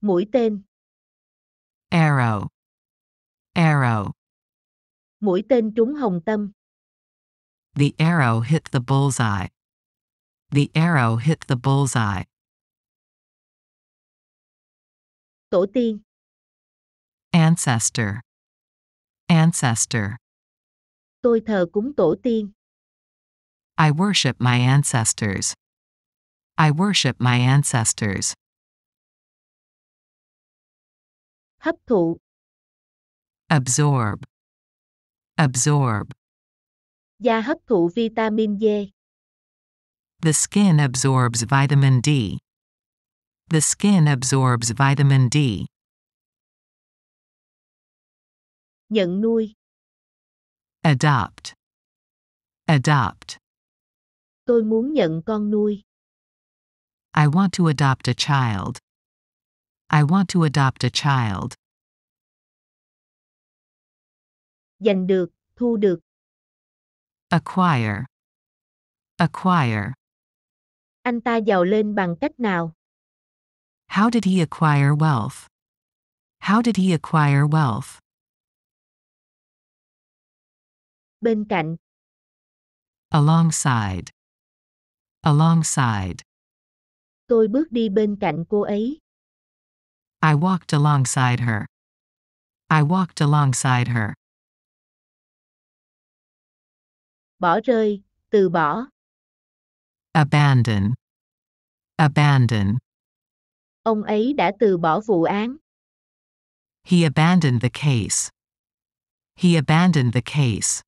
Mũi tên. Arrow. Arrow. Mũi tên trúng hồng tâm. The arrow hit the bullseye. The arrow hit the bullseye. Tổ tiên. Ancestor. Ancestor. Tôi thờ cúng tổ tiên. I worship my ancestors. I worship my ancestors. Hấp thụ. Absorb. Absorb. Da hấp thụ vitamin D. The skin absorbs vitamin D. The skin absorbs vitamin D. Nhận nuôi. Adopt. Adopt. Tôi muốn nhận con nuôi. I want to adopt a child. I want to adopt a child. Giành được, thu được. Acquire. Acquire. Anh ta giàu lên bằng cách nào? How did he acquire wealth? How did he acquire wealth? Bên cạnh. Alongside. Alongside. Tôi bước đi bên cạnh cô ấy. I walked alongside her. I walked alongside her. Bỏ rơi, từ bỏ. Abandon. Abandon. Ông ấy đã từ bỏ vụ án. He abandoned the case. He abandoned the case.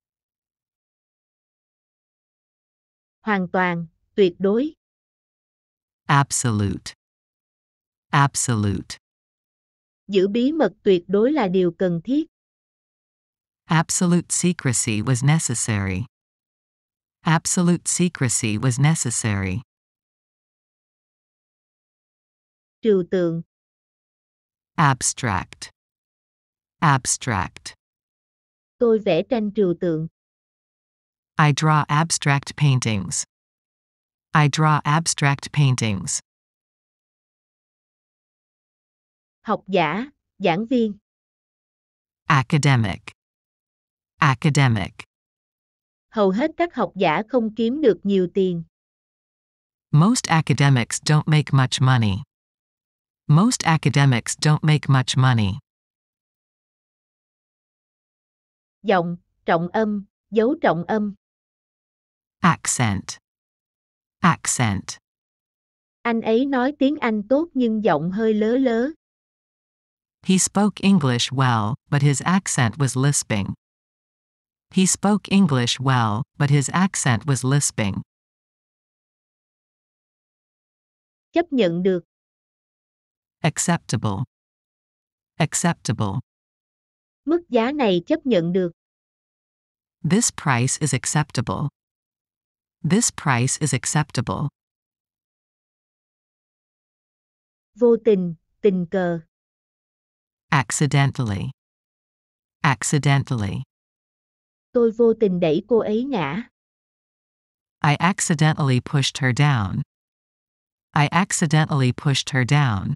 Hoàn toàn, tuyệt đối. Absolute. Absolute. Giữ bí mật tuyệt đối là điều cần thiết. Absolute secrecy was necessary. Absolute secrecy was necessary. Trừu tượng. Abstract. Abstract. Tôi vẽ tranh trừu tượng. I draw abstract paintings. I draw abstract paintings. Học giả, giảng viên. Academic. Academic. Hầu hết các học giả không kiếm được nhiều tiền. Most academics don't make much money. Most academics don't make much money. Giọng, trọng âm, dấu trọng âm. Accent. Accent. Anh ấy nói tiếng Anh tốt nhưng giọng hơi lớ lớ. He spoke English well, but his accent was lisping. He spoke English well, but his accent was lisping. Chấp nhận được. Acceptable. Acceptable. Mức giá này chấp nhận được. This price is acceptable. This price is acceptable. Vô tình, tình cờ. Accidentally. Accidentally. Tôi vô tình đẩy cô ấy ngã. I accidentally pushed her down. I accidentally pushed her down.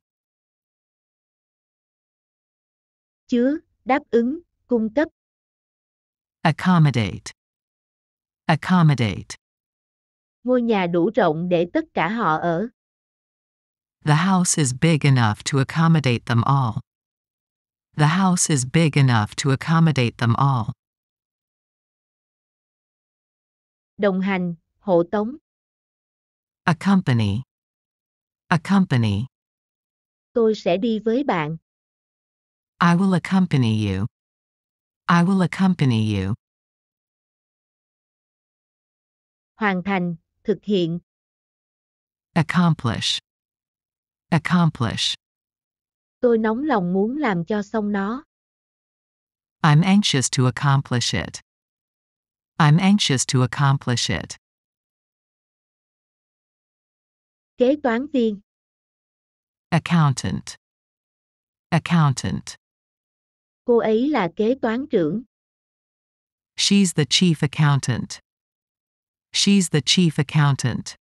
Chứa, đáp ứng, cung cấp. Accommodate. Accommodate. Ngôi nhà đủ rộng để tất cả họ ở. The house is big enough to accommodate them all. The house is big enough to accommodate them all. Đồng hành, hộ tống. Accompany. Accompany. Tôi sẽ đi với bạn. I will accompany you. I will accompany you. Hoàn thành, thực hiện. Accomplish. Accomplish. Tôi nóng lòng muốn làm cho xong nó. I'm anxious to accomplish it. I'm anxious to accomplish it. Kế toán viên. Accountant. Accountant. Cô ấy là kế toán trưởng. She's the chief accountant. She's the chief accountant.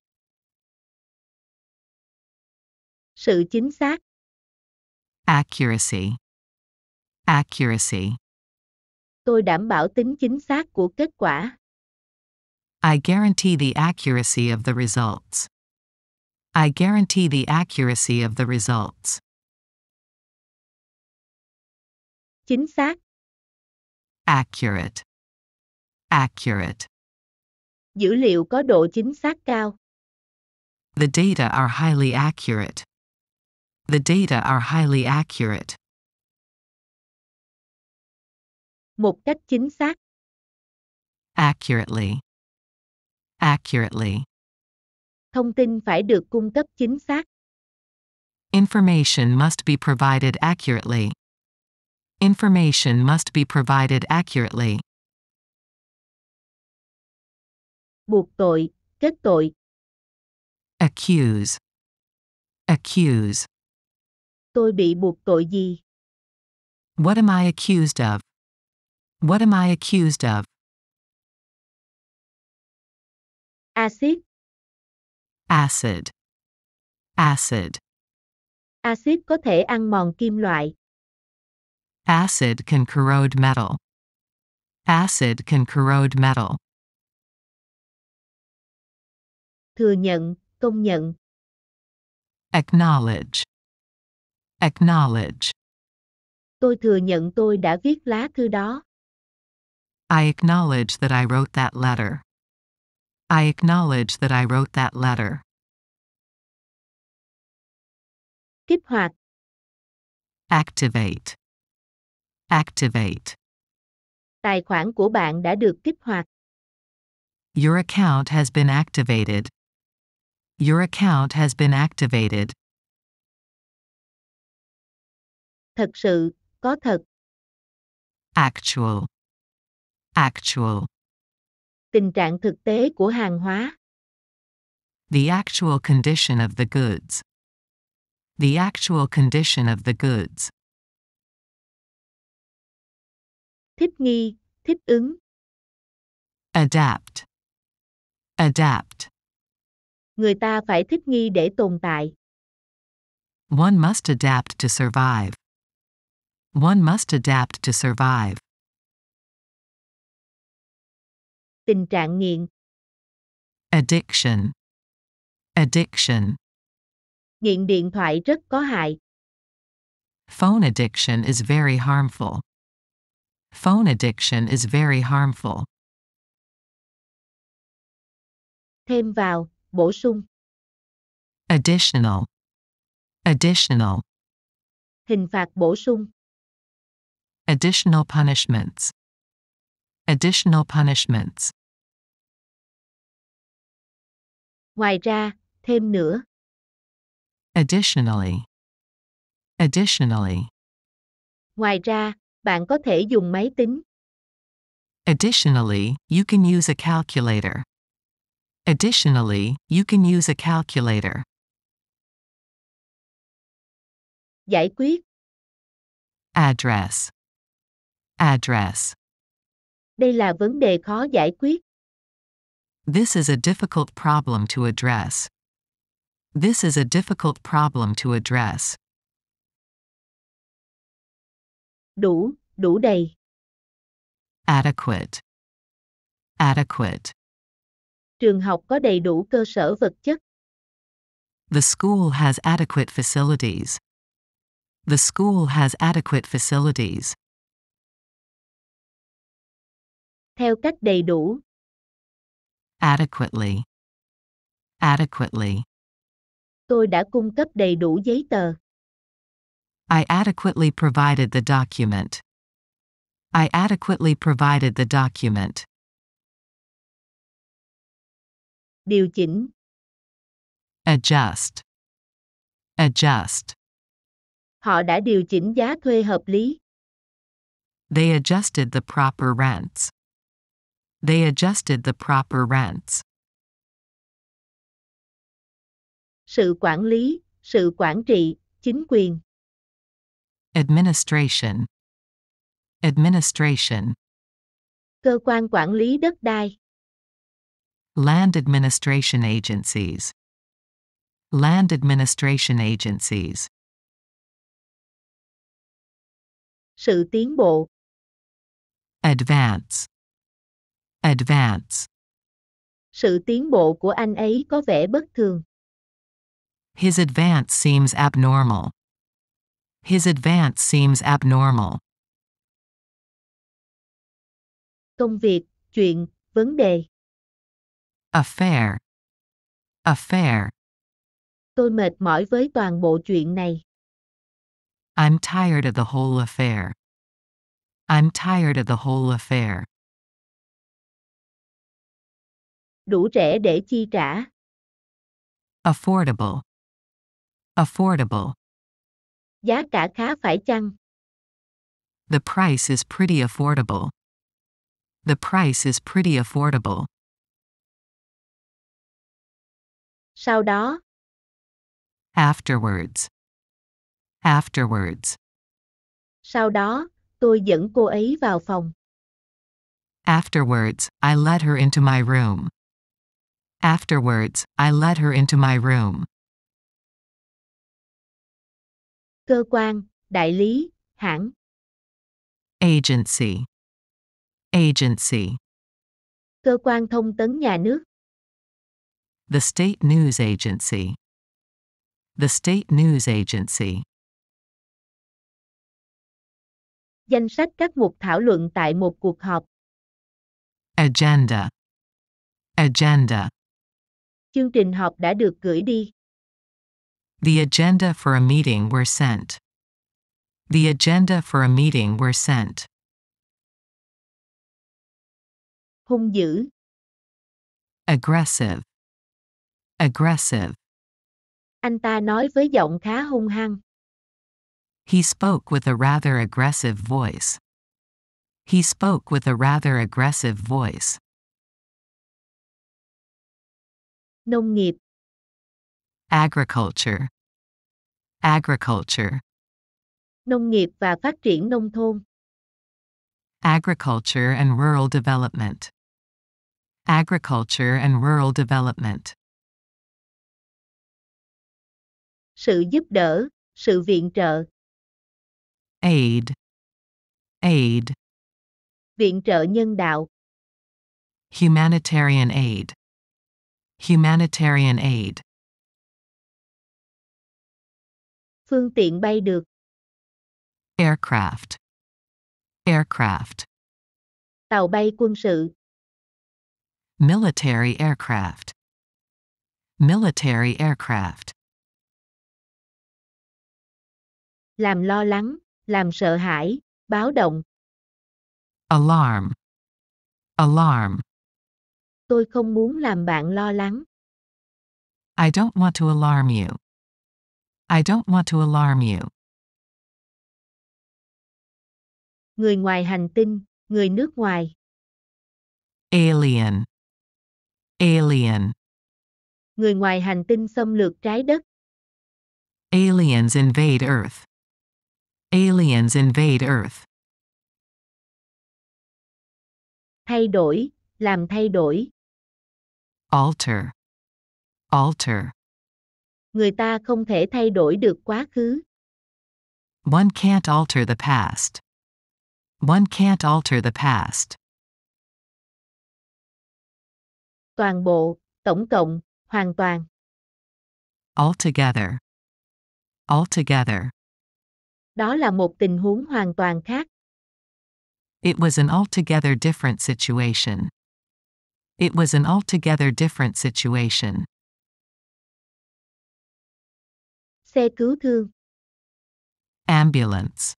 Sự chính xác. Accuracy. Accuracy. Tôi đảm bảo tính chính xác của kết quả. I guarantee the accuracy of the results. I guarantee the accuracy of the results. Chính xác. Accurate. Accurate. Dữ liệu có độ chính xác cao. The data are highly accurate. The data are highly accurate. Một cách chính xác. Accurately. Accurately. Thông tin phải được cung cấp chính xác. Information must be provided accurately. Information must be provided accurately. Buộc tội, kết tội. Accuse. Accuse. Tôi bị buộc tội gì? What am I accused of? What am I accused of? Axit. Acid. Acid. Axit có thể ăn mòn kim loại. Acid can corrode metal. Acid can corrode metal. Thừa nhận, công nhận. Acknowledge. Acknowledge. Tôi thừa nhận tôi đã viết lá thư đó. I acknowledge that I wrote that letter. I acknowledge that I wrote that letter. Kích hoạt. Activate. Activate. Tài khoản của bạn đã được kích hoạt. Your account has been activated. Your account has been activated. Thật sự, có thật. Actual. Actual. Tình trạng thực tế của hàng hóa. The actual condition of the goods. The actual condition of the goods. Thích nghi, thích ứng. Adapt. Adapt. Người ta phải thích nghi để tồn tại. One must adapt to survive. One must adapt to survive. Tình trạng nghiện. Addiction. Addiction. Nghiện điện thoại rất có hại. Phone addiction is very harmful. Phone addiction is very harmful. Thêm vào, bổ sung. Additional. Additional. Hình phạt bổ sung. Additional punishments. Additional punishments. Ngoài ra, thêm nữa. Additionally. Additionally. Ngoài ra, bạn có thể dùng máy tính. Additionally, you can use a calculator. Additionally, you can use a calculator. Giải quyết. Address. Address. Đây là vấn đề khó giải quyết. This is a difficult problem to address. This is a difficult problem to address. Đủ, đủ đầy. Adequate. Adequate. Trường học có đầy đủ cơ sở vật chất. The school has adequate facilities. The school has adequate facilities. Theo cách đầy đủ. Adequately. Adequately. Tôi đã cung cấp đầy đủ giấy tờ. I adequately provided the document. I adequately provided the document. Điều chỉnh. Adjust. Adjust. Họ đã điều chỉnh giá thuê hợp lý. They adjusted the proper rents. They adjusted the proper rents. Sự quản lý, sự quản trị, chính quyền. Administration. Administration. Cơ quan quản lý đất đai. Land administration agencies. Land administration agencies. Sự tiến bộ. Advance. Advance. Sự tiến bộ của anh ấy có vẻ bất thường. His advance seems abnormal. His advance seems abnormal. Công việc, chuyện, vấn đề. Affair. Affair. Tôi mệt mỏi với toàn bộ chuyện này. I'm tired of the whole affair. I'm tired of the whole affair. Đủ rẻ để chi trả. Affordable. Affordable. Giá cả khá phải chăng? The price is pretty affordable. The price is pretty affordable. Sau đó. Afterwards. Afterwards. Sau đó, tôi dẫn cô ấy vào phòng. Afterwards, I led her into my room. Afterwards, I led her into my room. Cơ quan, đại lý, hãng. Agency. Agency. Cơ quan thông tấn nhà nước. The State News Agency. The State News Agency. Danh sách các mục thảo luận tại một cuộc họp. Agenda. Agenda. Chương trình họp đã được gửi đi. The agenda for a meeting were sent. The agenda for a meeting were sent. Hung dữ. Aggressive. Aggressive. Anh ta nói với giọng khá hung hăng. He spoke with a rather aggressive voice. He spoke with a rather aggressive voice. Nông nghiệp. Agriculture. Agriculture. Nông nghiệp và phát triển nông thôn. Agriculture and rural development. Agriculture and rural development. Sự giúp đỡ, sự viện trợ. Aid. Aid. Viện trợ nhân đạo. Humanitarian aid. Humanitarian aid. Phương tiện bay được. Aircraft. Aircraft. Tàu bay quân sự. Military aircraft. Military aircraft. Làm lo lắng, làm sợ hãi, báo động. Alarm. Alarm. Tôi không muốn làm bạn lo lắng. I don't want to alarm you. I don't want to alarm you. Người ngoài hành tinh, người nước ngoài. Alien. Alien. Người ngoài hành tinh xâm lược trái đất. Aliens invade Earth. Aliens invade Earth. Thay đổi, làm thay đổi. Alter. Alter. Người ta không thể thay đổi được quá khứ. One can't alter the past. One can't alter the past. Toàn bộ, tổng cộng, hoàn toàn. Altogether. Altogether. Đó là một tình huống hoàn toàn khác. It was an altogether different situation. It was an altogether different situation. Xe cứu thương. Ambulance.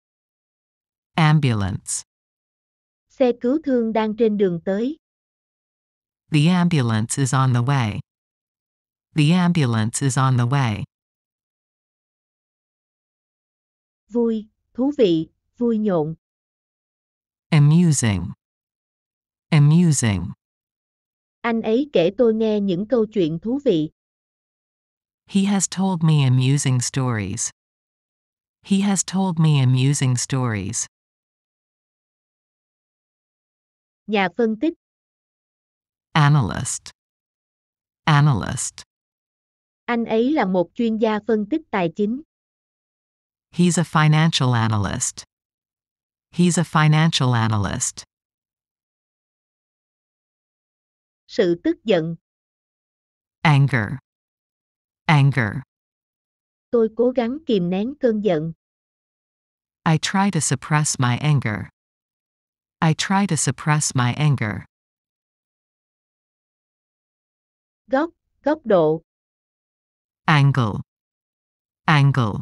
Ambulance. Xe cứu thương đang trên đường tới. The ambulance is on the way. The ambulance is on the way. Vui, thú vị, vui nhộn. Amusing. Amusing. Anh ấy kể tôi nghe những câu chuyện thú vị. He has told me amusing stories. He has told me amusing stories. Nhà phân tích. Analyst. Analyst. Anh ấy là một chuyên gia phân tích tài chính. He's a financial analyst. He's a financial analyst. Sự tức giận. Anger. Anger. Tôi cố gắng kìm nén cơn giận. I try to suppress my anger. I try to suppress my anger. Góc, góc độ. Angle. Angle.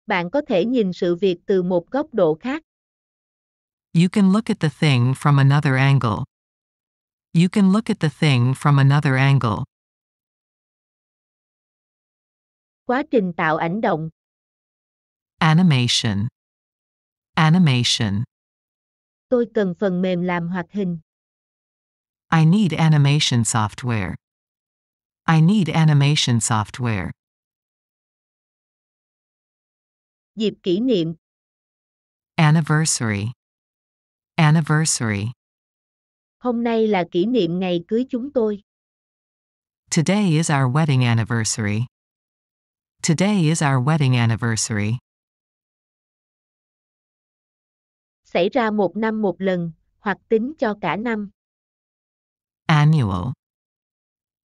Bạn có thể nhìn sự việc từ một góc độ khác. You can look at the thing from another angle. You can look at the thing from another angle. Quá trình tạo ảnh động. Animation. Animation. Tôi cần phần mềm làm hoạt hình. I need animation software. I need animation software. Dịp kỷ niệm. Anniversary. Anniversary. Hôm nay là kỷ niệm ngày cưới chúng tôi. Today is our wedding anniversary. Today is our wedding anniversary. Xảy ra một năm một lần, hoặc tính cho cả năm. Annual.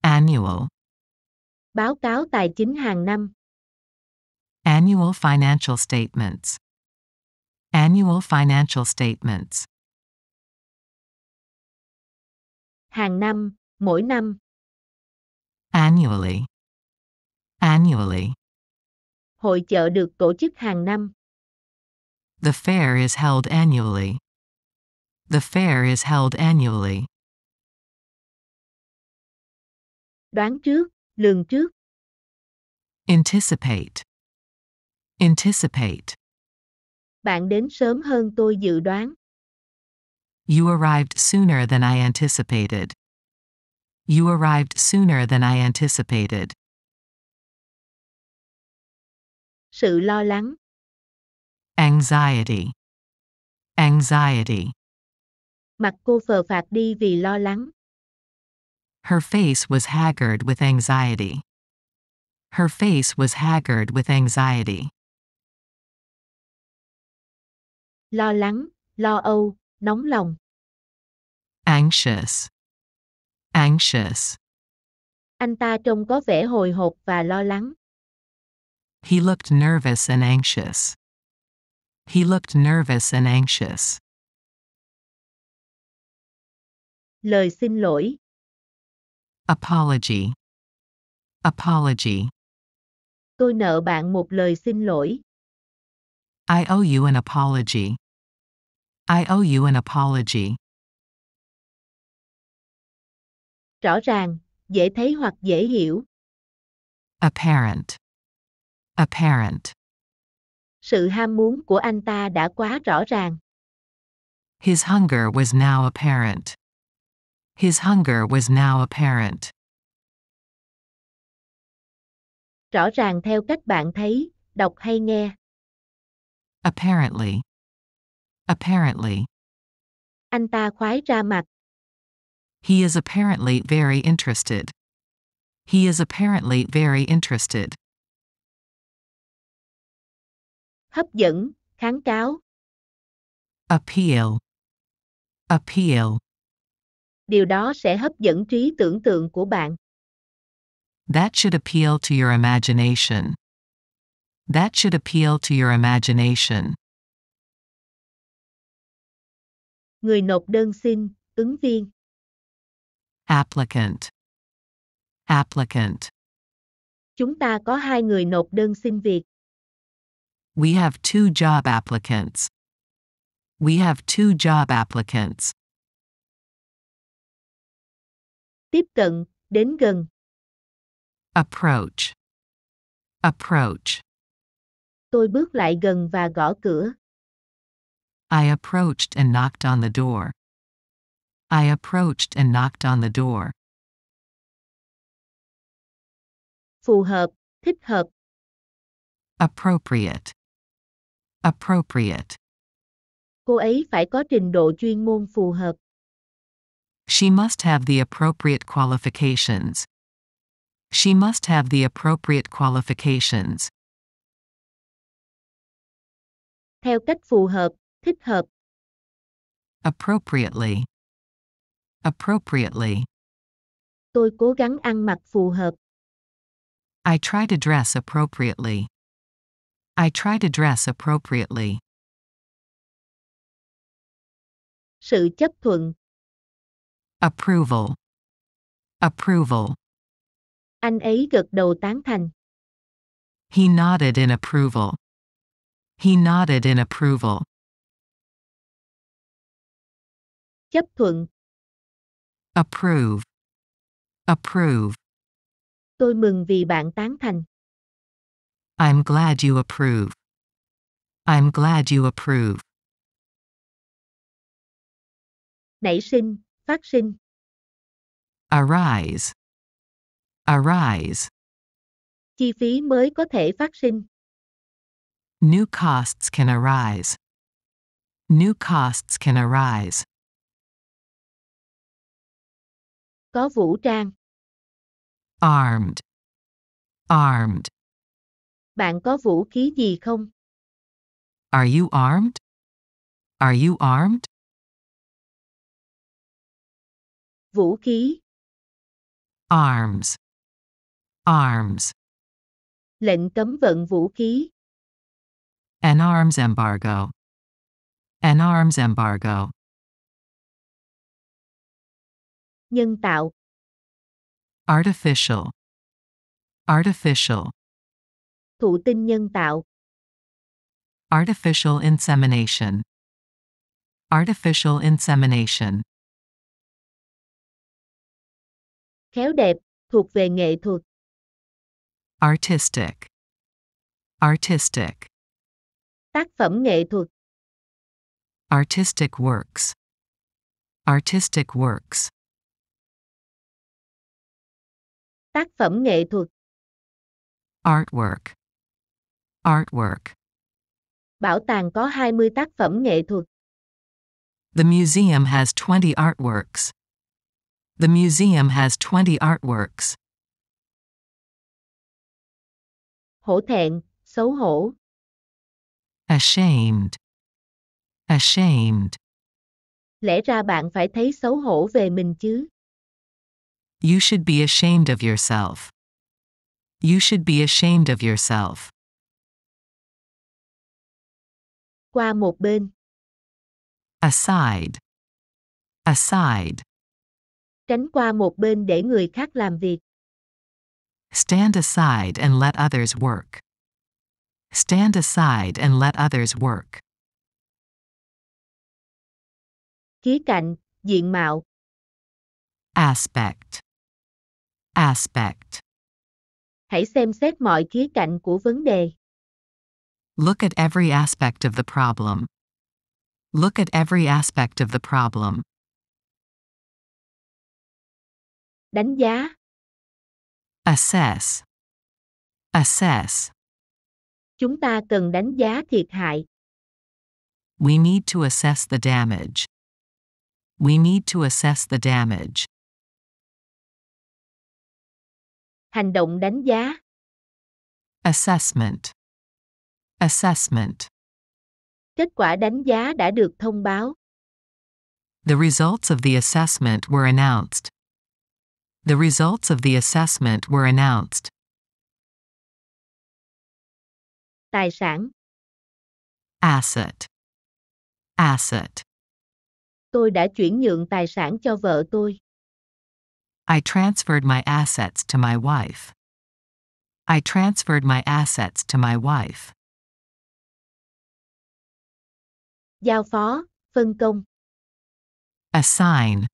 Annual. Báo cáo tài chính hàng năm. Annual financial statements. Annual financial statements. Hàng năm, mỗi năm. Annually. Annually. Hội chợ được tổ chức hàng năm. The fair is held annually. The fair is held annually. Đoán trước, lường trước. Anticipate. Anticipate. Bạn đến sớm hơn tôi dự đoán. You arrived sooner than I anticipated. You arrived sooner than I anticipated. Sự lo lắng. Anxiety. Anxiety. Mặt cô phờ phạc đi vì lo lắng. Her face was haggard with anxiety. Her face was haggard with anxiety. Lo lắng, lo âu, nóng lòng. Anxious. Anxious. Anh ta trông có vẻ hồi hộp và lo lắng. He looked nervous and anxious. He looked nervous and anxious. Lời xin lỗi. Apology. Apology. Tôi nợ bạn một lời xin lỗi. I owe you an apology. I owe you an apology. Rõ ràng, dễ thấy hoặc dễ hiểu. Apparent. Apparent. Sự ham muốn của anh ta đã quá rõ ràng. His hunger was now apparent. His hunger was now apparent. Rõ ràng theo cách bạn thấy, đọc hay nghe. Apparently. Apparently. Anh ta khoái ra mặt. He is apparently very interested. He is apparently very interested. Hấp dẫn, kháng cáo. Appeal. Appeal. Điều đó sẽ hấp dẫn trí tưởng tượng của bạn. That should appeal to your imagination. That should appeal to your imagination. Người nộp đơn xin, ứng viên. Applicant. Applicant. Chúng ta có 2 người nộp đơn xin việc. We have 2 job applicants. We have 2 job applicants. Tiếp cận, đến gần. Approach. Approach. Tôi bước lại gần và gõ cửa. I approached and knocked on the door. I approached and knocked on the door. Phù hợp, thích hợp. Appropriate. Appropriate. Cô ấy phải có trình độ chuyên môn phù hợp. She must have the appropriate qualifications. She must have the appropriate qualifications. Theo cách phù hợp, Thích hợp. Appropriately. Appropriately. Tôi cố gắng ăn mặc phù hợp. I try to dress appropriately. I try to dress appropriately. Sự chấp thuận. Approval. Approval. Anh ấy gật đầu tán thành. He nodded in approval. He nodded in approval. Chấp thuận. Approve. Approve. Tôi mừng vì bạn tán thành. I'm glad you approve. I'm glad you approve. Nảy sinh, phát sinh. Arise. Arise. Chi phí mới có thể phát sinh. New costs can arise. New costs can arise. Có vũ trang. Armed. Armed. Bạn có vũ khí gì không? Are you armed? Are you armed? Vũ khí. Arms. Arms. Lệnh cấm vận vũ khí. An arms embargo. An arms embargo. Nhân tạo. Artificial. Artificial. Thụ tinh nhân tạo. Artificial insemination. Artificial insemination. Khéo đẹp, thuộc về nghệ thuật. Artistic. Artistic. Tác phẩm nghệ thuật. Artistic works. Artistic works. Tác phẩm nghệ thuật. Artwork. Artwork. Bảo tàng có 20 tác phẩm nghệ thuật. The museum has 20 artworks. The museum has 20 artworks. Hổ thẹn, xấu hổ. Ashamed. Ashamed. Lẽ ra bạn phải thấy xấu hổ về mình chứ. You should be ashamed of yourself. You should be ashamed of yourself. Qua một bên. Aside. Aside. Tránh qua một bên để người khác làm việc. Stand aside and let others work. Stand aside and let others work. Khía cạnh, diện mạo. Aspect. Aspect. Hãy xem xét mọi khía cạnh của vấn đề. Look at every aspect of the problem. Look at every aspect of the problem. Đánh giá. Assess. Assess. Chúng ta cần đánh giá thiệt hại. We need to assess the damage. We need to assess the damage. Hành động đánh giá. Assessment. Assessment. Kết quả đánh giá đã được thông báo. The results of the assessment were announced. The results of the assessment were announced. Tài sản. Asset. Asset. Tôi đã chuyển nhượng tài sản cho vợ tôi. I transferred my assets to my wife. I transferred my assets to my wife. Giao phó, phân công. Assign.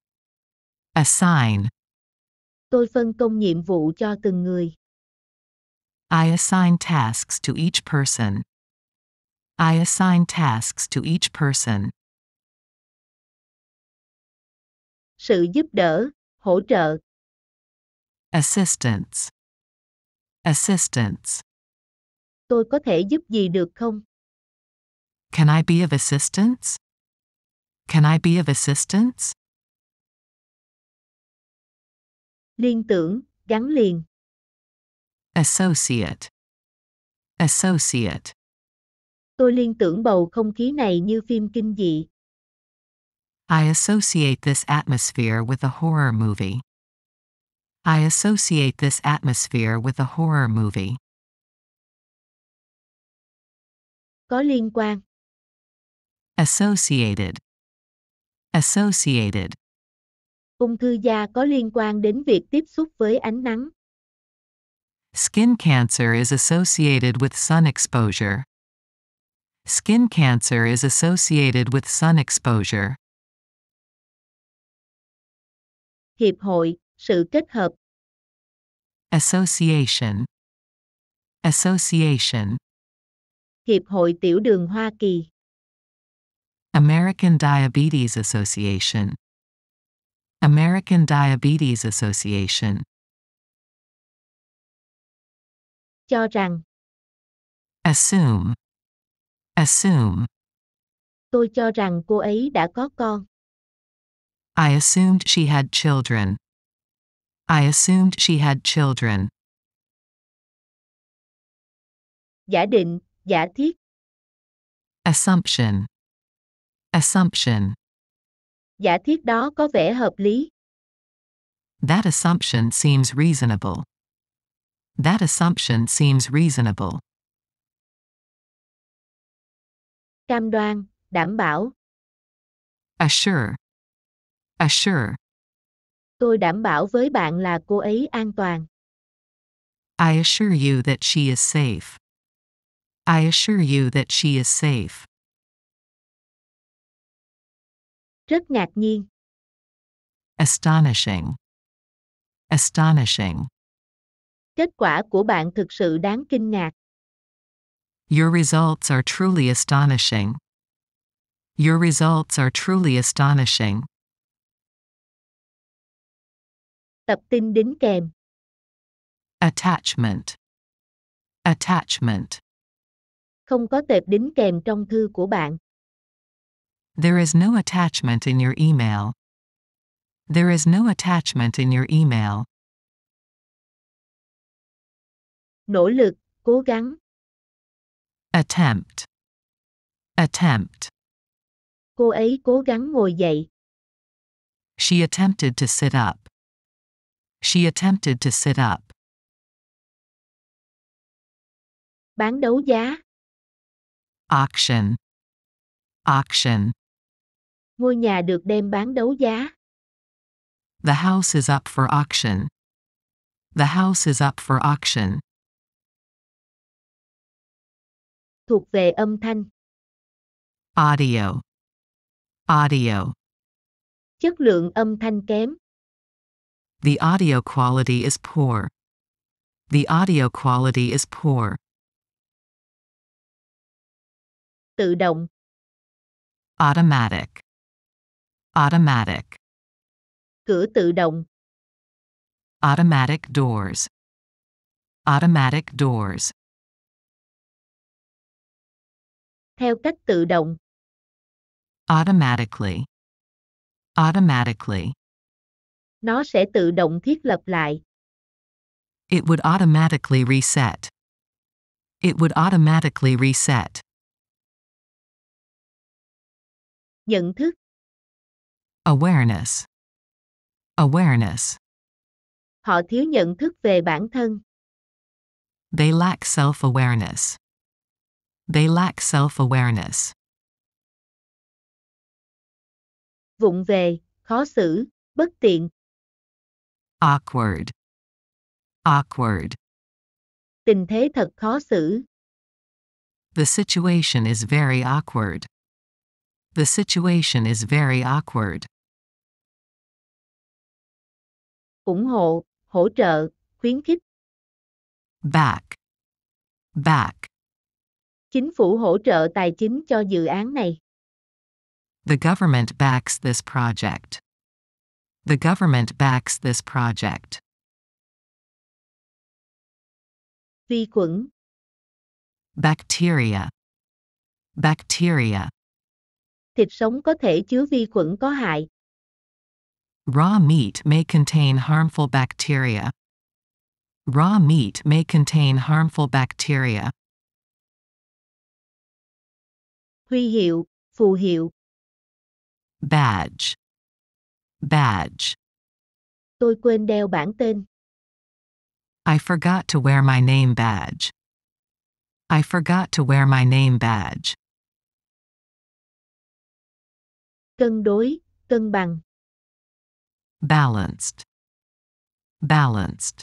Assign. Tôi phân công nhiệm vụ cho từng người. I assign tasks to each person. I assign tasks to each person. Sự giúp đỡ, hỗ trợ. Assistance. Assistance. Tôi có thể giúp gì được không? Can I be of assistance? Can I be of assistance? Liên tưởng, gắn liền. Associate. Associate. Tôi liên tưởng bầu không khí này như phim kinh dị. I associate this atmosphere with a horror movie. I associate this atmosphere with a horror movie. Có liên quan. Associated. Associated. Ung thư da có liên quan đến việc tiếp xúc với ánh nắng. Skin cancer is associated with sun exposure. Skin cancer is associated with sun exposure. Hiệp hội, sự kết hợp. Association. Association. Hiệp hội Tiểu đường Hoa Kỳ. American Diabetes Association. American Diabetes Association. Cho rằng. Assume. Assume. Tôi cho rằng cô ấy đã có con. I assumed she had children. I assumed she had children. Giả định, giả thiết. Assumption. Assumption. Giả thiết đó có vẻ hợp lý. That assumption seems reasonable. That assumption seems reasonable. Cam đoan, đảm bảo. Assure. Assure. Tôi đảm bảo với bạn là cô ấy an toàn. I assure you that she is safe. I assure you that she is safe. Rất ngạc nhiên. Astonishing. Astonishing. Kết quả của bạn thực sự đáng kinh ngạc. Your results are truly astonishing. Your results are truly astonishing. Tập tin đính kèm. Attachment. Attachment. Không có tệp đính kèm trong thư của bạn. There is no attachment in your email. There is no attachment in your email. Nỗ lực, cố gắng. Attempt. Attempt. Cô ấy cố gắng ngồi dậy. She attempted to sit up. She attempted to sit up. Bán đấu giá. Auction. Auction. Ngôi nhà được đem bán đấu giá. The house is up for auction. The house is up for auction. Thuộc về âm thanh. Audio. Audio. Chất lượng âm thanh kém. The audio quality is poor. The audio quality is poor. Tự động. Automatic. Automatic. Cửa tự động. Automatic doors. Automatic doors. Theo cách tự động. Automatically. Automatically. Nó sẽ tự động thiết lập lại. It would automatically reset. It would automatically reset. Nhận thức. Awareness. Awareness. Họ thiếu nhận thức về bản thân. They lack self-awareness. They lack self-awareness. Vụng về, khó xử, bất tiện. Awkward. Awkward. Tình thế thật khó xử. The situation is very awkward. The situation is very awkward. Ủng hộ, hỗ trợ, khuyến khích. Back. Back. Chính phủ hỗ trợ tài chính cho dự án này. The government backs this project. The government backs this project. Vi khuẩn. Bacteria. Bacteria. Thịt sống có thể chứa vi khuẩn có hại. Raw meat may contain harmful bacteria. Raw meat may contain harmful bacteria. Huy hiệu, phù hiệu. Badge. Badge. Tôi quên đeo bảng tên. I forgot to wear my name badge. I forgot to wear my name badge. Cân đối, cân bằng. Balanced. Balanced.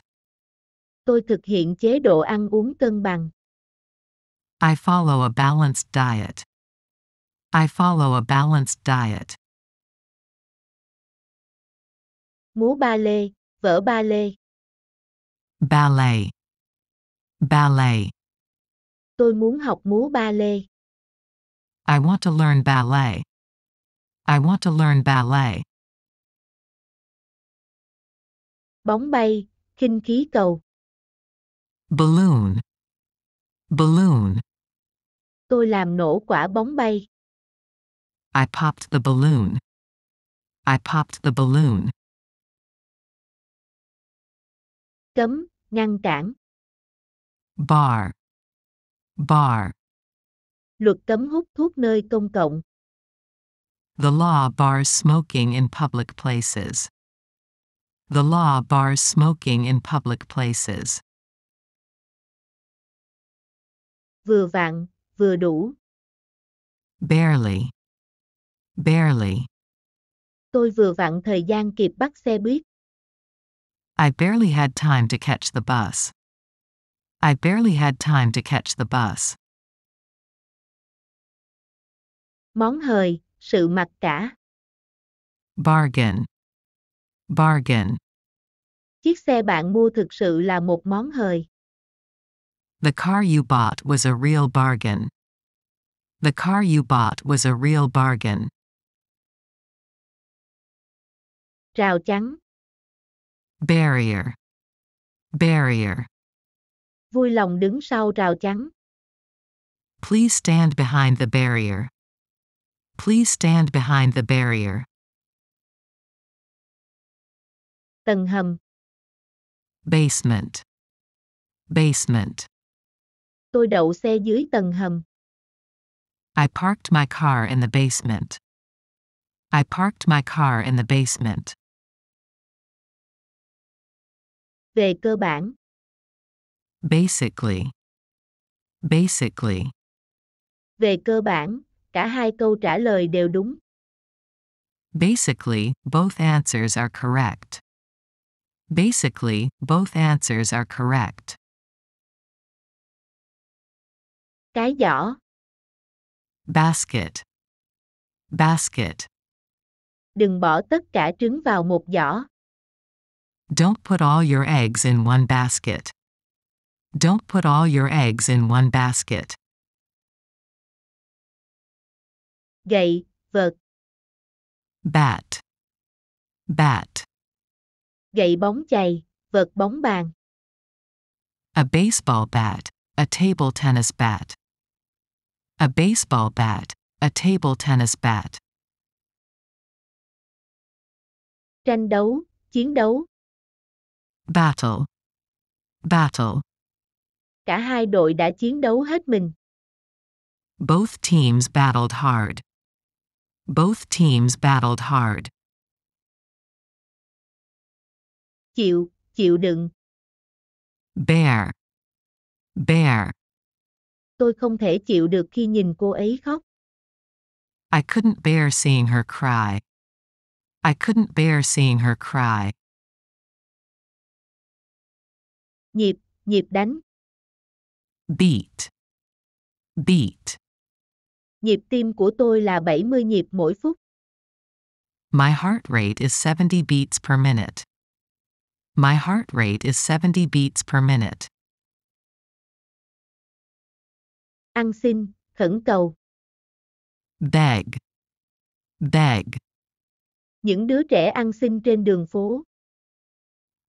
Tôi thực hiện chế độ ăn uống cân bằng. I follow a balanced diet. I follow a balanced diet. Múa ba lê, vở ba lê. Ballet. Ballet. Tôi muốn học múa ba lê. I want to learn ballet. I want to learn ballet. Bóng bay, khinh khí cầu. Balloon. Balloon. Tôi làm nổ quả bóng bay. I popped the balloon. I popped the balloon. Cấm, ngăn cản. Bar. Bar. Luật cấm hút thuốc nơi công cộng. The law bars smoking in public places. The law bars smoking in public places. Vừa vặn, vừa đủ. Barely. Barely. Tôi vừa vặn thời gian kịp bắt xe buýt. I barely had time to catch the bus. I barely had time to catch the bus. Món hời, sự mặc cả. Bargain. Bargain. Chiếc xe bạn mua thực sự là một món hời. The car you bought was a real bargain. The car you bought was a real bargain. Rào chắn. Barrier. Barrier. Vui lòng đứng sau rào chắn. Please stand behind the barrier. Please stand behind the barrier. Tầng hầm. Basement. Basement. Tôi đậu xe dưới tầng hầm. I parked my car in the basement. I parked my car in the basement. Về cơ bản. Basically. Basically. Về cơ bản, cả hai câu trả lời đều đúng. Basically, both answers are correct. Basically, both answers are correct. Cái giỏ. Basket. Basket. Đừng bỏ tất cả trứng vào một giỏ. Don't put all your eggs in one basket. Don't put all your eggs in one basket. Gậy, vợt. Bat. Bat. Gậy bóng chày, vợt bóng bàn. A baseball bat. A table tennis bat. A baseball bat. A table tennis bat. Tranh đấu, chiến đấu. Battle. Battle. Cả hai đội đã chiến đấu hết mình. Both teams battled hard. Both teams battled hard. Chịu, chịu đựng. Bear. Bear. Tôi không thể chịu được khi nhìn cô ấy khóc. I couldn't bear seeing her cry. I couldn't bear seeing her cry. Nhịp, nhịp đánh. Beat. Beat. Nhịp tim của tôi là 70 nhịp mỗi phút. My heart rate is 70 beats per minute. My heart rate is 70 beats per minute. Ăn xin, khẩn cầu. Beg. Beg. Những đứa trẻ ăn xin trên đường phố.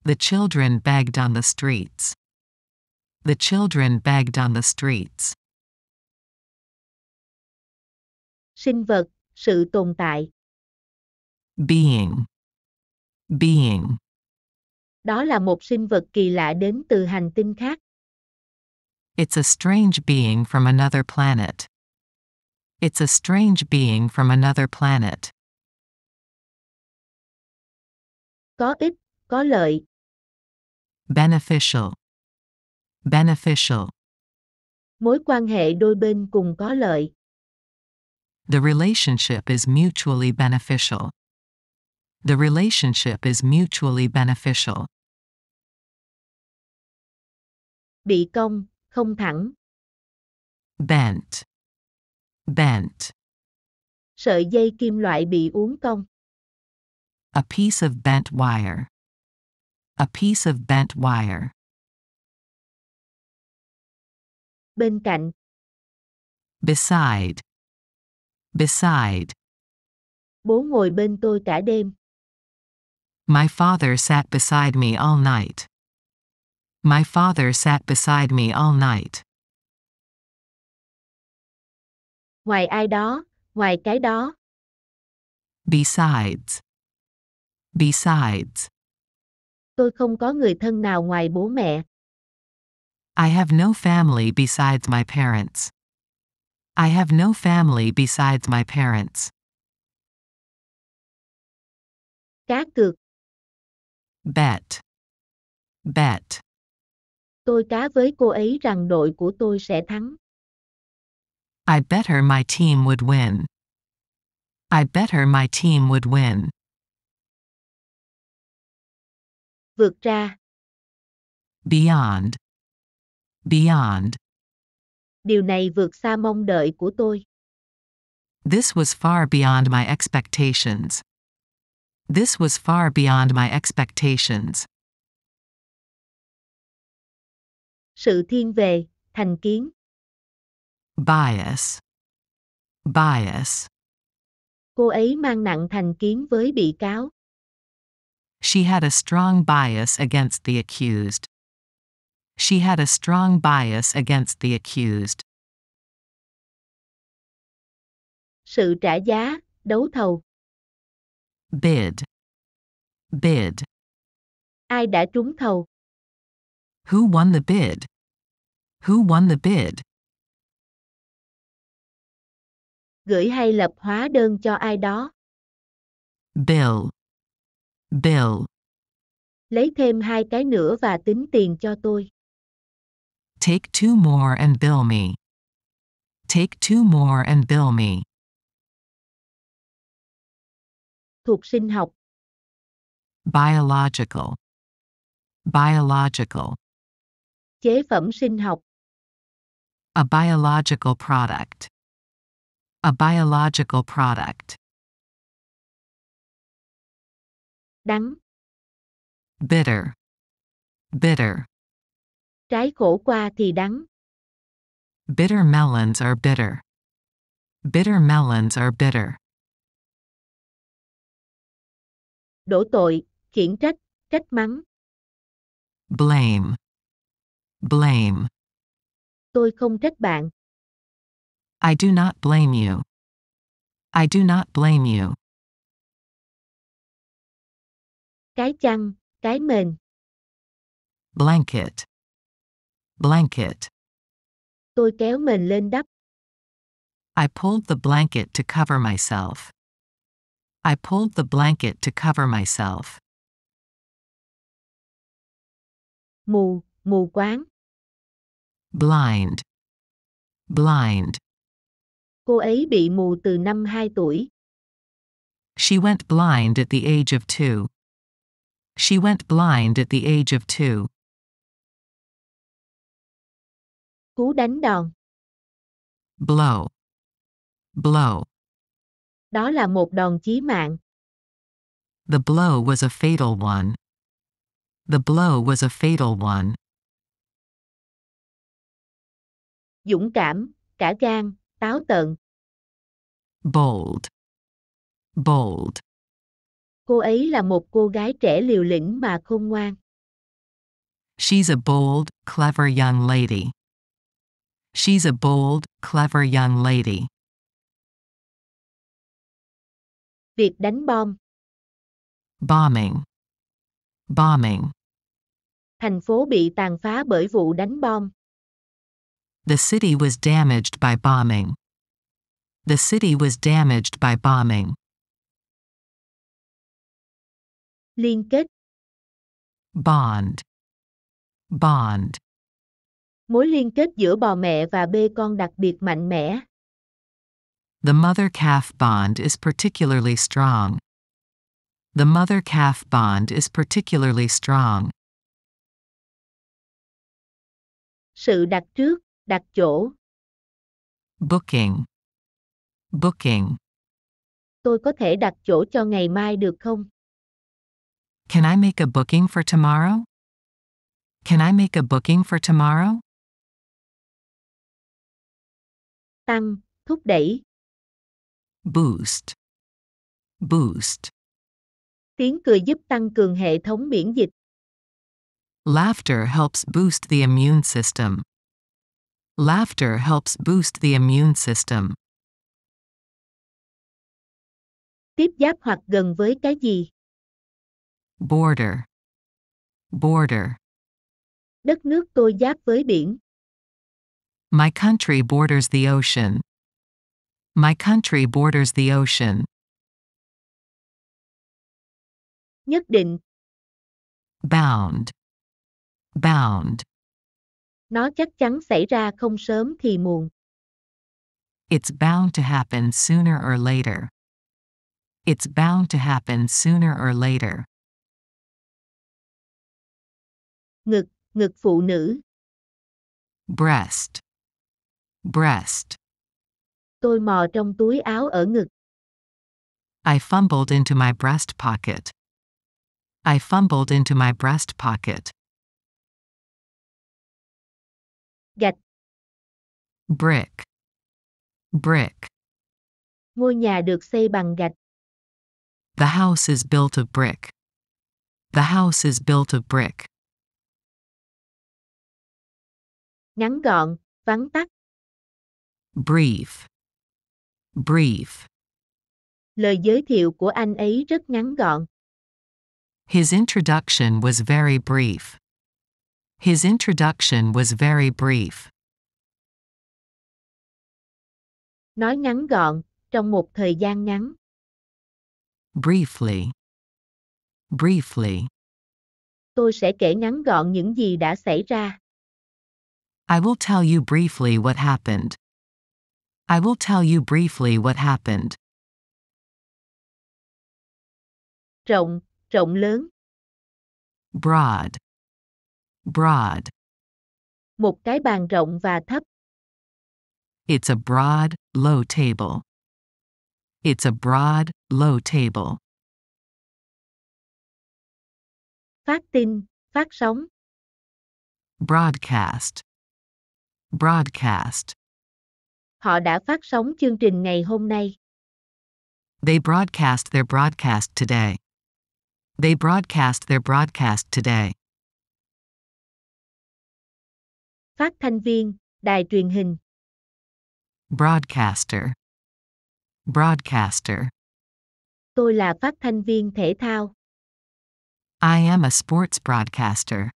The children begged on the streets. The children begged on the streets. Sinh vật, sự tồn tại. Being. Being. Đó là một sinh vật kỳ lạ đến từ hành tinh khác. It's a strange being from another planet. It's a strange being from another planet. Có ích, có lợi. Beneficial. Beneficial. Mối quan hệ đôi bên cùng có lợi. The relationship is mutually beneficial. The relationship is mutually beneficial. Bị cong, không thẳng. Bent. Bent. Sợi dây kim loại bị uốn cong. A piece of bent wire. A piece of bent wire. Bên cạnh. Beside. Beside. Bố ngồi bên tôi cả đêm. My father sat beside me all night. My father sat beside me all night. Ngoài ai đó, ngoài cái đó. Besides. Besides. Tôi không có người thân nào ngoài bố mẹ. I have no family besides my parents. I have no family besides my parents. Cá cược. Bet. Bet. Tôi cá với cô ấy rằng đội của tôi sẽ thắng. I bet her my team would win. I bet her my team would win. Vượt ra. Beyond. Beyond. Điều này vượt xa mong đợi của tôi. This was far beyond my expectations. This was far beyond my expectations. Sự thiên về, thành kiến. Bias. Bias. Cô ấy mang nặng thành kiến với bị cáo. She had a strong bias against the accused. She had a strong bias against the accused. Sự trả giá, đấu thầu. Bid. Bid. Ai đã trúng thầu? Who won the bid? Who won the bid? Gửi hay lập hóa đơn cho ai đó. Bill. Bill. Lấy thêm 2 cái nữa và tính tiền cho tôi. Take 2 more and bill me. Take 2 more and bill me. Thuộc sinh học. Biological. Biological. Chế phẩm sinh học. A biological product. A biological product. Đắng. Bitter. Bitter. Trái khổ qua thì đắng. Bitter melons are bitter. Bitter melons are bitter. Đổ tội, khiển trách, trách mắng. Blame. Blame. Tôi không trách bạn. I do not blame you. I do not blame you. Cái chăn, cái mền. Blanket. Blanket. Tôi kéo mền lên đắp. I pulled the blanket to cover myself. I pulled the blanket to cover myself. Mù, mù quáng. Blind. Blind. Cô ấy bị mù từ năm 2 tuổi. She went blind at the age of 2. She went blind at the age of 2. Cú đánh đòn. Blow. Blow. Đó là một đòn chí mạng. The blow was a fatal one. The blow was a fatal one. Dũng cảm, cả gan, táo tợn. Bold. Bold. Cô ấy là một cô gái trẻ liều lĩnh mà khôn ngoan. She's a bold, clever young lady. She's a bold, clever young lady. Việc đánh bom. Bombing. Bombing. Thành phố bị tàn phá bởi vụ đánh bom. The city was damaged by bombing. The city was damaged by bombing. Liên kết. Bond. Bond. Mối liên kết giữa bò mẹ và bê con đặc biệt mạnh mẽ. The mother-calf bond is particularly strong. The mother-calf bond is particularly strong. Sự đặt trước, đặt chỗ. Booking. Booking. Tôi có thể đặt chỗ cho ngày mai được không? Can I make a booking for tomorrow? Can I make a booking for tomorrow? Tăng, thúc đẩy. Boost. Boost. Tiếng cười giúp tăng cường hệ thống miễn dịch. Laughter helps boost the immune system. Laughter helps boost the immune system. Tiếp giáp hoặc gần với cái gì? Border. Border. Đất nước tôi giáp với biển. My country borders the ocean. My country borders the ocean. Nhất định. Bound. Bound. Nó chắc chắn xảy ra không sớm thì muộn. It's bound to happen sooner or later. It's bound to happen sooner or later. Ngực, ngực phụ nữ. Breast. Breast. Tôi mò trong túi áo ở ngực. I fumbled into my breast pocket. I fumbled into my breast pocket. Gạch. Brick. Brick. Ngôi nhà được xây bằng gạch. The house is built of brick. The house is built of brick. Ngắn gọn, vắn tắt. Brief. Brief. Lời giới thiệu của anh ấy rất ngắn gọn. His introduction was very brief. His introduction was very brief. Nói ngắn gọn, trong một thời gian ngắn. Briefly. Briefly. Tôi sẽ kể ngắn gọn những gì đã xảy ra. I will tell you briefly what happened. I will tell you briefly what happened. Rộng, rộng lớn. Broad. Broad. Một cái bàn rộng và thấp. It's a broad, low table. It's a broad, low table. Phát tin, phát sóng. Broadcast. Broadcast. Họ đã phát sóng chương trình ngày hôm nay. They broadcast their broadcast today. They broadcast their broadcast today. Phát thanh viên, đài truyền hình. Broadcaster. Broadcaster. Tôi là phát thanh viên thể thao. I am a sports broadcaster.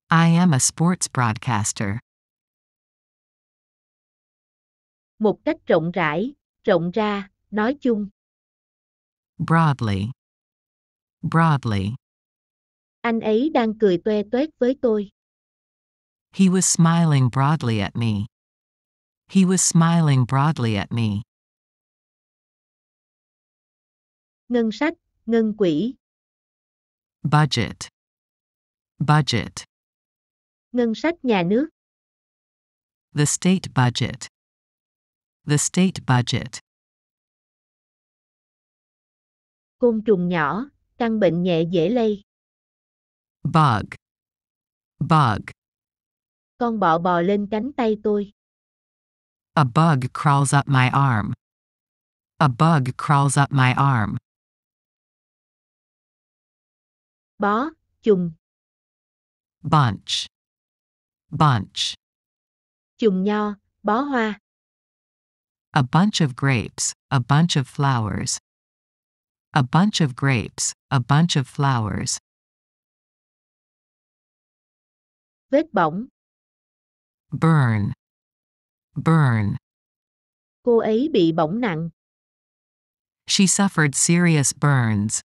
I am a sports broadcaster. Một cách rộng rãi, rộng ra, nói chung. Broadly. Broadly. Anh ấy đang cười toe toét với tôi. He was smiling broadly at me. He was smiling broadly at me. Ngân sách, ngân quỹ. Budget. Budget. Ngân sách nhà nước. The state budget. The state budget. Côn trùng nhỏ, căn bệnh nhẹ dễ lây. Bug. Bug. Con bọ bò lên cánh tay tôi. A bug crawls up my arm. A bug crawls up my arm. Bó, chùm. Bunch. Bunch. Chùm nho, bó hoa. A bunch of grapes, a bunch of flowers. A bunch of grapes, a bunch of flowers. Vết bỏng. Burn. Burn. Cô ấy bị bỏng nặng. She suffered serious burns.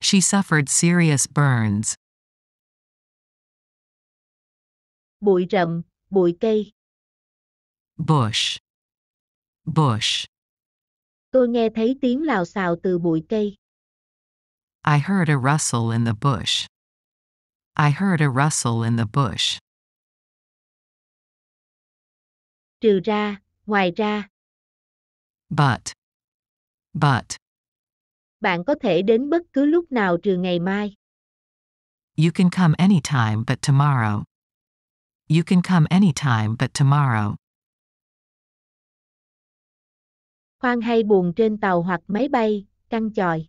She suffered serious burns. Bụi rậm, bụi cây. Bush. Bush. Tôi nghe thấy tiếng lào xào từ bụi cây. I heard a rustle in the bush. I heard a rustle in the bush. Trừ ra, ngoài ra. But. Bạn có thể đến bất cứ lúc nào trừ ngày mai. You can come anytime but tomorrow. You can come anytime but tomorrow. Khoang hay buồng trên tàu hoặc máy bay, căn chòi.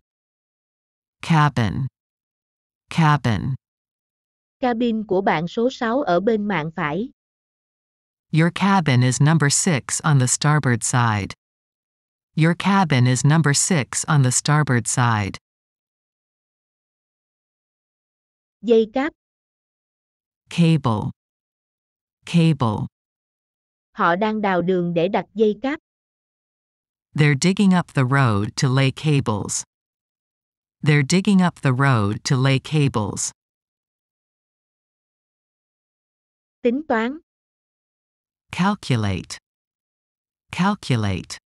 Cabin. Cabin. Cabin của bạn số 6 ở bên mạn phải. Your cabin is number 6 on the starboard side. Your cabin is number 6 on the starboard side. Dây cáp. Cable. Cable. Họ đang đào đường để đặt dây cáp. They're digging up the road to lay cables. They're digging up the road to lay cables. Tính toán. Calculate. Calculate.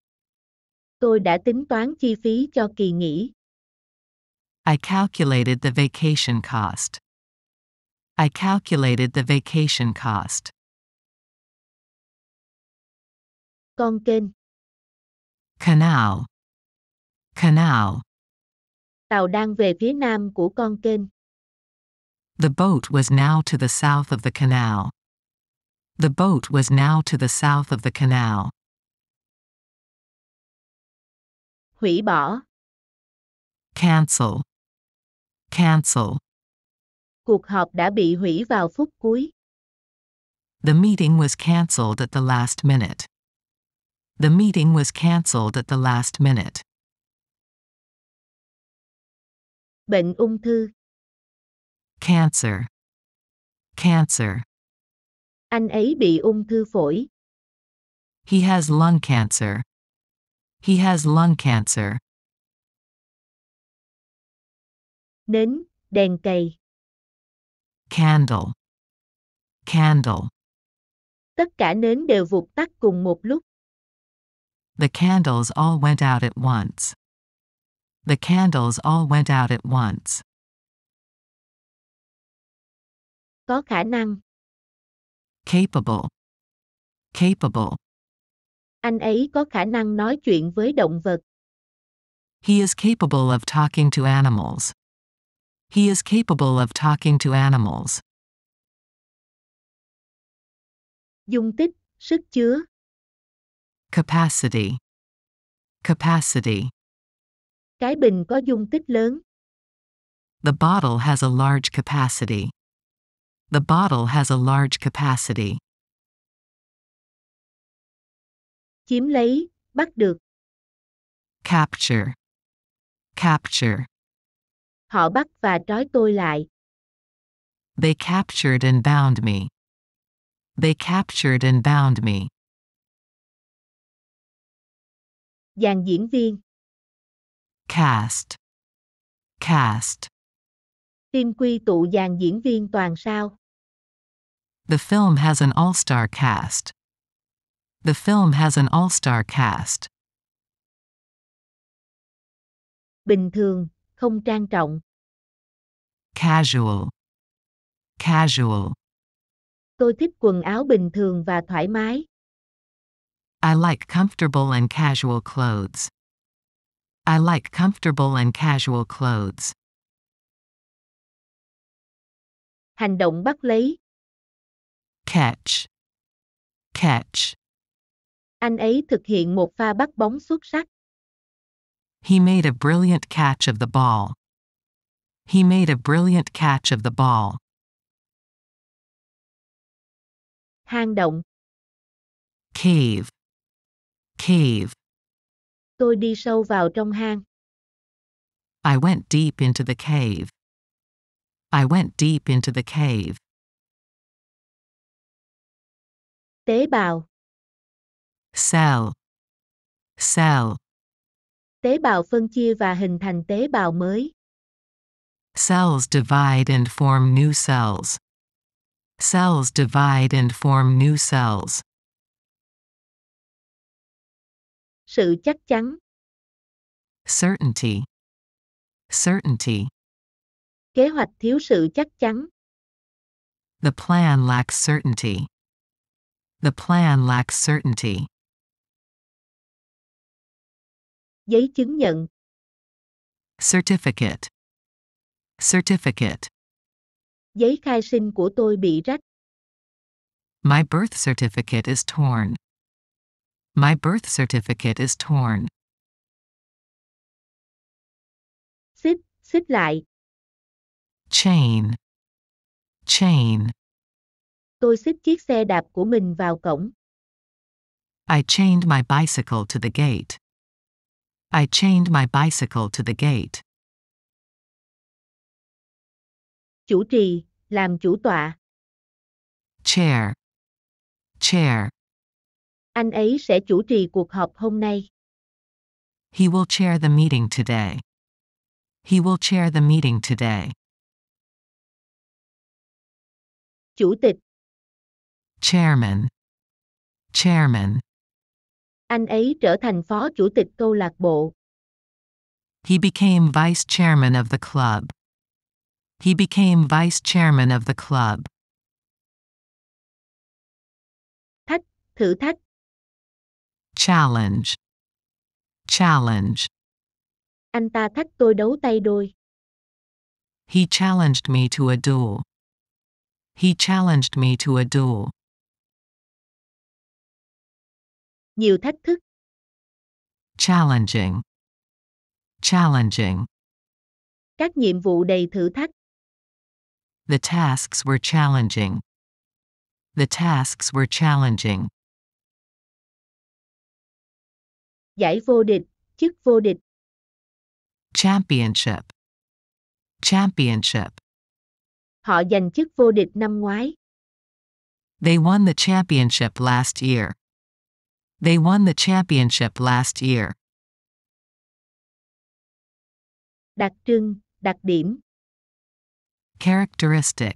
Tôi đã tính toán chi phí cho kỳ nghỉ. I calculated the vacation cost. I calculated the vacation cost. Con kênh. Canal. Canal. Tàu đang về phía nam của con kênh. The boat was now to the south of the canal. The boat was now to the south of the canal. Hủy bỏ. Cancel. Cancel. Cuộc họp đã bị hủy vào phút cuối. The meeting was cancelled at the last minute. The meeting was cancelled at the last minute. Bệnh ung thư. Cancer. Cancer. Anh ấy bị ung thư phổi. He has lung cancer. He has lung cancer. Nến, đèn cầy. Candle. Candle. Tất cả nến đều vụt tắt cùng một lúc. The candles all went out at once. The candles all went out at once. Có khả năng. Capable. Capable. Anh ấy có khả năng nói chuyện với động vật. He is capable of talking to animals. He is capable of talking to animals. Dung tích, sức chứa. Capacity. Capacity. Cái bình có dung tích lớn. The bottle has a large capacity. The bottle has a large capacity. Chiếm lấy, bắt được. Capture. Capture. Họ bắt và trói tôi lại. They captured and bound me. They captured and bound me. Dàn diễn viên. Cast. Cast. Phim quy tụ dàn diễn viên toàn sao. The film has an all-star cast. The film has an all-star cast. Bình thường, không trang trọng. Casual. Casual. Tôi thích quần áo bình thường và thoải mái. I like comfortable and casual clothes. I like comfortable and casual clothes. Hành động bắt lấy. Catch. Catch. Anh ấy thực hiện một pha bắt bóng xuất sắc. He made a brilliant catch of the ball. He made a brilliant catch of the ball. Hang động. Cave. Cave. Tôi đi sâu vào trong hang. I went deep into the cave. I went deep into the cave. Tế bào. Cell. Cell. Tế bào phân chia và hình thành tế bào mới. Cells divide and form new cells. Cells divide and form new cells. Sự chắc chắn. Certainty. Certainty. Kế hoạch thiếu sự chắc chắn. The plan lacks certainty. The plan lacks certainty. Giấy chứng nhận. Certificate. Certificate. Giấy khai sinh của tôi bị rách. My birth certificate is torn. My birth certificate is torn. Xích, xích lại. Chain. Chain. Tôi xích chiếc xe đạp của mình vào cổng. I chained my bicycle to the gate. I chained my bicycle to the gate. Chủ trì, làm chủ tọa. Chair. Chair. Anh ấy sẽ chủ trì cuộc họp hôm nay. He will chair the meeting today. He will chair the meeting today. Chủ tịch. Chairman. Chairman. Anh ấy trở thành phó chủ tịch câu lạc bộ. He became vice chairman of the club. He became vice chairman of the club. Thách, thử thách. Challenge. Challenge. Anh ta thách tôi đấu tay đôi. He challenged me to a duel. He challenged me to a duel. Nhiều thách thức. Challenging. Challenging. Các nhiệm vụ đầy thử thách. The tasks were challenging. The tasks were challenging. Giải vô địch, chức vô địch. Championship. Championship. Họ giành chức vô địch năm ngoái. They won the championship last year. They won the championship last year. Đặc trưng, đặc điểm. Characteristic.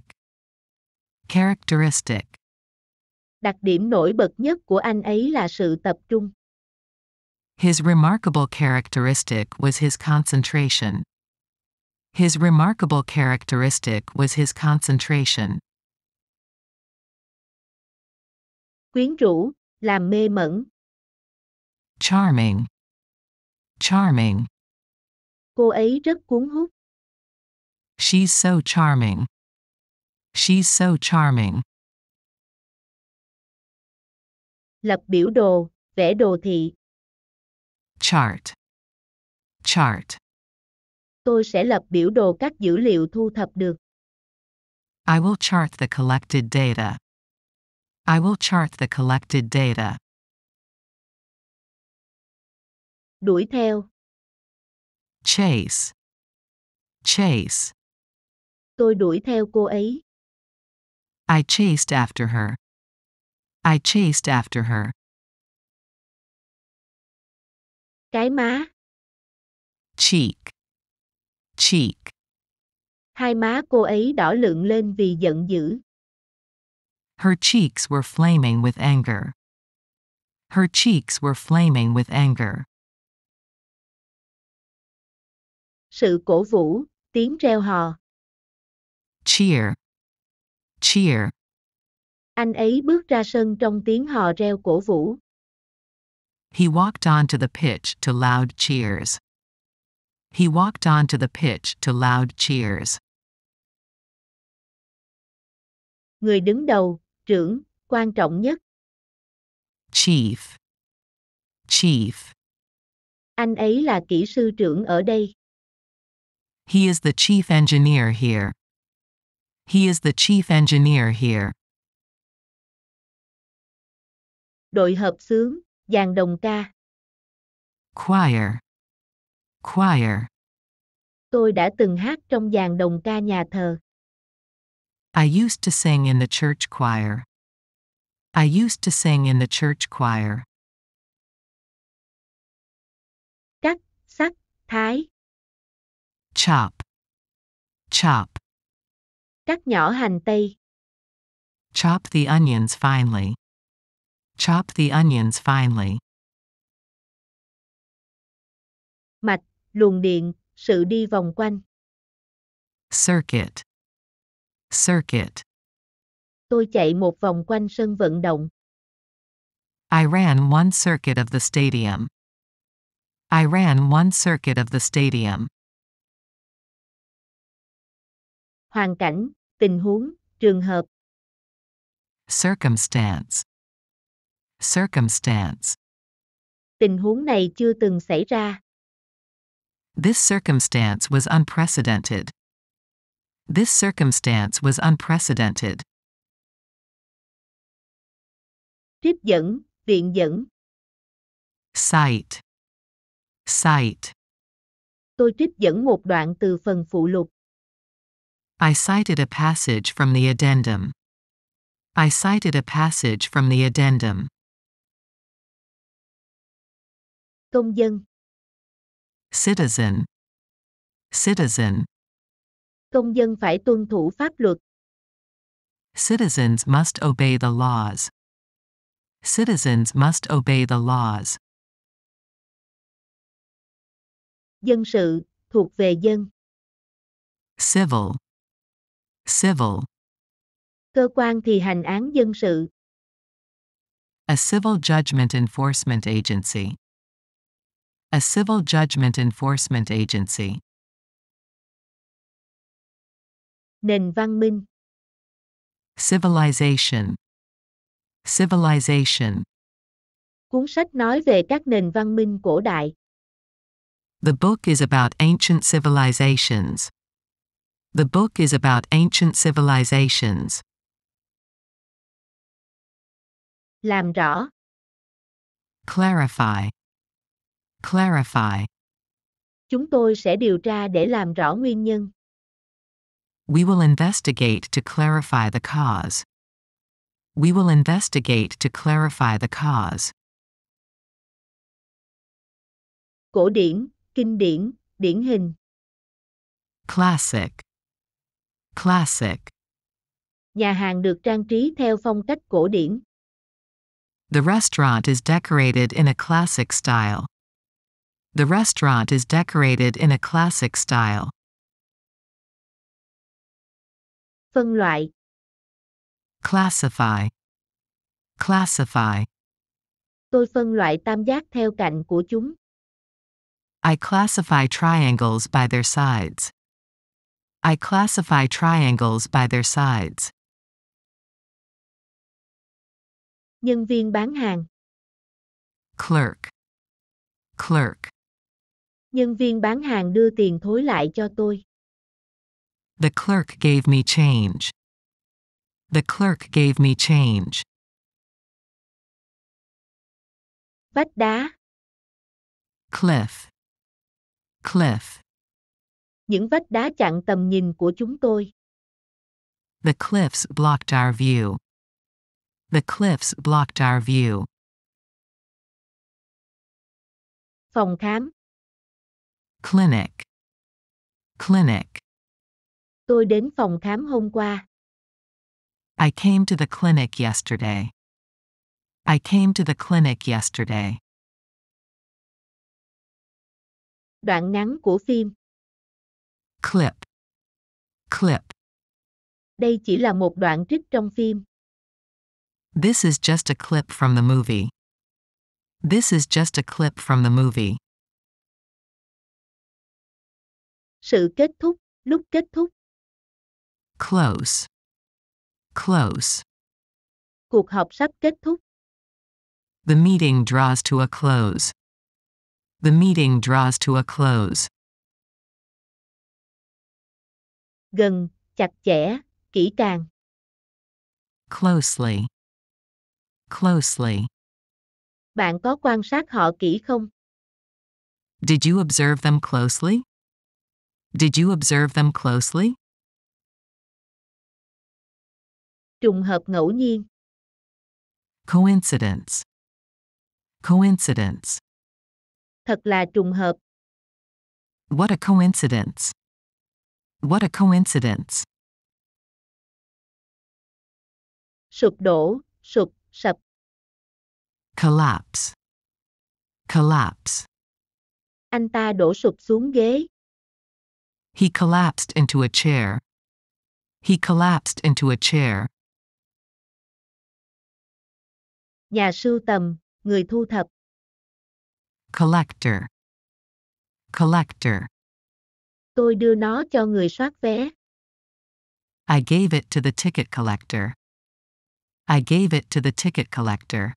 Characteristic. Đặc điểm nổi bật nhất của anh ấy là sự tập trung. His remarkable characteristic was his concentration. His remarkable characteristic was his concentration. Quyến rũ, làm mê mẩn. Charming. Charming. Cô ấy rất cuốn hút. She's so charming. She's so charming. Lập biểu đồ, vẽ đồ thị. Chart. Chart. Tôi sẽ lập biểu đồ các dữ liệu thu thập được. I will chart the collected data. I will chart the collected data. Đuổi theo. Chase. Chase. Tôi đuổi theo cô ấy. I chased after her. I chased after her. Cái má. Cheek. Cheek. Hai má cô ấy đỏ lựng lên vì giận dữ. Her cheeks were flaming with anger. Her cheeks were flaming with anger. Sự cổ vũ, tiếng reo hò. Cheer. Cheer. Anh ấy bước ra sân trong tiếng hò reo cổ vũ. He walked onto the pitch to loud cheers. He walked onto the pitch to loud cheers. Người đứng đầu, trưởng, quan trọng nhất. Chief. Chief. Anh ấy là kỹ sư trưởng ở đây. He is the chief engineer here. He is the chief engineer here. Đội hợp xướng, dàn đồng ca. Choir. Choir. Tôi đã từng hát trong dàn đồng ca nhà thờ. I used to sing in the church choir. I used to sing in the church choir. thái, chop, chop. cắt nhỏ hành tây, Chop the onions finely. Chop the onions finely. mạch, luồng điện, sự đi vòng quanh. Circuit, circuit. Tôi chạy một vòng quanh sân vận động. I ran one circuit of the stadium. I ran one circuit of the stadium. Hoàn cảnh, tình huống, trường hợp. Circumstance, circumstance. Tình huống này chưa từng xảy ra. This circumstance was unprecedented. This circumstance was unprecedented. Trích dẫn, viện dẫn. Cite, cite. Tôi trích dẫn một đoạn từ phần phụ lục. I cited a passage from the addendum. I cited a passage from the addendum. Công dân, Citizen, citizen. công dân phải tuân thủ pháp luật. Citizens must obey the laws. Citizens must obey the laws. Dân sự, thuộc về dân. Civil, civil. Cơ quan thi hành án dân sự. A civil judgment enforcement agency. A civil judgment enforcement agency. Nền văn minh, Civilization, civilization. cuốn sách nói về các nền văn minh cổ đại. The book is about ancient civilizations. The book is about ancient civilizations. Làm rõ, Clarify, clarify. chúng tôi sẽ điều tra để làm rõ nguyên nhân. We will investigate to clarify the cause. We will investigate to clarify the cause. Cổ điển, kinh điển, điển hình. Classic, classic. Nhà hàng được trang trí theo phong cách cổ điển. The restaurant is decorated in a classic style. The restaurant is decorated in a classic style. Phân loại, Classify, classify. tôi phân loại tam giác theo cạnh của chúng. I classify triangles by their sides. I classify triangles by their sides. Nhân viên bán hàng, Clerk, clerk. nhân viên bán hàng đưa tiền thối lại cho tôi. The clerk gave me change. The clerk gave me change. Vách đá, Cliff, cliff. những vách đá chặn tầm nhìn của chúng tôi. The cliffs blocked our view. The cliffs blocked our view. Phòng khám, Clinic, clinic. tôi đến phòng khám hôm qua. I came to the clinic yesterday. I came to the clinic yesterday. Đoạn ngắn của phim, Clip, clip. đây chỉ là một đoạn trích trong phim. This is just a clip from the movie. This is just a clip from the movie. Sự kết thúc, lúc kết thúc. Close, close. Cuộc họp sắp kết thúc. The meeting draws to a close. The meeting draws to a close. Gần, chặt chẽ, kỹ càng. Closely, closely. Bạn có quan sát họ kỹ không? Did you observe them closely? Did you observe them closely? Trùng hợp ngẫu nhiên. Coincidence, coincidence. Thật là trùng hợp. What a coincidence. What a coincidence. Sụp đổ, sụp, sập. Collapse. Collapse. Anh ta đổ sụp xuống ghế. He collapsed into a chair. He collapsed into a chair. Nhà sưu tầm, người thu thập. Collector. Collector. Tôi đưa nó cho người soát vé. I gave it to the ticket collector. I gave it to the ticket collector.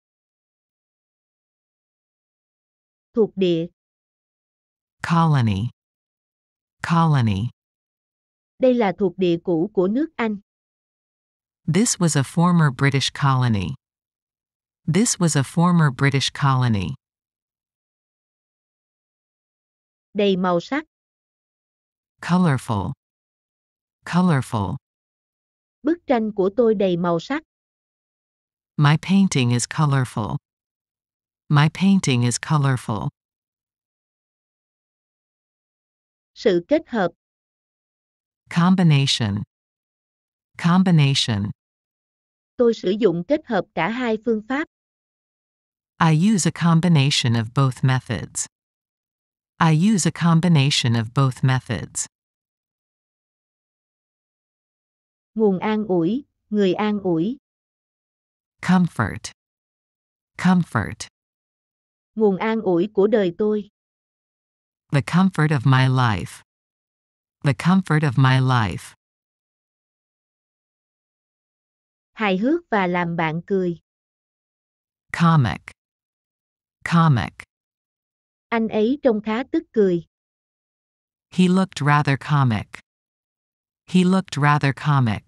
Thuộc địa. Colony. Colony. Đây là thuộc địa cũ của nước Anh. This was a former British colony. This was a former British colony. Đầy màu sắc. Colorful. Colorful. Bức tranh của tôi đầy màu sắc. My painting is colorful. My painting is colorful. Sự kết hợp. Combination. Combination. Tôi sử dụng kết hợp cả hai phương pháp. I use a combination of both methods. I use a combination of both methods. Nguồn an ủi, người an ủi. Comfort. Comfort. Nguồn an ủi của đời tôi. The comfort of my life. The comfort of my life. Hài hước và làm bạn cười. Comic. Comic. Anh ấy trông khá tức cười. He looked rather comic. He looked rather comic.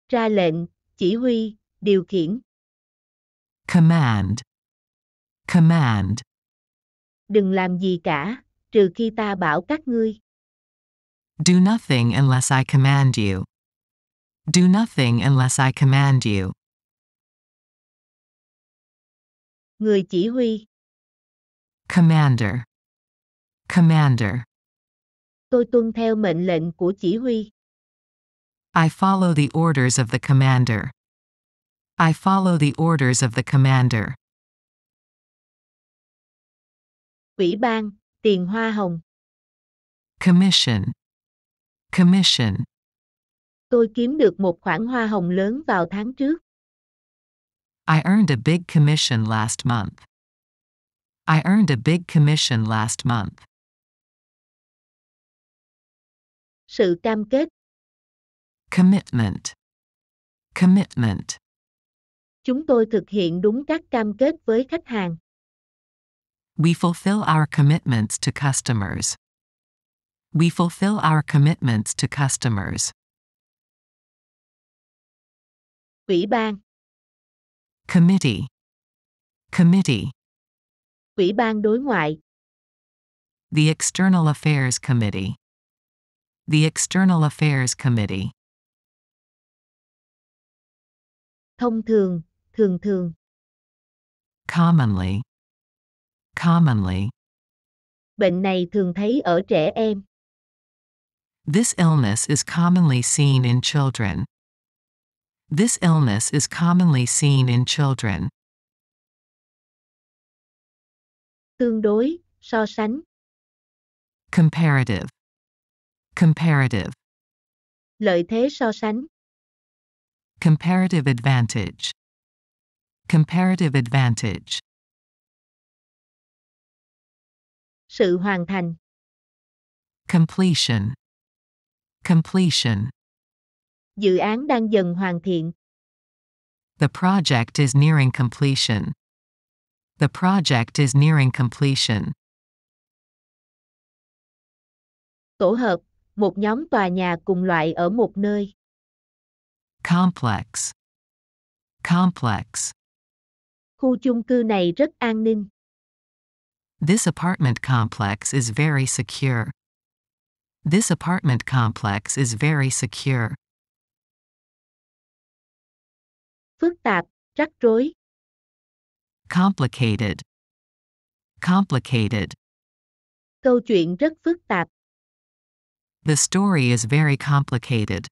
Ra lệnh, chỉ huy, điều khiển. Command. Command. Đừng làm gì cả, trừ khi ta bảo các ngươi. Do nothing unless I command you. Do nothing unless I command you. Người chỉ huy. Commander. Commander. Tôi tuân theo mệnh lệnh của chỉ huy. I follow the orders of the commander. I follow the orders of the commander. Ủy ban, tiền hoa hồng. Commission. Commission. Tôi kiếm được một khoản hoa hồng lớn vào tháng trước. I earned a big commission last month. I earned a big commission last month. Sự cam kết. Commitment. Commitment. Chúng tôi thực hiện đúng các cam kết với khách hàng. We fulfill our commitments to customers. We fulfill our commitments to customers. Ủy ban. Committee. Committee. Ủy ban đối ngoại. The External Affairs Committee. The External Affairs Committee. Thông thường, thường thường. Commonly. Commonly. Bệnh này thường thấy ở trẻ em. This illness is commonly seen in children. This illness is commonly seen in children. Tương đối, so sánh. Comparative. Comparative. Lợi thế so sánh. Comparative advantage. Comparative advantage. Sự hoàn thành. Completion. Completion. Dự án đang dần hoàn thiện. The project is nearing completion. The project is nearing completion. Tổ hợp, một nhóm tòa nhà cùng loại ở một nơi. Complex. Complex. Khu chung cư này rất an ninh. This apartment complex is very secure. This apartment complex is very secure. Phức tạp, rắc rối. Complicated. Complicated. Câu chuyện rất phức tạp. The story is very complicated.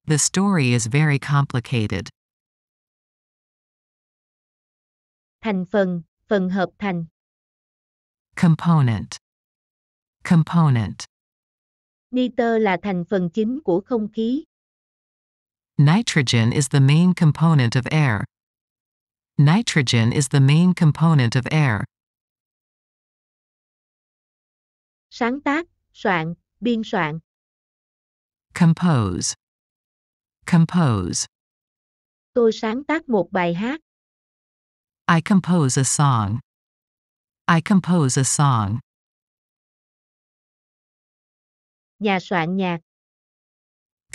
The story is very complicated. Thành phần, phần hợp thành. Component. Component. Nitơ là thành phần chính của không khí. Nitrogen is the main component of air. Nitrogen is the main component of air. Sáng tác, soạn, biên soạn. Compose. Compose. Tôi sáng tác một bài hát. I compose a song. I compose a song. Nhà soạn nhạc.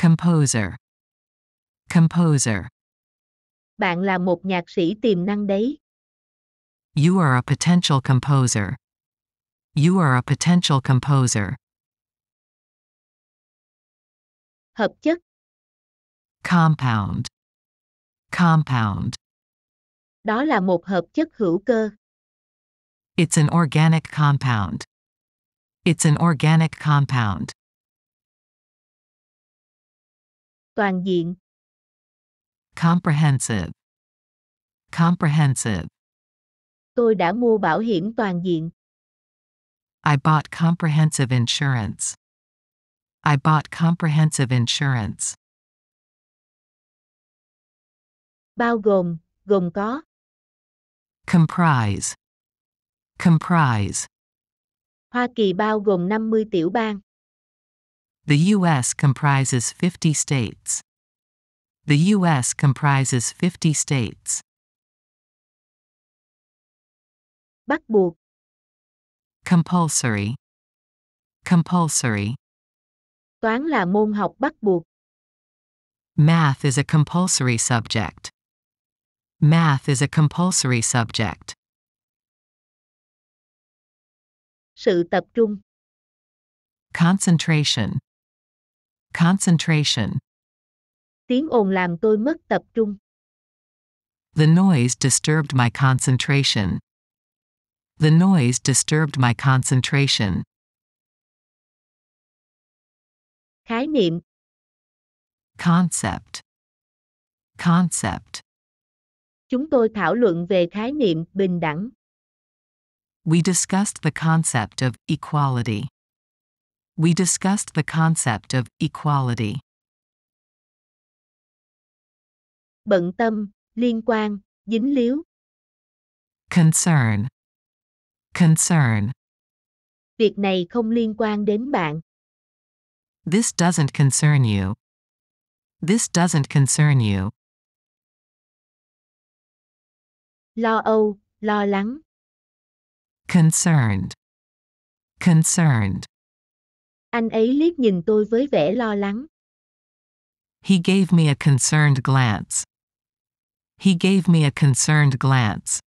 Composer. Composer. Bạn là một nhạc sĩ tiềm năng đấy. You are a potential composer. You are a potential composer. Hợp chất. Compound. Compound. Đó là một hợp chất hữu cơ. It's an organic compound. It's an organic compound. Toàn diện. Comprehensive. Comprehensive. Tôi đã mua bảo hiểm toàn diện. I bought comprehensive insurance. I bought comprehensive insurance. Bao gồm, gồm có. Comprise. Comprise. Hoa Kỳ bao gồm 50 tiểu bang. The U.S. comprises 50 states. The U.S. comprises 50 states. Bắt buộc. Compulsory. Compulsory. Toán là môn học bắt buộc. Math is a compulsory subject. Math is a compulsory subject. Sự tập trung. Concentration. Concentration. Tiếng ồn làm tôi mất tập trung. The noise disturbed my concentration. The noise disturbed my concentration. Khái niệm. Concept. Concept. Chúng tôi thảo luận về khái niệm bình đẳng. We discussed the concept of equality. We discussed the concept of equality. Bận tâm, liên quan, dính líu. Concern. Concern. Việc này không liên quan đến bạn. This doesn't concern you. This doesn't concern you. Lo âu, lo lắng. Concerned. Concerned. Anh ấy liếc nhìn tôi với vẻ lo lắng. He gave me a concerned glance. He gave me a concerned glance.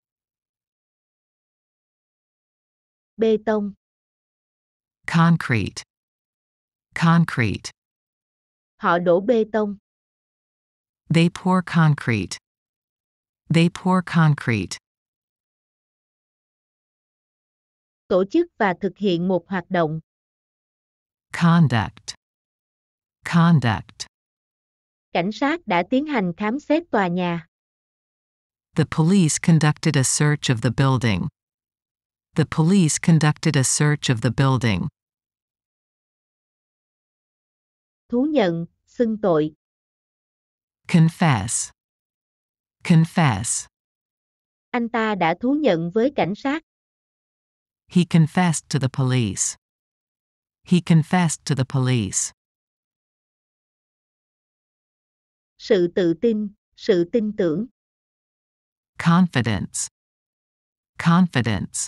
Bê tông. Concrete. Concrete. Họ đổ bê tông. They pour concrete. They pour concrete. Tổ chức và thực hiện một hoạt động. Conduct. Conduct. Cảnh sát đã tiến hành khám xét tòa nhà. The police conducted a search of the building. The police conducted a search of the building. Thú nhận, xưng tội. Confess. Confess. Anh ta đã thú nhận với cảnh sát. He confessed to the police. He confessed to the police. Sự tự tin, sự tin tưởng. Confidence. Confidence.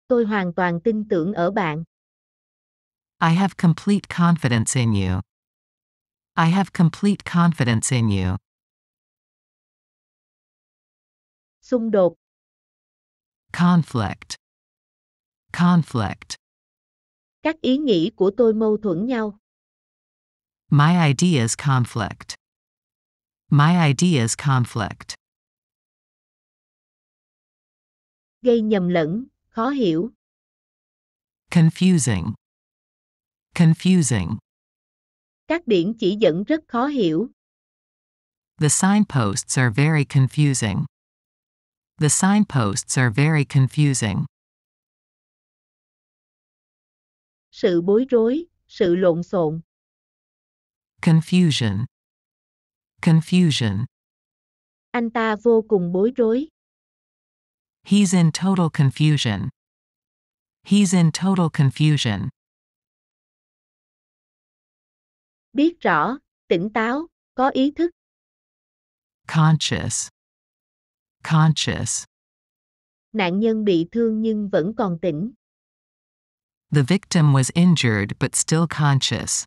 Tôi hoàn toàn tin tưởng ở bạn. I have complete confidence in you. I have complete confidence in you. Xung đột. Conflict. Conflict. Các ý nghĩ của tôi mâu thuẫn nhau. My ideas conflict. My ideas conflict. gây nhầm lẫn, khó hiểu. Confusing. Confusing. Các biển chỉ dẫn rất khó hiểu. The signposts are very confusing. The signposts are very confusing. Sự bối rối, sự lộn xộn. Confusion. Confusion. Anh ta vô cùng bối rối. He's in total confusion. He's in total confusion. Biết rõ, tỉnh táo, có ý thức. Conscious. Conscious. Nạn nhân bị thương nhưng vẫn còn tỉnh. The victim was injured but still conscious.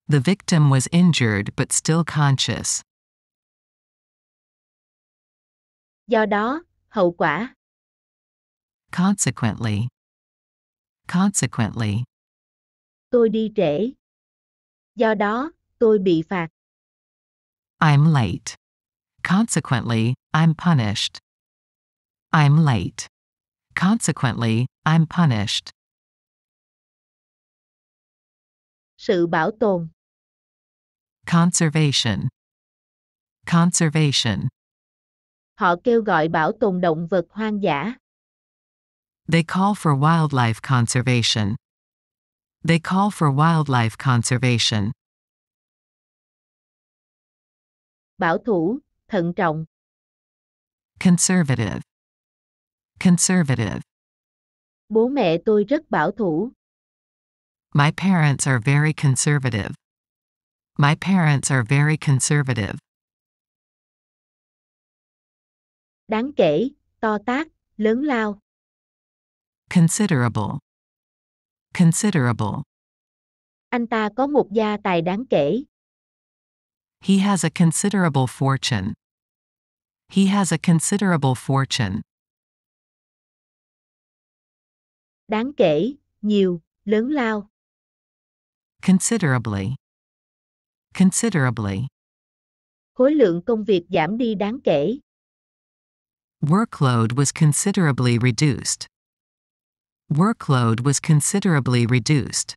The victim was injured but still conscious. Do đó, hậu quả. Consequently. Consequently. Tôi đi trễ. Do đó, tôi bị phạt. I'm late. Consequently, I'm punished. I'm late. Consequently, I'm punished. Sự bảo tồn. Conservation. Conservation. Họ kêu gọi bảo tồn động vật hoang dã. They call for wildlife conservation. They call for wildlife conservation. Bảo thủ, thận trọng. Conservative. Conservative. Bố mẹ tôi rất bảo thủ. My parents are very conservative. My parents are very conservative. Đáng kể, to tát, lớn lao. Considerable. Considerable. Anh ta có một gia tài đáng kể. He has a considerable fortune. He has a considerable fortune. Đáng kể, nhiều, lớn lao. Considerably. Considerably. Khối lượng công việc giảm đi đáng kể. Workload was considerably reduced. Workload was considerably reduced.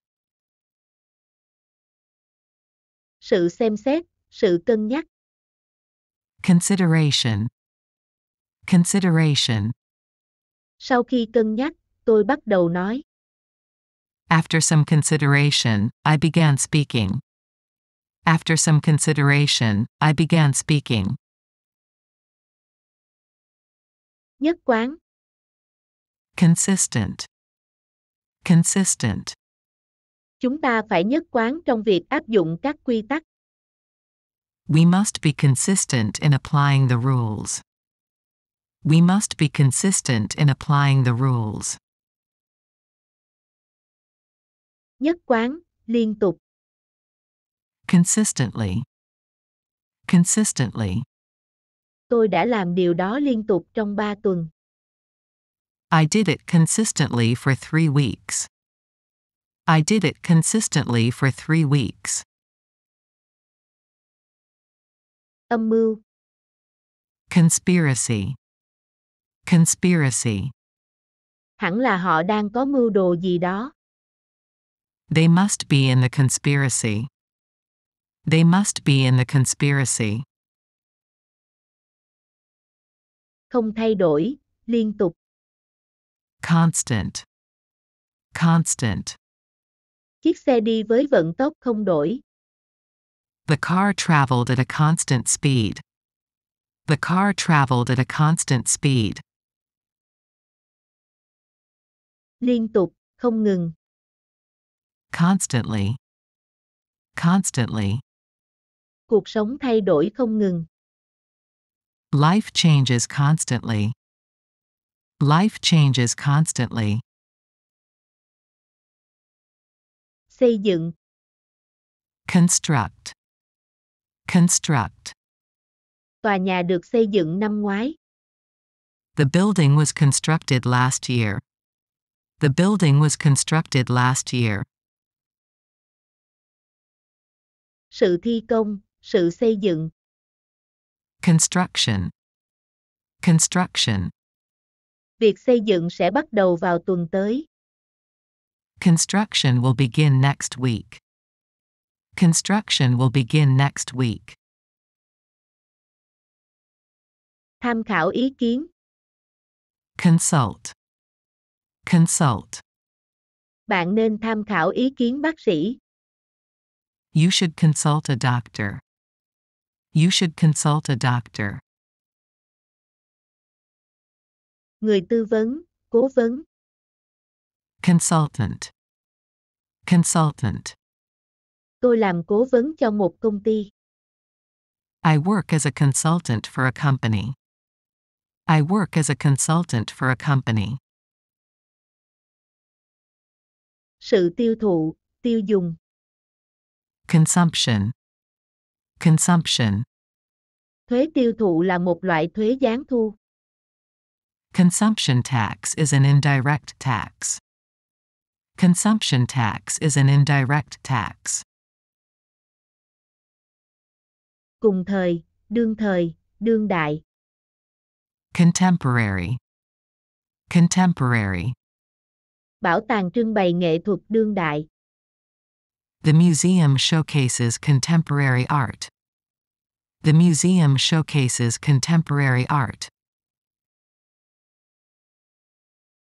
Sự xem xét, sự cân nhắc. Consideration. Consideration. Sau khi cân nhắc, tôi bắt đầu nói. After some consideration, I began speaking. After some consideration, I began speaking. Nhất quán. Consistent. Consistent. Chúng ta phải nhất quán trong việc áp dụng các quy tắc. We must be consistent in applying the rules. We must be consistent in applying the rules. Nhất quán, liên tục. Consistently. Consistently. Tôi đã làm điều đó liên tục trong 3 tuần. I did it consistently for 3 weeks. I did it consistently for 3 weeks. Âm mưu. Conspiracy. Conspiracy. Hẳn là họ đang có mưu đồ gì đó. They must be in the conspiracy. They must be in the conspiracy. Không thay đổi, liên tục. Constant. Constant. Chiếc xe đi với vận tốc không đổi. The car traveled at a constant speed. The car traveled at a constant speed. Liên tục, không ngừng. Constantly. Constantly. Cuộc sống thay đổi không ngừng. Life changes constantly. Life changes constantly. Xây dựng. Construct. Construct. Tòa nhà được xây dựng năm ngoái. The building was constructed last year. The building was constructed last year. Sự thi công, sự xây dựng. Construction. Construction. Việc xây dựng sẽ bắt đầu vào tuần tới. Construction will begin next week. Construction will begin next week. Tham khảo ý kiến. Consult. Consult. Bạn nên tham khảo ý kiến bác sĩ. You should consult a doctor. You should consult a doctor. Người tư vấn, cố vấn. Consultant. Consultant. Tôi làm cố vấn cho một công ty. I work as a consultant for a company. I work as a consultant for a company. Sự tiêu thụ, tiêu dùng. Consumption. Consumption. Thuế tiêu thụ là một loại thuế gián thu. Consumption tax is an indirect tax. Consumption tax is an indirect tax. Cùng thời, đương đại. Contemporary. Contemporary. Bảo tàng trưng bày nghệ thuật đương đại. The museum showcases contemporary art. The museum showcases contemporary art.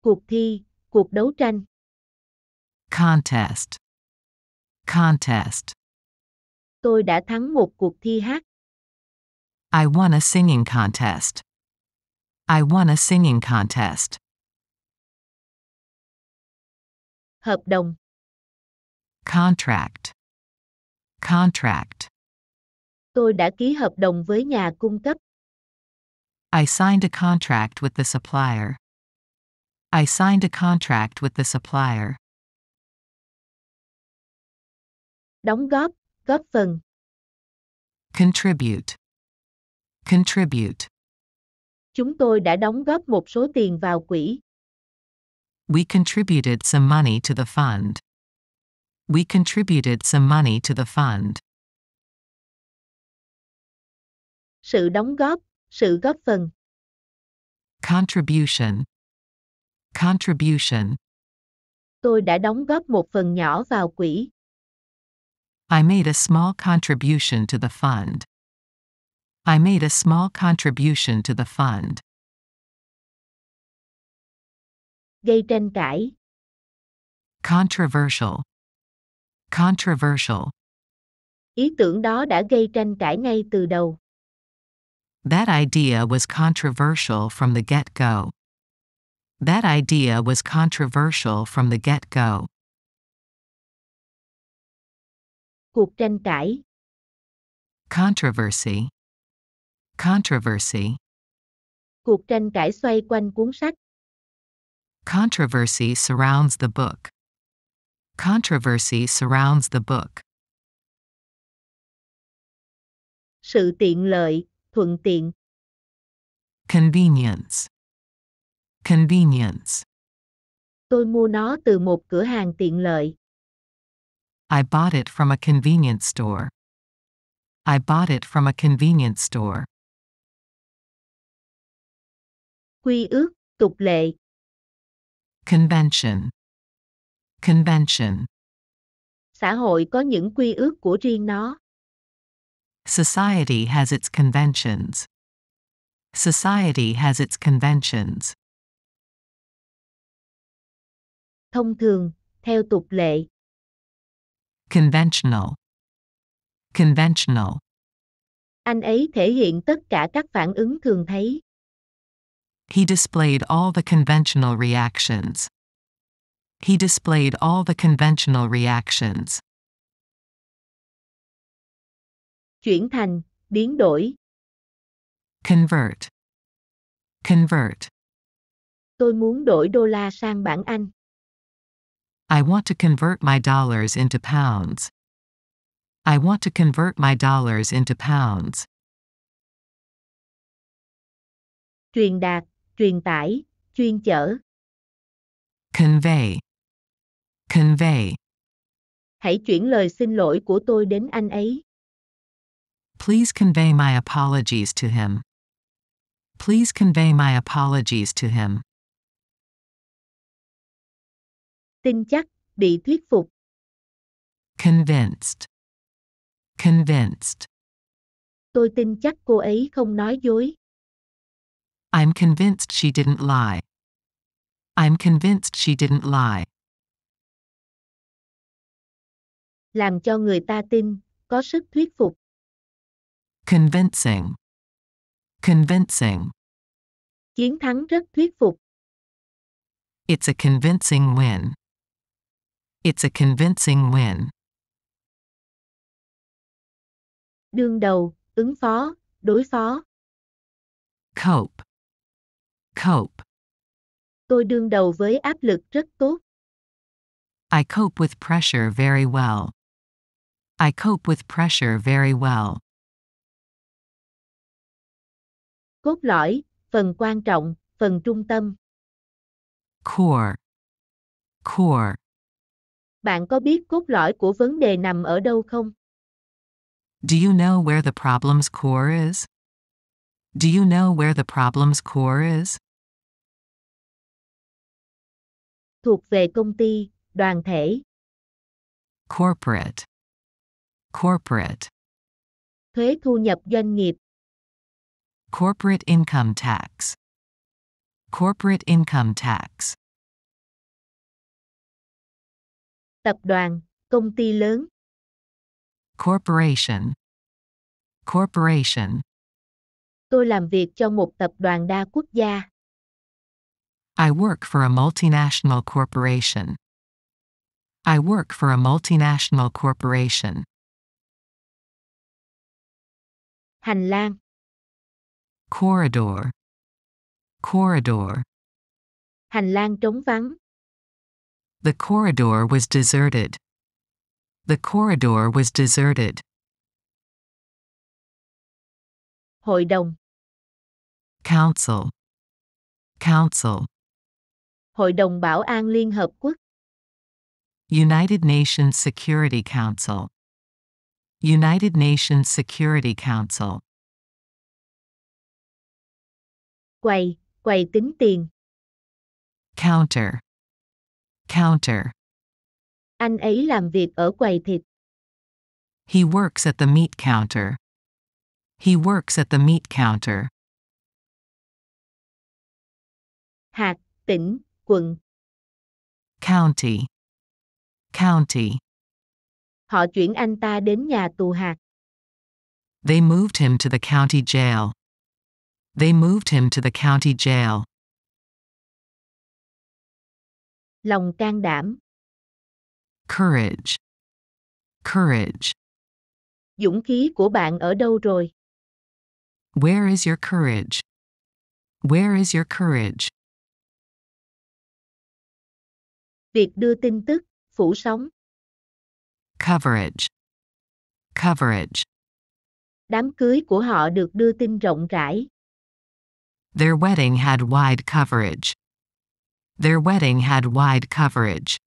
Cuộc thi, cuộc đấu tranh. Contest. Contest. Tôi đã thắng một cuộc thi hát. I won a singing contest. I won a singing contest. Hợp đồng. Contract. Contract. Tôi đã ký hợp đồng với nhà cung cấp. I signed a contract with the supplier. I signed a contract with the supplier. Đóng góp, góp phần. Contribute. Contribute. Chúng tôi đã đóng góp một số tiền vào quỹ. We contributed some money to the fund. We contributed some money to the fund. Sự đóng góp, sự góp phần. Contribution. Contribution. Tôi đã đóng góp một phần nhỏ vào quỹ. I made a small contribution to the fund. I made a small contribution to the fund. Gây tranh cãi. Controversial. Controversial. Ý tưởng đó đã gây tranh cãi ngay từ đầu. That idea was controversial from the get-go. That idea was controversial from the get-go. Cuộc tranh cãi. Controversy. Controversy. Cuộc tranh cãi xoay quanh cuốn sách. Controversy surrounds the book. Controversy surrounds the book. Sự tiện lợi, thuận tiện. Convenience. Convenience. Tôi mua nó từ một cửa hàng tiện lợi. I bought it from a convenience store. I bought it from a convenience store. Quy ước, tục lệ. Convention. Convention. Xã hội có những quy ước của riêng nó. Society has its conventions. Society has its conventions. Thông thường, theo tục lệ. Conventional. Conventional. Anh ấy thể hiện tất cả các phản ứng thường thấy. He displayed all the conventional reactions. He displayed all the conventional reactions. Chuyển thành, biến đổi. Convert. Convert. Tôi muốn đổi đô la sang bảng Anh. I want to convert my dollars into pounds. I want to convert my dollars into pounds. Truyền đạt, truyền tải, chuyên chở. Convey. Convey. Hãy chuyển lời xin lỗi của tôi đến anh ấy. Please convey my apologies to him. Please convey my apologies to him. Tin chắc, bị thuyết phục. Convinced. Convinced. Tôi tin chắc cô ấy không nói dối. I'm convinced she didn't lie. I'm convinced she didn't lie. Làm cho người ta tin, có sức thuyết phục. Convincing. Convincing. Chiến thắng rất thuyết phục. It's a convincing win. It's a convincing win. Đương đầu, ứng phó, đối phó. Cope. Cope. Tôi đương đầu với áp lực rất tốt. I cope with pressure very well. I cope with pressure very well. Cốt lõi, phần quan trọng, phần trung tâm. Core. Core. Bạn có biết cốt lõi của vấn đề nằm ở đâu không? Do you know where the problem's core is? Do you know where the problem's core is? Thuộc về công ty, đoàn thể. Corporate. Corporate. Thuế thu nhập doanh nghiệp. Corporate income tax. Corporate income tax. Tập đoàn, công ty lớn. Corporation. Corporation. Tôi làm việc cho một tập đoàn đa quốc gia. I work for a multinational corporation. I work for a multinational corporation. Hành lang. Corridor. Corridor. Hành lang trống vắng. The corridor was deserted. The corridor was deserted. Hội đồng. Council. Council. Hội đồng Bảo an Liên Hợp Quốc. United Nations Security Council. United Nations Security Council. Quầy, quầy tính tiền. Counter. Counter. Anh ấy làm việc ở quầy thịt. He works at the meat counter. He works at the meat counter. Hạt, tỉnh, quận. County. County. Họ chuyển anh ta đến nhà tù hạt. They moved him to the county jail. They moved him to the county jail. Lòng can đảm. Courage. Courage. Dũng khí của bạn ở đâu rồi? Where is your courage? Where is your courage? Việc đưa tin tức, phủ sóng. Coverage. Coverage. Đám cưới của họ được đưa tin rộng rãi. Their wedding had wide coverage. Their wedding had wide coverage.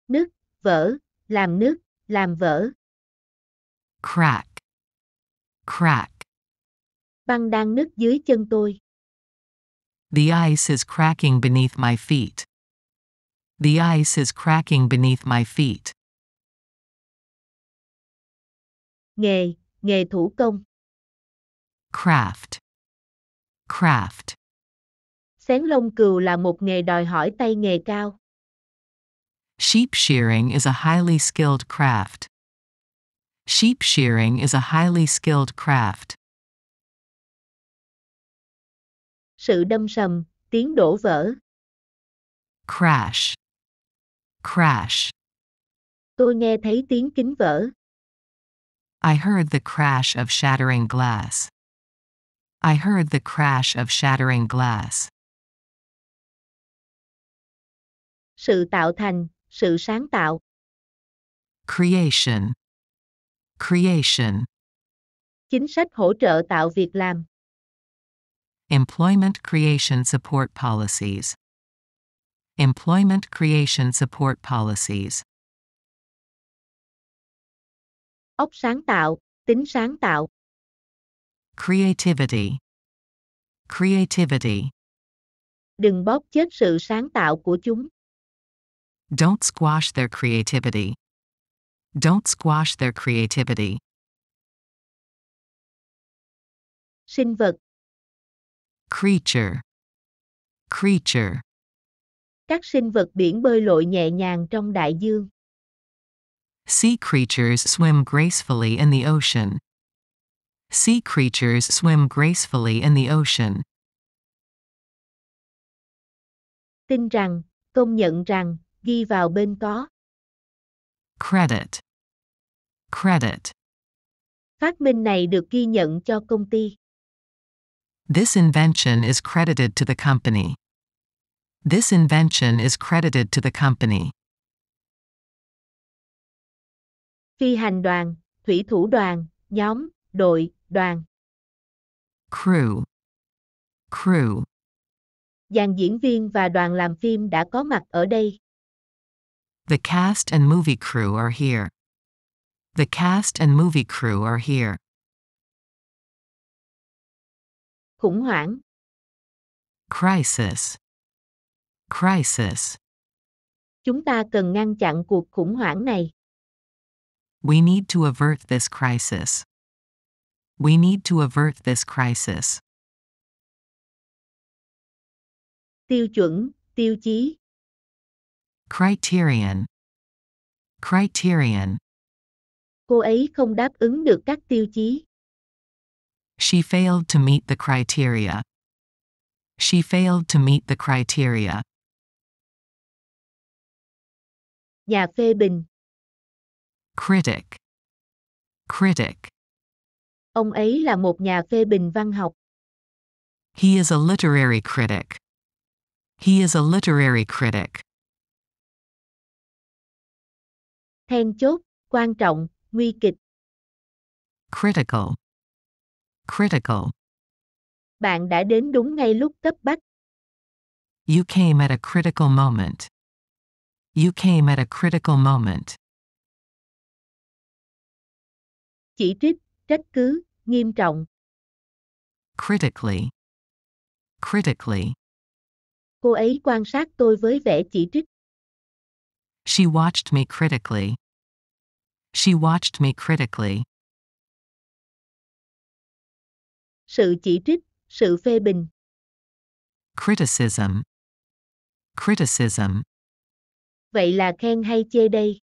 Nứt, vỡ, làm vỡ. Crack. Crack. Băng đang nứt dưới chân tôi. The ice is cracking beneath my feet. The ice is cracking beneath my feet. Nghề, nghề thủ công. Craft. Craft. Xén lông cừu là một nghề đòi hỏi tay nghề cao. Sheep shearing is a highly skilled craft. Sheep shearing is a highly skilled craft. Sự đâm sầm, tiếng đổ vỡ. Crash. Crash. Tôi nghe thấy tiếng kính vỡ. I heard the crash of shattering glass. I heard the crash of shattering glass. Sự tạo thành, sự sáng tạo. Creation. Creation. Chính sách hỗ trợ tạo việc làm. Employment creation support policies. Employment creation support policies. Óc sáng tạo, tính sáng tạo. Creativity. Creativity. Đừng bóp chết sự sáng tạo của chúng. Don't squash their creativity. Don't squash their creativity. Sinh vật. Creature. Creature. Các sinh vật biển bơi lội nhẹ nhàng trong đại dương. Sea creatures swim gracefully in the ocean. Sea creatures swim gracefully in the ocean. Tin rằng, công nhận rằng, ghi vào bên có. Credit. Credit. Phát minh này được ghi nhận cho công ty. This invention is credited to the company. This invention is credited to the company. Phi hành đoàn, thủy thủ đoàn, nhóm, đội, đoàn. Crew. Crew. Dàn diễn viên và đoàn làm phim đã có mặt ở đây. The cast and movie crew are here. The cast and movie crew are here. Khủng hoảng. Crisis. Crisis. Chúng ta cần ngăn chặn cuộc khủng hoảng này. We need to avert this crisis. We need to avert this crisis. Tiêu chuẩn, tiêu chí. Criterion. Criterion. Cô ấy không đáp ứng được các tiêu chí. She failed to meet the criteria. She failed to meet the criteria. Nhà phê bình. Critic. Critic. Ông ấy là một nhà phê bình văn học. He is a literary critic. He is a literary critic. Then chốt, quan trọng, nguy kịch. Critical. Critical. Bạn đã đến đúng ngay lúc cấp bách. You came at a critical moment. You came at a critical moment. Chỉ trích, trách cứ, nghiêm trọng. Critically. Critically. Cô ấy quan sát tôi với vẻ chỉ trích. She watched me critically. She watched me critically. Sự chỉ trích, sự phê bình. Criticism. Criticism. Vậy là khen hay chê đây?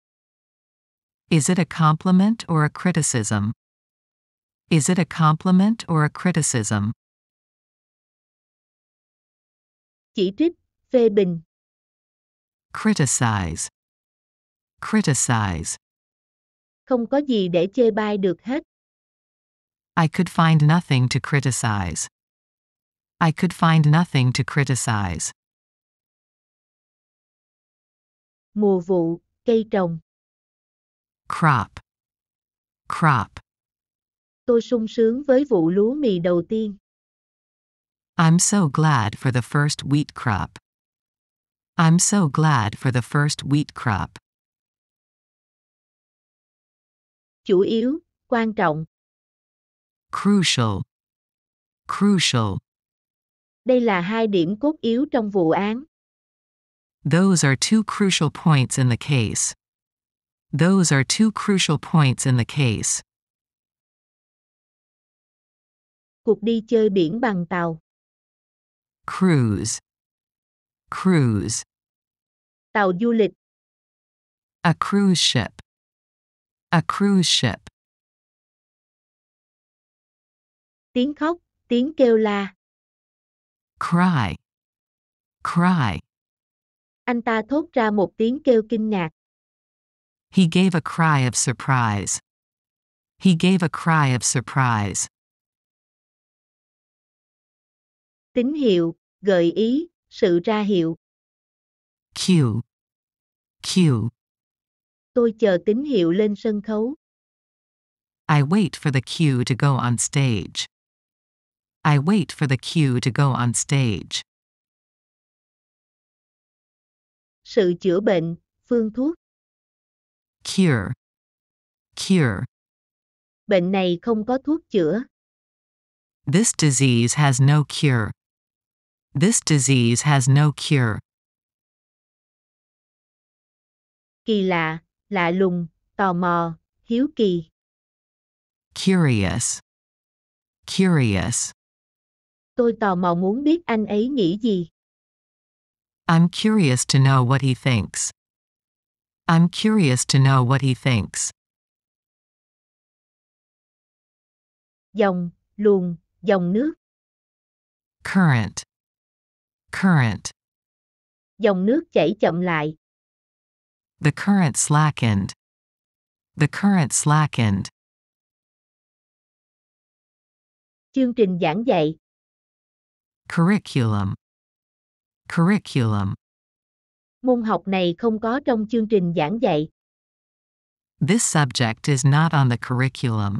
Is it a compliment or a criticism? Is it a compliment or a criticism? Chỉ trích, phê bình. Criticize. Criticize. Không có gì để chê bai được hết. I could find nothing to criticize. I could find nothing to criticize. Mùa vụ, cây trồng. Crop. Crop. Tôi sung sướng với vụ lúa mì đầu tiên. I'm so glad for the first wheat crop. I'm so glad for the first wheat crop. Chủ yếu, quan trọng. Crucial. Crucial. Đây là hai điểm cốt yếu trong vụ án. Those are two crucial points in the case. Those are two crucial points in the case. Cuộc đi chơi biển bằng tàu. Cruise. Cruise. Tàu du lịch. A cruise ship. A cruise ship. Tiếng khóc, tiếng kêu la. Cry. Cry. Anh ta thốt ra một tiếng kêu kinh ngạc. He gave a cry of surprise. He gave a cry of surprise. Tín hiệu, gợi ý, sự ra hiệu. Cue. Cue. Tôi chờ tín hiệu lên sân khấu. I wait for the cue to go on stage. I wait for the cue to go on stage. Sự chữa bệnh, phương thuốc. Cure. Cure. Bệnh này không có thuốc chữa. This disease has no cure. This disease has no cure. Kỳ lạ, lạ lùng, tò mò, hiếu kỳ. Curious. Curious. Tôi tò mò muốn biết anh ấy nghĩ gì. I'm curious to know what he thinks. I'm curious to know what he thinks. Dòng, luồng, dòng nước. Current. Current. Dòng nước chảy chậm lại. The current slackened. The current slackened. Chương trình giảng dạy. Curriculum. Curriculum. Môn học này không có trong chương trình giảng dạy. This subject is not on the curriculum.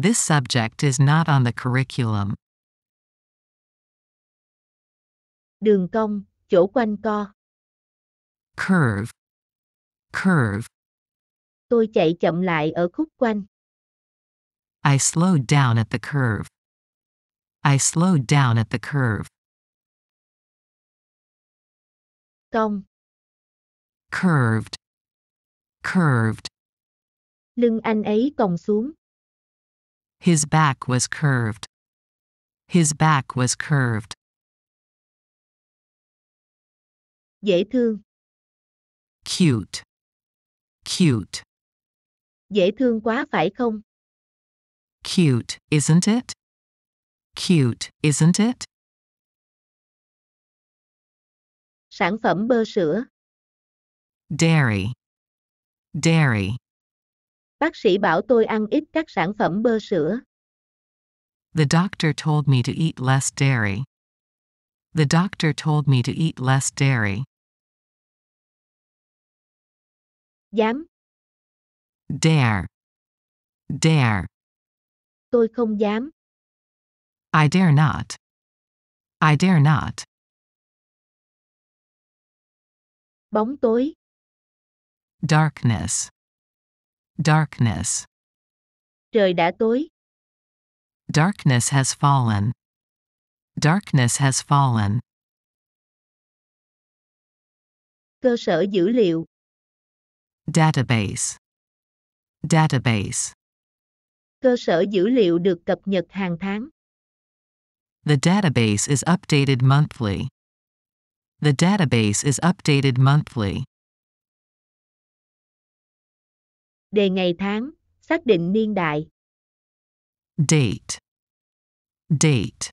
This subject is not on the curriculum. Đường cong, chỗ quanh co. Curve. Curve. Tôi chạy chậm lại ở khúc quanh. I slowed down at the curve. I slowed down at the curve. Cong. Curved. Curved. Lưng anh ấy còng xuống. His back was curved. His back was curved. Dễ thương. Cute. Cute. Dễ thương quá phải không? Cute, isn't it? Cute, isn't it? Sản phẩm bơ sữa. Dairy. Dairy. Bác sĩ bảo tôi ăn ít các sản phẩm bơ sữa. The doctor told me to eat less dairy. The doctor told me to eat less dairy. Dám. Dare. Dare. Tôi không dám. I dare not. I dare not. Bóng tối. Darkness. Darkness. Trời đã tối. Darkness has fallen. Darkness has fallen. Cơ sở dữ liệu. Database. Database. Cơ sở dữ liệu được cập nhật hàng tháng. The database is updated monthly. The database is updated monthly. Đề ngày tháng, xác định niên đại. Date. Date.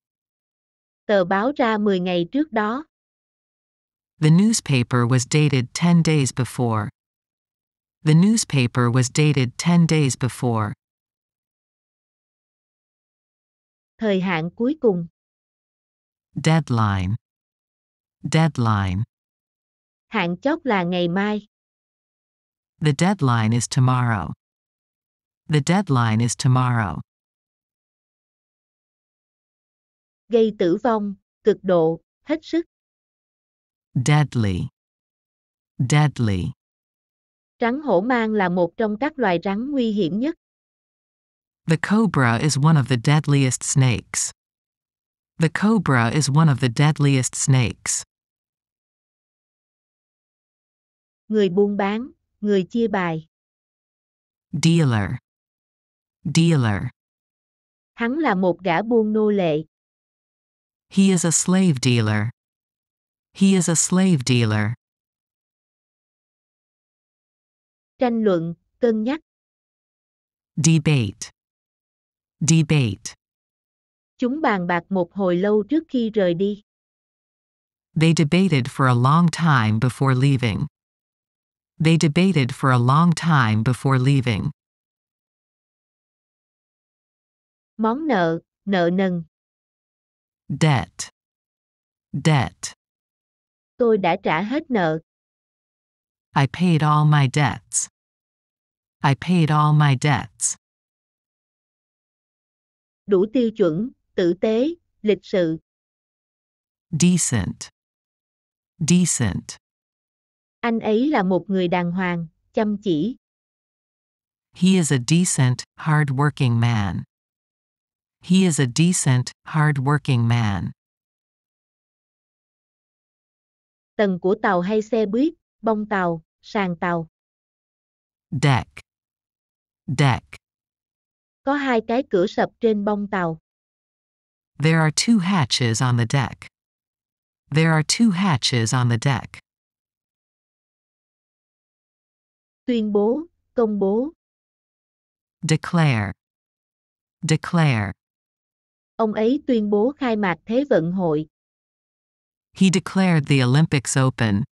Tờ báo ra 10 ngày trước đó. The newspaper was dated 10 days before. The newspaper was dated 10 days before. Thời hạn cuối cùng. Deadline. Deadline. Hạn chót là ngày mai. The deadline is tomorrow. The deadline is tomorrow. Gây tử vong, cực độ, hết sức. Deadly. Deadly. Rắn hổ mang là một trong các loài rắn nguy hiểm nhất. The cobra is one of the deadliest snakes. The cobra is one of the deadliest snakes. Người buôn bán, người chia bài. Dealer. Dealer. Hắn là một gã buôn nô lệ. He is a slave dealer. He is a slave dealer. Tranh luận, cân nhắc. Debate. Debate. Chúng bàn bạc một hồi lâu trước khi rời đi. They debated for a long time before leaving. They debated for a long time before leaving. Món nợ, nợ nần. Debt. Debt. Tôi đã trả hết nợ. I paid all my debts. I paid all my debts. Đủ tiêu chuẩn, tử tế, lịch sự. Decent. Decent. Anh ấy là một người đàng hoàng, chăm chỉ. He is a decent, hard-working man. He is a decent, hard-working man. Tầng của tàu hay xe buýt, bông tàu, sàn tàu. Deck. Deck. Có 2 cái cửa sập trên bông tàu. There are 2 hatches on the deck. There are 2 hatches on the deck. Tuyên bố, công bố. Declare. Declare. Ông ấy tuyên bố khai mạc Thế vận hội. He declared the Olympics open.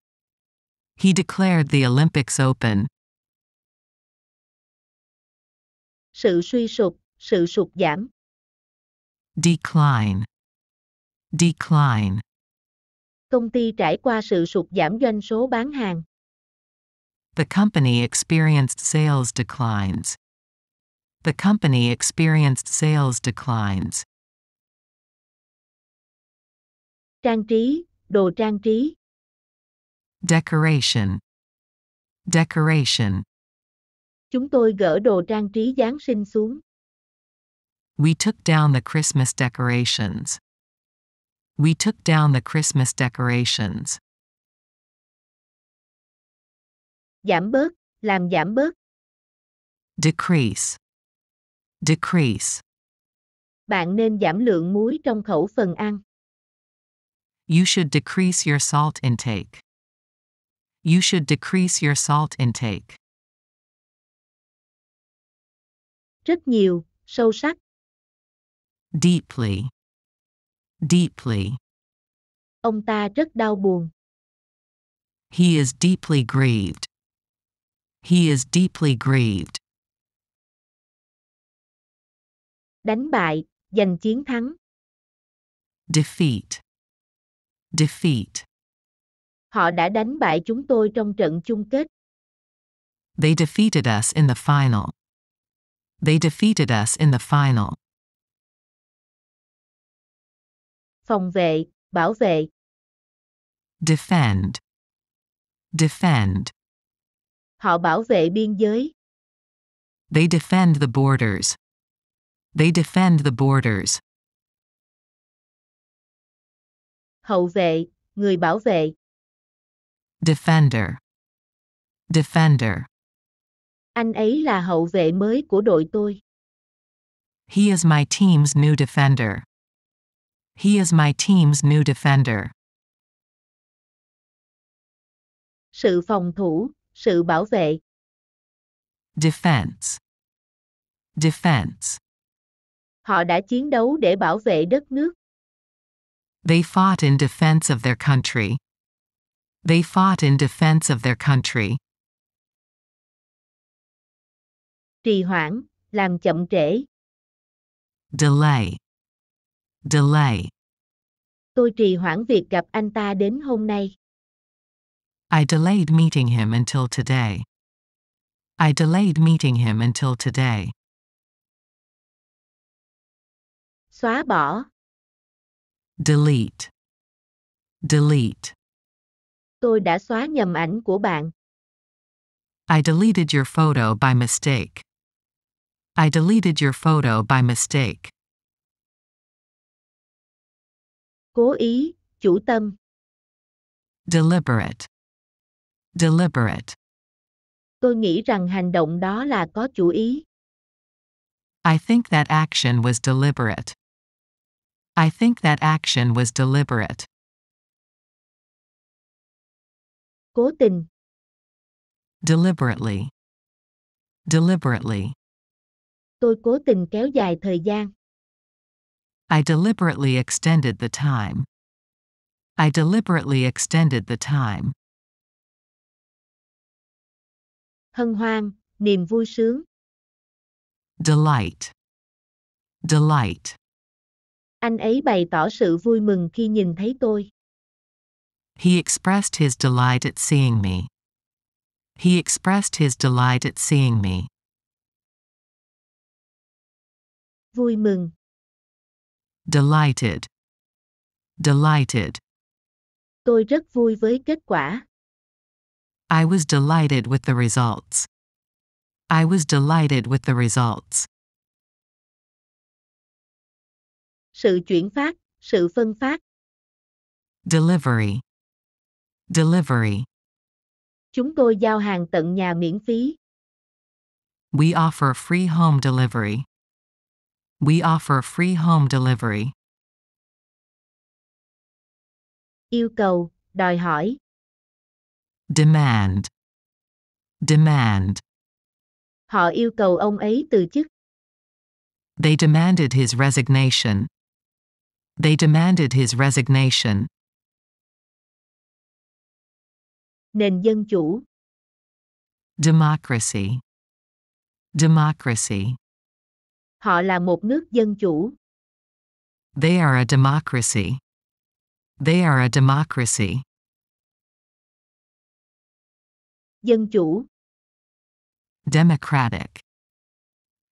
He declared the Olympics open. Sự suy sụp, sự sụt giảm. Decline. Decline. Công ty trải qua sự sụt giảm doanh số bán hàng. The company experienced sales declines. The company experienced sales declines. Trang trí, đồ trang trí. Decoration. Decoration. Chúng tôi gỡ đồ trang trí Giáng sinh xuống. We took down the Christmas decorations. We took down the Christmas decorations. Giảm bớt, làm giảm bớt. Decrease. Decrease. Bạn nên giảm lượng muối trong khẩu phần ăn. You should decrease your salt intake. You should decrease your salt intake. Rất nhiều, sâu sắc. Deeply. Deeply. Ông ta rất đau buồn. He is deeply grieved. He is deeply grieved. Đánh bại, giành chiến thắng. Defeat. Defeat. Họ đã đánh bại chúng tôi trong trận chung kết. They defeated us in the final. They defeated us in the final. Phòng vệ, bảo vệ. Defend. Defend. Họ bảo vệ biên giới. They defend the borders. They defend the borders. Hậu vệ, người bảo vệ. Defender. Defender. Anh ấy là hậu vệ mới của đội tôi. He is my team's new defender. He is my team's new defender. Sự phòng thủ, sự bảo vệ. Defense. Defense. Họ đã chiến đấu để bảo vệ đất nước. They fought in defense of their country. They fought in defense of their country. Trì hoãn, làm chậm trễ. Delay. Delay. Tôi trì hoãn việc gặp anh ta đến hôm nay. I delayed meeting him until today. I delayed meeting him until today. Xóa bỏ. Delete. Delete. Tôi đã xóa nhầm ảnh của bạn. I deleted your photo by mistake. I deleted your photo by mistake. Cố ý, chủ tâm. Deliberate. Deliberate. Tôi nghĩ rằng hành động đó là có chủ ý. I think that action was deliberate. I think that action was deliberate. Cố tình. Deliberately. Deliberately. Tôi cố tình kéo dài thời gian. I deliberately extended the time. I deliberately extended the time. Hân hoan, niềm vui sướng. Delight. Delight. Anh ấy bày tỏ sự vui mừng khi nhìn thấy tôi. He expressed his delight at seeing me. He expressed his delight at seeing me. Vui mừng. Delighted. Delighted. Tôi rất vui với kết quả. I was delighted with the results. I was delighted with the results. Sự chuyển phát, sự phân phát. Delivery. Delivery. Chúng tôi giao hàng tận nhà miễn phí. We offer free home delivery. We offer free home delivery. Yêu cầu, đòi hỏi. Demand. Demand. Họ yêu cầu ông ấy từ chức. They demanded his resignation. They demanded his resignation. Nền dân chủ. Democracy. Democracy. Họ là một nước dân chủ. They are a democracy. They are a democracy. Dân chủ. Democratic.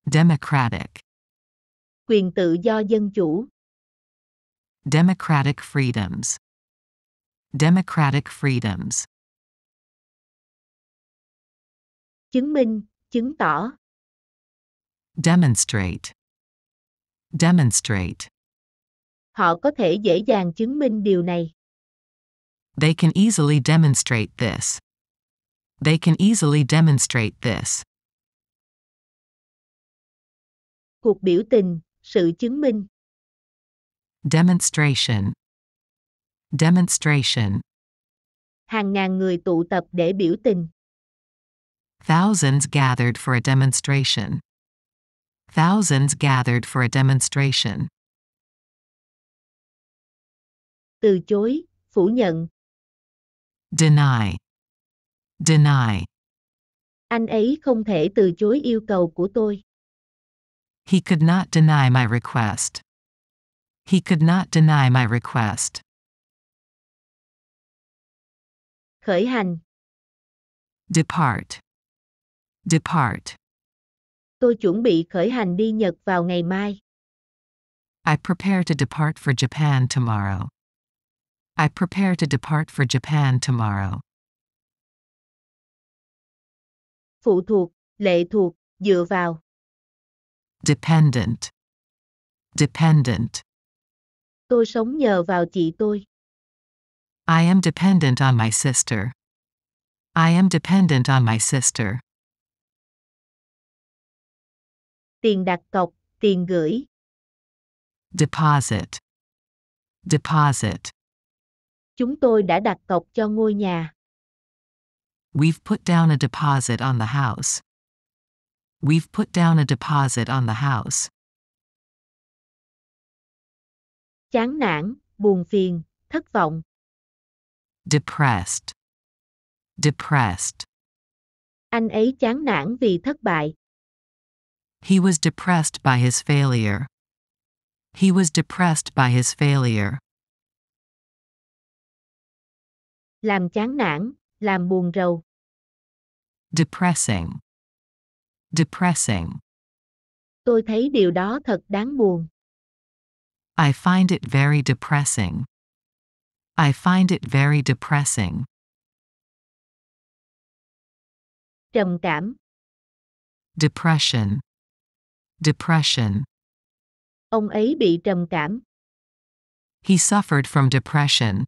Democratic. Quyền tự do dân chủ. Democratic freedoms. Democratic freedoms. Chứng minh, chứng tỏ. Demonstrate. Demonstrate. Họ có thể dễ dàng chứng minh điều này. They can easily demonstrate this. They can easily demonstrate this. Cuộc biểu tình, sự chứng minh. Demonstration. Demonstration. Hàng ngàn người tụ tập để biểu tình. Thousands gathered for a demonstration. Thousands gathered for a demonstration. Từ chối, phủ nhận. Deny. Deny. Anh ấy không thể từ chối yêu cầu của tôi. He could not deny my request. He could not deny my request. Khởi hành. Depart. Depart. Tôi chuẩn bị khởi hành đi Nhật vào ngày mai. I prepare to depart for Japan tomorrow. I prepare to depart for Japan tomorrow. Phụ thuộc, lệ thuộc, dựa vào. Dependent. Dependent. Tôi sống nhờ vào chị tôi. I am dependent on my sister. I am dependent on my sister. Tiền đặt cọc, tiền gửi. Deposit. Deposit. Chúng tôi đã đặt cọc cho ngôi nhà. We've put down a deposit on the house. We've put down a deposit on the house. Chán nản, buồn phiền, thất vọng. Depressed. Depressed. Anh ấy chán nản vì thất bại. He was depressed by his failure. He was depressed by his failure. Làm chán nản, làm buồn rầu. Depressing. Depressing. Tôi thấy điều đó thật đáng buồn. I find it very depressing. I find it very depressing. Trầm cảm. Depression. Depression. Ông ấy bị trầm cảm. He suffered from depression.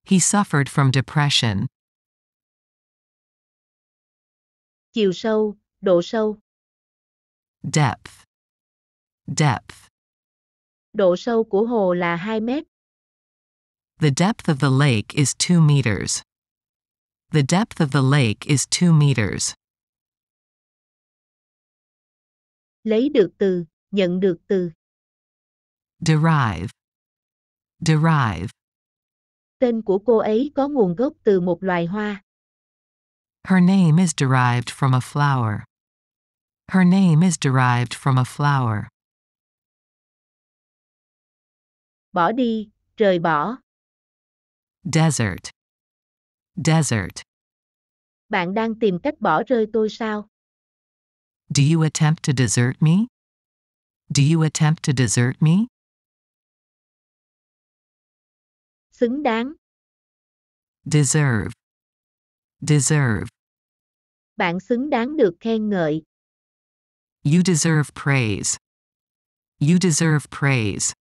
He suffered from depression. Chiều sâu, độ sâu. Depth. Depth. Độ sâu của hồ là 2 mét. The depth of the lake is 2 meters. The depth of the lake is 2 meters. Lấy được từ, nhận được từ. Derive. Derive. Tên của cô ấy có nguồn gốc từ một loài hoa. Her name is derived from a flower. Her name is derived from a flower. Bỏ đi, rời bỏ. Desert. Desert. Bạn đang tìm cách bỏ rơi tôi sao? Do you attempt to desert me? Do you attempt to desert me? Xứng đáng. Deserve. Deserve. Bạn xứng đáng được khen ngợi. You deserve praise. You deserve praise.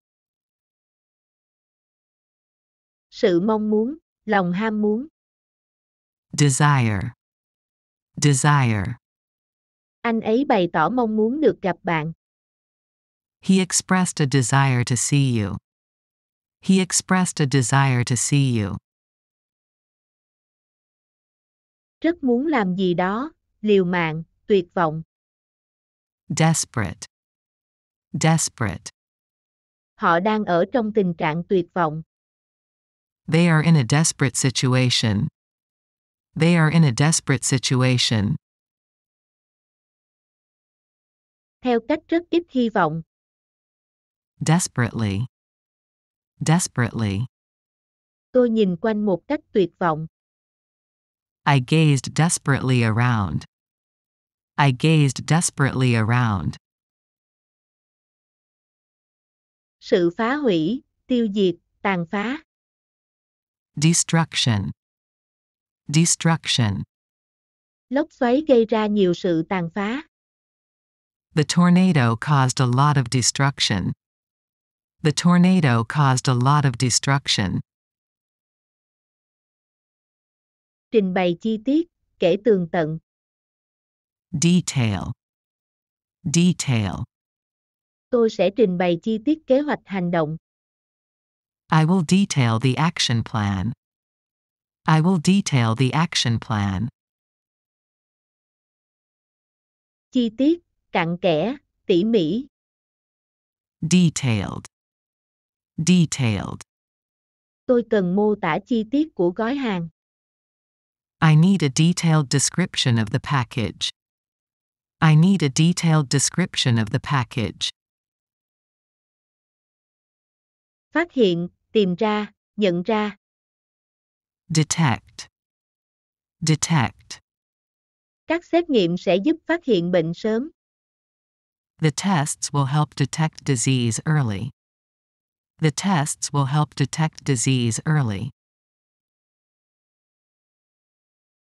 Sự mong muốn, lòng ham muốn. Desire. Desire. Anh ấy bày tỏ mong muốn được gặp bạn. He expressed a desire to see you. He expressed a desire to see you. Rất muốn làm gì đó, liều mạng, tuyệt vọng. Desperate. Desperate. Họ đang ở trong tình trạng tuyệt vọng. They are in a desperate situation. They are in a desperate situation. Theo cách rất ít hy vọng. Desperately. Desperately. Tôi nhìn quanh một cách tuyệt vọng. I gazed desperately around. I gazed desperately around. Sự phá hủy, tiêu diệt, tàn phá. Destruction. Destruction. Lốc xoáy gây ra nhiều sự tàn phá. The tornado caused a lot of destruction. The tornado caused a lot of destruction. Trình bày chi tiết, kể tường tận. Detail. Detail. Tôi sẽ trình bày chi tiết kế hoạch hành động. I will detail the action plan. I will detail the action plan. Chi tiết, cặn kẽ, tỉ mỉ. Detailed. Detailed. Tôi cần mô tả chi tiết của gói hàng. I need a detailed description of the package. I need a detailed description of the package. Phát hiện, tìm ra, nhận ra. Detect. Detect. Các xét nghiệm sẽ giúp phát hiện bệnh sớm. The tests will help detect disease early. The tests will help detect disease early.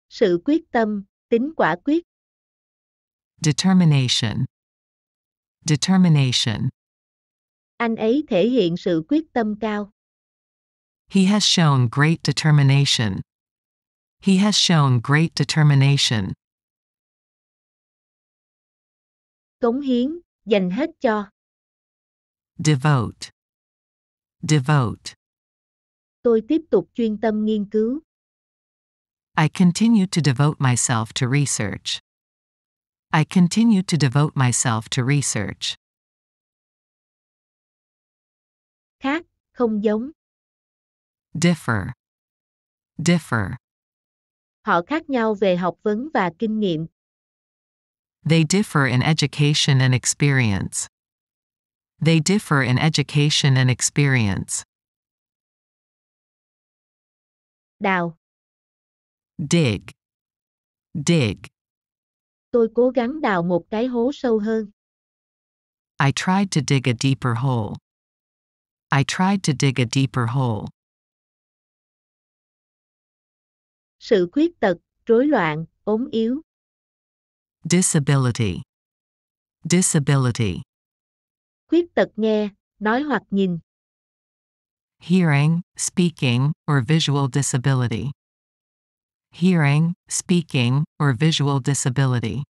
Sự quyết tâm, tính quả quyết. Determination. Determination. Anh ấy thể hiện sự quyết tâm cao. He has shown great determination. He has shown great determination. Cống hiến, dành hết cho. Devote. Devote. Tôi tiếp tục chuyên tâm nghiên cứu. I continue to devote myself to research. I continue to devote myself to research. Khác, không giống. Differ. Differ. Họ khác nhau về học vấn và kinh nghiệm. They differ in education and experience. They differ in education and experience. Đào. Dig. Dig. Tôi cố gắng đào một cái hố sâu hơn. I tried to dig a deeper hole. I tried to dig a deeper hole. Sự khuyết tật, rối loạn, ốm yếu. Disability. Disability. Khuyết tật nghe, nói hoặc nhìn. Hearing, speaking, or visual disability. Hearing, speaking, or visual disability.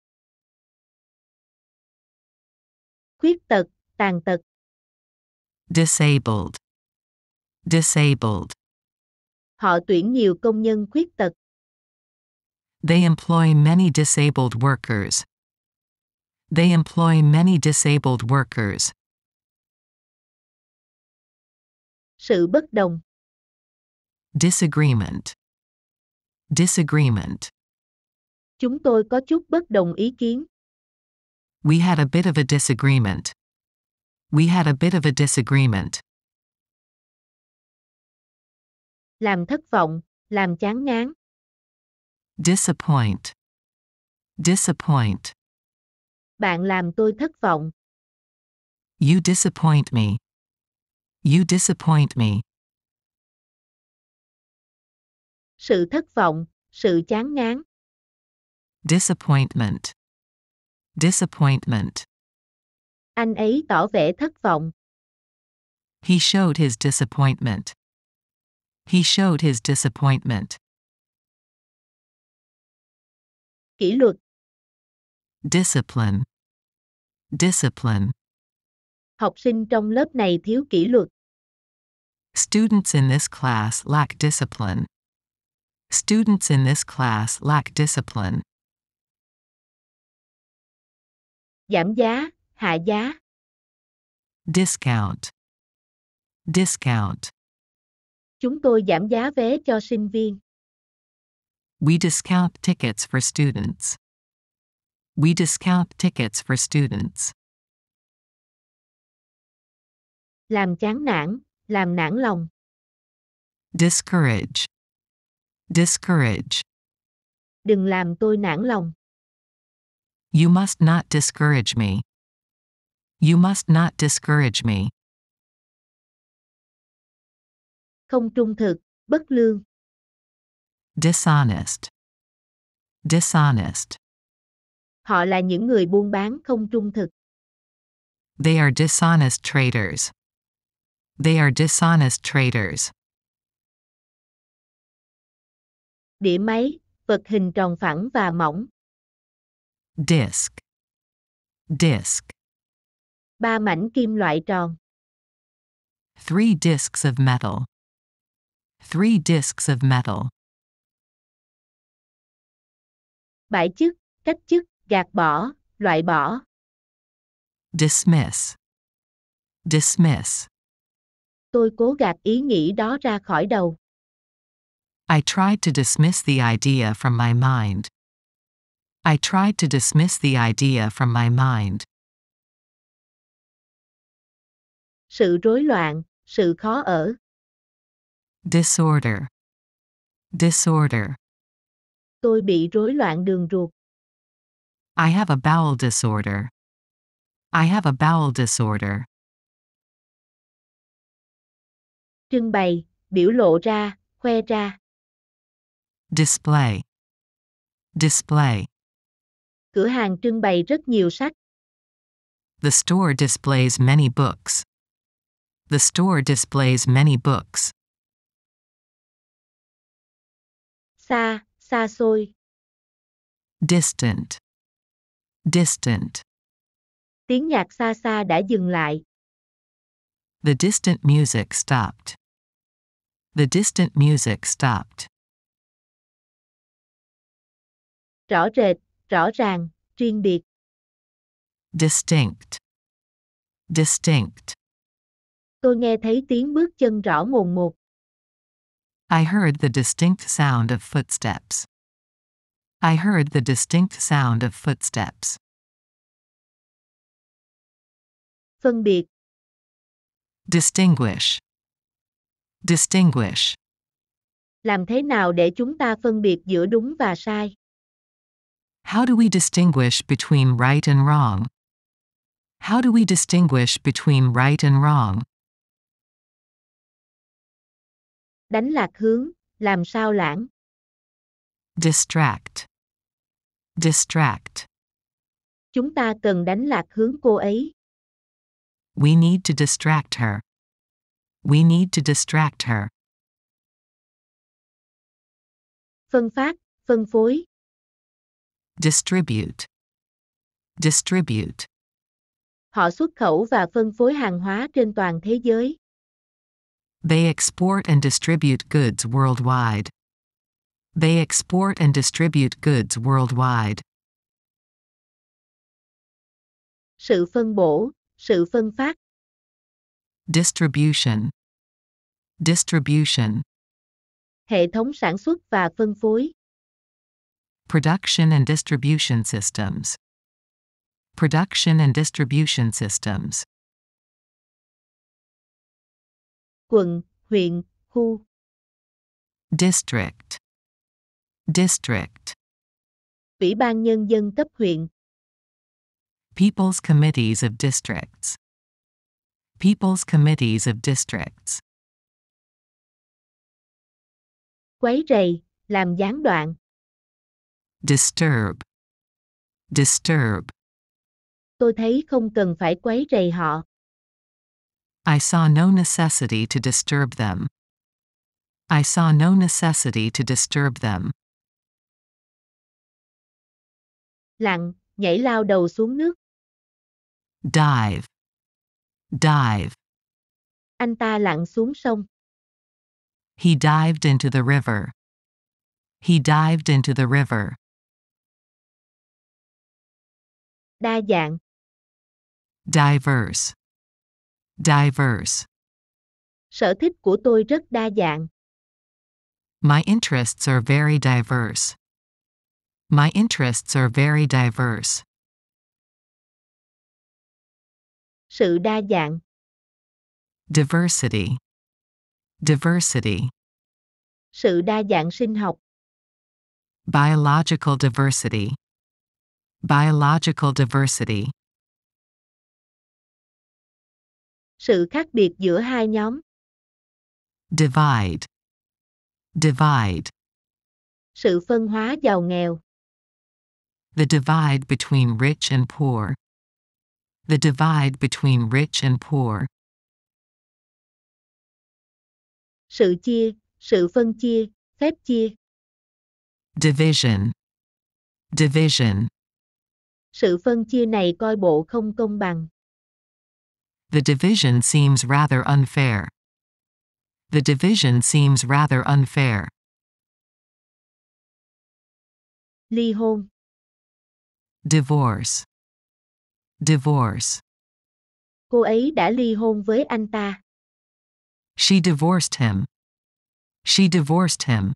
Khuyết tật, tàn tật. Disabled. Disabled. Họ tuyển nhiều công nhân khuyết tật. They employ many disabled workers. They employ many disabled workers. Sự bất đồng. Disagreement. Disagreement. Chúng tôi có chút bất đồng ý kiến. We had a bit of a disagreement. We had a bit of a disagreement. Làm thất vọng, làm chán ngán. Disappoint. Disappoint. Bạn làm tôi thất vọng. You disappoint me. You disappoint me. Sự thất vọng, sự chán ngán. Disappointment. Disappointment. Anh ấy tỏ vẻ thất vọng. He showed his disappointment. He showed his disappointment. Kỷ luật. Discipline. Discipline. Học sinh trong lớp này thiếu kỷ luật. Students in this class lack discipline. Students in this class lack discipline. Giảm giá, hạ giá. Discount. Discount. Chúng tôi giảm giá vé cho sinh viên. We discount tickets for students. We discount tickets for students. Làm chán nản, làm nản lòng. Discourage. Discourage. Đừng làm tôi nản lòng. You must not discourage me. You must not discourage me. Không trung thực, bất lương. Dishonest. Dishonest. Họ là những người buôn bán không trung thực. They are dishonest traders. They are dishonest traders. Đĩa máy, vật hình tròn phẳng và mỏng. Disc. Disc. 3 mảnh kim loại tròn. 3 discs of metal. 3 discs of metal. Bãi chức, cách chức, gạt bỏ, loại bỏ. Dismiss. Dismiss. Tôi cố gạt ý nghĩ đó ra khỏi đầu. I tried to dismiss the idea from my mind. I tried to dismiss the idea from my mind. Sự rối loạn, sự khó ở. Disorder. Disorder. Tôi bị rối loạn đường ruột. I have a bowel disorder. I have a bowel disorder. Trưng bày, biểu lộ ra, khoe ra. Display. Display. Cửa hàng trưng bày rất nhiều sách. The store displays many books. The store displays many books. Xa, xa xôi. Distant. Distant. Tiếng nhạc xa xa đã dừng lại. The distant music stopped. The distant music stopped. Rõ rệt, rõ ràng, riêng biệt. Distinct. Distinct. Tôi nghe thấy tiếng bước chân rõ mồn một. I heard the distinct sound of footsteps. I heard the distinct sound of footsteps. Phân biệt. Distinguish. Distinguish. Làm thế nào để chúng ta phân biệt giữa đúng và sai? How do we distinguish between right and wrong? How do we distinguish between right and wrong? Đánh lạc hướng, làm sao lãng. Distract. Distract. Chúng ta cần đánh lạc hướng cô ấy. We need to distract her. We need to distract her. Phân phát, phân phối. Distribute. Distribute. Họ xuất khẩu và phân phối hàng hóa trên toàn thế giới. They export and distribute goods worldwide. They export and distribute goods worldwide. Sự phân bổ, sự phân phát. Distribution. Distribution. Hệ thống sản xuất và phân phối. Production and distribution systems. Production and distribution systems. Quận, huyện, khu. District. District. Ủy ban nhân dân cấp huyện. People's committees of districts. People's committees of districts. Quấy rầy, làm gián đoạn. Disturb. Disturb. Tôi thấy không cần phải quấy rầy họ. I saw no necessity to disturb them. I saw no necessity to disturb them. Lặn, nhảy lao đầu xuống nước. Dive. Dive. Anh ta lặn xuống sông. He dived into the river. He dived into the river. Đa dạng. Diverse. Diverse. Sở thích của tôi rất đa dạng. My interests are very diverse. My interests are very diverse. Sự đa dạng. Diversity. Diversity. Sự đa dạng sinh học. Biological diversity. Biological diversity. Sự khác biệt giữa hai nhóm. Divide. Divide. Sự phân hóa giàu nghèo. The divide between rich and poor. The divide between rich and poor. Sự chia, sự phân chia, phép chia. Division. Division. Sự phân chia này coi bộ không công bằng. The division seems rather unfair. The division seems rather unfair. Ly hôn. Divorce. Divorce. Cô ấy đã ly hôn với anh ta. She divorced him. She divorced him.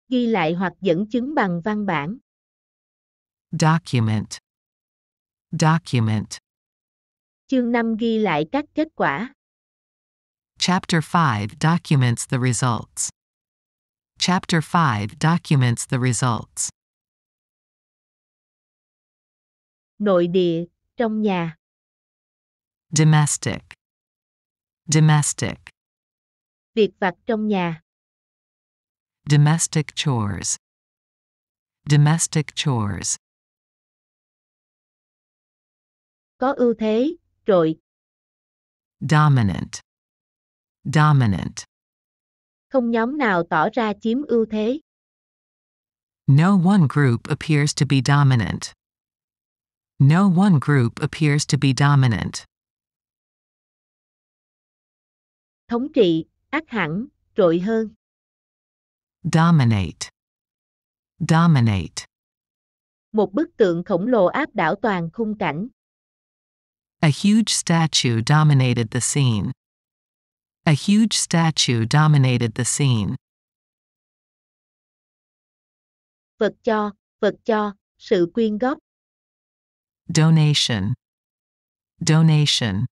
Ghi lại hoặc dẫn chứng bằng văn bản. Document. Document. Chương 5 ghi lại các kết quả. Chapter 5 documents the results. Chapter 5 documents the results. Nội địa, trong nhà. Domestic. Domestic. Việc vặt trong nhà. Domestic chores. Domestic chores. Có ưu thế, trội. Dominant. Dominant. Không nhóm nào tỏ ra chiếm ưu thế. No one group appears to be dominant. No one group appears to be dominant. Thống trị, ắt hẳn, trội hơn. Dominate. Dominate. Một bức tượng khổng lồ áp đảo toàn khung cảnh. A huge statue dominated the scene. A huge statue dominated the scene. Vật cho, sự quyên góp. Donation. Donation.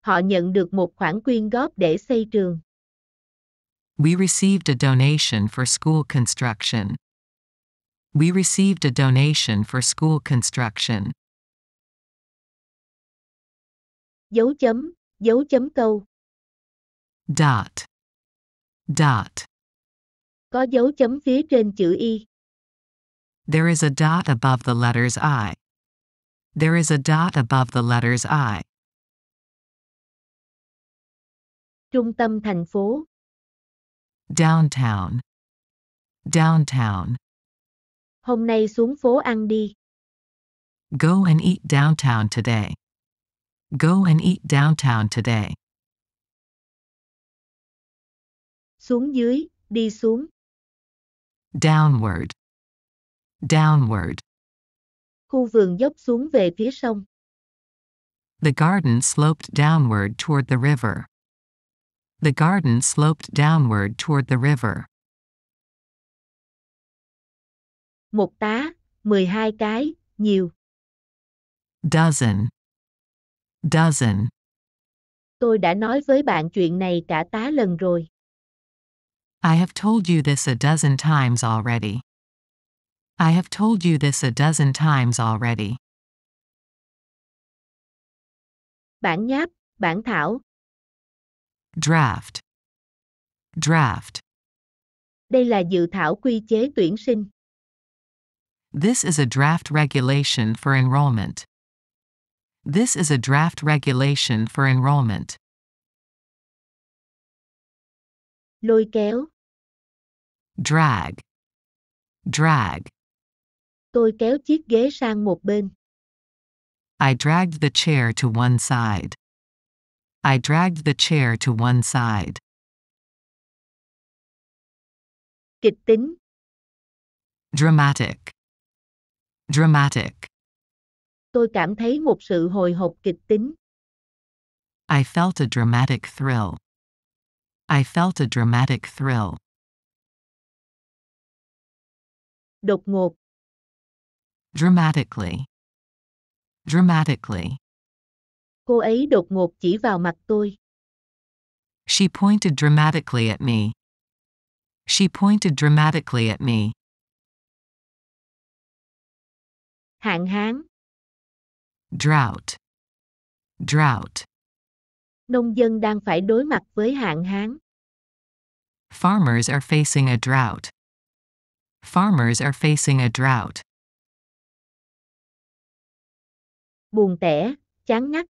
Họ nhận được một khoản quyên góp để xây trường. We received a donation for school construction. We received a donation for school construction. Dấu chấm câu. Dot. Dot. Có dấu chấm phía trên chữ Y. There is a dot above the letters I. There is a dot above the letters I. Trung tâm thành phố. Downtown. Downtown. Hôm nay xuống phố ăn đi. Go and eat downtown today. Go and eat downtown today. Xuống dưới, đi xuống. Downward. Downward. Khu vườn dốc xuống về phía sông. The garden sloped downward toward the river. The garden sloped downward toward the river. Một tá, 12 cái, nhiều. Dozen. Dozen. Tôi đã nói với bạn chuyện này cả tá lần rồi. I have told you this a dozen times already. I have told you this a dozen times already. Bản nháp, bản thảo. Draft. Draft. Đây là dự thảo quy chế tuyển sinh. This is a draft regulation for enrollment. This is a draft regulation for enrollment. lôi kéo, drag, drag. tôi kéo chiếc ghế sang một bên. I dragged the chair to one side. I dragged the chair to one side. Kịch tính, Dramatic, dramatic. tôi cảm thấy một sự hồi hộp kịch tính. I felt a dramatic thrill. I felt a dramatic thrill. Đột ngột, Dramatically, dramatically. cô ấy đột ngột chỉ vào mặt tôi. She pointed dramatically at me. She pointed dramatically at me. Hạn hán, Drought, drought. nông dân đang phải đối mặt với hạn hán. Farmers are facing a drought. Farmers are facing a drought. Buồn tẻ, chán ngắt.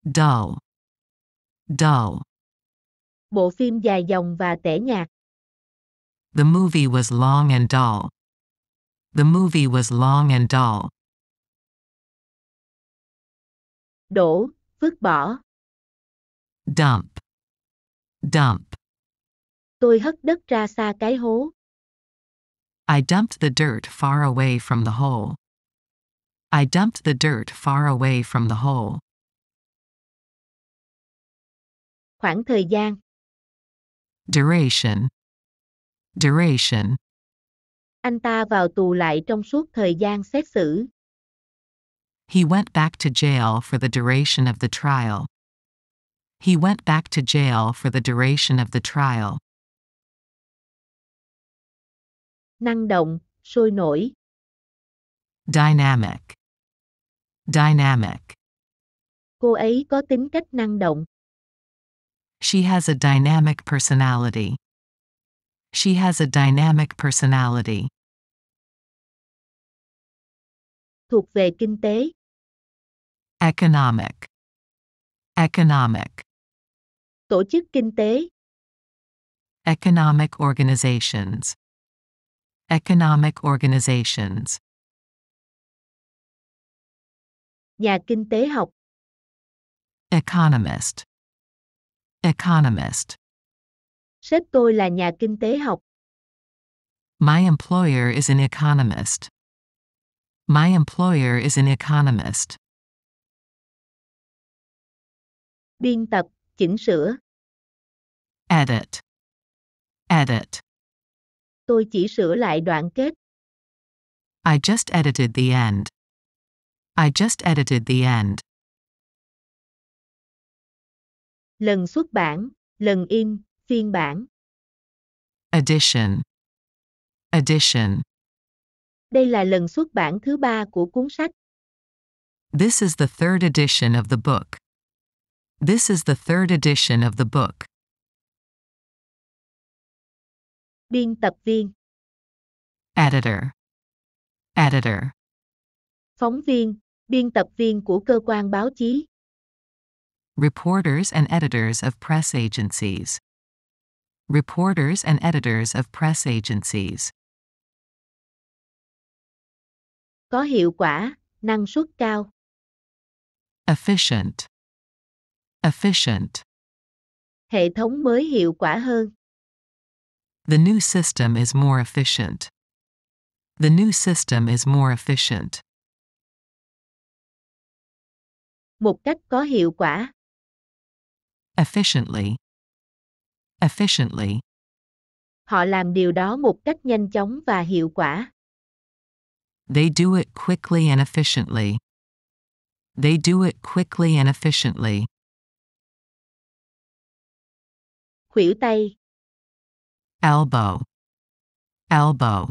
Dull, dull. Bộ phim dài dòng và tẻ nhạt. The movie was long and dull. The movie was long and dull. Đổ, vứt bỏ. Dump, dump. Tôi hất đất ra xa cái hố. I dumped the dirt far away from the hole. I dumped the dirt far away from the hole. Khoảng thời gian, Duration, duration. anh ta vào tù lại trong suốt thời gian xét xử. He went back to jail for the duration of the trial. He went back to jail for the duration of the trial. Năng động, sôi nổi. Dynamic, dynamic. Cô ấy có tính cách năng động. She has a dynamic personality. She has a dynamic personality. Thuộc về kinh tế. Economic, economic. Tổ chức kinh tế. Economic organizations. Economic organizations. Nhà kinh tế học. Economist. Economist. Sếp tôi là nhà kinh tế học. My employer is an economist. My employer is an economist. Biên tập, chỉnh sửa. Edit. Edit. Tôi chỉ sửa lại đoạn kết. I just edited the end. I just edited the end. Lần xuất bản, lần in, phiên bản. Edition. Edition. Đây là lần xuất bản thứ 3 của cuốn sách. This is the third edition of the book. This is the third edition of the book. Biên tập viên. Editor. Editor. Phóng viên, biên tập viên của cơ quan báo chí. Reporters and editors of press agencies. Reporters and editors of press agencies. Có hiệu quả, năng suất cao. Efficient. Efficient. Hệ thống mới hiệu quả hơn. The new system is more efficient. The new system is more efficient. Một cách có hiệu quả. Efficiently. Efficiently. Họ làm điều đó một cách nhanh chóng và hiệu quả. They do it quickly and efficiently. They do it quickly and efficiently. Khuỷu tay. Elbow. Elbow.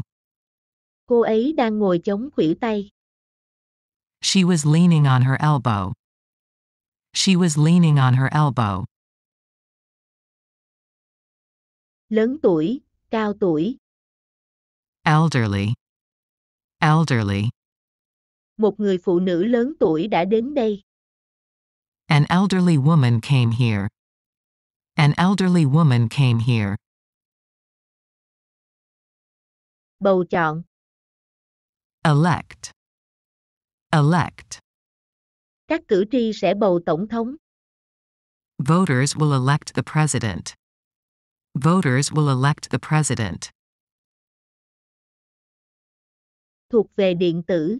Cô ấy đang ngồi chống khuỷu tay. She was leaning on her elbow. She was leaning on her elbow. Lớn tuổi, cao tuổi. Elderly. Elderly. Một người phụ nữ lớn tuổi đã đến đây. An elderly woman came here. An elderly woman came here. Bầu chọn. Elect. Elect. Các cử tri sẽ bầu tổng thống. Voters will elect the president. Voters will elect the president. Thuộc về điện tử.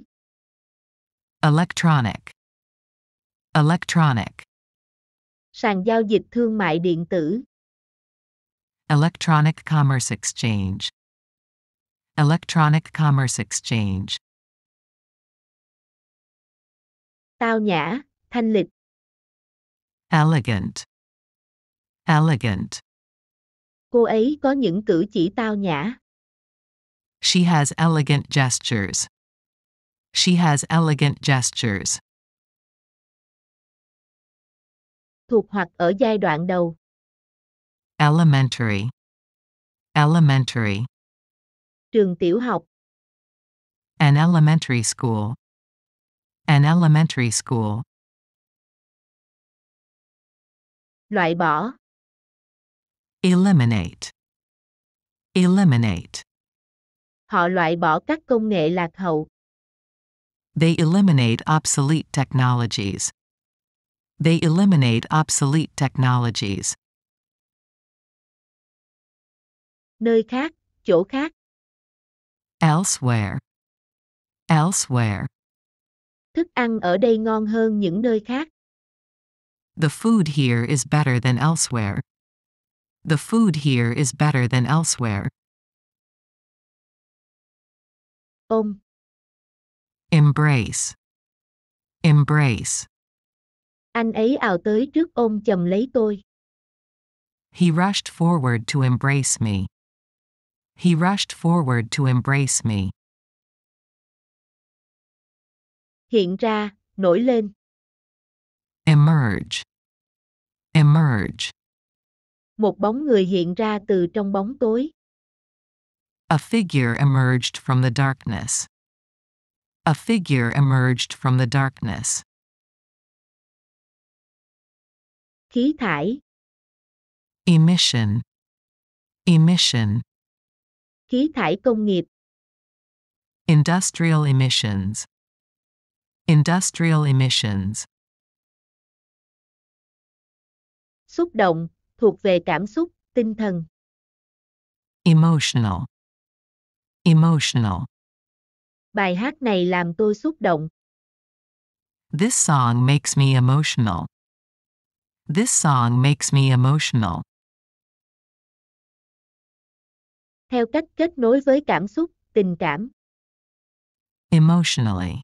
Electronic. Electronic. Sàn giao dịch thương mại điện tử. Electronic commerce exchange. Electronic commerce exchange. Tao nhã, thanh lịch. Elegant. Elegant. Cô ấy có những cử chỉ tao nhã. She has elegant gestures. She has elegant gestures. Thuộc hoặc ở giai đoạn đầu. Elementary. Elementary. Trường tiểu học. An elementary school. An elementary school. Loại bỏ. Eliminate. Eliminate. Họ loại bỏ các công nghệ lạc hậu. They eliminate obsolete technologies. They eliminate obsolete technologies. Nơi khác, chỗ khác. Elsewhere. Elsewhere. Thức ăn ở đây ngon hơn những nơi khác. The food here is better than elsewhere. The food here is better than elsewhere. Ôm. Embrace. Embrace. Anh ấy ào tới trước ôm chầm lấy tôi. He rushed forward to embrace me. He rushed forward to embrace me. Hiện ra, nổi lên. Emerge. Emerge. Một bóng người hiện ra từ trong bóng tối. A figure emerged from the darkness. A figure emerged from the darkness. Khí thải. Emission. Emission. Khí thải công nghiệp. Industrial emissions. Industrial emissions. Xúc động, thuộc về cảm xúc, tinh thần. Emotional. Emotional. Bài hát này làm tôi xúc động. This song makes me emotional. This song makes me emotional. Theo cách kết nối với cảm xúc, tình cảm. Emotionally.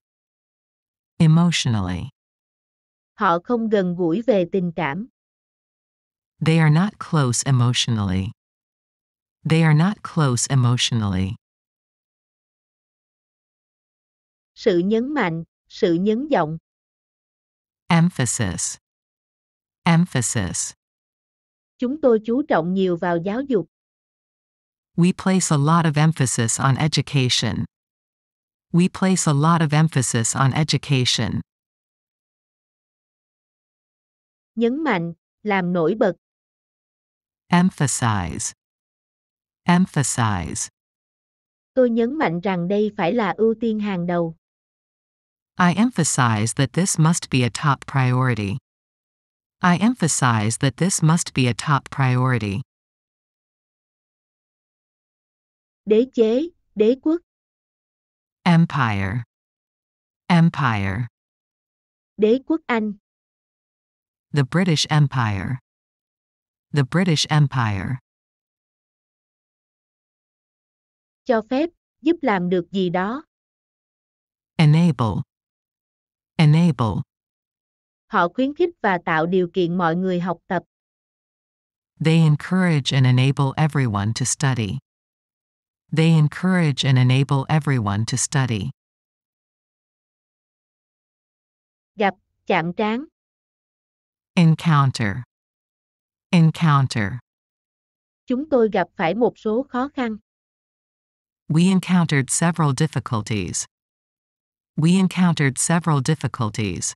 Emotionally. Họ không gần gũi về tình cảm. They are not close emotionally. They are not close emotionally. Sự nhấn mạnh, sự nhấn giọng. Emphasis. Emphasis. Chúng tôi chú trọng nhiều vào giáo dục. We place a lot of emphasis on education. We place a lot of emphasis on education. Nhấn mạnh, làm nổi bật. Emphasize. Emphasize. Tôi nhấn mạnh rằng đây phải là ưu tiên hàng đầu. I emphasize that this must be a top priority. I emphasize that this must be a top priority. Đế chế, đế quốc. Empire. Empire. Đế quốc Anh. The British Empire. The British Empire. Cho phép, giúp làm được gì đó. Enable. Enable. Họ khuyến khích và tạo điều kiện mọi người học tập. They encourage and enable everyone to study. They encourage and enable everyone to study. Gặp, chạm trán. Encounter. Encounter. Chúng tôi gặp phải một số khó khăn. We encountered several difficulties. We encountered several difficulties.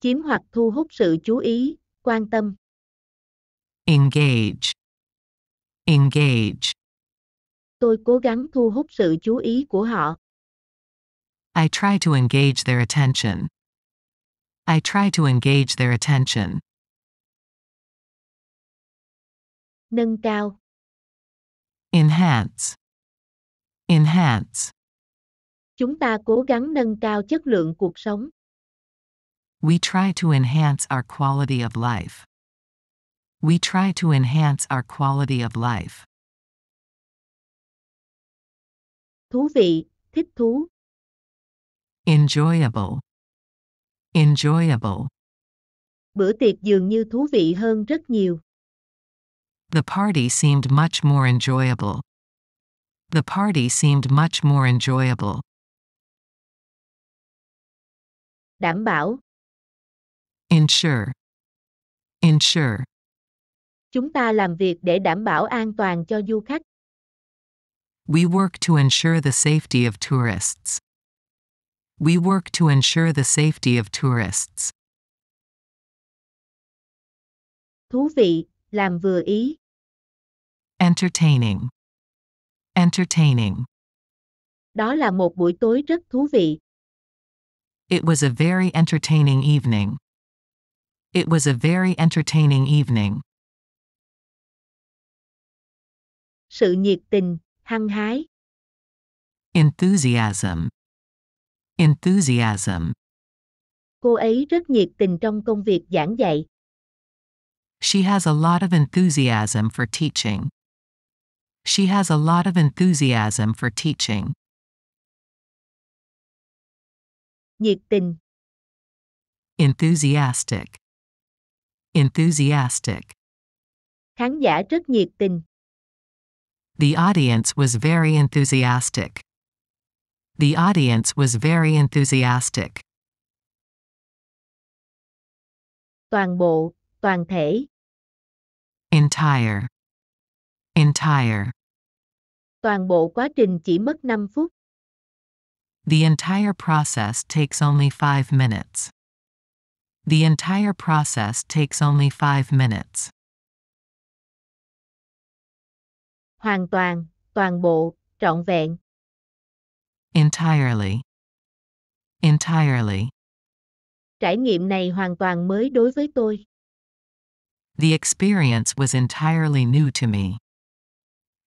Chiếm hoặc thu hút sự chú ý, quan tâm. Engage. Engage. Tôi cố gắng thu hút sự chú ý của họ. I try to engage their attention. I try to engage their attention. Nâng cao. Enhance. Enhance. Chúng ta cố gắng nâng cao chất lượng cuộc sống. We try to enhance our quality of life. We try to enhance our quality of life. Thú vị, thích thú. Enjoyable. Enjoyable. Bữa tiệc dường như thú vị hơn rất nhiều. The party seemed much more enjoyable. The party seemed much more enjoyable. Đảm bảo. Ensure. Ensure. Chúng ta làm việc để đảm bảo an toàn cho du khách. We work to ensure the safety of tourists. We work to ensure the safety of tourists. Thú vị, làm vừa ý. Entertaining. Entertaining. Đó là một buổi tối rất thú vị. It was a very entertaining evening. It was a very entertaining evening. Sự nhiệt tình, hăng hái. Enthusiasm. Enthusiasm. Cô ấy rất nhiệt tình trong công việc giảng dạy. She has a lot of enthusiasm for teaching. She has a lot of enthusiasm for teaching. Nhiệt tình. Enthusiastic. Enthusiastic. Khán giả rất nhiệt tình. The audience was very enthusiastic. The audience was very enthusiastic. Toàn bộ, toàn thể. Entire. Entire. Toàn bộ quá trình chỉ mất 5 phút. The entire process takes only 5 minutes. The entire process takes only 5 minutes. Hoàn toàn, toàn bộ, trọn vẹn. Entirely. Entirely. Trải nghiệm này hoàn toàn mới đối với tôi. The experience was entirely new to me.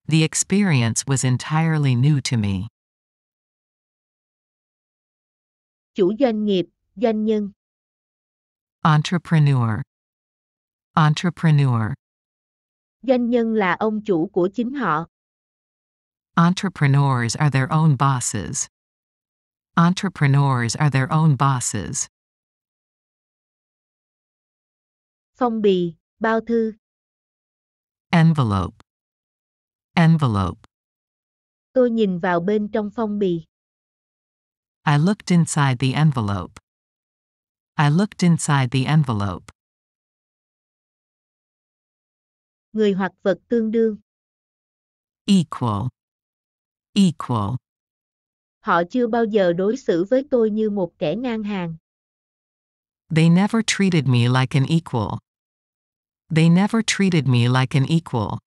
The experience was entirely new to me. Chủ doanh nghiệp, doanh nhân. Entrepreneur. Entrepreneur. Doanh nhân là ông chủ của chính họ. Entrepreneurs are their own bosses. Entrepreneurs are their own bosses. Phong bì, bao thư. Envelope. Envelope. Tôi nhìn vào bên trong phong bì. I looked inside the envelope. I looked inside the envelope. Người hoặc vật tương đương. Equal. Equal. Họ chưa bao giờ đối xử với tôi như một kẻ ngang hàng. They never treated me like an equal. They never treated me like an equal.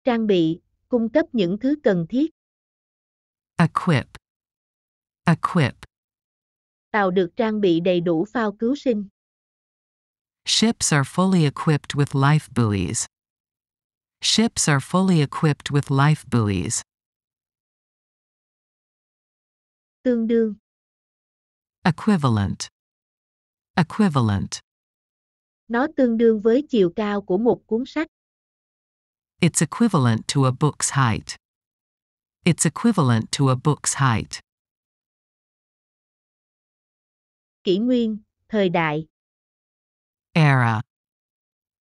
Trang bị, cung cấp những thứ cần thiết. Equip. Equip. Tàu được trang bị đầy đủ phao cứu sinh. Ships are fully equipped with life buoys. Ships are fully equipped with life buoys. Tương đương. Equivalent. Equivalent. Nó tương đương với chiều cao của một cuốn sách. It's equivalent to a book's height. It's equivalent to a book's height. Kỷ nguyên, thời đại. Era.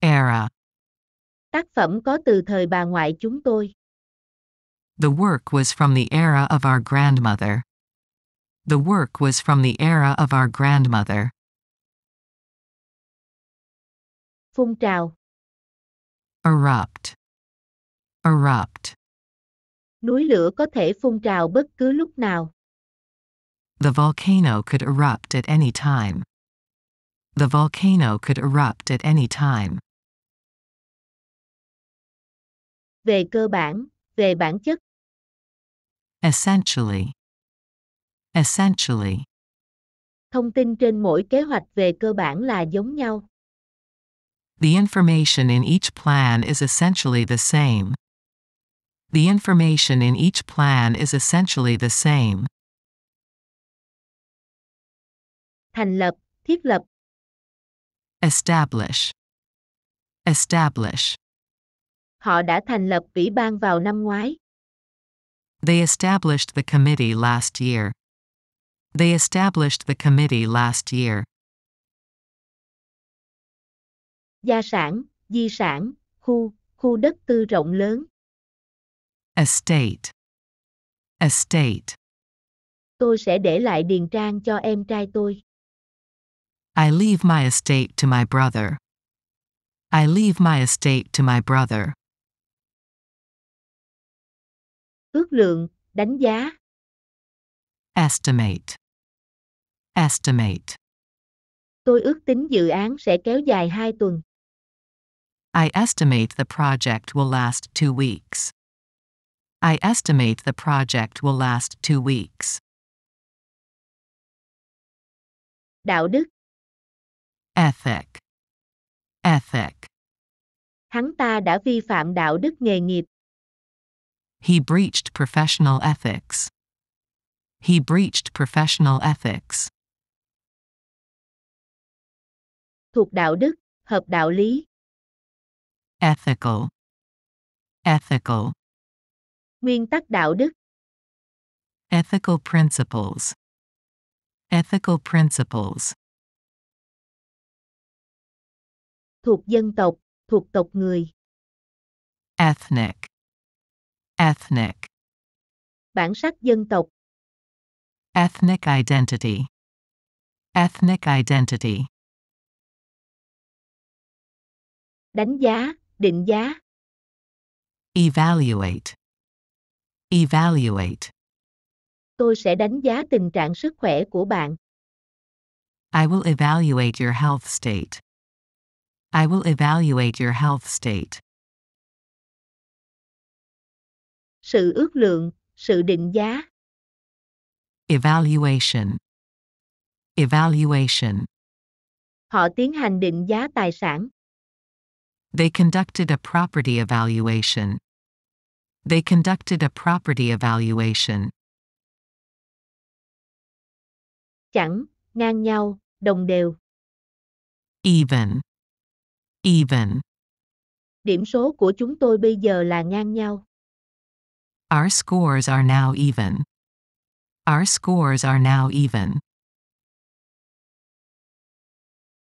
Era. Tác phẩm có từ thời bà ngoại chúng tôi. The work was from the era of our grandmother. The work was from the era of our grandmother. Phun trào. Erupt. Erupt. Núi lửa có thể phun trào bất cứ lúc nào. The volcano could erupt at any time. The volcano could erupt at any time. Về cơ bản, về bản chất. Essentially. Essentially. Thông tin trên mỗi kế hoạch về cơ bản là giống nhau. The information in each plan is essentially the same. The information in each plan is essentially the same. Thành lập, thiết lập. Establish. Establish. Họ đã thành lập ủy ban vào năm ngoái. They established the committee last year. They established the committee last year. Gia sản, di sản, khu đất tư rộng lớn. Estate. Estate. Tôi sẽ để lại điền trang cho em trai tôi. I leave my estate to my brother. I leave my estate to my brother. Ước lượng, đánh giá. Estimate. Estimate. Tôi ước tính dự án sẽ kéo dài 2 tuần. I estimate the project will last 2 weeks. I estimate the project will last 2 weeks. Đạo đức. Ethic. Ethic. Hắn ta đã vi phạm đạo đức nghề nghiệp. He breached professional ethics. He breached professional ethics. Thuộc đạo đức, hợp đạo lý. Ethical. Ethical. Nguyên tắc đạo đức. Ethical principles. Ethical principles. Thuộc dân tộc, thuộc tộc người. Ethnic. Ethnic. Bản sắc dân tộc. Ethnic identity. Ethnic identity. Đánh giá, định giá. Evaluate. Evaluate. Tôi sẽ đánh giá tình trạng sức khỏe của bạn. I will evaluate your health state. I will evaluate your health state. Sự ước lượng, sự định giá. Evaluation. Evaluation. Họ tiến hành định giá tài sản. They conducted a property evaluation. They conducted a property evaluation. Chẳng, ngang nhau, đồng đều. Even. Even. Điểm số của chúng tôi bây giờ là ngang nhau. Our scores are now even. Our scores are now even.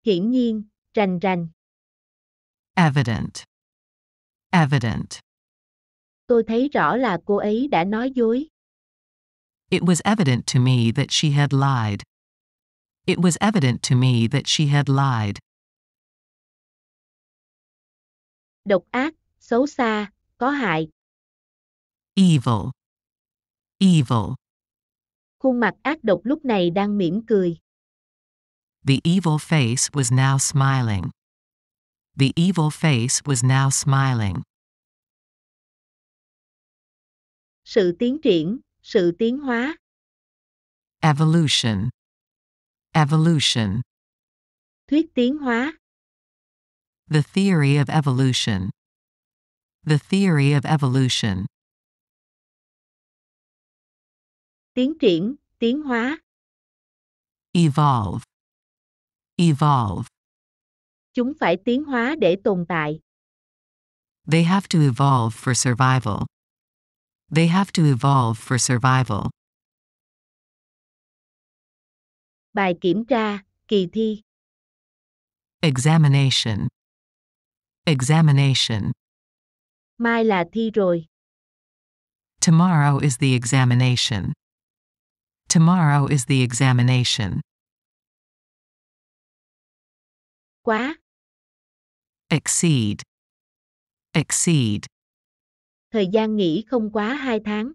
Hiển nhiên, rành rành. Evident. Evident. Tôi thấy rõ là cô ấy đã nói dối. It was evident to me that she had lied. It was evident to me that she had lied. Độc ác, xấu xa, có hại. Evil. Evil. Khuôn mặt ác độc lúc này đang mỉm cười. The evil face was now smiling. The evil face was now smiling. Sự tiến triển, sự tiến hóa. Evolution. Evolution. Thuyết tiến hóa. The theory of evolution. The theory of evolution. Tiến triển, tiến hóa. Evolve. Evolve. Chúng phải tiến hóa để tồn tại. They have to evolve for survival. They have to evolve for survival. Bài kiểm tra, kỳ thi. Examination. Examination. Mai là thi rồi. Tomorrow is the examination. Tomorrow is the examination. Quá. Exceed. Exceed. Thời gian nghỉ không quá 2 tháng.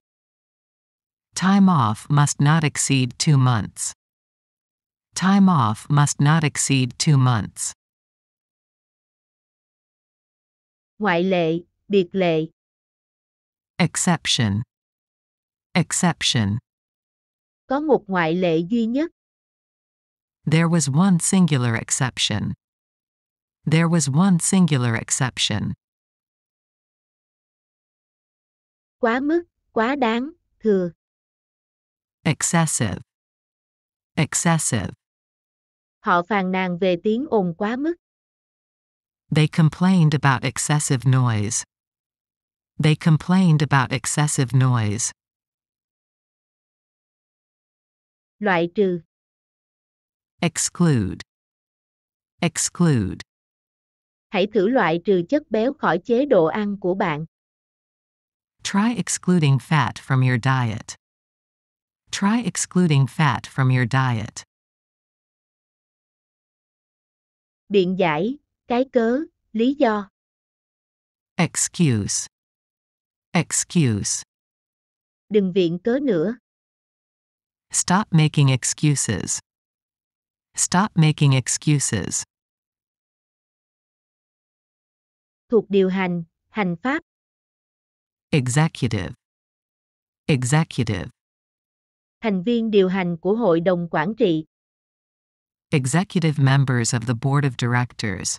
Time off must not exceed 2 months. Time off must not exceed 2 months. Ngoại lệ, biệt lệ. Exception. Exception. Có một ngoại lệ duy nhất. There was one singular exception. There was one singular exception. Quá mức, quá đáng, thừa. Excessive. Excessive. Họ phàn nàn về tiếng ồn quá mức. They complained about excessive noise. They complained about excessive noise. Loại trừ. Exclude. Exclude. Hãy thử loại trừ chất béo khỏi chế độ ăn của bạn. Try excluding fat from your diet. Try excluding fat from your diet. Biện giải, cái cớ, lý do. Excuse. Excuse. Đừng viện cớ nữa. Stop making excuses. Stop making excuses. Thuộc điều hành, hành pháp. Executive. Executive. Thành viên điều hành của hội đồng quản trị. Executive members of the board of directors.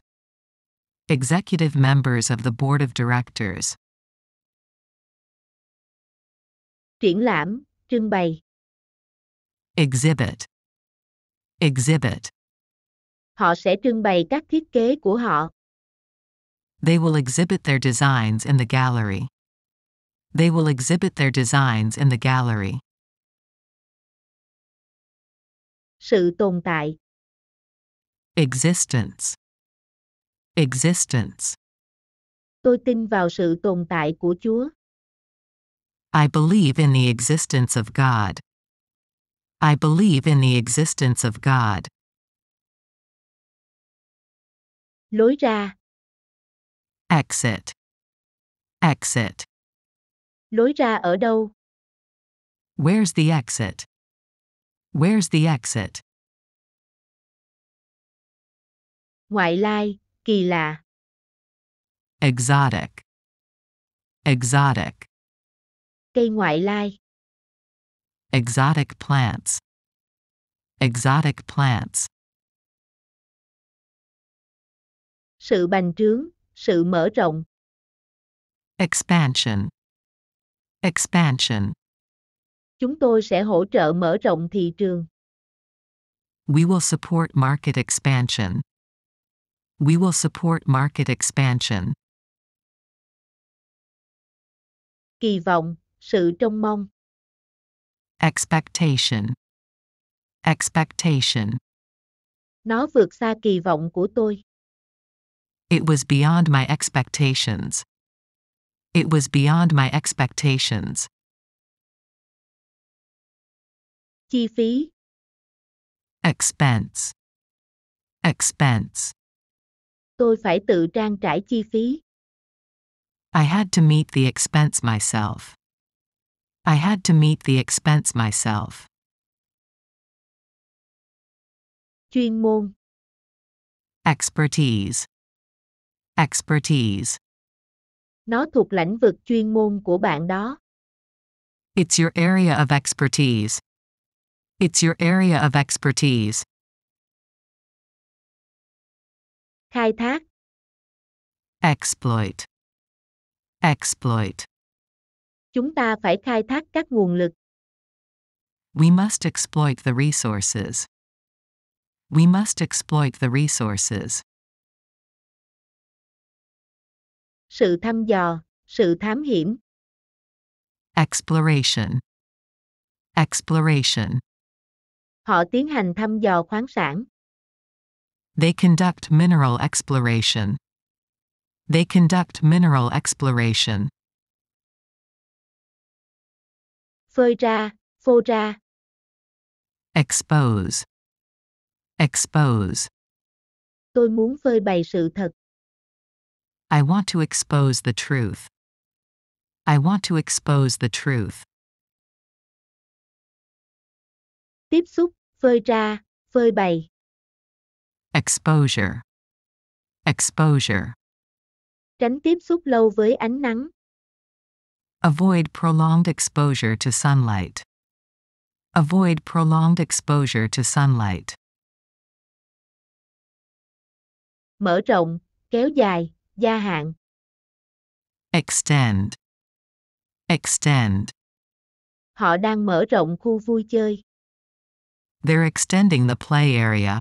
Executive members of the board of directors. Triển lãm, trưng bày. Exhibit. Exhibit. Họ sẽ trưng bày các thiết kế của họ. They will exhibit their designs in the gallery. They will exhibit their designs in the gallery. Sự tồn tại. Existence. Existence. Tôi tin vào sự tồn tại của Chúa. I believe in the existence of God. I believe in the existence of God. Lối ra. Exit. Exit. Lối ra ở đâu? Where's the exit? Where's the exit? Ngoại lai, kỳ lạ. Exotic. Exotic. Cây ngoại lai. Exotic plants. Exotic plants. Sự bành trướng, sự mở rộng. Expansion. Expansion. Chúng tôi sẽ hỗ trợ mở rộng thị trường. We will support market expansion. We will support market expansion. Kỳ vọng, sự trông mong. Expectation. Expectation. Nó vượt xa kỳ vọng của tôi. It was beyond my expectations. It was beyond my expectations. Chi phí. Expense. Expense. Tôi phải tự trang trải chi phí. I had to meet the expense myself. I had to meet the expense myself. Chuyên môn. Expertise. Expertise. Nó thuộc lãnh vực chuyên môn của bạn đó. It's your area of expertise. It's your area of expertise. Khai thác. Exploit. Exploit. Chúng ta phải khai thác các nguồn lực. We must exploit the resources. We must exploit the resources. Sự thăm dò, sự thám hiểm. Exploration. Exploration. Họ tiến hành thăm dò khoáng sản. They conduct mineral exploration. They conduct mineral exploration. Phơi ra, phô ra. Expose. Expose. Tôi muốn phơi bày sự thật. I want to expose the truth. I want to expose the truth. Tiếp xúc, phơi ra, phơi bày. Exposure. Exposure. Tránh tiếp xúc lâu với ánh nắng. Avoid prolonged exposure to sunlight. Avoid prolonged exposure to sunlight. Mở rộng, kéo dài, gia hạn. Extend. Extend. Họ đang mở rộng khu vui chơi. They're extending the play area.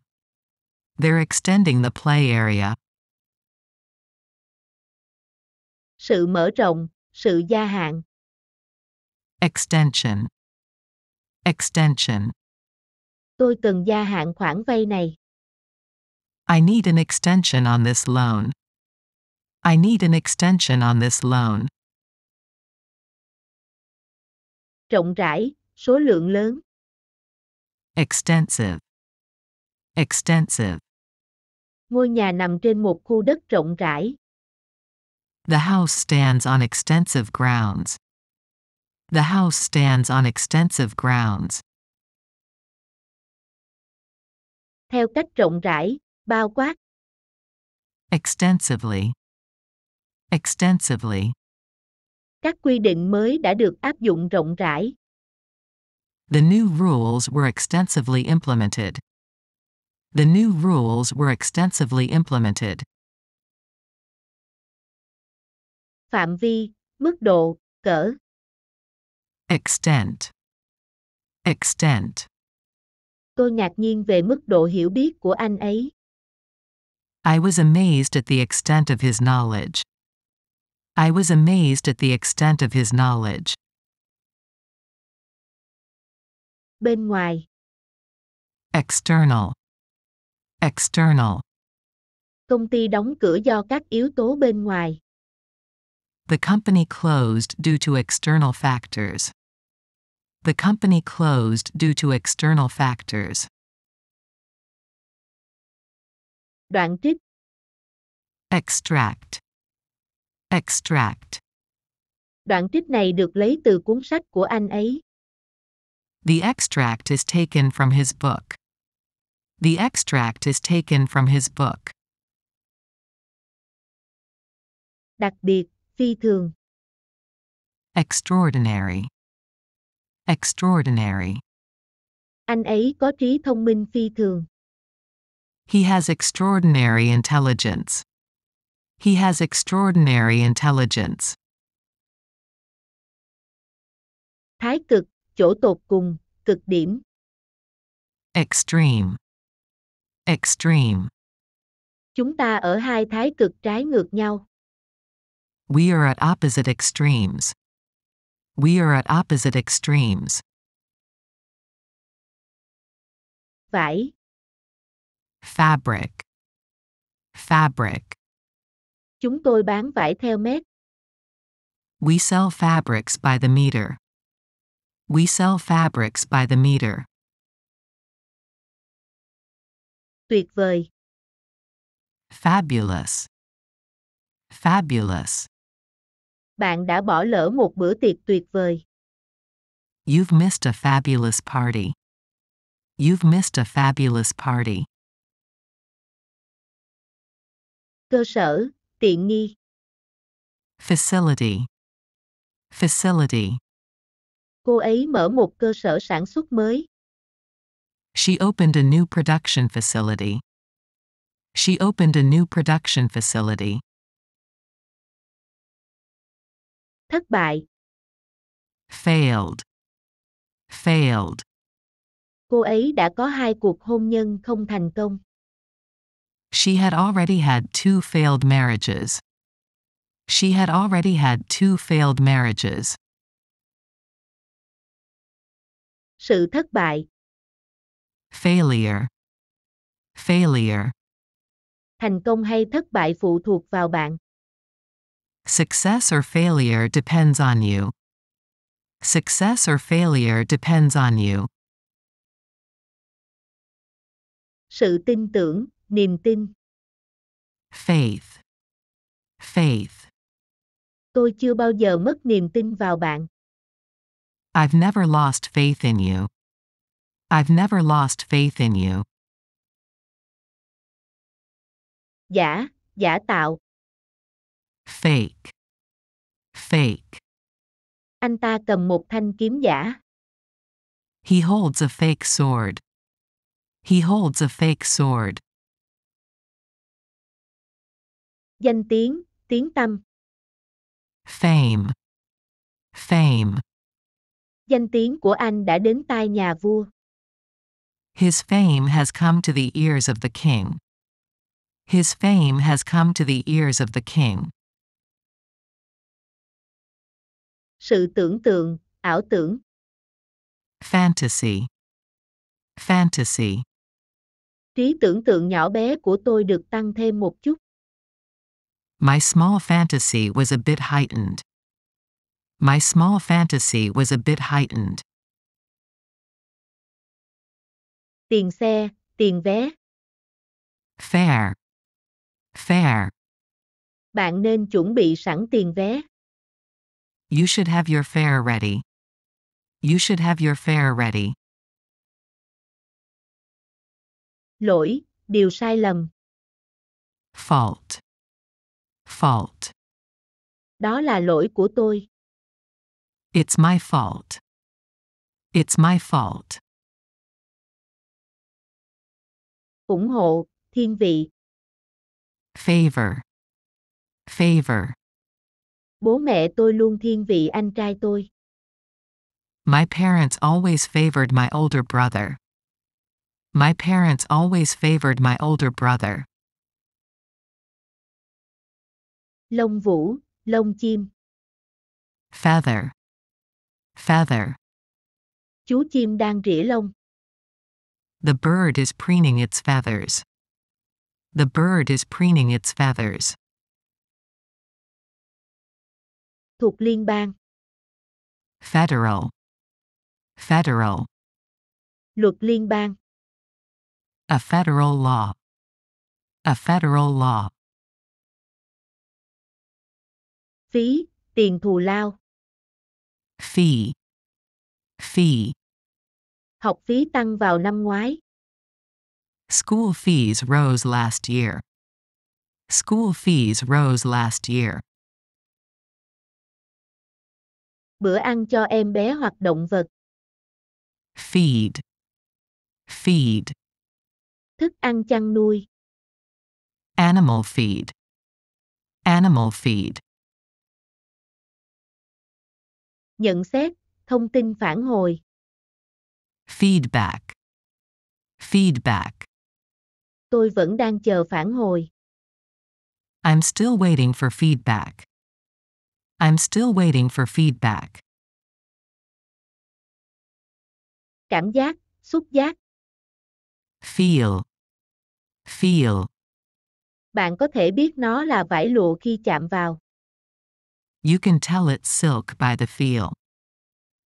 They're extending the play area. Sự mở rộng, sự gia hạn. Extension. Extension. Tôi cần gia hạn khoản vay này. I need an extension on this loan. I need an extension on this loan. Rộng rãi, số lượng lớn. Extensive. Extensive. Ngôi nhà nằm trên một khu đất rộng rãi. The house stands on extensive grounds. The house stands on extensive grounds. Theo cách rộng rãi, bao quát. Extensively. Extensively. Các quy định mới đã được áp dụng rộng rãi. The new rules were extensively implemented. The new rules were extensively implemented. Phạm vi, mức độ, cỡ. Extent. Extent. Tôi ngạc nhiên về mức độ hiểu biết của anh ấy. I was amazed at the extent of his knowledge. I was amazed at the extent of his knowledge. Bên ngoài. External. External. Công ty đóng cửa do các yếu tố bên ngoài. The company closed due to external factors. The company closed due to external factors. Đoạn trích. Extract. Extract. Đoạn trích này được lấy từ cuốn sách của anh ấy. The extract is taken from his book. The extract is taken from his book. Đặc biệt, phi thường. Extraordinary. Extraordinary. Anh ấy có trí thông minh phi thường. He has extraordinary intelligence. He has extraordinary intelligence. Thái cực, chỗ tột cùng, cực điểm. Extreme. Extreme. Chúng ta ở hai thái cực trái ngược nhau. We are at opposite extremes. We are at opposite extremes. Vải. Fabric. Fabric. Chúng tôi bán vải theo mét. We sell fabrics by the meter. We sell fabrics by the meter. Tuyệt vời. Fabulous. Fabulous. Bạn đã bỏ lỡ một bữa tiệc tuyệt vời. You've missed a fabulous party. You've missed a fabulous party. Cơ sở, tiện nghi. Facility. Facility. Cô ấy mở một cơ sở sản xuất mới. She opened a new production facility. She opened a new production facility. Thất bại. Failed. Failed. Cô ấy đã có 2 cuộc hôn nhân không thành công. She had already had 2 failed marriages. She had already had 2 failed marriages. Sự thất bại. Failure. Failure. Thành công hay thất bại phụ thuộc vào bạn. Success or failure depends on you. Success or failure depends on you. Sự tin tưởng, niềm tin. Faith. Faith. Tôi chưa bao giờ mất niềm tin vào bạn. I've never lost faith in you. I've never lost faith in you. Giả, giả tạo. Fake. Fake. Anh ta cầm một thanh kiếm giả. He holds a fake sword. He holds a fake sword. Danh tiếng, tiếng tăm. Fame. Fame. Danh tiếng của anh đã đến tai nhà vua. His fame has come to the ears of the king. His fame has come to the ears of the king. Sự tưởng tượng, ảo tưởng. Fantasy. Fantasy. Trí tưởng tượng nhỏ bé của tôi được tăng thêm một chút. My small fantasy was a bit heightened. My small fantasy was a bit heightened. Tiền xe, tiền vé. Fair. Fair. Bạn nên chuẩn bị sẵn tiền vé. You should have your fare ready. You should have your fare ready. Lỗi, điều sai lầm. Fault. Fault. Đó là lỗi của tôi. It's my fault. It's my fault. Ủng hộ, thiên vị. Favor. Favor. Bố mẹ tôi luôn thiên vị anh trai tôi. My parents always favored my older brother. My parents always favored my older brother. Lông vũ, lông chim. Feather. Feather. Chú chim đang rỉa lông. The bird is preening its feathers. The bird is preening its feathers. Thuộc liên bang. Federal. Federal. Luật liên bang. A federal law. A federal law. Phí, tiền thù lao. Fee. Fee. Học phí tăng vào năm ngoái. School fees rose last year. School fees rose last year. Bữa ăn cho em bé hoặc động vật. Feed. Feed. Thức ăn chăn nuôi. Animal feed. Animal feed. Nhận xét, thông tin phản hồi. Feedback. Feedback. Tôi vẫn đang chờ phản hồi. I'm still waiting for feedback. I'm still waiting for feedback. Cảm giác, xúc giác. Feel. Feel. Bạn có thể biết nó là vải lụa khi chạm vào. You can tell it's silk by the feel.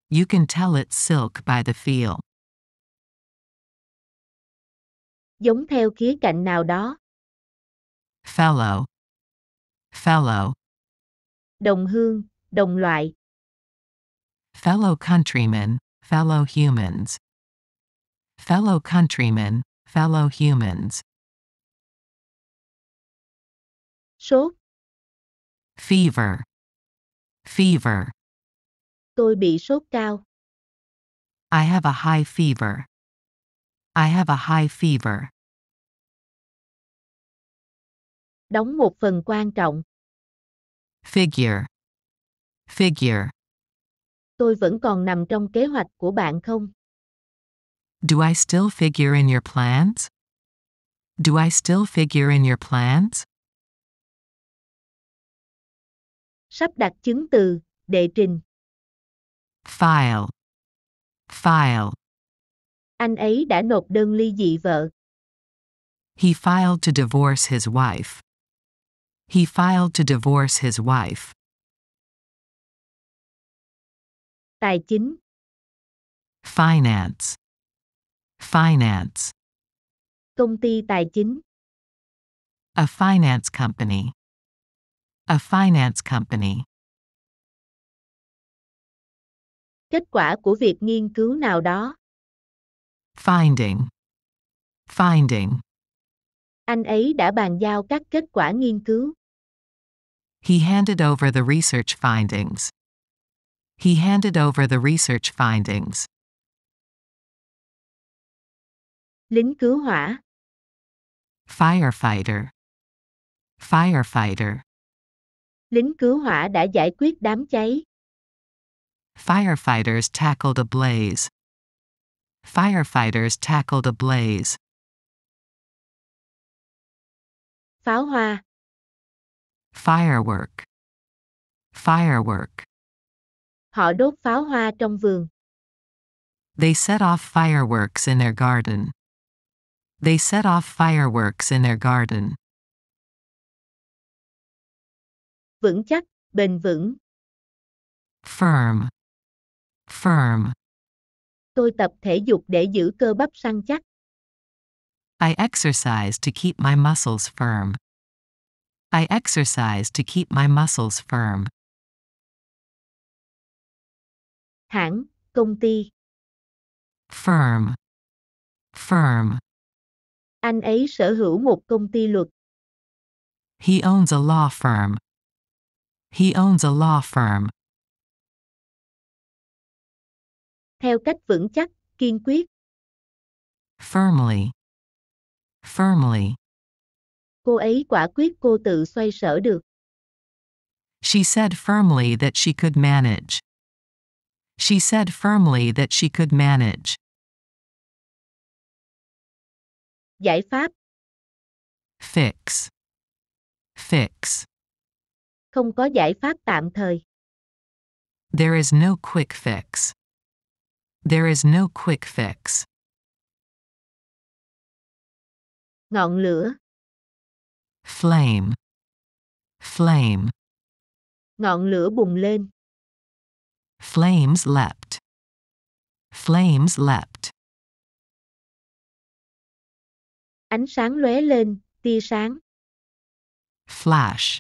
You can tell it's silk by the feel. Giống theo khía cạnh nào đó. Fellow. Fellow. Đồng hương, đồng loại. Fellow countrymen, fellow humans. Fellow countrymen, fellow humans. Sốt. Fever. Fever. Tôi bị sốt cao. I have a high fever. I have a high fever. Đóng một phần quan trọng. Figure. Figure. Tôi vẫn còn nằm trong kế hoạch của bạn không? Do I still figure in your plans? Do I still figure in your plans? Sắp đặt chứng từ, đệ trình. File. File. Anh ấy đã nộp đơn ly dị vợ. He filed to divorce his wife. He filed to divorce his wife. Tài chính. Finance. Finance. Công ty tài chính. A finance company. A finance company. Kết quả của việc nghiên cứu nào đó. Finding. Finding. Anh ấy đã bàn giao các kết quả nghiên cứu. He handed over the research findings. He handed over the research findings. Lính cứu hỏa. Firefighter. Firefighter. Lính cứu hỏa đã giải quyết đám cháy. Firefighters tackled a blaze. Firefighters tackled a blaze. Pháo hoa. Firework. Firework. Họ đốt pháo hoa trong vườn. They set off fireworks in their garden. They set off fireworks in their garden. Vững chắc, bền vững. Firm. Firm. Tôi tập thể dục để giữ cơ bắp săn chắc. I exercise to keep my muscles firm. I exercise to keep my muscles firm. Hãng, công ty. Firm. Firm. Anh ấy sở hữu một công ty luật. He owns a law firm. He owns a law firm. Theo cách vững chắc, kiên quyết. Firmly. Firmly. Cô ấy quả quyết cô tự xoay sở được. She said firmly that she could manage. She said firmly that she could manage. Giải pháp. Fix. Fix. Không có giải pháp tạm thời. There is no quick fix. There is no quick fix. Ngọn lửa. Flame. Flame. Ngọn lửa bùng lên. Flames leapt. Flames leapt. Ánh sáng lóe lên, tia sáng. Flash.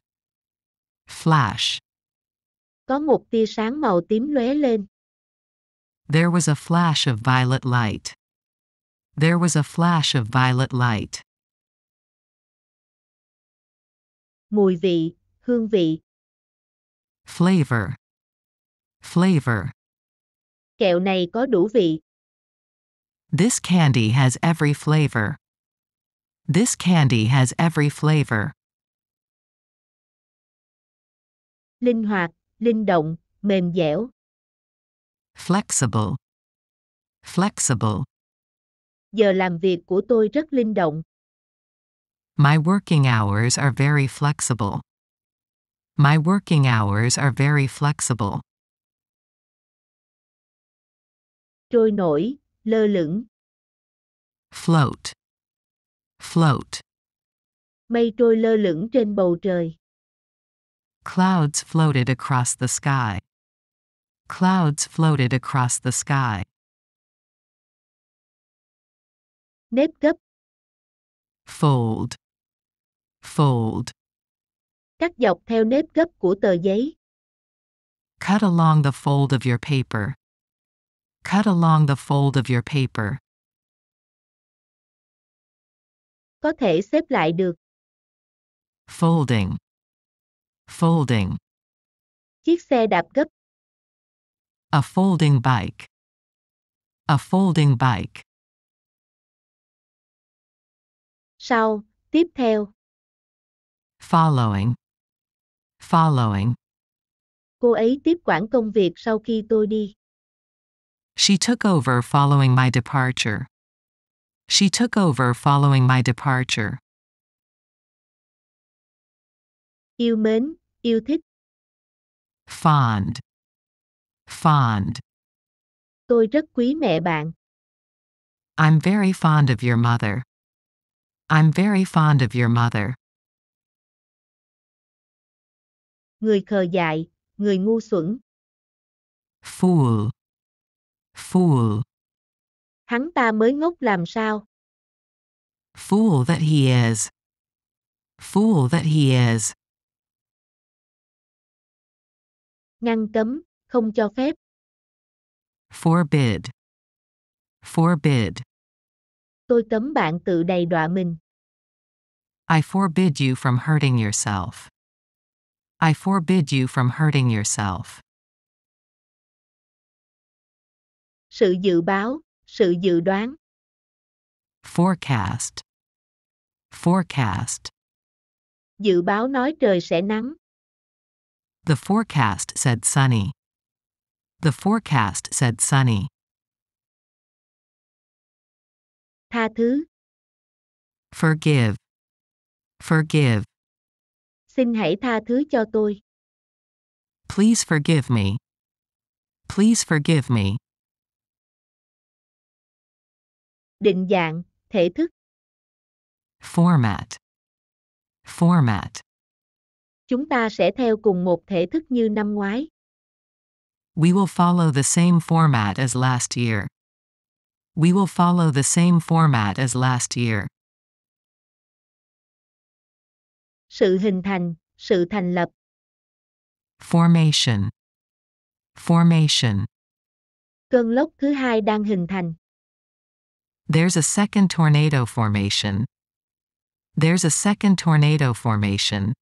Flash. Có một tia sáng màu tím lóe lên. There was a flash of violet light. There was a flash of violet light. Mùi vị, hương vị. Flavor. Flavor. Kẹo này có đủ vị. This candy has every flavor. This candy has every flavor. Linh hoạt, linh động, mềm dẻo. Flexible. Flexible. Giờ làm việc của tôi rất linh động. My working hours are very flexible. My working hours are very flexible. Trôi nổi, lơ lửng. Float. Float. Mây trôi lơ lửng trên bầu trời. Clouds floated across the sky. Clouds floated across the sky. Nếp gấp. Fold. Fold. Cắt dọc theo nếp gấp của tờ giấy. Cut along the fold of your paper. Cut along the fold of your paper. Có thể xếp lại được. Folding. Folding. Chiếc xe đạp gấp. A folding bike. A folding bike. Sau, tiếp theo. Following. Following. Cô ấy tiếp quản công việc sau khi tôi đi. She took over following my departure. She took over following my departure. Yêu mến, yêu thích. Fond. Fond. Tôi rất quý mẹ bạn. I'm very fond of your mother. I'm very fond of your mother. Người khờ dại, người ngu xuẩn. Fool. Fool. Hắn ta mới ngốc làm sao. Fool that he is. Fool that he is. Ngăn cấm, không cho phép. Forbid. Forbid. Tôi cấm bạn tự đầy đọa mình. I forbid you from hurting yourself. I forbid you from hurting yourself. Sự dự báo, sự dự đoán. Forecast. Forecast. Dự báo nói trời sẽ nắng. The forecast said sunny. The forecast said sunny. Tha thứ. Forgive. Forgive. Xin hãy tha thứ cho tôi. Please forgive me. Please forgive me. Định dạng, thể thức. Format. Format. Chúng ta sẽ theo cùng một thể thức như năm ngoái. We will follow the same format as last year. We will follow the same format as last year. Sự hình thành, sự thành lập. Formation. Formation. Cơn lốc thứ hai đang hình thành. There's a second tornado formation. There's a second tornado formation.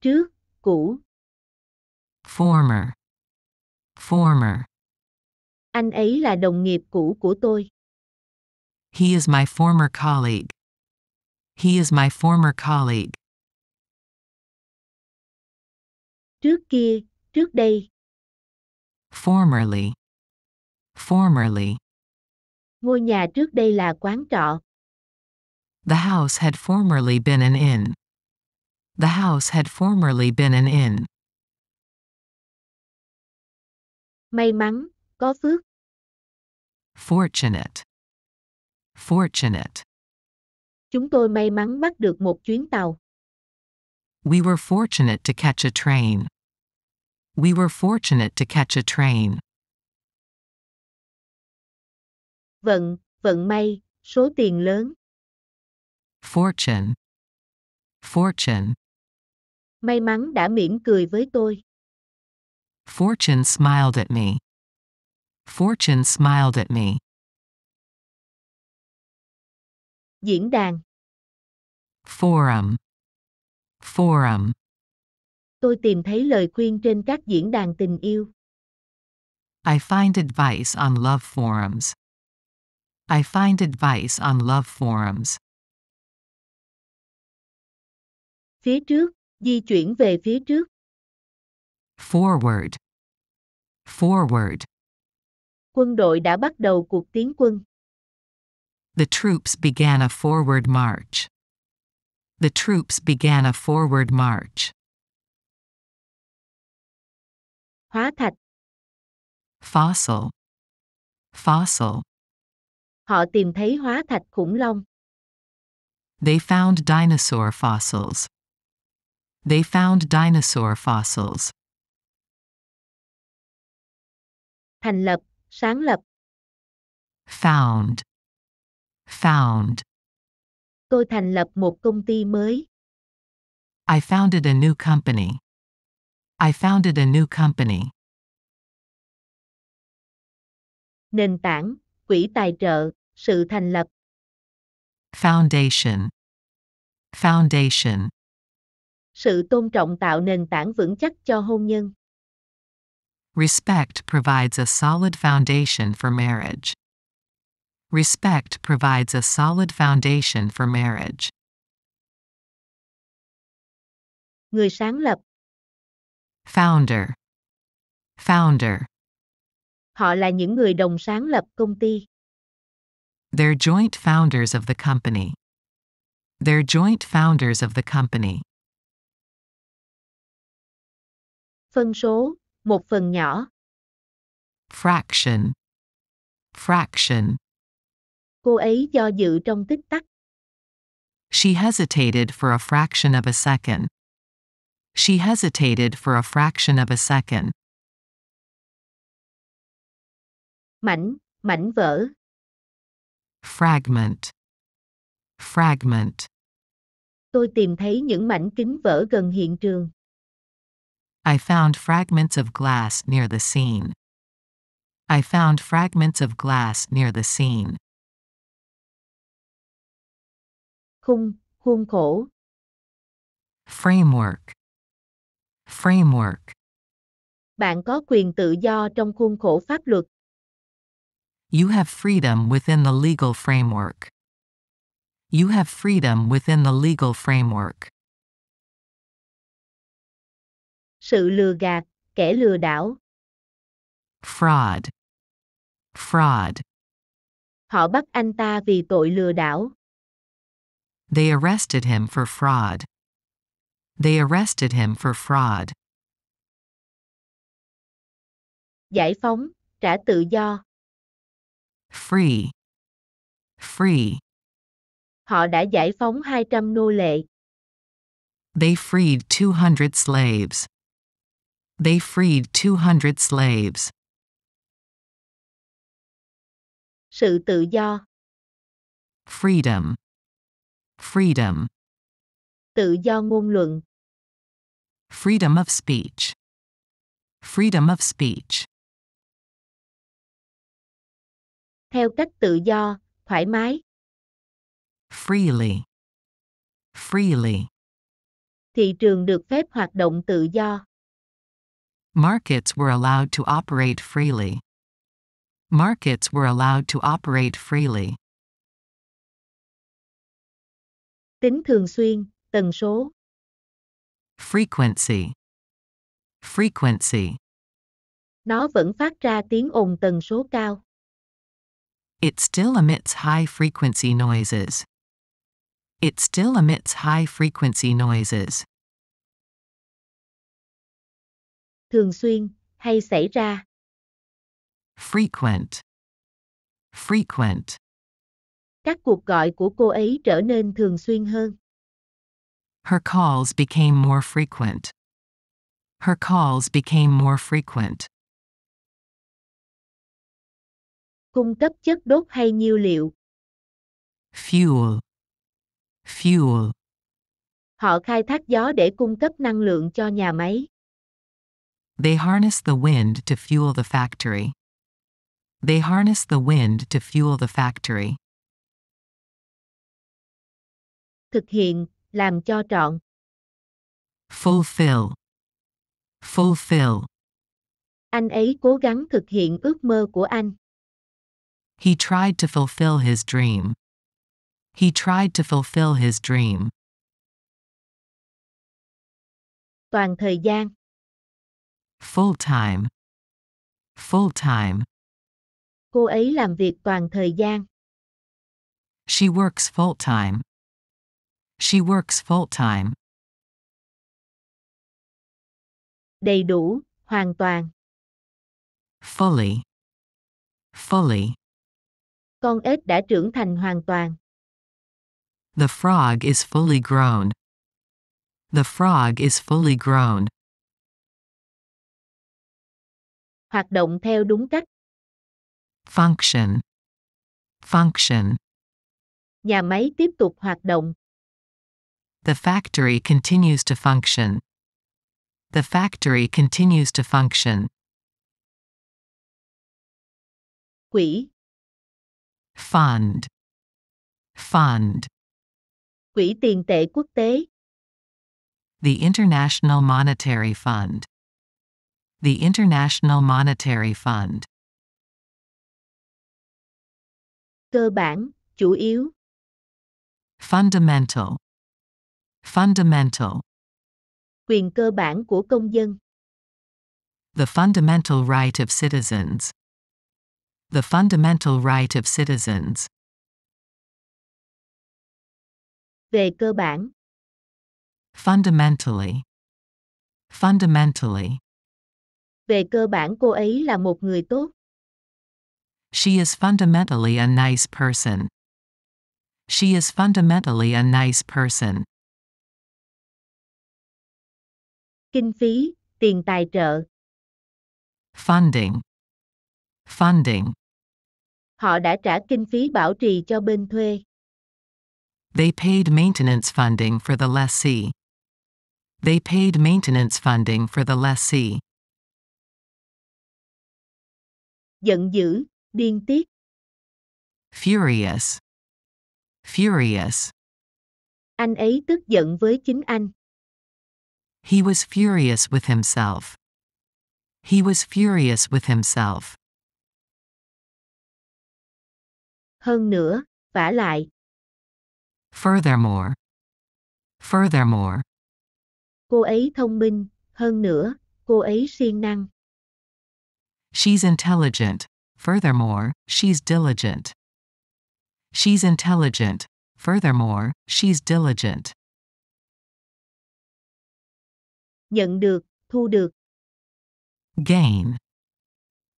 Trước, cũ. Former. Former. Anh ấy là đồng nghiệp cũ của tôi. He is my former colleague. He is my former colleague. Trước kia, trước đây. Formerly. Formerly. Ngôi nhà trước đây là quán trọ. The house had formerly been an inn. The house had formerly been an inn. May mắn, có phước. Fortunate. Fortunate. Chúng tôi may mắn bắt được một chuyến tàu. We were fortunate to catch a train. We were fortunate to catch a train. Vận, vận may, số tiền lớn. Fortune. Fortune. May mắn đã mỉm cười với tôi. Fortune smiled at me. Fortune smiled at me. Diễn đàn. Forum. Forum. Tôi tìm thấy lời khuyên trên các diễn đàn tình yêu. I find advice on love forums. I find advice on love forums. Phía trước, di chuyển về phía trước. Forward. Forward. Quân đội đã bắt đầu cuộc tiến quân. The troops began a forward march. The troops began a forward march. Hóa thạch. Fossil. Fossil. Họ tìm thấy hóa thạch khủng long. They found dinosaur fossils. They found dinosaur fossils. Thành lập, sáng lập. Found. Found. Tôi thành lập một công ty mới. I founded a new company. I founded a new company. Nền tảng, quỹ tài trợ, sự thành lập. Foundation. Foundation. Sự tôn trọng tạo nền tảng vững chắc cho hôn nhân. Respect provides a solid foundation for marriage. Respect provides a solid foundation for marriage. Người sáng lập. Founder. Founder. Họ là những người đồng sáng lập công ty. They're joint founders of the company. They're joint founders of the company. Phân số, một phần nhỏ. Fraction. Fraction. Cô ấy do dự trong tích tắc. She hesitated for a fraction of a second. She hesitated for a fraction of a second. Mảnh, mảnh vỡ. Fragment. Fragment. Tôi tìm thấy những mảnh kính vỡ gần hiện trường. I found fragments of glass near the scene. I found fragments of glass near the scene. Khung, khuôn khổ. Framework. Framework. Bạn có quyền tự do trong khuôn khổ pháp luật. You have freedom within the legal framework. You have freedom within the legal framework. Sự lừa gạt, kẻ lừa đảo. Fraud. Fraud. Họ bắt anh ta vì tội lừa đảo. They arrested him for fraud. They arrested him for fraud. Giải phóng, trả tự do. Free. Free. Họ đã giải phóng 200 nô lệ. They freed 200 slaves. They freed 200 slaves. Sự tự do. Freedom. Freedom. Tự do ngôn luận. Freedom of speech. Freedom of speech. Theo cách tự do, thoải mái. Freely. Freely. Thị trường được phép hoạt động tự do. Markets were allowed to operate freely. Markets were allowed to operate freely. Tính thường xuyên, tần số. Frequency. Frequency. Nó vẫn phát ra tiếng ồn tần số cao. It still emits high frequency noises. It still emits high frequency noises. Thường xuyên, hay xảy ra. Frequent. Frequent. Các cuộc gọi của cô ấy trở nên thường xuyên hơn. Her calls became more frequent. Her calls became more frequent. Cung cấp chất đốt hay nhiên liệu. Fuel. Fuel. Họ khai thác gió để cung cấp năng lượng cho nhà máy. They harness the wind to fuel the factory. They harness the wind to fuel the factory. Thực hiện, làm cho trọn. Fulfill. Fulfill. Anh ấy cố gắng thực hiện ước mơ của anh. He tried to fulfill his dream. He tried to fulfill his dream. Toàn thời gian. Full time. Full time. Cô ấy làm việc toàn thời gian. She works full time. She works full time. Đầy đủ, hoàn toàn. Fully. Fully. Con ếch đã trưởng thành hoàn toàn. The frog is fully grown. The frog is fully grown. Hoạt động theo đúng cách. Function. Function. Nhà máy tiếp tục hoạt động. The factory continues to function. The factory continues to function. Quỹ. Fund. Fund. Quỹ tiền tệ quốc tế. The International Monetary Fund. The International Monetary Fund. Cơ bản, chủ yếu. Fundamental. Fundamental. Quyền cơ bản của công dân. The fundamental right of citizens. The fundamental right of citizens. Về cơ bản. Fundamentally. Fundamentally. Về cơ bản cô ấy là một người tốt. She is fundamentally a nice person. She is fundamentally a nice person. Kinh phí, tiền tài trợ. Funding. Funding. Họ đã trả kinh phí bảo trì cho bên thuê. They paid maintenance funding for the lessee. They paid maintenance funding for the lessee. Giận dữ, điên tiết. Furious. Furious. Anh ấy tức giận với chính anh. He was furious with himself. He was furious with himself. Hơn nữa, vả lại. Furthermore. Furthermore. Cô ấy thông minh, hơn nữa, cô ấy siêng năng. She's intelligent. Furthermore, she's diligent. She's intelligent. Furthermore, she's diligent. Nhận được, thu được. Gain.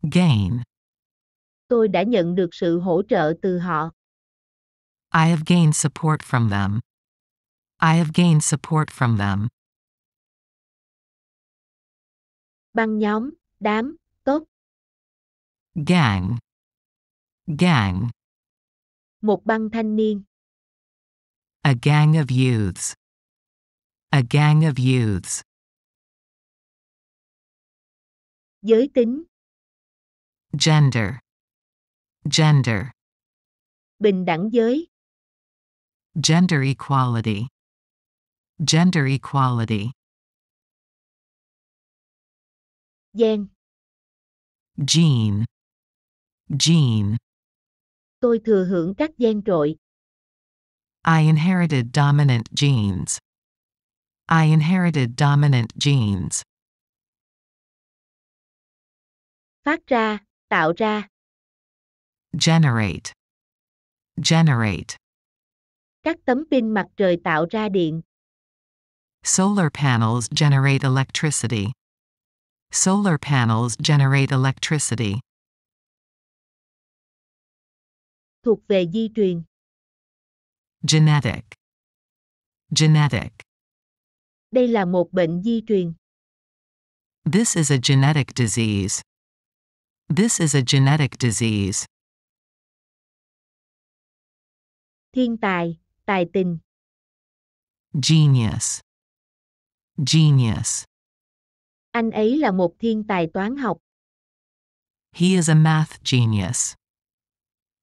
Gain. Tôi đã nhận được sự hỗ trợ từ họ. I have gained support from them. I have gained support from them. Băng nhóm, đám, tốt. Gang. Gang. Một băng thanh niên. A gang of youths. A gang of youths. Giới tính. Gender. Gender. Bình đẳng giới. Gender equality. Gender equality. Gen. Gene. Gene. Tôi thừa hưởng các gen trội. I inherited dominant genes. I inherited dominant genes. Phát ra, tạo ra. Generate. Generate. Các tấm pin mặt trời tạo ra điện. Solar panels generate electricity. Solar panels generate electricity. Thuộc về di truyền. Genetic. Genetic. Đây là một bệnh di truyền. This is a genetic disease. This is a genetic disease. Thiên tài, tài tình. Genius. Genius. Anh ấy là một thiên tài toán học. He is a math genius.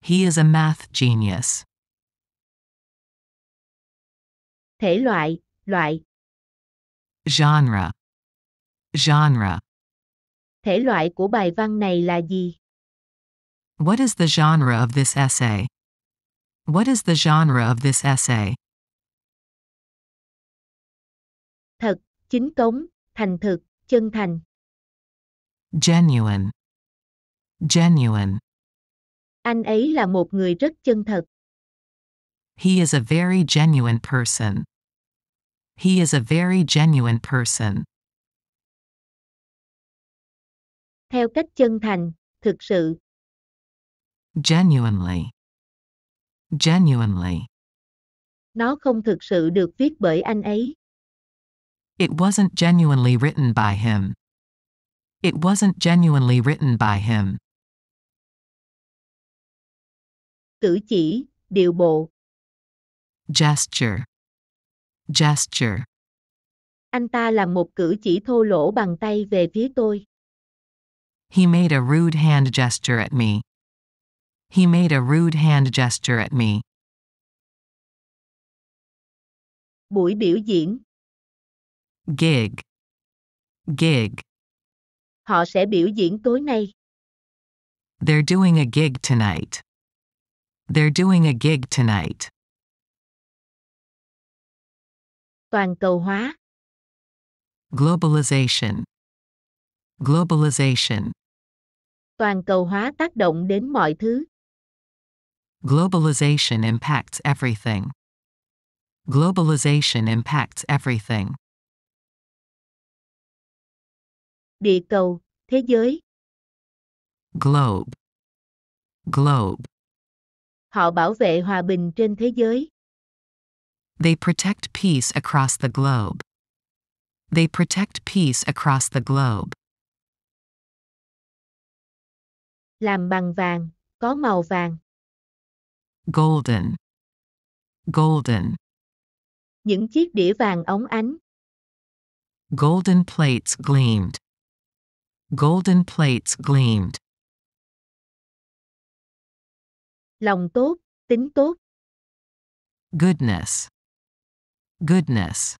He is a math genius. Thể loại, loại. Genre. Genre. Thể loại của bài văn này là gì? What is the genre of this essay? What is the genre of this essay? Thật, chính cống, thành thực, chân thành. Genuine. Genuine. Anh ấy là một người rất chân thật. He is a very genuine person. He is a very genuine person. Theo cách chân thành, thực sự. Genuinely. Genuinely. Nó không thực sự được viết bởi anh ấy. It wasn't genuinely written by him. It wasn't genuinely written by him. Cử chỉ, điệu bộ. Gesture. Gesture. Anh ta làm một cử chỉ thô lỗ bằng tay về phía tôi. He made a rude hand gesture at me. He made a rude hand gesture at me. Buổi biểu diễn. Gig. Gig. Họ sẽ biểu diễn tối nay. They're doing a gig tonight. They're doing a gig tonight. Toàn cầu hóa. Globalization. Globalization. Toàn cầu hóa tác động đến mọi thứ. Globalization impacts everything. Globalization impacts everything. Địa cầu, thế giới. Globe. Globe. Họ bảo vệ hòa bình trên thế giới. They protect peace across the globe. They protect peace across the globe. Làm bằng vàng, có màu vàng. Golden. Golden. Những chiếc đĩa vàng óng ánh. Golden plates gleamed. Golden plates gleamed. Lòng tốt, tính tốt. Goodness. Goodness.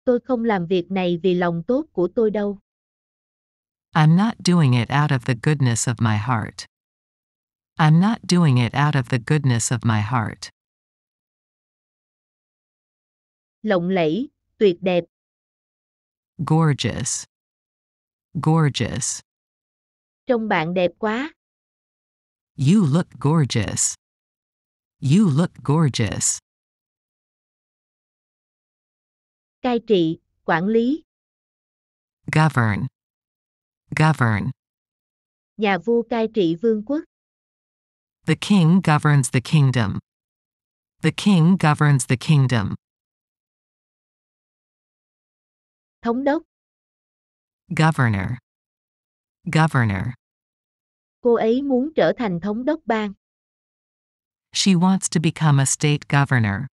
Tôi không làm việc này vì lòng tốt của tôi đâu. I'm not doing it out of the goodness of my heart. I'm not doing it out of the goodness of my heart. Lộng lẫy, tuyệt đẹp. Gorgeous. Gorgeous. Trông bạn đẹp quá. You look gorgeous. You look gorgeous. Cai trị, quản lý. Govern. Govern. Nhà vua cai trị vương quốc. The king governs the kingdom. The king governs the kingdom. Thống đốc. Governor. Governor. Cô ấy muốn trở thành thống đốc bang. She wants to become a state governor.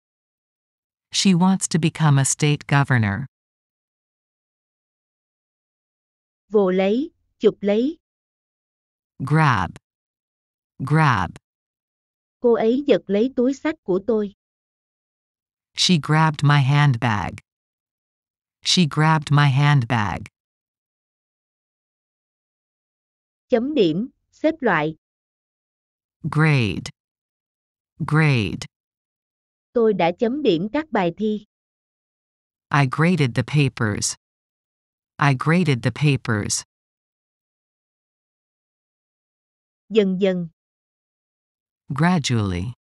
She wants to become a state governor. Vồ lấy, chụp lấy. Grab. Grab. Cô ấy giật lấy túi xách của tôi. She grabbed my handbag. She grabbed my handbag. Chấm điểm, xếp loại. Grade. Grade. Tôi đã chấm điểm các bài thi. I graded the papers. I graded the papers. Dần dần. Gradually.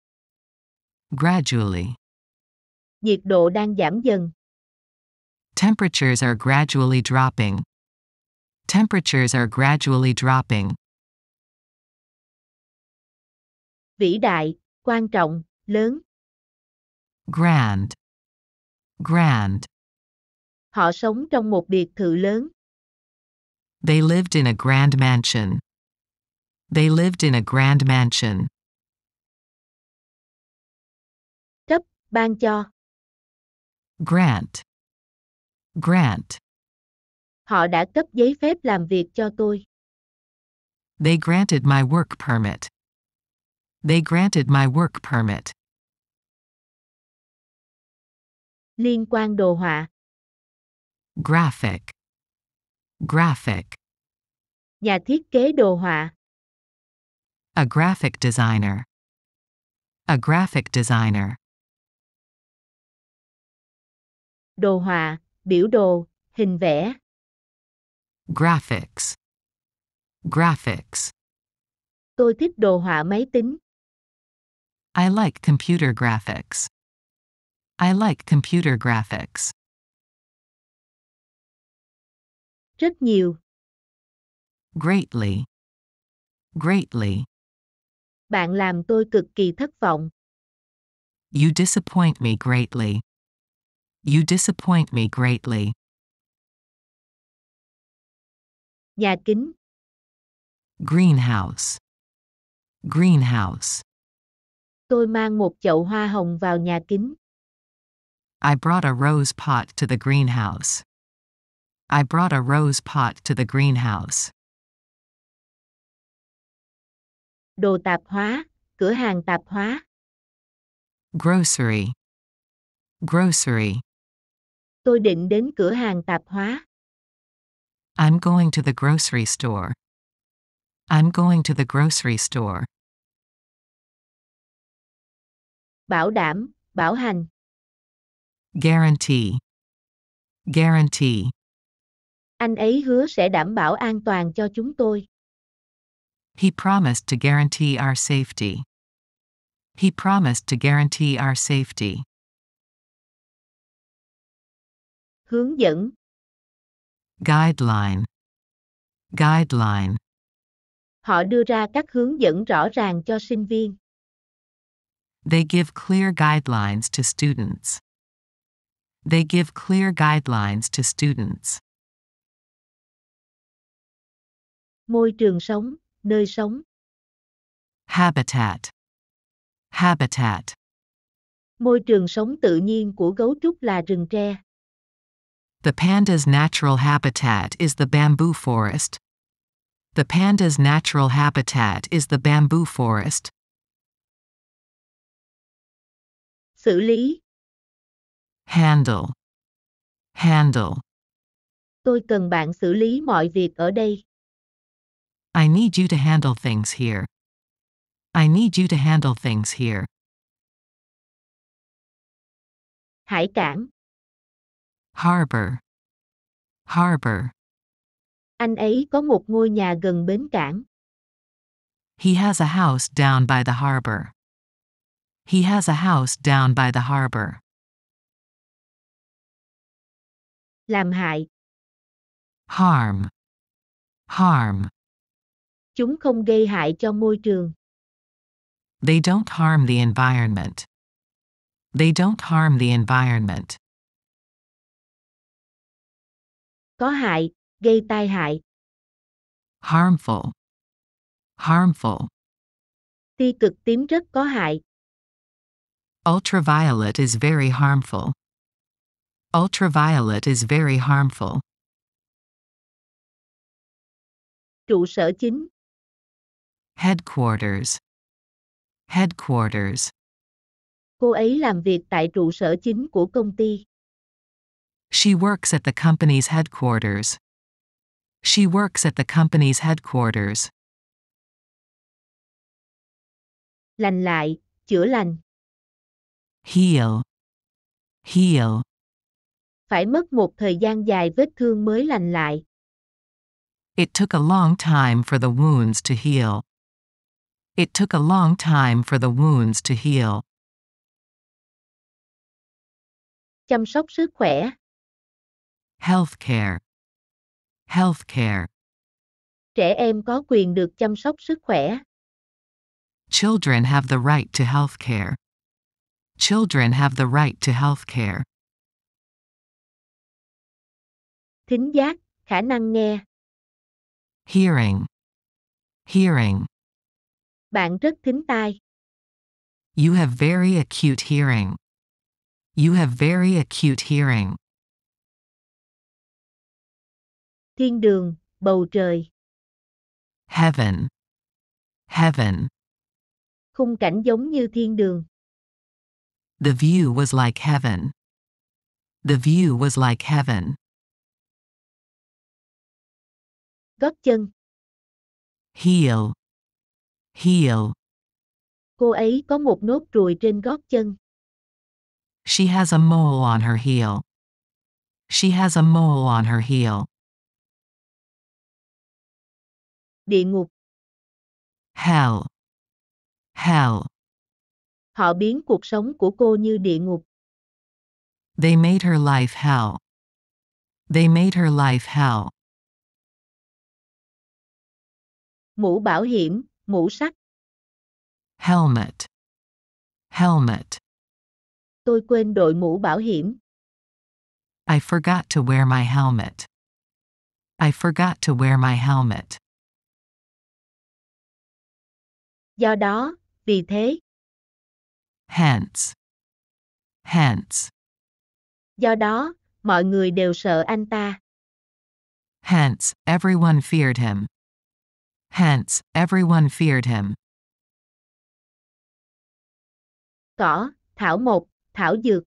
Gradually. Nhiệt độ đang giảm dần. Temperatures are gradually dropping. Temperatures are gradually dropping. Vĩ đại, quan trọng, lớn. Grand. Grand. Họ sống trong một biệt thự lớn. They lived in a grand mansion. They lived in a grand mansion. Cấp, ban cho. Grant. Grant. Họ đã cấp giấy phép làm việc cho tôi. They granted my work permit. They granted my work permit. Liên quan đồ họa. Graphic. Graphic. Nhà thiết kế đồ họa. A graphic designer. A graphic designer. Đồ họa, biểu đồ, hình vẽ. Graphics. Graphics. Tôi thích đồ họa máy tính. I like computer graphics. I like computer graphics. Rất nhiều. Greatly. Greatly. Bạn làm tôi cực kỳ thất vọng. You disappoint me greatly. You disappoint me greatly. Nhà kính. Greenhouse. Greenhouse. Tôi mang một chậu hoa hồng vào nhà kính. I brought a rose pot to the greenhouse. I brought a rose pot to the greenhouse. Đồ tạp hóa, cửa hàng tạp hóa. Grocery. Grocery. Tôi định đến cửa hàng tạp hóa. I'm going to the grocery store. I'm going to the grocery store. Bảo đảm, bảo hành. Guarantee. Guarantee. Anh ấy hứa sẽ đảm bảo an toàn cho chúng tôi. He promised to guarantee our safety. He promised to guarantee our safety. Hướng dẫn. Guideline. Guideline. Họ đưa ra các hướng dẫn rõ ràng cho sinh viên. They give clear guidelines to students. They give clear guidelines to students. Môi trường sống, nơi sống. Habitat. Habitat. Môi trường sống tự nhiên của gấu trúc là rừng tre. The panda's natural habitat is the bamboo forest. The panda's natural habitat is the bamboo forest. Xử lý. Handle. Handle. Tôi cần bạn xử lý mọi việc ở đây. I need you to handle things here. I need you to handle things here. Hải cảng. Harbor. Harbor. Anh ấy có một ngôi nhà gần bến cảng. He has a house down by the harbor. He has a house down by the harbor. Làm hại. Harm. Harm. Chúng không gây hại cho môi trường. They don't harm the environment. They don't harm the environment. Có hại, gây tai hại. Harmful. Harmful. Tia cực tím rất có hại. Ultraviolet is very harmful. Ultraviolet is very harmful. Trụ sở chính. Headquarters. Headquarters. Cô ấy làm việc tại trụ sở chính của công ty. She works at the company's headquarters. She works at the company's headquarters. Lành lại, chữa lành. Heal. Heal. Phải mất một thời gian dài vết thương mới lành lại. It took a long time for the wounds to heal. It took a long time for the wounds to heal. Chăm sóc sức khỏe. Healthcare. Healthcare. Trẻ em có quyền được chăm sóc sức khỏe. Children have the right to healthcare. Children have the right to healthcare. Thính giác, khả năng nghe. Hearing. Hearing. Bạn rất thính tai. You have very acute hearing. You have very acute hearing. Thiên đường, bầu trời. Heaven. Heaven. Khung cảnh giống như thiên đường. The view was like heaven. The view was like heaven. Gót chân. Heel. Heel. Cô ấy có một nốt ruồi trên gót chân. She has a mole on her heel. She has a mole on her heel. Địa ngục. Hell. Hell. Họ biến cuộc sống của cô như địa ngục. They made her life hell. They made her life hell. Mũ bảo hiểm, mũ sắt. Helmet. Helmet. Tôi quên đội mũ bảo hiểm. I forgot to wear my helmet. I forgot to wear my helmet. Do đó, vì thế. Hence. Hence. Do đó, mọi người đều sợ anh ta. Hence, everyone feared him. Hence, everyone feared him. Cỏ, thảo mộc, thảo dược.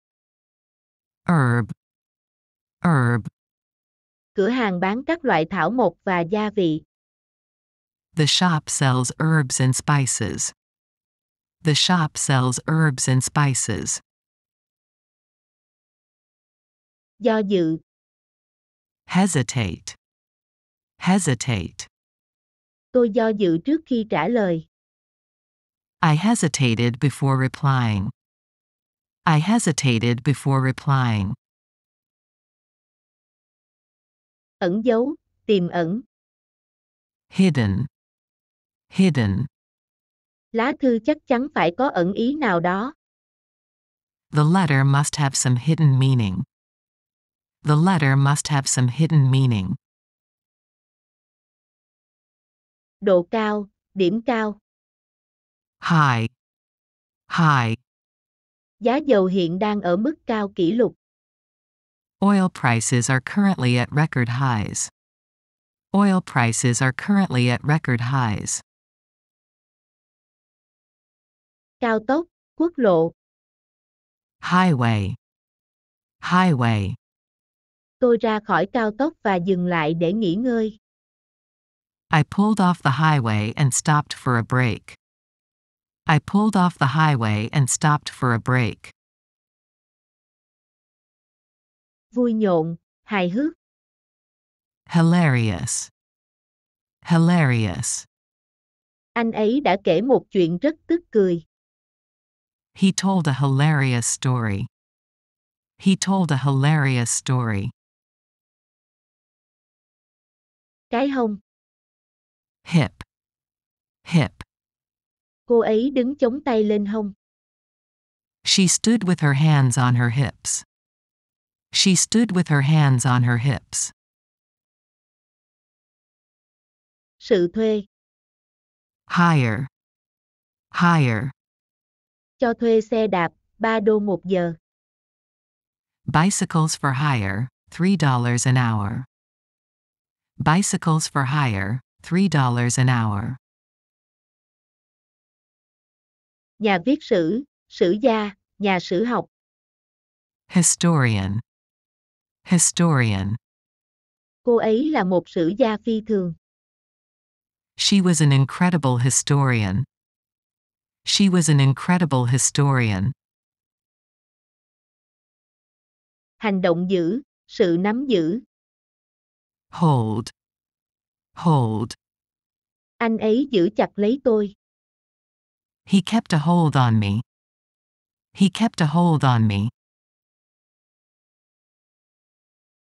Herb. Herb. Cửa hàng bán các loại thảo mộc và gia vị. The shop sells herbs and spices. The shop sells herbs and spices. Do dự. Hesitate. Hesitate. Tôi do dự trước khi trả lời. I hesitated before replying. I hesitated before replying. Ẩn giấu, tiềm ẩn. Hidden. Hidden. Lá thư chắc chắn phải có ẩn ý nào đó. The letter must have some hidden meaning. The letter must have some hidden meaning. Độ cao, điểm cao. High. High. Giá dầu hiện đang ở mức cao kỷ lục. Oil prices are currently at record highs. Oil prices are currently at record highs. Cao tốc, quốc lộ. Highway. Highway. Tôi ra khỏi cao tốc và dừng lại để nghỉ ngơi. I pulled off the highway and stopped for a break. I pulled off the highway and stopped for a break. Vui nhộn, hài hước. Hilarious. Hilarious. Anh ấy đã kể một chuyện rất tức cười. He told a hilarious story. He told a hilarious story. Cái hông. Hip. Hip. Cô ấy đứng chống tay lên hông. She stood with her hands on her hips. She stood with her hands on her hips. Sự thuê. Hire. Hire. Cho thuê xe đạp, $3 một giờ. Bicycles for hire, $3 an hour. Bicycles for hire, $3 an hour. Nhà viết sử, sử gia, nhà sử học. Historian. Historian. Cô ấy là một sử gia phi thường. She was an incredible historian. She was an incredible historian. Hành động giữ, sự nắm giữ. Hold. Hold. Anh ấy giữ chặt lấy tôi. He kept a hold on me. He kept a hold on me.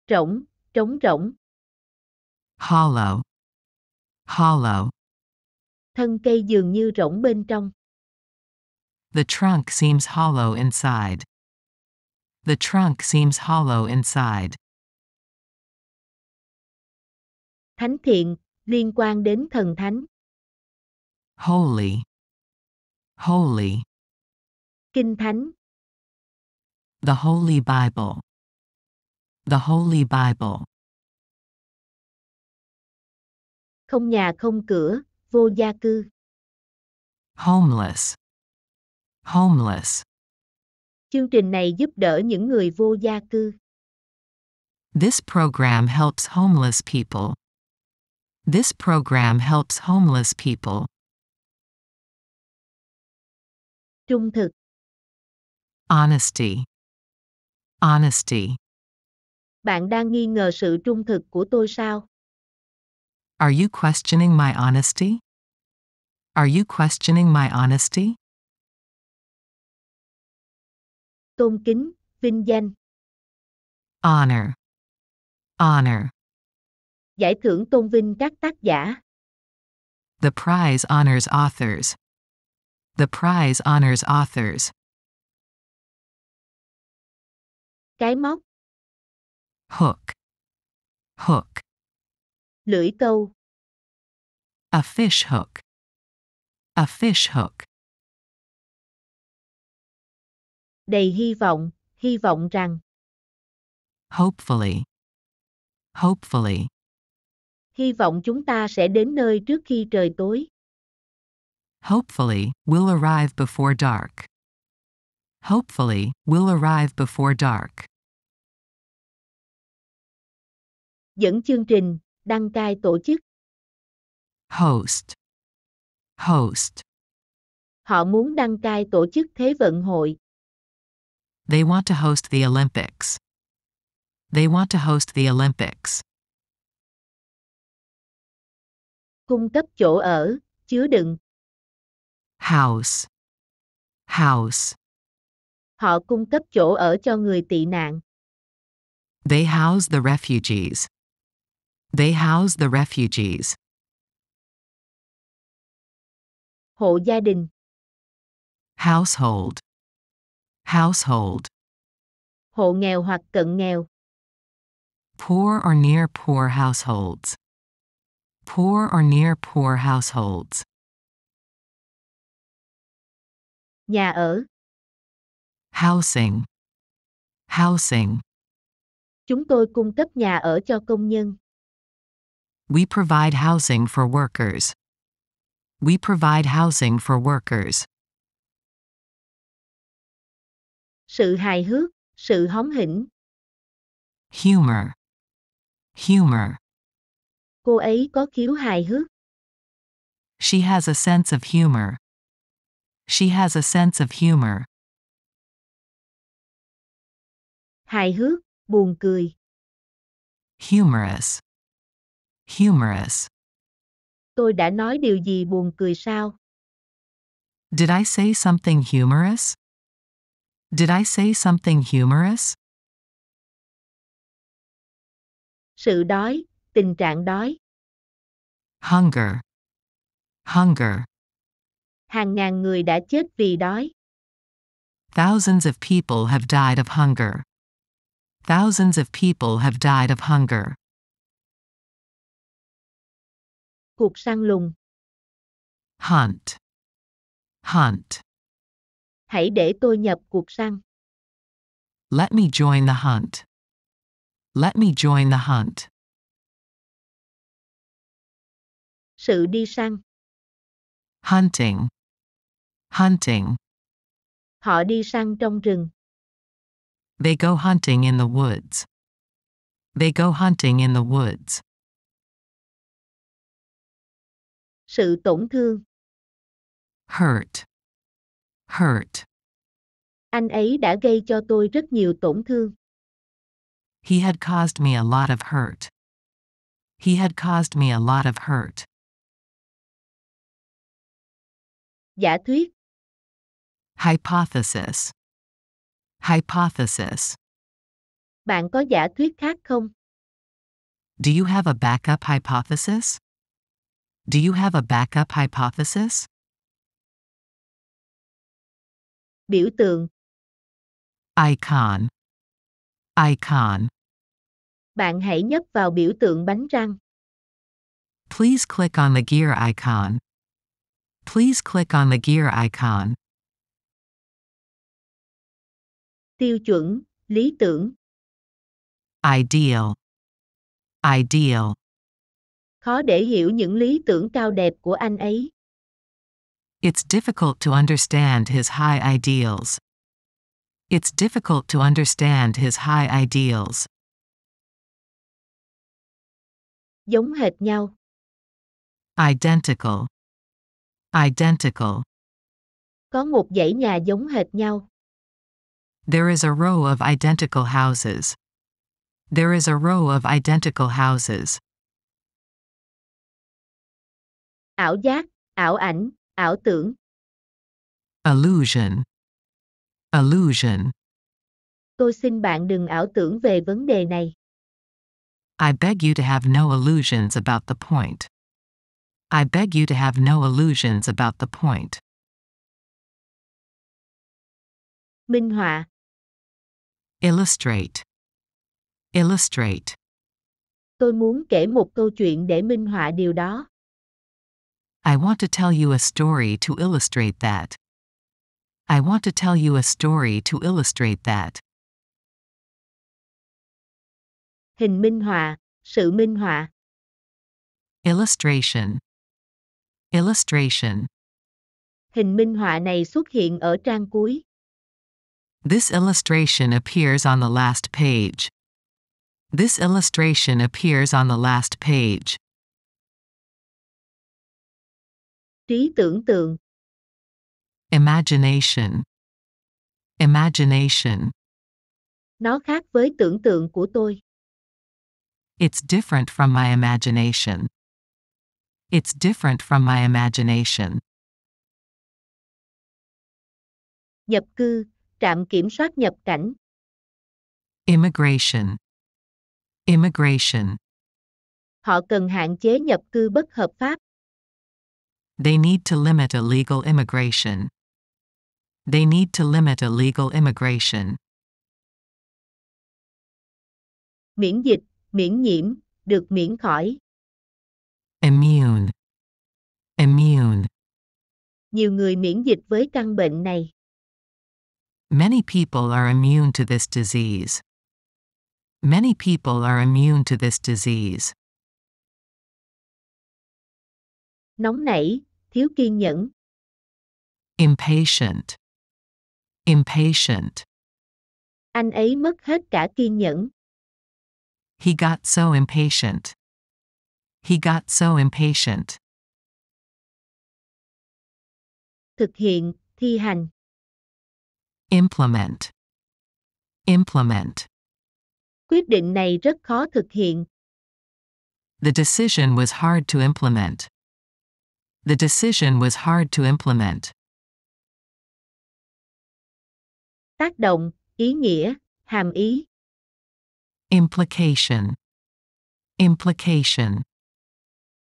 Rỗng, trống rỗng. Hollow. Hollow. Thân cây dường như rỗng bên trong. The trunk seems hollow inside. The trunk seems hollow inside. Thánh thiện, liên quan đến thần thánh. Holy. Holy. Kinh thánh. The Holy Bible. The Holy Bible. Không nhà không cửa, vô gia cư. Homeless. Homeless. Chương trình này giúp đỡ những người vô gia cư. This program helps homeless people. This program helps homeless people. Trung thực. Honesty. Honesty. Bạn đang nghi ngờ sự trung thực của tôi sao? Are you questioning my honesty? Are you questioning my honesty? Tôn kính, vinh danh. Honor. Honor. Giải thưởng tôn vinh các tác giả. The prize honors authors. The prize honors authors. Cái móc. Hook. Hook. Lưỡi câu. A fish hook. A fish hook. Đầy hy vọng rằng. Hopefully. Hopefully. Hy vọng chúng ta sẽ đến nơi trước khi trời tối. Hopefully, we'll arrive before dark. Hopefully, we'll arrive before dark. Dẫn chương trình, đăng cai tổ chức. Host. Host. Họ muốn đăng cai tổ chức Thế vận hội. They want to host the Olympics. They want to host the Olympics. Cung cấp chỗ ở, chứa đựng. House. House. Họ cung cấp chỗ ở cho người tị nạn. They house the refugees. They house the refugees. Hộ gia đình. Household. Household. Hộ nghèo hoặc cận nghèo. Poor or near poor households. Poor or near poor households. Nhà ở. Housing. Housing. Chúng tôi cung cấp nhà ở cho công nhân. We provide housing for workers. We provide housing for workers. Sự hài hước, sự hóm hỉnh. Humor. Humor. Cô ấy có khiếu hài hước. She has a sense of humor. She has a sense of humor. Hài hước, buồn cười. Humorous. Humorous. Tôi đã nói điều gì buồn cười sao? Did I say something humorous? Did I say something humorous? Sự đói, tình trạng đói. Hunger. Hunger. Hàng ngàn người đã chết vì đói. Thousands of people have died of hunger. Thousands of people have died of hunger. Cuộc săn lùng. Hunt. Hunt. Hãy để tôi nhập cuộc săn. Let me join the hunt. Let me join the hunt. Sự đi săn. Hunting. Hunting. Họ đi săn trong rừng. They go hunting in the woods. They go hunting in the woods. Sự tổn thương. Hurt. Hurt. Anh ấy đã gây cho tôi rất nhiều tổn thương. He had caused me a lot of hurt. He had caused me a lot of hurt. Giả thuyết. Hypothesis. Hypothesis. Bạn có giả thuyết khác không? Do you have a backup hypothesis? Do you have a backup hypothesis? Biểu tượng. Icon. Icon. Bạn hãy nhấp vào biểu tượng bánh răng. Please click on the gear icon. Please click on the gear icon. Tiêu chuẩn, lý tưởng. Ideal. Ideal. Khó để hiểu những lý tưởng cao đẹp của anh ấy. It's difficult to understand his high ideals. It's difficult to understand his high ideals. Giống hệt nhau. Identical. Identical. Có một dãy nhà giống hệt nhau. There is a row of identical houses. There is a row of identical houses. Ảo giác, ảo ảnh, ảo tưởng. Illusion. Illusion. Tôi xin bạn đừng ảo tưởng về vấn đề này. I beg you to have no illusions about the point. I beg you to have no illusions about the point. Minh họa. Illustrate. Illustrate. Tôi muốn kể một câu chuyện để minh họa điều đó. I want to tell you a story to illustrate that. I want to tell you a story to illustrate that. Hình minh họa, sự minh họa. Illustration. Illustration. Hình minh họa này xuất hiện ở trang cuối. This illustration appears on the last page. This illustration appears on the last page. Trí tưởng tượng. Imagination. Imagination. Nó khác với tưởng tượng của tôi. It's different from my imagination. It's different from my imagination. Nhập cư, trạm kiểm soát nhập cảnh. Immigration. Immigration. Họ cần hạn chế nhập cư bất hợp pháp. They need to limit illegal immigration. They need to limit illegal immigration. Miễn dịch, miễn nhiễm, được miễn khỏi. Immune. Immune. Nhiều người miễn dịch với căn bệnh này. Many people are immune to this disease. Many people are immune to this disease. Nóng nảy, thiếu kiên nhẫn. Impatient. Impatient. Anh ấy mất hết cả kiên nhẫn. He got so impatient. He got so impatient. Thực hiện, thi hành. Implement. Implement. Quyết định này rất khó thực hiện. The decision was hard to implement. The decision was hard to implement. Tác động, ý nghĩa, hàm ý. Implication. Implication.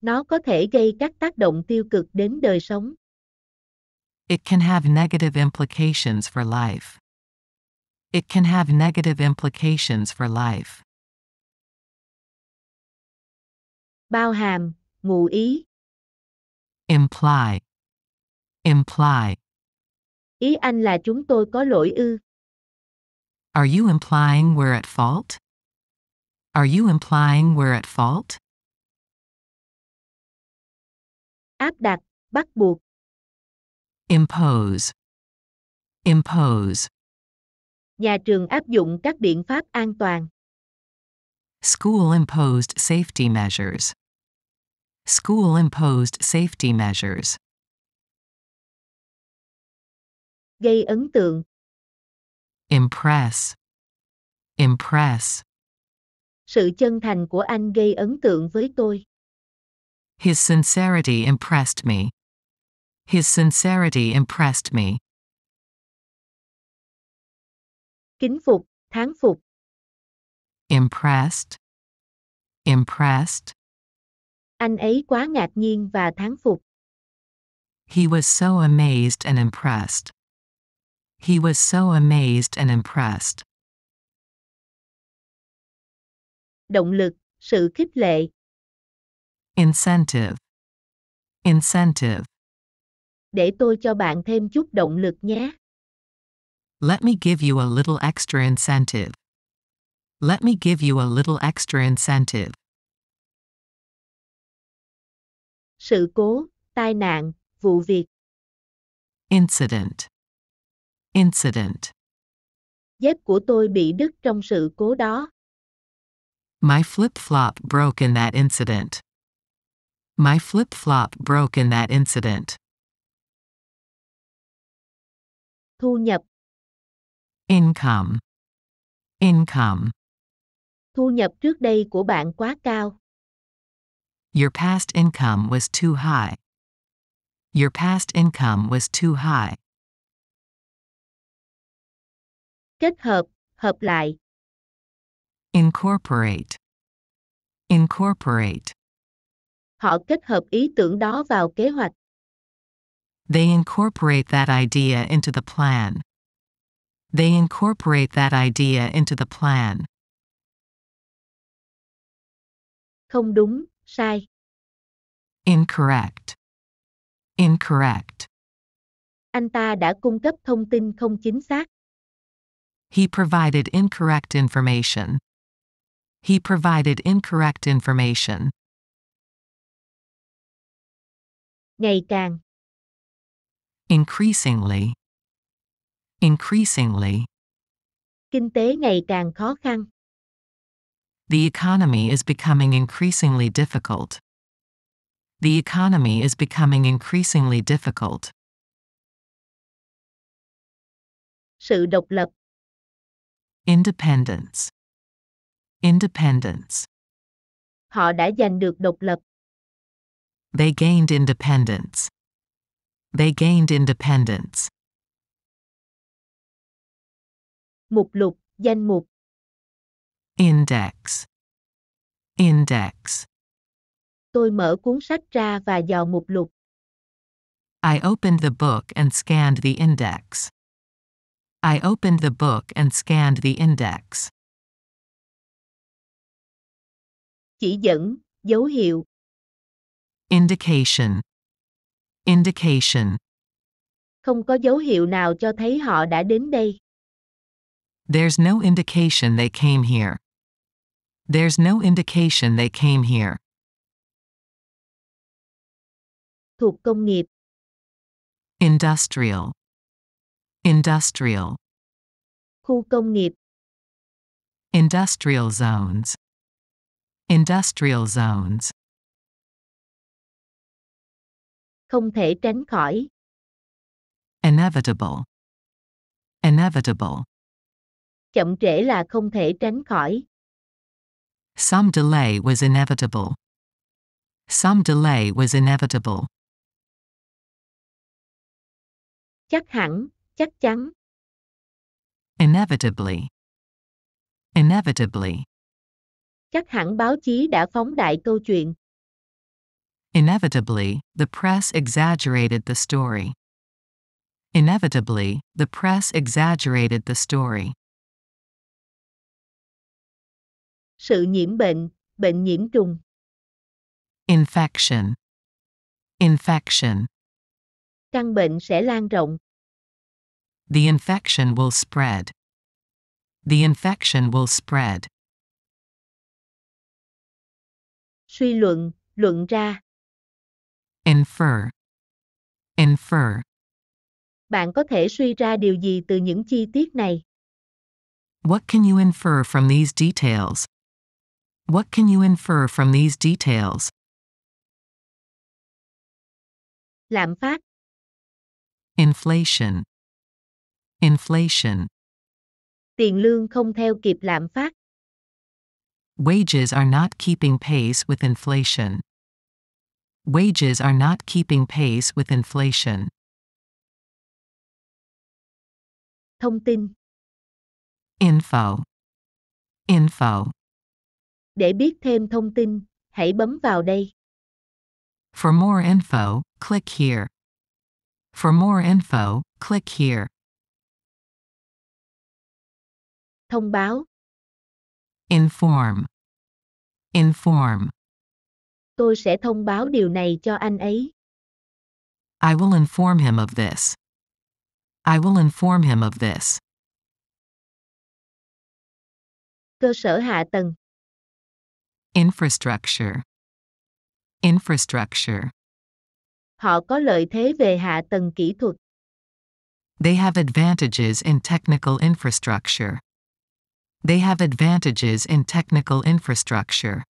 Nó có thể gây các tác động tiêu cực đến đời sống. It can have negative implications for life. It can have negative implications for life. Bao hàm, ngụ ý. Imply. Imply. Ý anh là chúng tôi có lỗi ư? Are you implying we're at fault? Are you implying we're at fault? Áp đặt, bắt buộc. Impose. Impose. Nhà trường áp dụng các biện pháp an toàn. School imposed safety measures. School imposed safety measures. Gây ấn tượng. Impress. Impress. Sự chân thành của anh gây ấn tượng với tôi. His sincerity impressed me. His sincerity impressed me. Kính phục, thán phục. Impressed. Impressed. Anh ấy quá ngạc nhiên và thán phục. He was so amazed and impressed. He was so amazed and impressed. Động lực, sự khích lệ. Incentive. Incentive. Để tôi cho bạn thêm chút động lực nhé. Let me give you a little extra incentive. Let me give you a little extra incentive. Sự cố, tai nạn, vụ việc. Incident. Incident. Dép của tôi bị đứt trong sự cố đó. My flip-flop broke in that incident. My flip-flop broke in that incident. Thu nhập. Income. Income. Thu nhập trước đây của bạn quá cao. Your past income was too high. Your past income was too high. Kết hợp, hợp lại. Incorporate. Incorporate. Họ kết hợp ý tưởng đó vào kế hoạch. They incorporate that idea into the plan. They incorporate that idea into the plan. Không đúng, sai. Incorrect. Incorrect. Anh ta đã cung cấp thông tin không chính xác. He provided incorrect information. He provided incorrect information. Ngày càng. Increasingly. Increasingly. Kinh tế ngày càng khó khăn. The economy is becoming increasingly difficult. The economy is becoming increasingly difficult. Sự độc lập. Independence. Independence. Họ đã giành được độc lập. They gained independence. They gained independence. Mục lục, danh mục. Index. Index. Tôi mở cuốn sách ra và dò mục lục. I opened the book and scanned the index. I opened the book and scanned the index. Chỉ dẫn, dấu hiệu. Indication. Indication. Không có dấu hiệu nào cho thấy họ đã đến đây. There's no indication they came here. There's no indication they came here. Thuộc công nghiệp. Industrial. Industrial. Khu công nghiệp. Industrial zones. Industrial zones. Không thể tránh khỏi. Inevitable. Inevitable. Chậm trễ là không thể tránh khỏi. Some delay was inevitable. Some delay was inevitable. Chắc hẳn, chắc chắn. Inevitably. Inevitably. Chắc hẳn báo chí đã phóng đại câu chuyện. Inevitably, the press exaggerated the story. Inevitably, the press exaggerated the story. Sự nhiễm bệnh, bệnh nhiễm trùng. Infection. Infection. Căn bệnh sẽ lan rộng. The infection will spread. The infection will spread. Suy luận, luận ra. Infer. Infer. Bạn có thể suy ra điều gì từ những chi tiết này? What can you infer from these details? What can you infer from these details? Lạm phát. Inflation. Inflation. Tiền lương không theo kịp lạm phát. Wages are not keeping pace with inflation. Wages are not keeping pace with inflation. Thông tin. Info. Info. Để biết thêm thông tin, hãy bấm vào đây. For more info, click here. For more info, click here. Thông báo. Inform. Inform. Tôi sẽ thông báo điều này cho anh ấy. I will inform him of this. I will inform him of this. Cơ sở hạ tầng. Infrastructure. Infrastructure. Họ có lợi thế về hạ tầng kỹ thuật. They have advantages in technical infrastructure. They have advantages in technical infrastructure.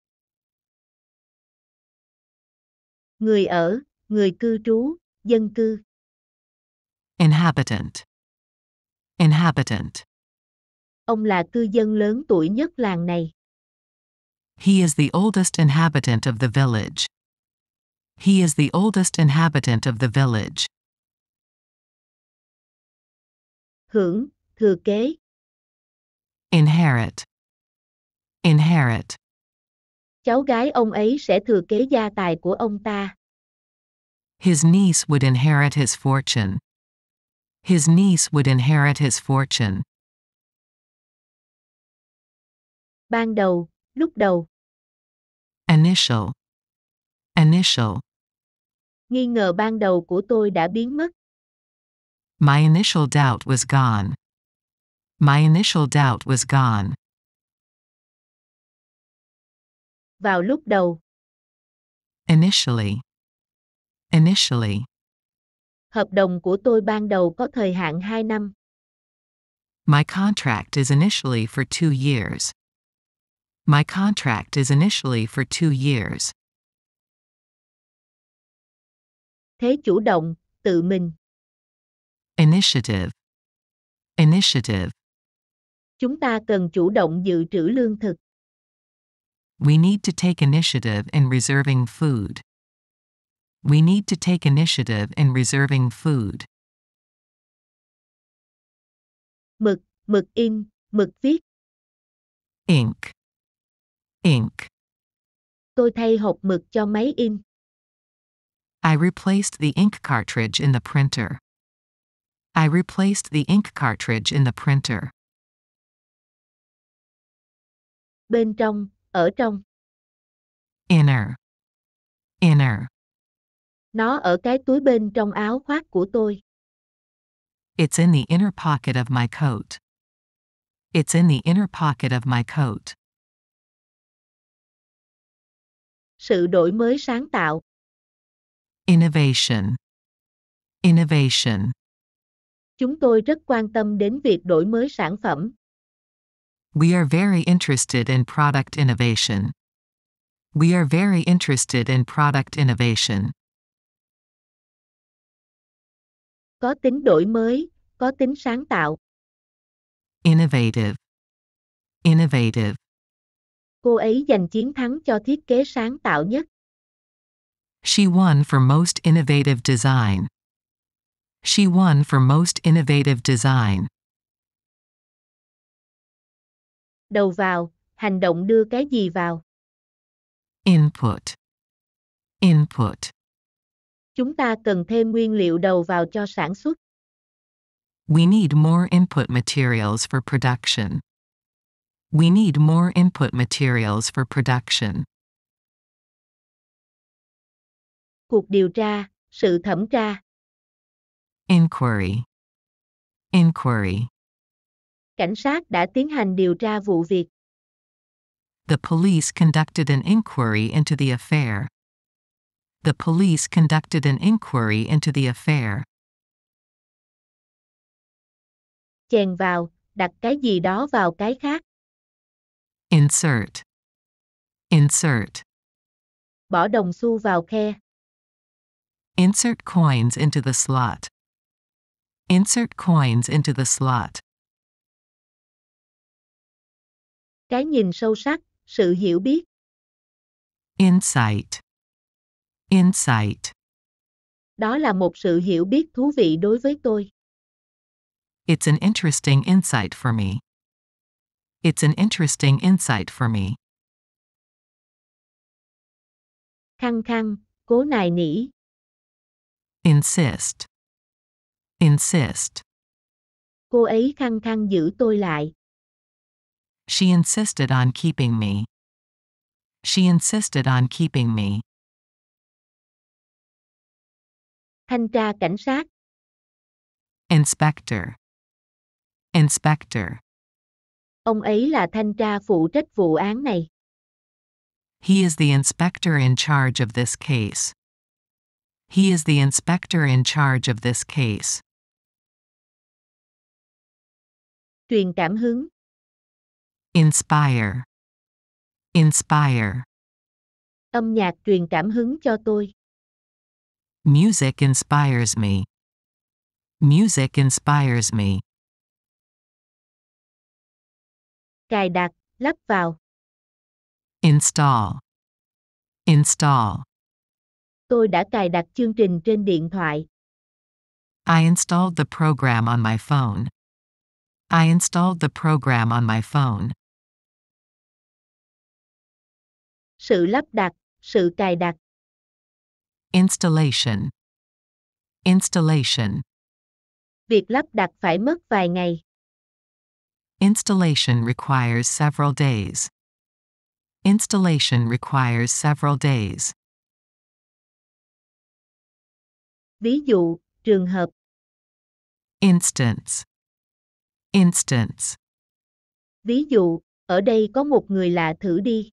Người ở, người cư trú, dân cư. Inhabitant. Inhabitant. Ông là cư dân lớn tuổi nhất làng này. He is the oldest inhabitant of the village. He is the oldest inhabitant of the village. Hưởng, thừa kế. Inherit. Inherit. Cháu gái ông ấy sẽ thừa kế gia tài của ông ta. His niece would inherit his fortune. His niece would inherit his fortune. Ban đầu, lúc đầu. Initial. Initial. Nghi ngờ ban đầu của tôi đã biến mất. My initial doubt was gone. My initial doubt was gone. Vào lúc đầu. Initially. Initially. Hợp đồng của tôi ban đầu có thời hạn 2 năm. My contract is initially for 2 years. My contract is initially for 2 years. Thế chủ động, tự mình. Initiative. Initiative. Chúng ta cần chủ động dự trữ lương thực. We need to take initiative in reserving food. We need to take initiative in reserving food. Mực, mực in, mực viết. Ink. Ink. Tôi thay hộp mực cho máy in. I replaced the ink cartridge in the printer. I replaced the ink cartridge in the printer. Bên trong, ở trong. Inner. Inner. Nó ở cái túi bên trong áo khoác của tôi. It's in the inner pocket of my coat. It's in the inner pocket of my coat. Sự đổi mới sáng tạo. Innovation. Innovation. Chúng tôi rất quan tâm đến việc đổi mới sản phẩm. We are very interested in product innovation. We are very interested in product innovation. Có tính đổi mới, có tính sáng tạo. Innovative. Innovative. Cô ấy giành chiến thắng cho thiết kế sáng tạo nhất. She won for most innovative design. She won for most innovative design. Đầu vào, hành động đưa cái gì vào. Input. Input. Chúng ta cần thêm nguyên liệu đầu vào cho sản xuất. We need more input materials for production. We need more input materials for production. Cuộc điều tra, sự thẩm tra. Inquiry. Inquiry. Cảnh sát đã tiến hành điều tra vụ việc. The police conducted an inquiry into the affair. The police conducted an inquiry into the affair. Chèn vào, đặt cái gì đó vào cái khác. Insert. Insert. Bỏ đồng xu vào khe. Insert coins into the slot. Insert coins into the slot. Cái nhìn sâu sắc, sự hiểu biết. Insight. Insight. Đó là một sự hiểu biết thú vị đối với tôi. It's an interesting insight for me. It's an interesting insight for me. Khăng khăng, cố nài nỉ. Insist. Insist. Cô ấy khăng khăng giữ tôi lại. She insisted on keeping me. She insisted on keeping me. Thanh tra cảnh sát. Inspector. Inspector. Ông ấy là thanh tra phụ trách vụ án này. He is the inspector in charge of this case. He is the inspector in charge of this case. Truyền cảm hứng. Inspire. Inspire. Âm nhạc truyền cảm hứng cho tôi. Music inspires me. Music inspires me. Cài đặt, lắp vào. Install. Install. Tôi đã cài đặt chương trình trên điện thoại. I installed the program on my phone. I installed the program on my phone. Sự lắp đặt, sự cài đặt. Installation. Installation. Việc lắp đặt phải mất vài ngày. Installation requires several days. Installation requires several days. Ví dụ, trường hợp. Instance. Instance. Ví dụ, ở đây có một người lạ thử đi.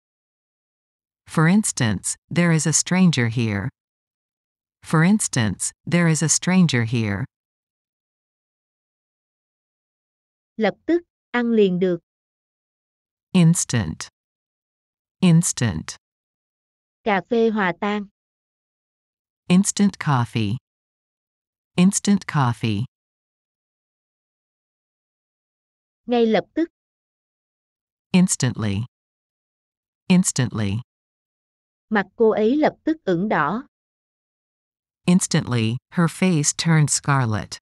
For instance, there is a stranger here. For instance, there is a stranger here. Lập tức, ăn liền được. Instant. Instant. Cà phê hòa tan. Instant coffee. Instant coffee. Ngay lập tức. Instantly. Instantly. Mặt cô ấy lập tức ửng đỏ. Instantly, her face turned scarlet.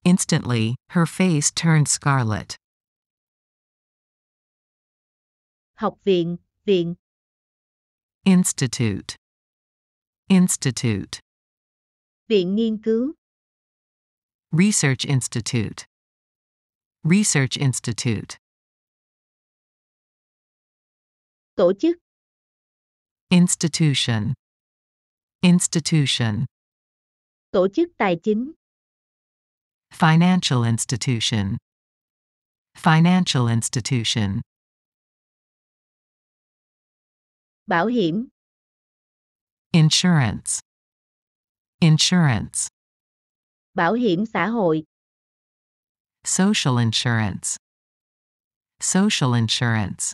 Instantly, her face turned scarlet. Học viện, viện. Institute. Institute. Viện nghiên cứu. Research institute. Research institute. Tổ chức. Institution. Institution. Tổ chức tài chính. Financial institution. Financial institution. Bảo hiểm. Insurance. Insurance. Bảo hiểm xã hội. Social insurance. social insurance,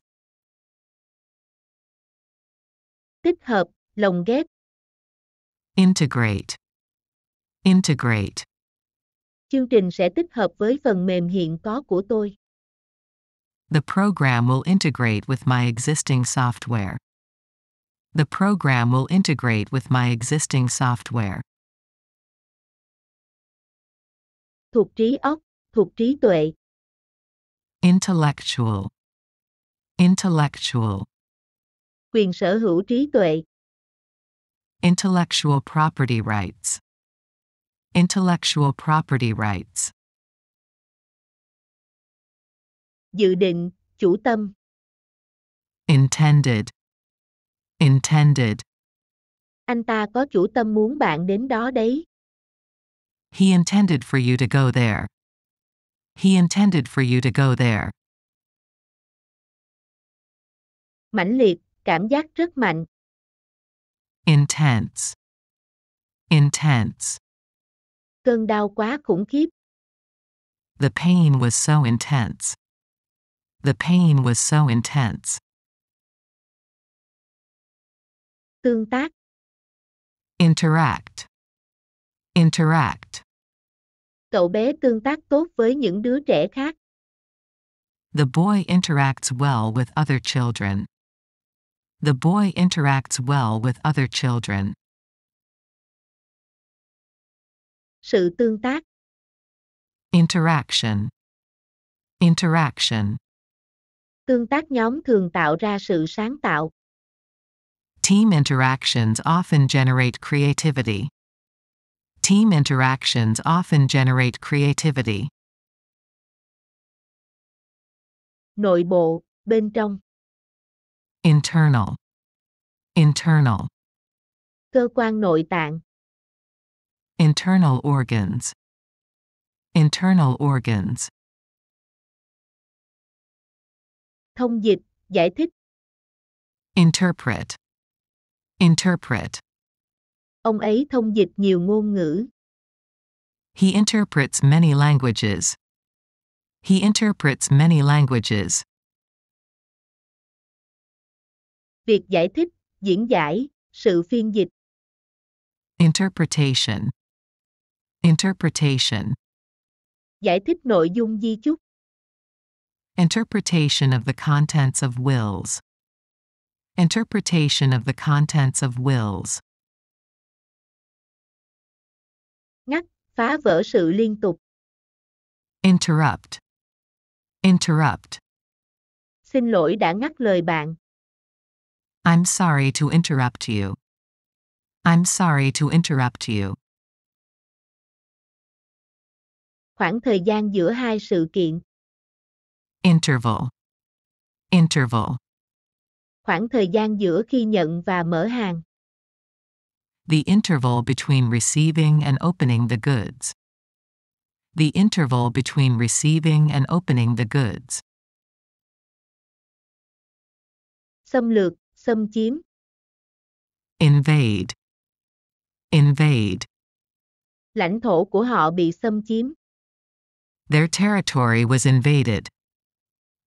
tích hợp, lồng ghép, integrate, integrate, chương trình sẽ tích hợp với phần mềm hiện có của tôi. the program will integrate with my existing software. The program will integrate with my existing software. Thuộc trí óc, thuộc trí tuệ, Intellectual, intellectual, quyền sở hữu trí tuệ, intellectual property rights, intellectual property rights, dự định, chủ tâm, intended, intended. anh ta có chủ tâm muốn bạn đến đó đấy. He intended for you to go there. He intended for you to go there. Mãnh liệt, cảm giác rất mạnh, Intense, intense. cơn đau quá khủng khiếp, The pain was so intense. The pain was so intense. tương tác, Interact, interact. cậu bé tương tác tốt với những đứa trẻ khác, The boy interacts well with other children. The boy interacts well with other children. sự tương tác, Interaction, interaction. tương tác nhóm thường tạo ra sự sáng tạo, Team interactions often generate creativity. Team interactions often generate creativity. nội bộ, bên trong, Internal, internal. cơ quan nội tạng, Internal organs, internal organs. thông dịch, giải thích, Interpret, interpret. ông ấy thông dịch nhiều ngôn ngữ, He interprets many languages. He interprets many languages. việc giải thích, diễn giải, sự phiên dịch, Interpretation, interpretation. giải thích nội dung di chúc, Interpretation of the contents of wills. Interpretation of the contents of wills. ngắt, phá vỡ sự liên tục, Interrupt, interrupt. xin lỗi đã ngắt lời bạn, I'm sorry to interrupt you. I'm sorry to interrupt you. khoảng thời gian giữa hai sự kiện, Interval, interval. khoảng thời gian giữa khi nhận và mở hàng, The interval between receiving and opening the goods. The interval between receiving and opening the goods. xâm lược, xâm chiếm, Invade, invade. lãnh thổ của họ bị xâm chiếm, Their territory was invaded.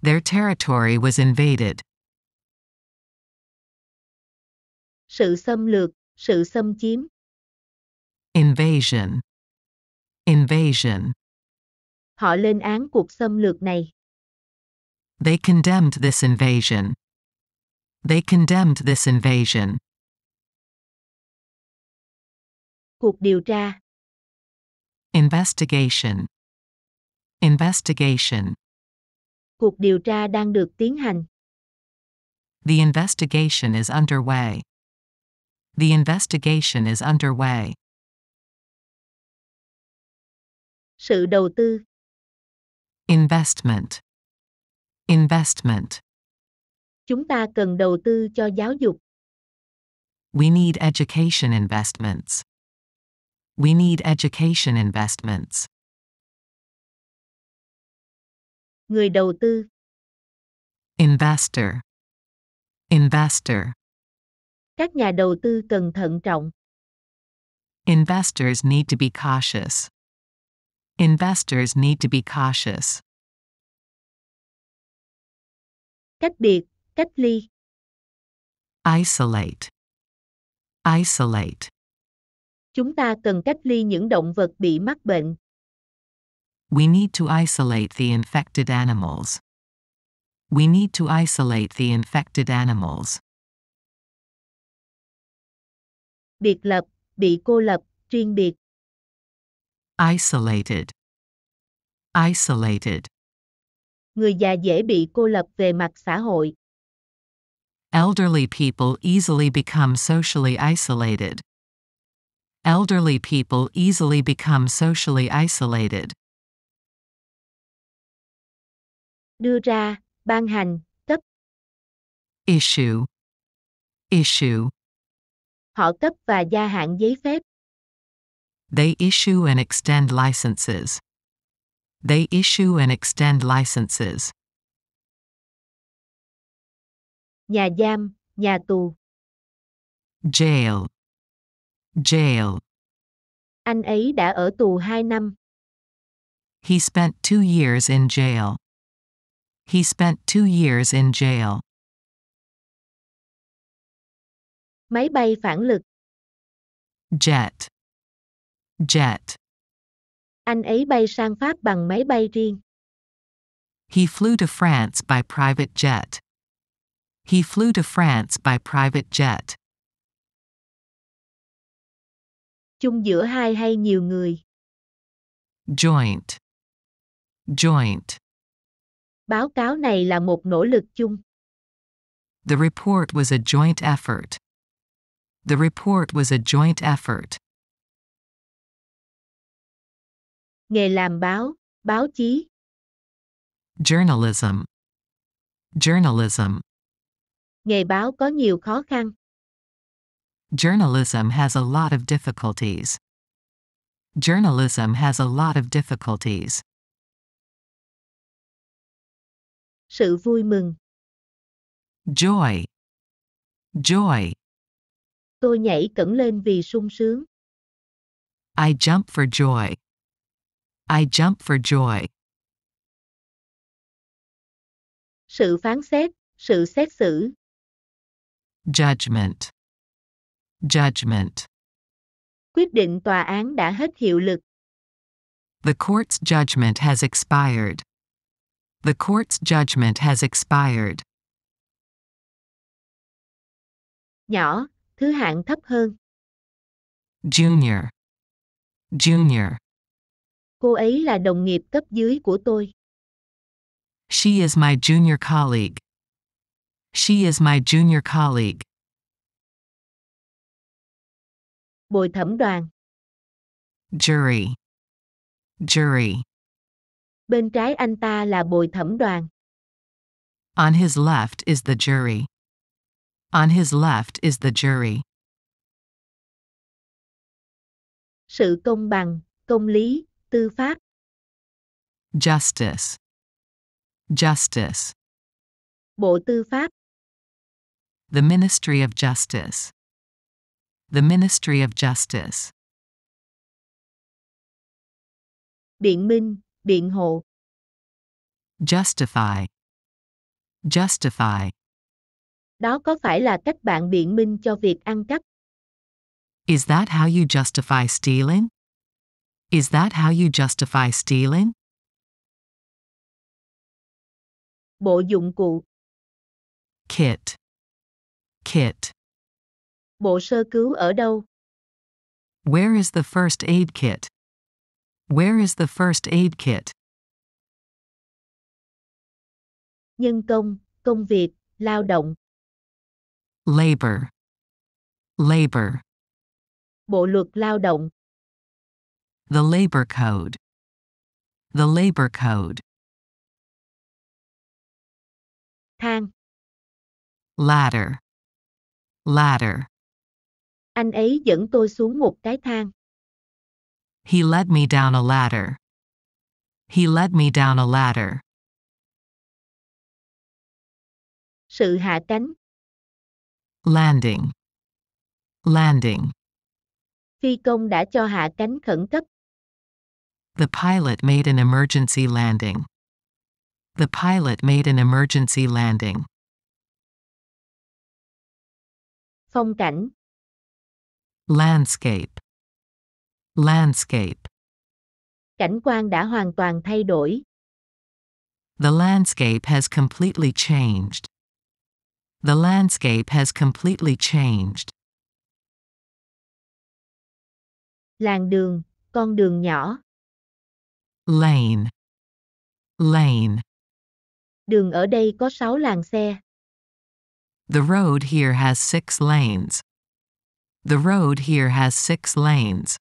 Their territory was invaded. sự xâm lược, sự xâm chiếm, Invasion, invasion. họ lên án cuộc xâm lược này, They condemned this invasion. They condemned this invasion. cuộc điều tra, Investigation, investigation. cuộc điều tra đang được tiến hành, The investigation is underway. The investigation is underway. sự đầu tư, Investment, investment. chúng ta cần đầu tư cho giáo dục, We need education investments. We need education investments. người đầu tư, Investor, investor. các nhà đầu tư cần thận trọng, Investors need to be cautious. Investors need to be cautious. Cách biệt, cách ly. Isolate. Isolate. Chúng ta cần cách ly những động vật bị mắc bệnh. We need to isolate the infected animals. We need to isolate the infected animals. Biệt lập, bị cô lập, riêng biệt. Isolated. Isolated. Người già dễ bị cô lập về mặt xã hội. Elderly people easily become socially isolated. Elderly people easily become socially isolated. Đưa ra, ban hành, cấp. Issue. Issue. Họ cấp và gia hạn giấy phép. They issue and extend licenses. They issue and extend licenses. Nhà giam, nhà tù. Jail. Jail. Anh ấy đã ở tù 2 năm. He spent 2 years in jail. He spent 2 years in jail. Máy bay phản lực. Jet. Jet. Anh ấy bay sang Pháp bằng máy bay riêng. He flew to France by private jet. He flew to France by private jet. Chung giữa hai hay nhiều người. Joint. Joint. Báo cáo này là một nỗ lực chung. The report was a joint effort. The report was a joint effort. Nghề làm báo, báo chí. Journalism. Journalism. Nghề báo có nhiều khó khăn. Journalism has a lot of difficulties. Journalism has a lot of difficulties. Sự vui mừng. Joy. Joy. Tôi nhảy cẫng lên vì sung sướng. I jump for joy. I jump for joy. Sự phán xét, sự xét xử. Judgment. Judgment. Quyết định tòa án đã hết hiệu lực. The court's judgment has expired. The court's judgment has expired. Nhỏ, thứ hạng thấp hơn. Junior. Junior. Cô ấy là đồng nghiệp cấp dưới của tôi. She is my junior colleague. She is my junior colleague. Bồi thẩm đoàn. Jury. Jury. Bên trái anh ta là bồi thẩm đoàn. On his left is the jury. On his left is the jury. Sự công bằng, công lý, tư pháp. Justice. Justice. Bộ Tư pháp. The Ministry of Justice. The Ministry of Justice. Biện minh, biện hộ. Justify. Justify. Đó có phải là cách bạn biện minh cho việc ăn cắp? Is that how you justify stealing? Is that how you justify stealing? Bộ dụng cụ. Kit. Kit. Bộ sơ cứu ở đâu? Where is the first aid kit? Where is the first aid kit? Nhân công, công việc, lao động. Labor. Labor. Bộ luật lao động. The Labor Code. The Labor Code. Thang. Ladder. Ladder. Anh ấy dẫn tôi xuống một cái thang. He led me down a ladder. He led me down a ladder. Sự hạ cánh. Landing. Landing. Phi công đã cho hạ cánh khẩn cấp. The pilot made an emergency landing. The pilot made an emergency landing. Phong cảnh. Landscape. Landscape. Cảnh quan đã hoàn toàn thay đổi. The landscape has completely changed. The landscape has completely changed. Làn đường, con đường nhỏ. Lane. Lane. Đường ở đây có 6 làn xe. The road here has 6 lanes. The road here has 6 lanes.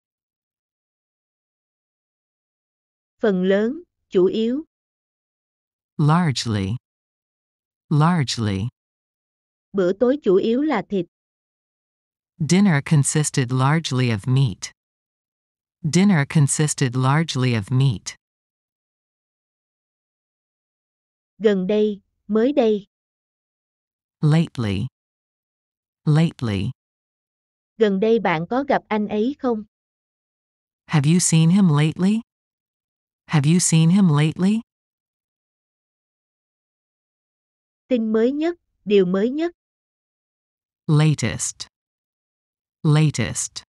Phần lớn, chủ yếu. Largely. Largely. Bữa tối chủ yếu là thịt. Dinner consisted largely of meat. Dinner consisted largely of meat. Gần đây, mới đây. Lately. Lately. Gần đây bạn có gặp anh ấy không? Have you seen him lately? Have you seen him lately? Tin mới nhất, điều mới nhất. Latest. Latest.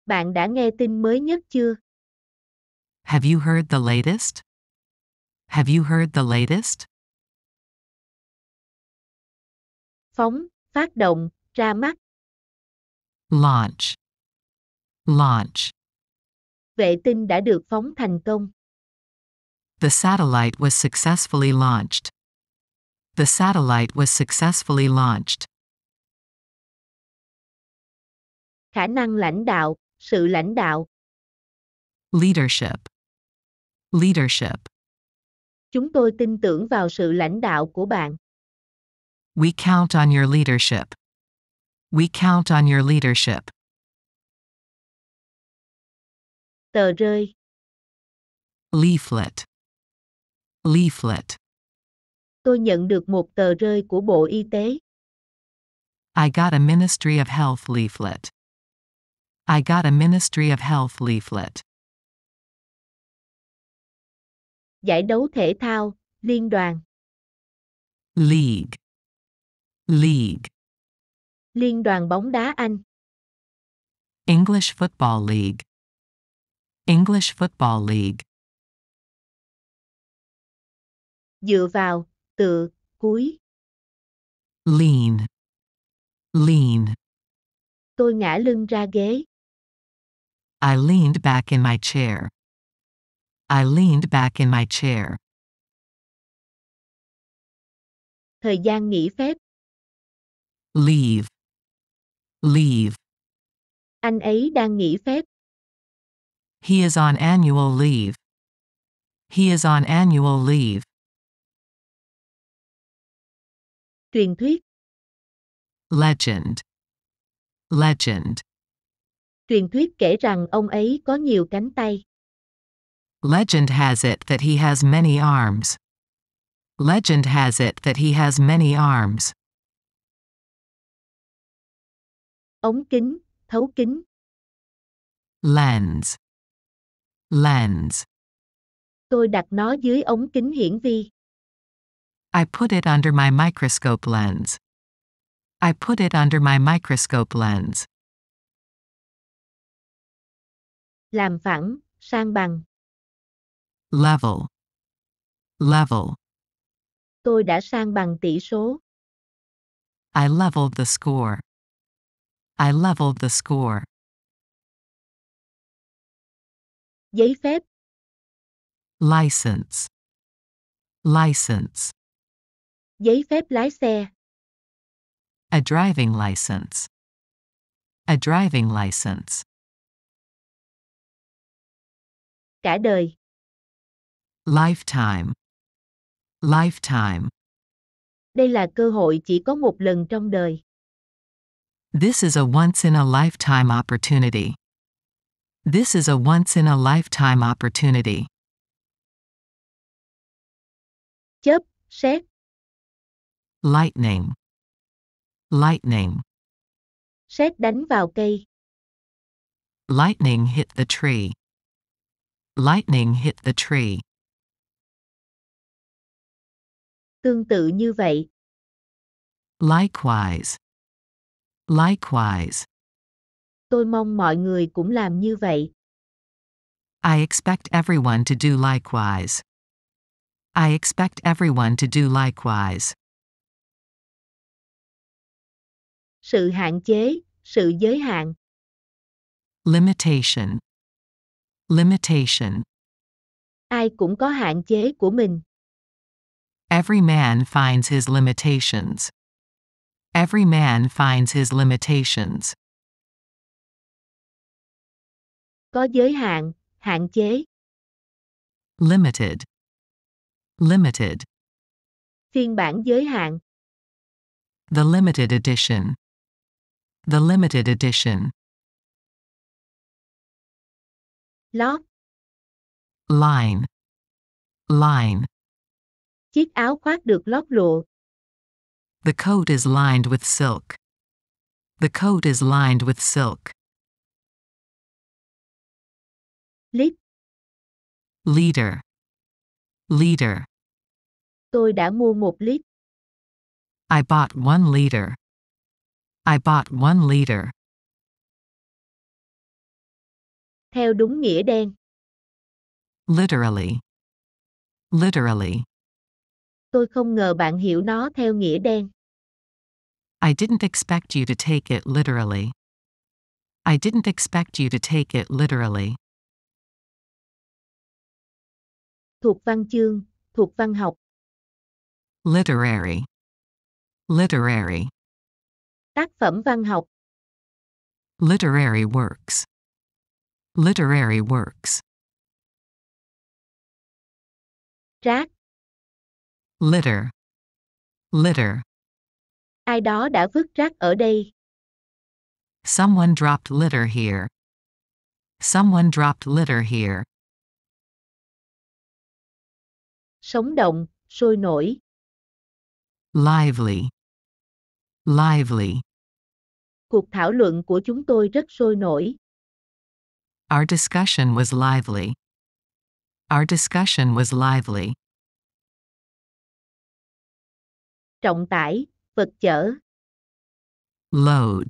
Bạn đã nghe tin mới nhất chưa? Have you heard the latest? Have you heard the latest? Phóng, phát động, ra mắt. Launch. Launch. Vệ tinh đã được phóng thành công. The satellite was successfully launched. The satellite was successfully launched. Khả năng lãnh đạo, sự lãnh đạo. Leadership. Leadership. Chúng tôi tin tưởng vào sự lãnh đạo của bạn. We count on your leadership. We count on your leadership. Tờ rơi. Leaflet. Leaflet. Tôi nhận được một tờ rơi của Bộ Y tế. I got a Ministry of Health leaflet. I got a Ministry of Health leaflet. Giải đấu thể thao, liên đoàn. League. League. Liên đoàn bóng đá Anh. English Football League. English Football League. Dựa vào, tựa, cúi. Lean. Lean. Tôi ngả lưng ra ghế. I leaned back in my chair. I leaned back in my chair. Thời gian nghỉ phép. Leave. Leave. Anh ấy đang nghỉ phép. He is on annual leave. He is on annual leave. Truyền thuyết. Legend. Legend. Truyền thuyết kể rằng ông ấy có nhiều cánh tay. Legend has it that he has many arms. Legend has it that he has many arms. Ống kính, thấu kính. Lens. Lens. Tôi đặt nó dưới ống kính hiển vi. I put it under my microscope lens. I put it under my microscope lens. Làm phẳng, sang bằng. Level. Level. Tôi đã sang bằng tỷ số. I leveled the score. I leveled the score. Giấy phép. License. License. Giấy phép lái xe. A driving license. A driving license. Cả đời. Lifetime. Lifetime. Đây là cơ hội chỉ có một lần trong đời. This is a once-in-a-lifetime opportunity. This is a once-in-a-lifetime opportunity. Chớp, sét. Lightning. Lightning. Sét đánh vào cây. Lightning hit the tree. Lightning hit the tree. Tương tự như vậy. Likewise. Likewise. Tôi mong mọi người cũng làm như vậy. I expect everyone to do likewise. I expect everyone to do likewise. Sự hạn chế, sự giới hạn. Limitation. Limitation. Ai cũng có hạn chế của mình. Every man finds his limitations. Every man finds his limitations. Có giới hạn, hạn chế. Limited. Limited. Phiên bản giới hạn. The limited edition. The limited edition. Lót. Line. Line. Chiếc áo khoác được lót lụa. The coat is lined with silk. The coat is lined with silk. Lít. Leader. Leader. Tôi đã mua 1 lít. I bought 1 liter. I bought 1 liter. Theo đúng nghĩa đen. Literally. Literally. Tôi không ngờ bạn hiểu nó theo nghĩa đen. I didn't expect you to take it literally. I didn't expect you to take it literally. Thuộc văn chương, thuộc văn học. Literary. Literary. Tác phẩm văn học. Literary works. Literary works. Rác. Litter. Litter. Ai đó đã vứt rác ở đây. Someone dropped litter here. Someone dropped litter here. Sống động, sôi nổi. Lively. Lively. Cuộc thảo luận của chúng tôi rất sôi nổi. Our discussion was lively. Our discussion was lively. Trọng tải, vật chở. Load.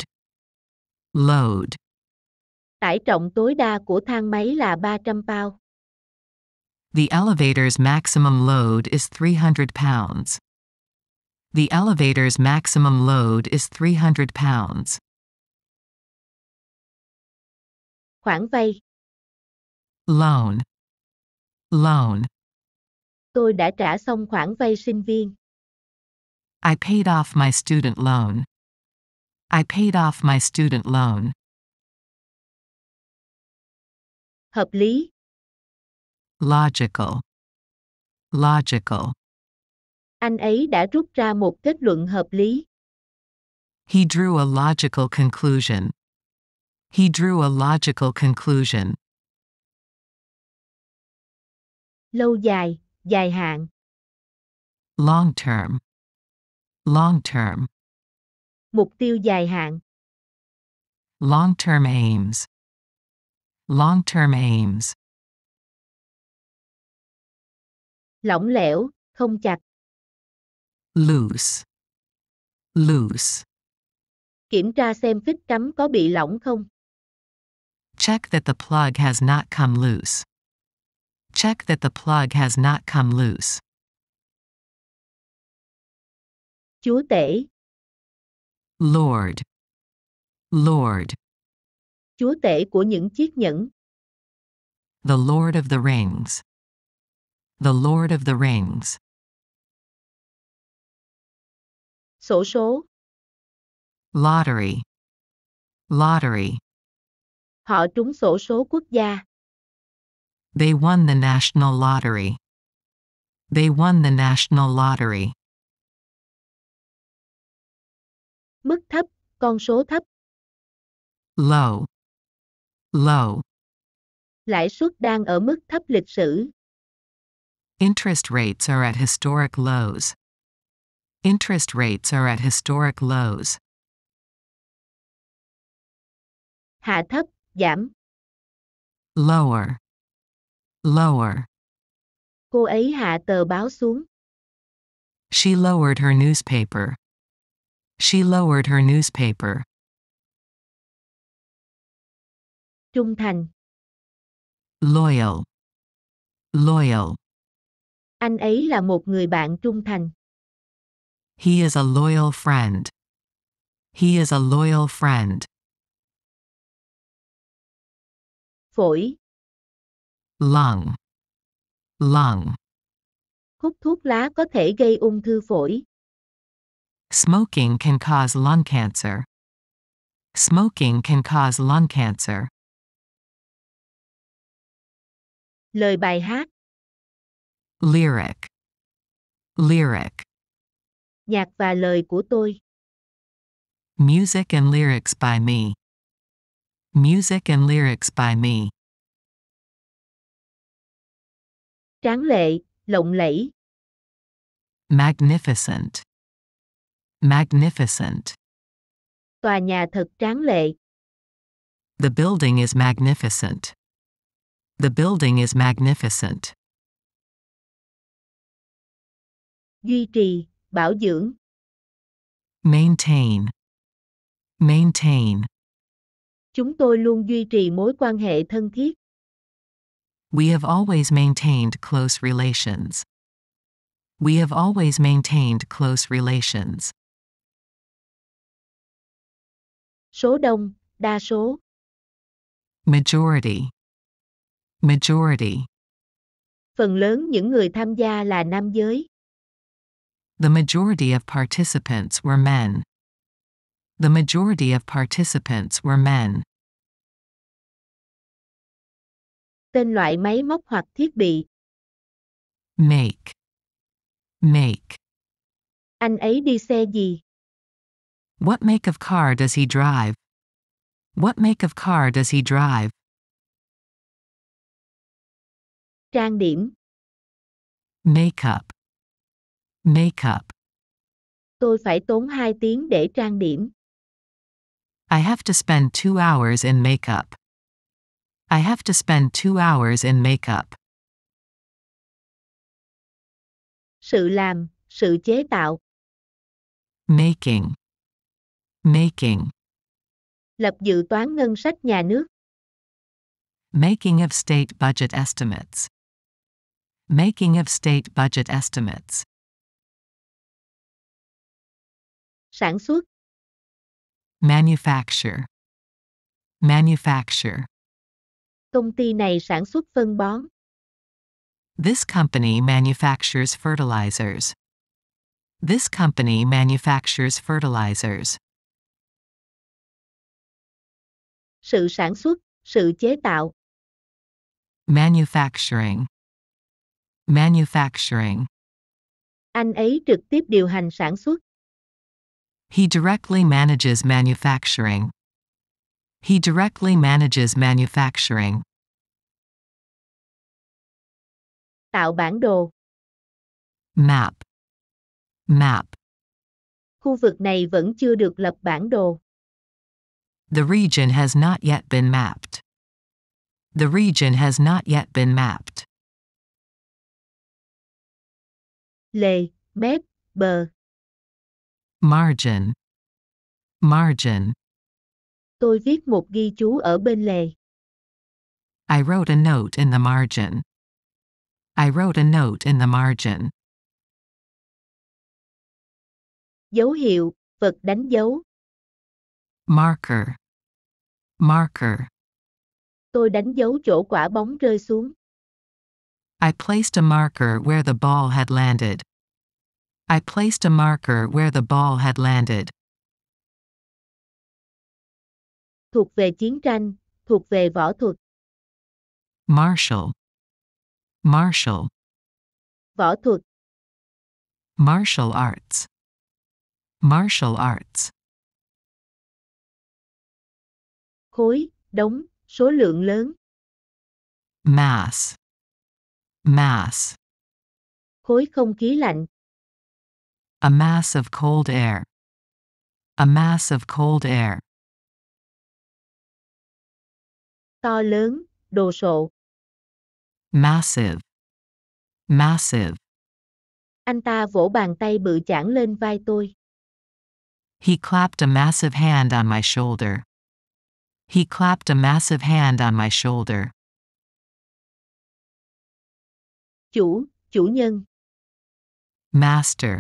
Load. Tải trọng tối đa của thang máy là 300 pound. The elevator's maximum load is 300 pounds. The elevator's maximum load is 300 pounds. Khoản vay. Loan. Loan. Tôi đã trả xong khoản vay sinh viên. I paid off my student loan. I paid off my student loan. Hợp lý. Logical. Logical. Anh ấy đã rút ra một kết luận hợp lý. He drew a logical conclusion. He drew a logical conclusion. Lâu dài, dài hạn. Long term. Long term. Mục tiêu dài hạn. Long term aims. Long term aims. Lỏng lẻo, không chặt. Loose. Loose. Kiểm tra xem phích cắm có bị lỏng không. Check that the plug has not come loose. Check that the plug has not come loose. Chúa tể. Lord. Lord. Chúa tể của những chiếc nhẫn. The Lord of the Rings. The Lord of the Rings. Xổ số. Lottery. Lottery. Họ trúng xổ số quốc gia. They won the national lottery. They won the national lottery. Mức thấp, con số thấp. Low. Low. Lãi suất đang ở mức thấp lịch sử. Interest rates are at historic lows. Interest rates are at historic lows. Hạ thấp, giảm. Lower. Lower. Cô ấy hạ tờ báo xuống. She lowered her newspaper. She lowered her newspaper. Trung thành. Loyal. Loyal. Anh ấy là một người bạn trung thành. He is a loyal friend. He is a loyal friend. Phổi. Lung. Lung. Hút thuốc lá có thể gây ung thư phổi. Smoking can cause lung cancer. Smoking can cause lung cancer. Lời bài hát. Lyric. Lyric. Nhạc và lời của tôi. Music and lyrics by me. Music and lyrics by me. Tráng lệ, lộng lẫy. Magnificent. Magnificent. Tòa nhà thật tráng lệ. The building is magnificent. The building is magnificent. Duy trì, bảo dưỡng. Maintain. Maintain. Chúng tôi luôn duy trì mối quan hệ thân thiết. We have always maintained close relations. We have always maintained close relations. Số đông, đa số. Majority. Majority. Phần lớn những người tham gia là nam giới. The majority of participants were men. The majority of participants were men. Tên loại máy móc hoặc thiết bị. Make. Make. Anh ấy đi xe gì? What make of car does he drive? What make of car does he drive? Trang điểm. Makeup. Makeup. Tôi phải tốn 2 tiếng để trang điểm. I have to spend 2 hours in makeup. I have to spend 2 hours in makeup. Sự làm, sự chế tạo. Making. Making. Lập dự toán ngân sách nhà nước. Making of state budget estimates. Making of state budget estimates. Sản xuất. Manufacture. Manufacture. Công ty này sản xuất phân bón. This company manufactures fertilizers. This company manufactures fertilizers. Sự sản xuất, sự chế tạo. Manufacturing. Manufacturing. Anh ấy trực tiếp điều hành sản xuất. He directly manages manufacturing. He directly manages manufacturing. Tạo bản đồ. Map. Map. Khu vực này vẫn chưa được lập bản đồ. The region has not yet been mapped. The region has not yet been mapped. Lề, mép, bờ. Margin. Margin. Tôi viết một ghi chú ở bên lề. I wrote a note in the margin. I wrote a note in the margin. Dấu hiệu, vật đánh dấu. Marker. Marker. Tôi đánh dấu chỗ quả bóng rơi xuống. I placed a marker where the ball had landed. I placed a marker where the ball had landed. Thuộc về chiến tranh, thuộc về võ thuật. Martial. Martial. Võ thuật. Martial arts. Martial arts. Khối, đống, số lượng lớn. Mass. Mass. Khối không khí lạnh. A mass of cold air. A mass of cold air. To lớn, đồ sộ. Massive. Massive. Anh ta vỗ bàn tay bự chảng lên vai tôi. He clapped a massive hand on my shoulder. He clapped a massive hand on my shoulder. Chủ nhân. Master.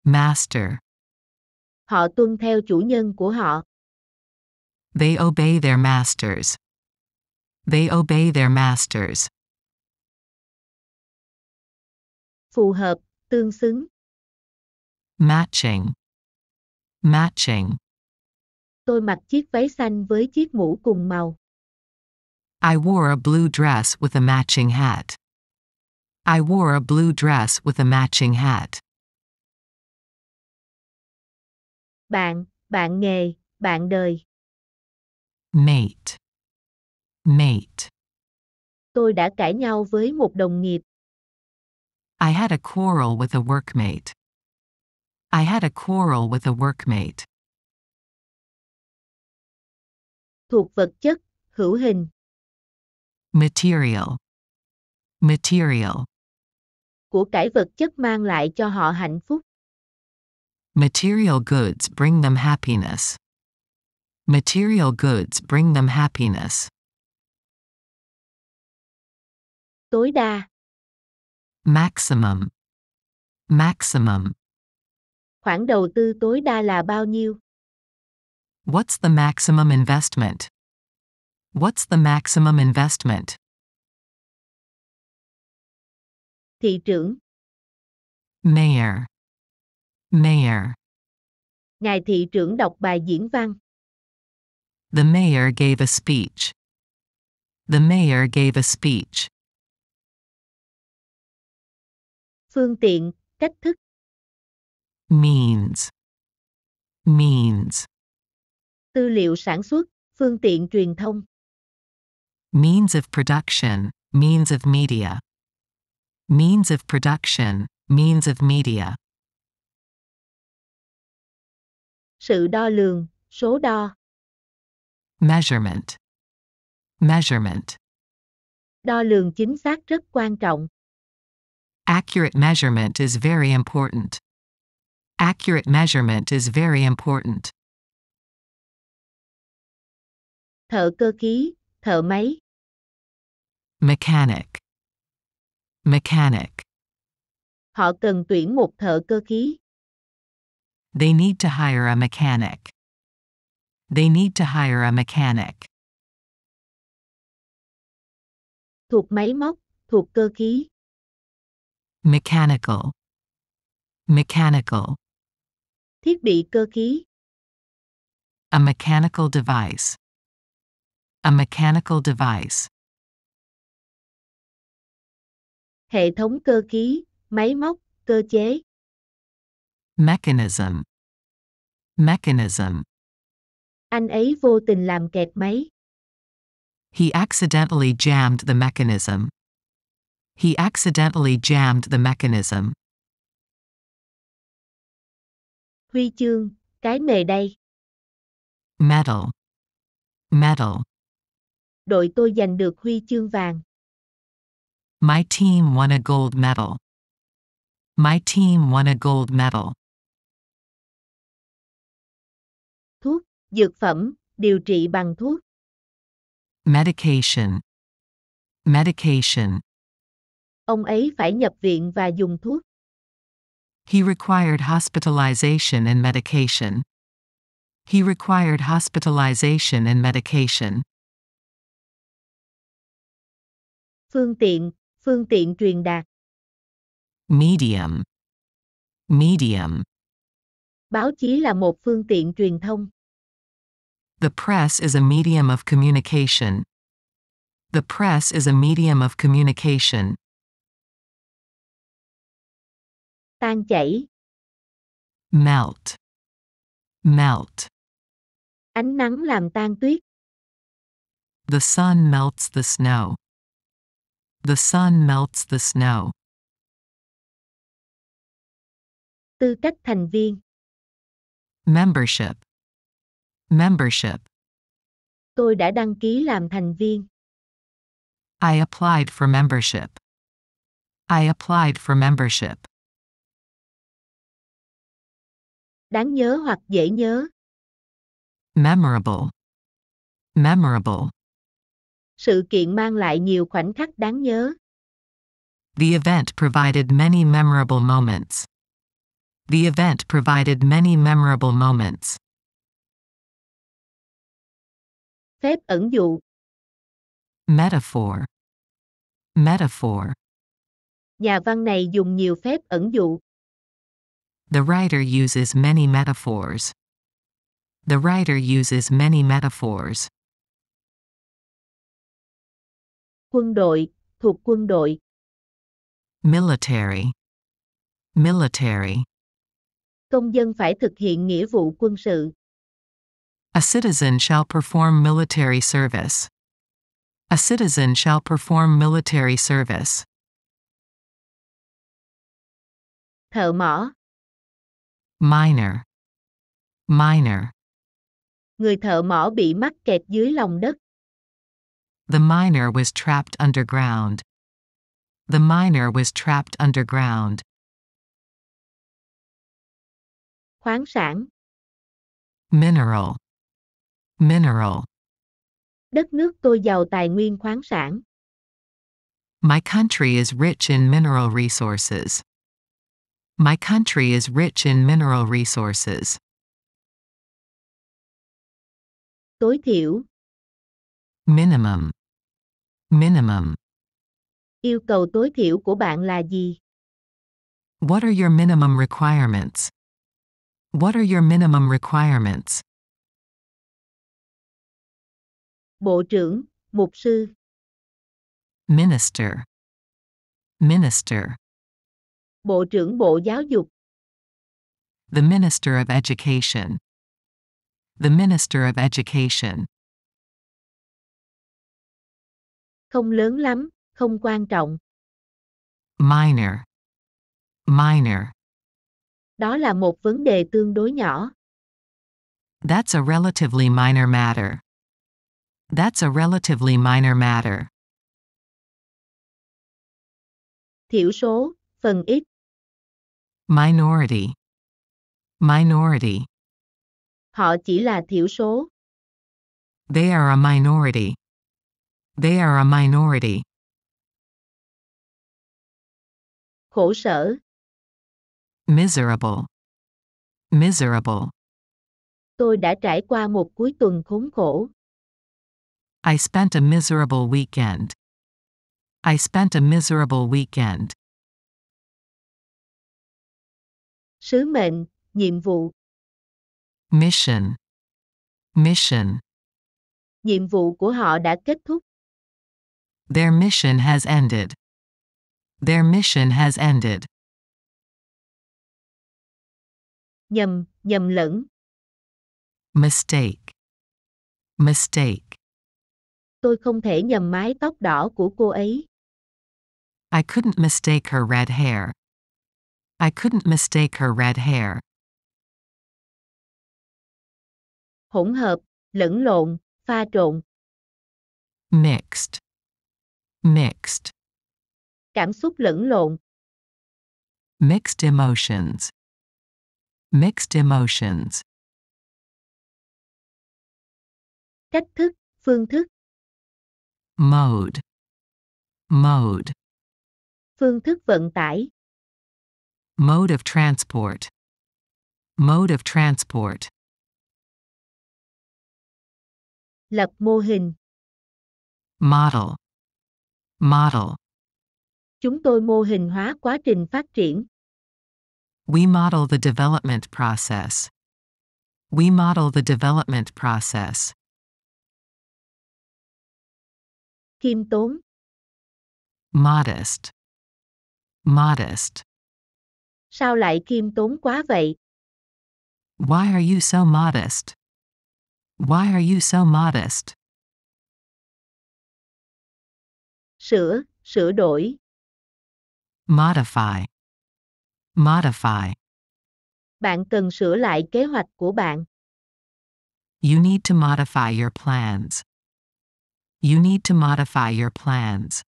Master. Họ tuân theo chủ nhân của họ. They obey their masters. They obey their masters. Phù hợp, tương xứng. Matching. Matching. Tôi mặc chiếc váy xanh với chiếc mũ cùng màu. I wore a blue dress with a matching hat. I wore a blue dress with a matching hat. Bạn nghề, bạn đời. Mate. Mate. Tôi đã cãi nhau với một đồng nghiệp. I had a quarrel with a workmate. I had a quarrel with a workmate. Thuộc vật chất, hữu hình. Material. Material. Của cải vật chất mang lại cho họ hạnh phúc. Material goods bring them happiness. Material goods bring them happiness. Tối đa. Maximum. Maximum. Khoản đầu tư tối đa là bao nhiêu? What's the maximum investment? What's the maximum investment? Thị trưởng. Mayor. Mayor. Ngài thị trưởng đọc bài diễn văn. The mayor gave a speech. The mayor gave a speech. Phương tiện, cách thức. Means. Means. Tư liệu sản xuất, phương tiện truyền thông. Means of production, means of media. Means of production, means of media. Sự đo lường, số đo. Measurement. Measurement. Đo lường chính xác rất quan trọng. Accurate measurement is very important. Accurate measurement is very important. Thợ cơ khí, thợ máy. Mechanic. Mechanic. Họ cần tuyển một thợ cơ khí. They need to hire a mechanic. They need to hire a mechanic. Thuộc máy móc, thuộc cơ khí. Mechanical. Mechanical. Thiết bị cơ khí. A mechanical device. A mechanical device. Hệ thống cơ khí, máy móc, cơ chế. Mechanism. Mechanism. Anh ấy vô tình làm kẹt máy. He accidentally jammed the mechanism. He accidentally jammed the mechanism. Huy chương, cái mề đay. Medal. Medal. Đội tôi giành được huy chương vàng. My team won a gold medal. My team won a gold medal. Thuốc, dược phẩm, điều trị bằng thuốc. Medication. Medication. Ông ấy phải nhập viện và dùng thuốc. He required hospitalization and medication. He required hospitalization and medication. Phương tiện truyền đạt. Medium. Medium. Báo chí là một phương tiện truyền thông. The press is a medium of communication. The press is a medium of communication. Tan chảy. Melt. Melt. Ánh nắng làm tan tuyết. The sun melts the snow. The sun melts the snow. Tư cách thành viên. Membership. Membership. Tôi đã đăng ký làm thành viên. I applied for membership. I applied for membership. Đáng nhớ hoặc dễ nhớ. Memorable. Memorable. Sự kiện mang lại nhiều khoảnh khắc đáng nhớ. The event provided many memorable moments. The event provided many memorable moments. Phép ẩn dụ. Metaphor. Metaphor. Nhà văn này dùng nhiều phép ẩn dụ. The writer uses many metaphors. The writer uses many metaphors. Quân đội, thuộc quân đội. Military. Military. Công dân phải thực hiện nghĩa vụ quân sự. A citizen shall perform military service. A citizen shall perform military service. Thợ mỏ. Miner. Miner. Người thợ mỏ bị mắc kẹt dưới lòng đất. The miner was trapped underground. The miner was trapped underground. Khoáng sản. Mineral. Mineral. Đất nước tôi giàu tài nguyên khoáng sản. My country is rich in mineral resources. My country is rich in mineral resources. Tối thiểu. Minimum. Minimum. Yêu cầu tối thiểu của bạn là gì? What are your minimum requirements? What are your minimum requirements? Bộ trưởng, mục sư. Minister. Minister. Bộ trưởng Bộ Giáo dục. The Minister of Education. The Minister of Education. Không lớn lắm, không quan trọng. Minor. Minor. Đó là một vấn đề tương đối nhỏ. That's a relatively minor matter. That's a relatively minor matter. Thiểu số, phần ít. Minority. Minority. Họ chỉ là thiểu số. They are a minority. They are a minority. Khổ sở. Miserable. Miserable. Tôi đã trải qua một cuối tuần khốn khổ. I spent a miserable weekend. I spent a miserable weekend. Sứ mệnh, nhiệm vụ. Mission. Mission. Nhiệm vụ của họ đã kết thúc. Their mission has ended. Their mission has ended. Nhầm lẫn. Mistake. Mistake. Tôi không thể nhầm mái tóc đỏ của cô ấy. I couldn't mistake her red hair. I couldn't mistake her red hair. Hỗn hợp, lẫn lộn, pha trộn. Mixed. Mixed. Cảm xúc lẫn lộn. Mixed emotions. Mixed emotions. Cách thức, phương thức. Mode. Mode. Phương thức vận tải. Mode of transport. Mode of transport. Lập mô hình. Model. Model. Chúng tôi mô hình hóa quá trình phát triển. We model the development process. We model the development process. Khiêm tốn. Modest. Modest. Sao lại khiêm tốn quá vậy? Why are you so modest? Why are you so modest? Sửa đổi. Modify. Modify. Bạn cần sửa lại kế hoạch của bạn. You need to modify your plans. You need to modify your plans.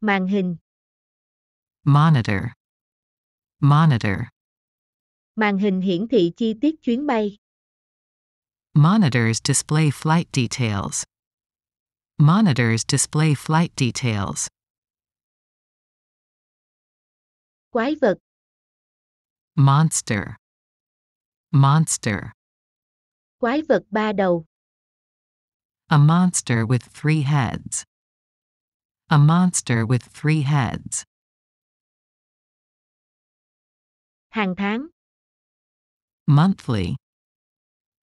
Màn hình. Monitor. Monitor. Màn hình hiển thị chi tiết chuyến bay. Monitors display flight details. Monitors display flight details. Quái vật. Monster. Monster. Quái vật ba đầu. A monster with 3 heads. A monster with 3 heads. Hàng tháng. Monthly.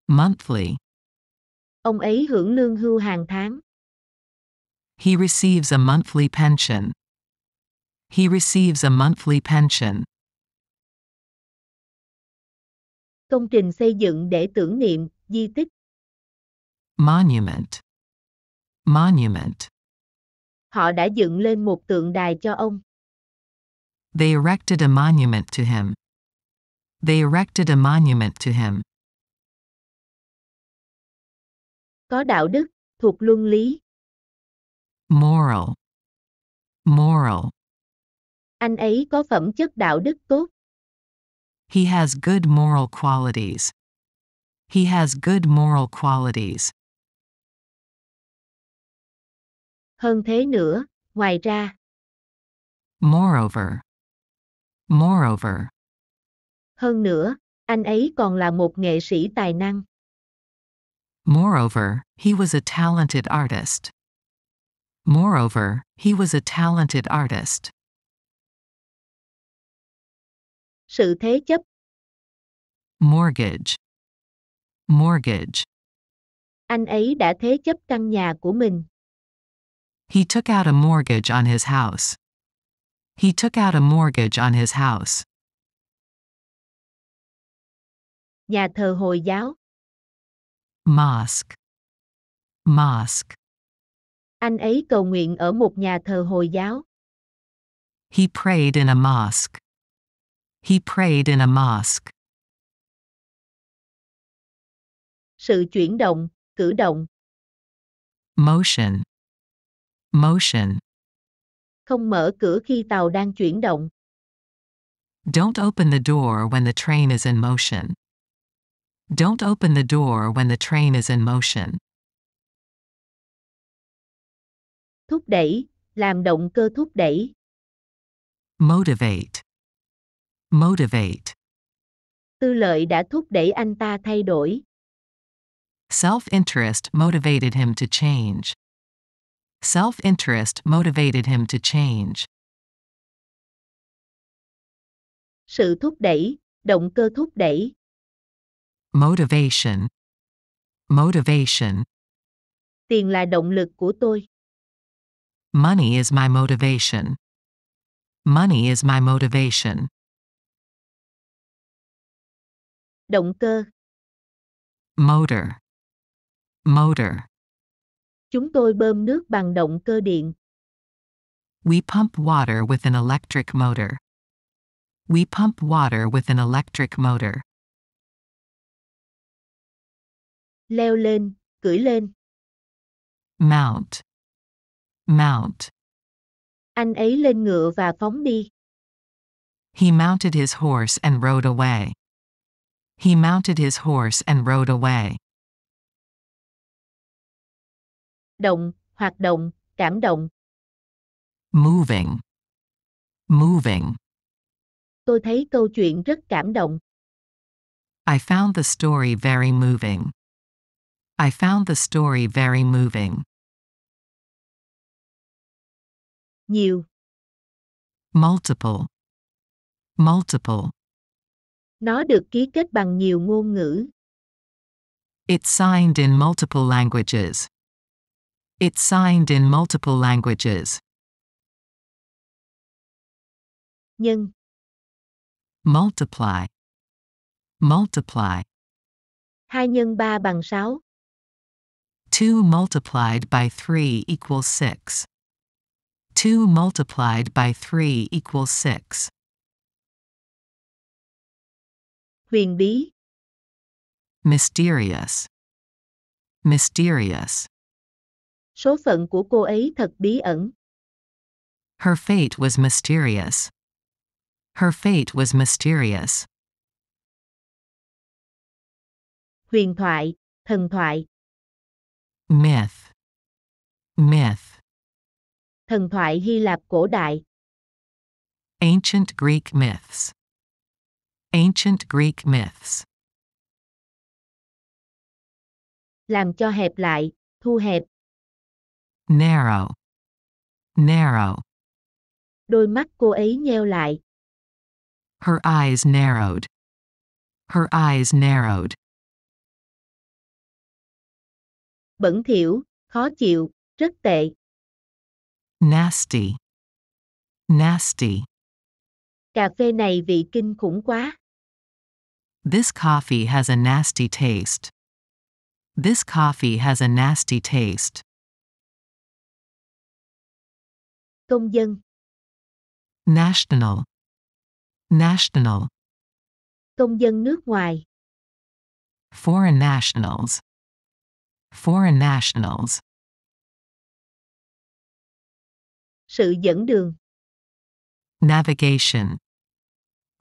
Monthly. Ông ấy hưởng lương hưu hàng tháng. He receives a monthly pension. He receives a monthly pension. Công trình xây dựng để tưởng niệm, di tích. Monument. Monument. Họ đã dựng lên một tượng đài cho ông. They erected a monument to him. They erected a monument to him. Có đạo đức, thuộc luân lý. Moral. Moral. Anh ấy có phẩm chất đạo đức tốt. He has good moral qualities. He has good moral qualities. Hơn thế nữa, ngoài ra. Moreover. Moreover. Hơn nữa, anh ấy còn là một nghệ sĩ tài năng. Moreover, he was a talented artist. Moreover, he was a talented artist. Sự thế chấp. Mortgage. Mortgage. Anh ấy đã thế chấp căn nhà của mình. He took out a mortgage on his house. He took out a mortgage on his house. Nhà thờ Hồi giáo. Mosque. Mosque. Anh ấy cầu nguyện ở một nhà thờ Hồi giáo. He prayed in a mosque. He prayed in a mosque. Sự chuyển động, cử động. Motion. Motion. Không mở cửa khi tàu đang chuyển động. Don't open the door when the train is in motion. Don't open the door when the train is in motion. Thúc đẩy, làm động cơ thúc đẩy. Motivate. Motivate. Tư lợi đã thúc đẩy anh ta thay đổi. Self-interest motivated him to change. Self-interest motivated him to change. Sự thúc đẩy, động cơ thúc đẩy. Motivation. Motivation. Tiền là động lực của tôi. Money is my motivation. Money is my motivation. Động cơ. Motor. Motor. Chúng tôi bơm nước bằng động cơ điện. We pump water with an electric motor. We pump water with an electric motor. Leo lên, cưỡi lên. Mount. Mount. Anh ấy lên ngựa và phóng đi. He mounted his horse and rode away. He mounted his horse and rode away. Động, hoạt động, cảm động. Moving. Moving. Tôi thấy câu chuyện rất cảm động. I found the story very moving. I found the story very moving. Nhiều. Multiple. Multiple. Nó được ký kết bằng nhiều ngôn ngữ. It's signed in multiple languages. It's signed in multiple languages. Nhân. Multiply. Multiply. 2 nhân 3 bằng 6. 2 multiplied by 3 equals 6. 2 multiplied by 3 equals 6. Huyền bí. Mysterious. Mysterious. Số phận của cô ấy thật bí ẩn. Her fate was mysterious. Her fate was mysterious. Huyền thoại, thần thoại. Myth. Myth. Thần thoại Hy Lạp cổ đại. Ancient Greek myths. Ancient Greek myths. Làm cho hẹp lại, thu hẹp. Narrow. Narrow. Đôi mắt cô ấy nheo lại. Her eyes narrowed. Her eyes narrowed. Bẩn thỉu, khó chịu, rất tệ. Nasty. Nasty. Cà phê này vị kinh khủng quá. This coffee has a nasty taste. This coffee has a nasty taste. Công dân. National. National. Công dân nước ngoài. Foreign nationals. Foreign nationals. Sự dẫn đường. Navigation.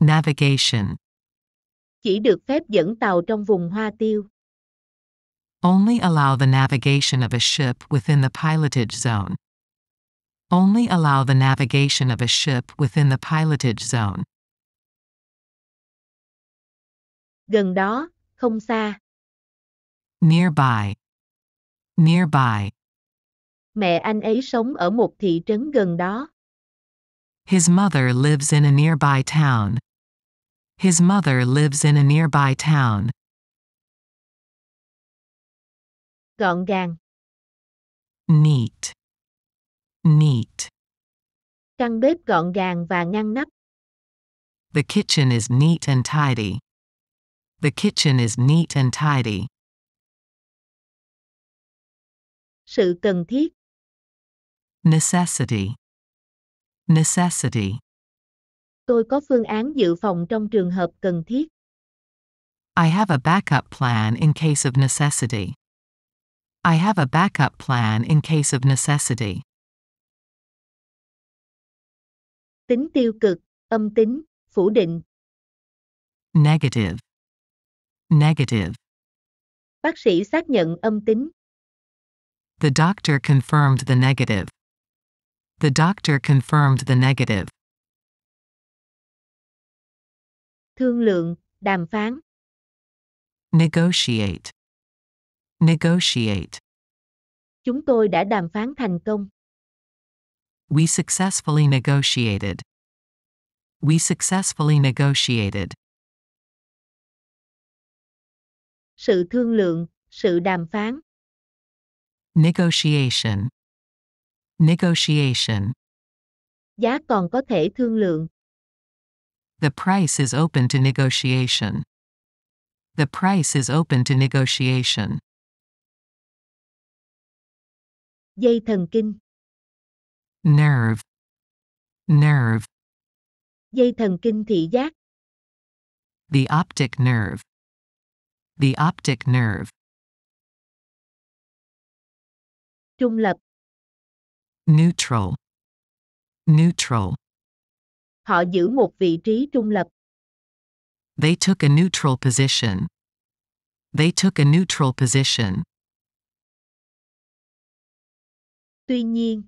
Navigation. Chỉ được phép dẫn tàu trong vùng hoa tiêu. Only allow the navigation of a ship within the pilotage zone. Only allow the navigation of a ship within the pilotage zone. Gần đó, không xa. Nearby. Nearby. Mẹ anh ấy sống ở một thị trấn gần đó. His mother lives in a nearby town. His mother lives in a nearby town. Gọn gàng. Neat. Neat. Căn bếp gọn gàng và ngăn nắp. The kitchen is neat and tidy. The kitchen is neat and tidy. Sự cần thiết. Necessity. Necessity. Tôi có phương án dự phòng trong trường hợp cần thiết. I have a backup plan in case of necessity. I have a backup plan in case of necessity. Tính tiêu cực, âm tính, phủ định. Negative. Negative. Bác sĩ xác nhận âm tính. The doctor confirmed the negative. The doctor confirmed the negative. Thương lượng, đàm phán. Negotiate. Negotiate. Chúng tôi đã đàm phán thành công. We successfully negotiated. We successfully negotiated. Sự thương lượng, sự đàm phán. Negotiation. Negotiation. Giá còn có thể thương lượng. The price is open to negotiation. The price is open to negotiation. Dây thần kinh. Nerve. Nerve. Dây thần kinh thị giác. The optic nerve. The optic nerve. Trung lập. Neutral. Neutral. Họ giữ một vị trí trung lập. They took a neutral position. They took a neutral position. Tuy nhiên.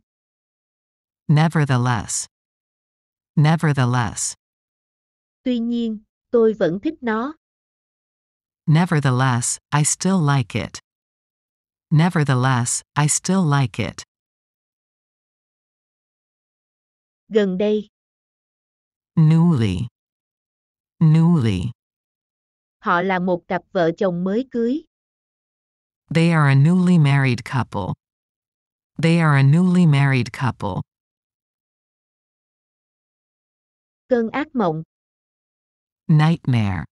Nevertheless. Nevertheless. Tuy nhiên, tôi vẫn thích nó. Nevertheless, I still like it. Nevertheless, I still like it. Gần đây. Newly. Newly. Họ là một cặp vợ chồng mới cưới. They are a newly married couple. They are a newly married couple. Cơn ác mộng. Nightmare.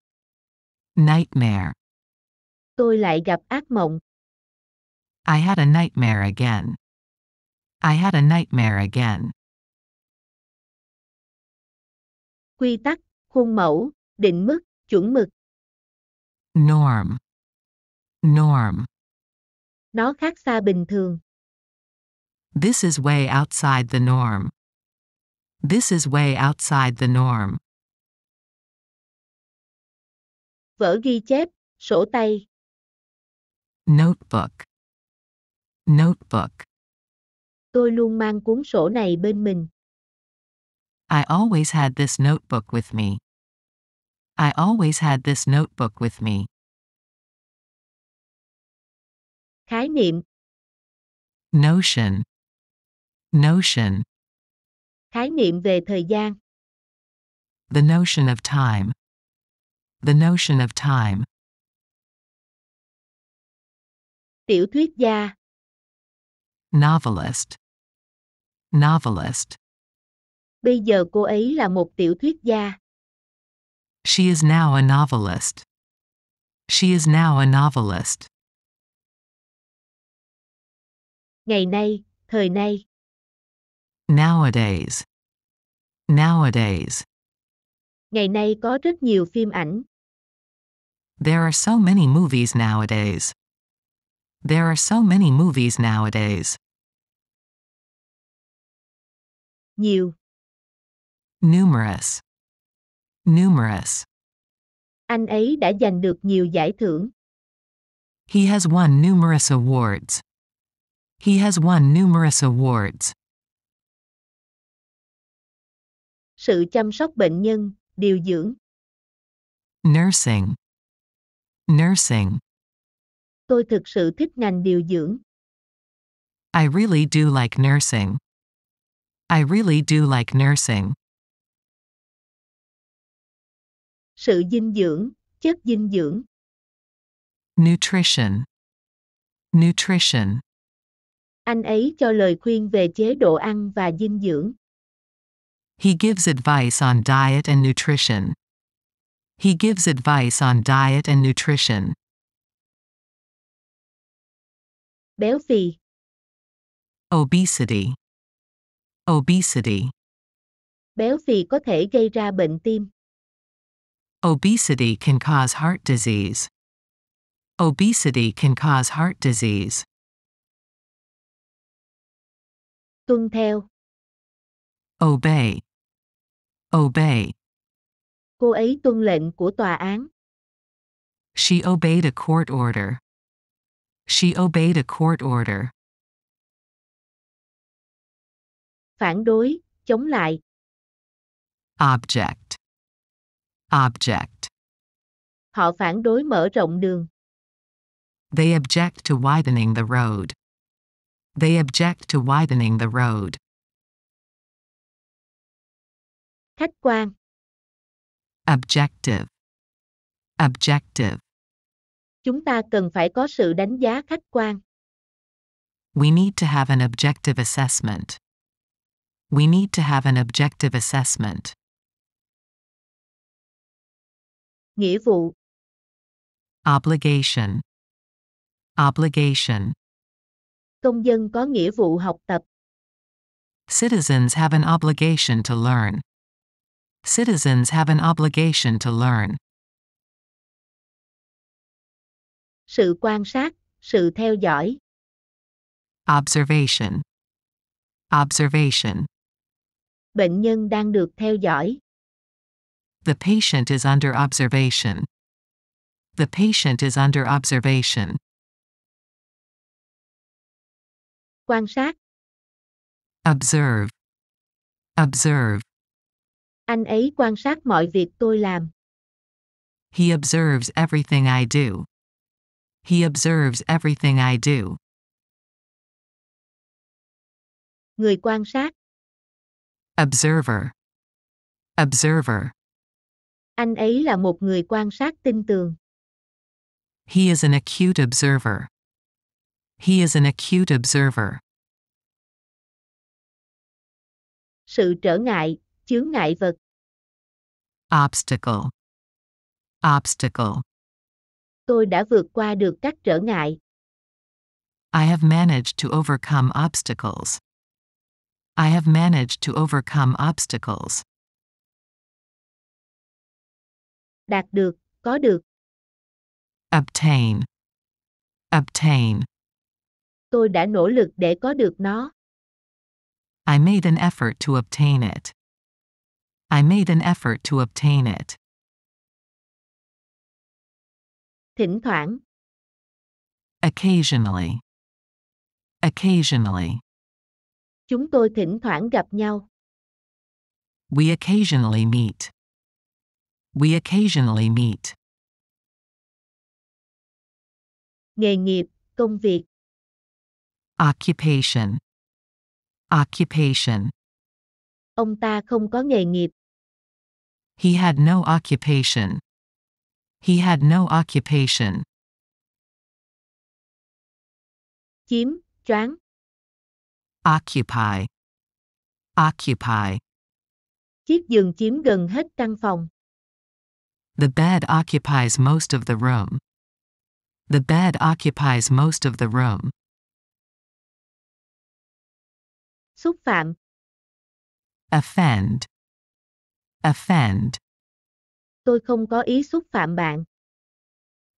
Nightmare. Tôi lại gặp ác mộng. I had a nightmare again. I had a nightmare again. Quy tắc, khuôn mẫu, định mức, chuẩn mực. Norm. Norm. Nó khác xa bình thường. This is way outside the norm. This is way outside the norm. Vở ghi chép, sổ tay. Notebook. Notebook. Tôi luôn mang cuốn sổ này bên mình. I always had this notebook with me. I always had this notebook with me. Khái niệm. Notion. Notion. Khái niệm về thời gian. The notion of time. The notion of time. Tiểu thuyết gia. Novelist. Novelist. Bây giờ cô ấy là một tiểu thuyết gia. She is now a novelist. She is now a novelist. Ngày nay, thời nay. Nowadays. Nowadays. Ngày nay có rất nhiều phim ảnh. There are so many movies nowadays. There are so many movies nowadays. Nhiều. Numerous. Numerous. Anh ấy đã giành được nhiều giải thưởng. He has won numerous awards. He has won numerous awards. Sự chăm sóc bệnh nhân, điều dưỡng. Nursing. Nursing. Tôi thực sự thích ngành điều dưỡng. I really do like nursing. I really do like nursing. Sự dinh dưỡng, chất dinh dưỡng. Nutrition. Nutrition. Anh ấy cho lời khuyên về chế độ ăn và dinh dưỡng. He gives advice on diet and nutrition. He gives advice on diet and nutrition. Béo phì. Obesity. Obesity. Béo phì có thể gây ra bệnh tim. Obesity can cause heart disease. Obesity can cause heart disease. Tuân theo. Obey. Obey. Cô ấy tuân lệnh của tòa án. She obeyed a court order. She obeyed a court order. Phản đối, chống lại. Object. Object. Họ phản đối mở rộng đường. They object to widening the road. They object to widening the road. Khách quan. Objective. Objective. Chúng ta cần phải có sự đánh giá khách quan. We need to have an objective assessment. We need to have an objective assessment. Nghĩa vụ. Obligation. Obligation. Công dân có nghĩa vụ học tập. Citizens have an obligation to learn. Citizens have an obligation to learn. Sự quan sát, sự theo dõi. Observation. Observation. Bệnh nhân đang được theo dõi. The patient is under observation. The patient is under observation. Quan sát. Observe. Observe. Anh ấy quan sát mọi việc tôi làm. He observes everything I do. He observes everything I do. Người quan sát. Observer. Observer. Anh ấy là một người quan sát tinh tường. He is an acute observer. He is an acute observer. Sự trở ngại, chướng ngại vật. Obstacle. Obstacle. Tôi đã vượt qua được các trở ngại. I have managed to overcome obstacles. I have managed to overcome obstacles. Đạt được, có được. Obtain. Obtain. Tôi đã nỗ lực để có được nó. I made an effort to obtain it. I made an effort to obtain it. Thỉnh thoảng. Occasionally. Occasionally. Chúng tôi thỉnh thoảng gặp nhau. We occasionally meet. We occasionally meet. Nghề nghiệp, công việc. Occupation. Occupation. Ông ta không có nghề nghiệp. He had no occupation. He had no occupation. Chiếm, choán. Occupy. Occupy. Chiếc giường chiếm gần hết căn phòng. The bed occupies most of the room. The bed occupies most of the room. Xúc phạm. Offend. Offend. Tôi không có ý xúc phạm bạn.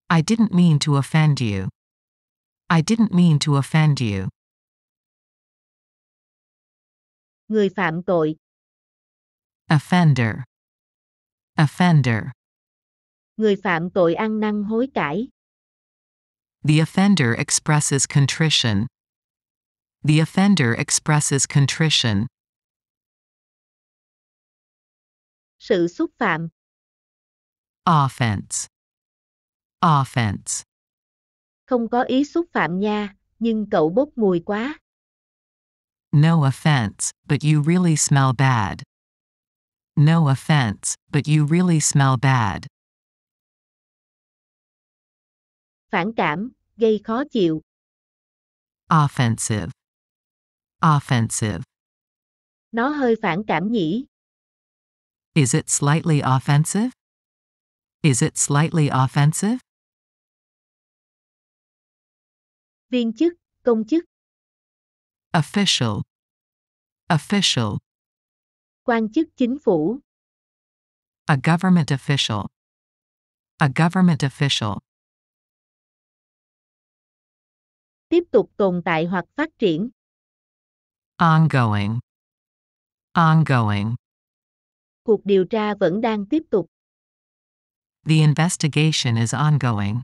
I didn't mean to offend you. I didn't mean to offend you. Người phạm tội. Offender. Offender. Người phạm tội ăn năn hối cải. The offender expresses contrition. The offender expresses contrition. Sự xúc phạm. Offense. Offense. Không có ý xúc phạm nha, nhưng cậu bốc mùi quá. No offense, but you really smell bad. No offense, but you really smell bad. Phản cảm, gây khó chịu. Offensive. Offensive. Nó hơi phản cảm nhỉ? Is it slightly offensive? Is it slightly offensive? Viên chức, công chức. Official. Official. Quan chức chính phủ. A government official. A government official. Tiếp tục tồn tại hoặc phát triển. Ongoing. Ongoing. Cuộc điều tra vẫn đang tiếp tục. The investigation is ongoing.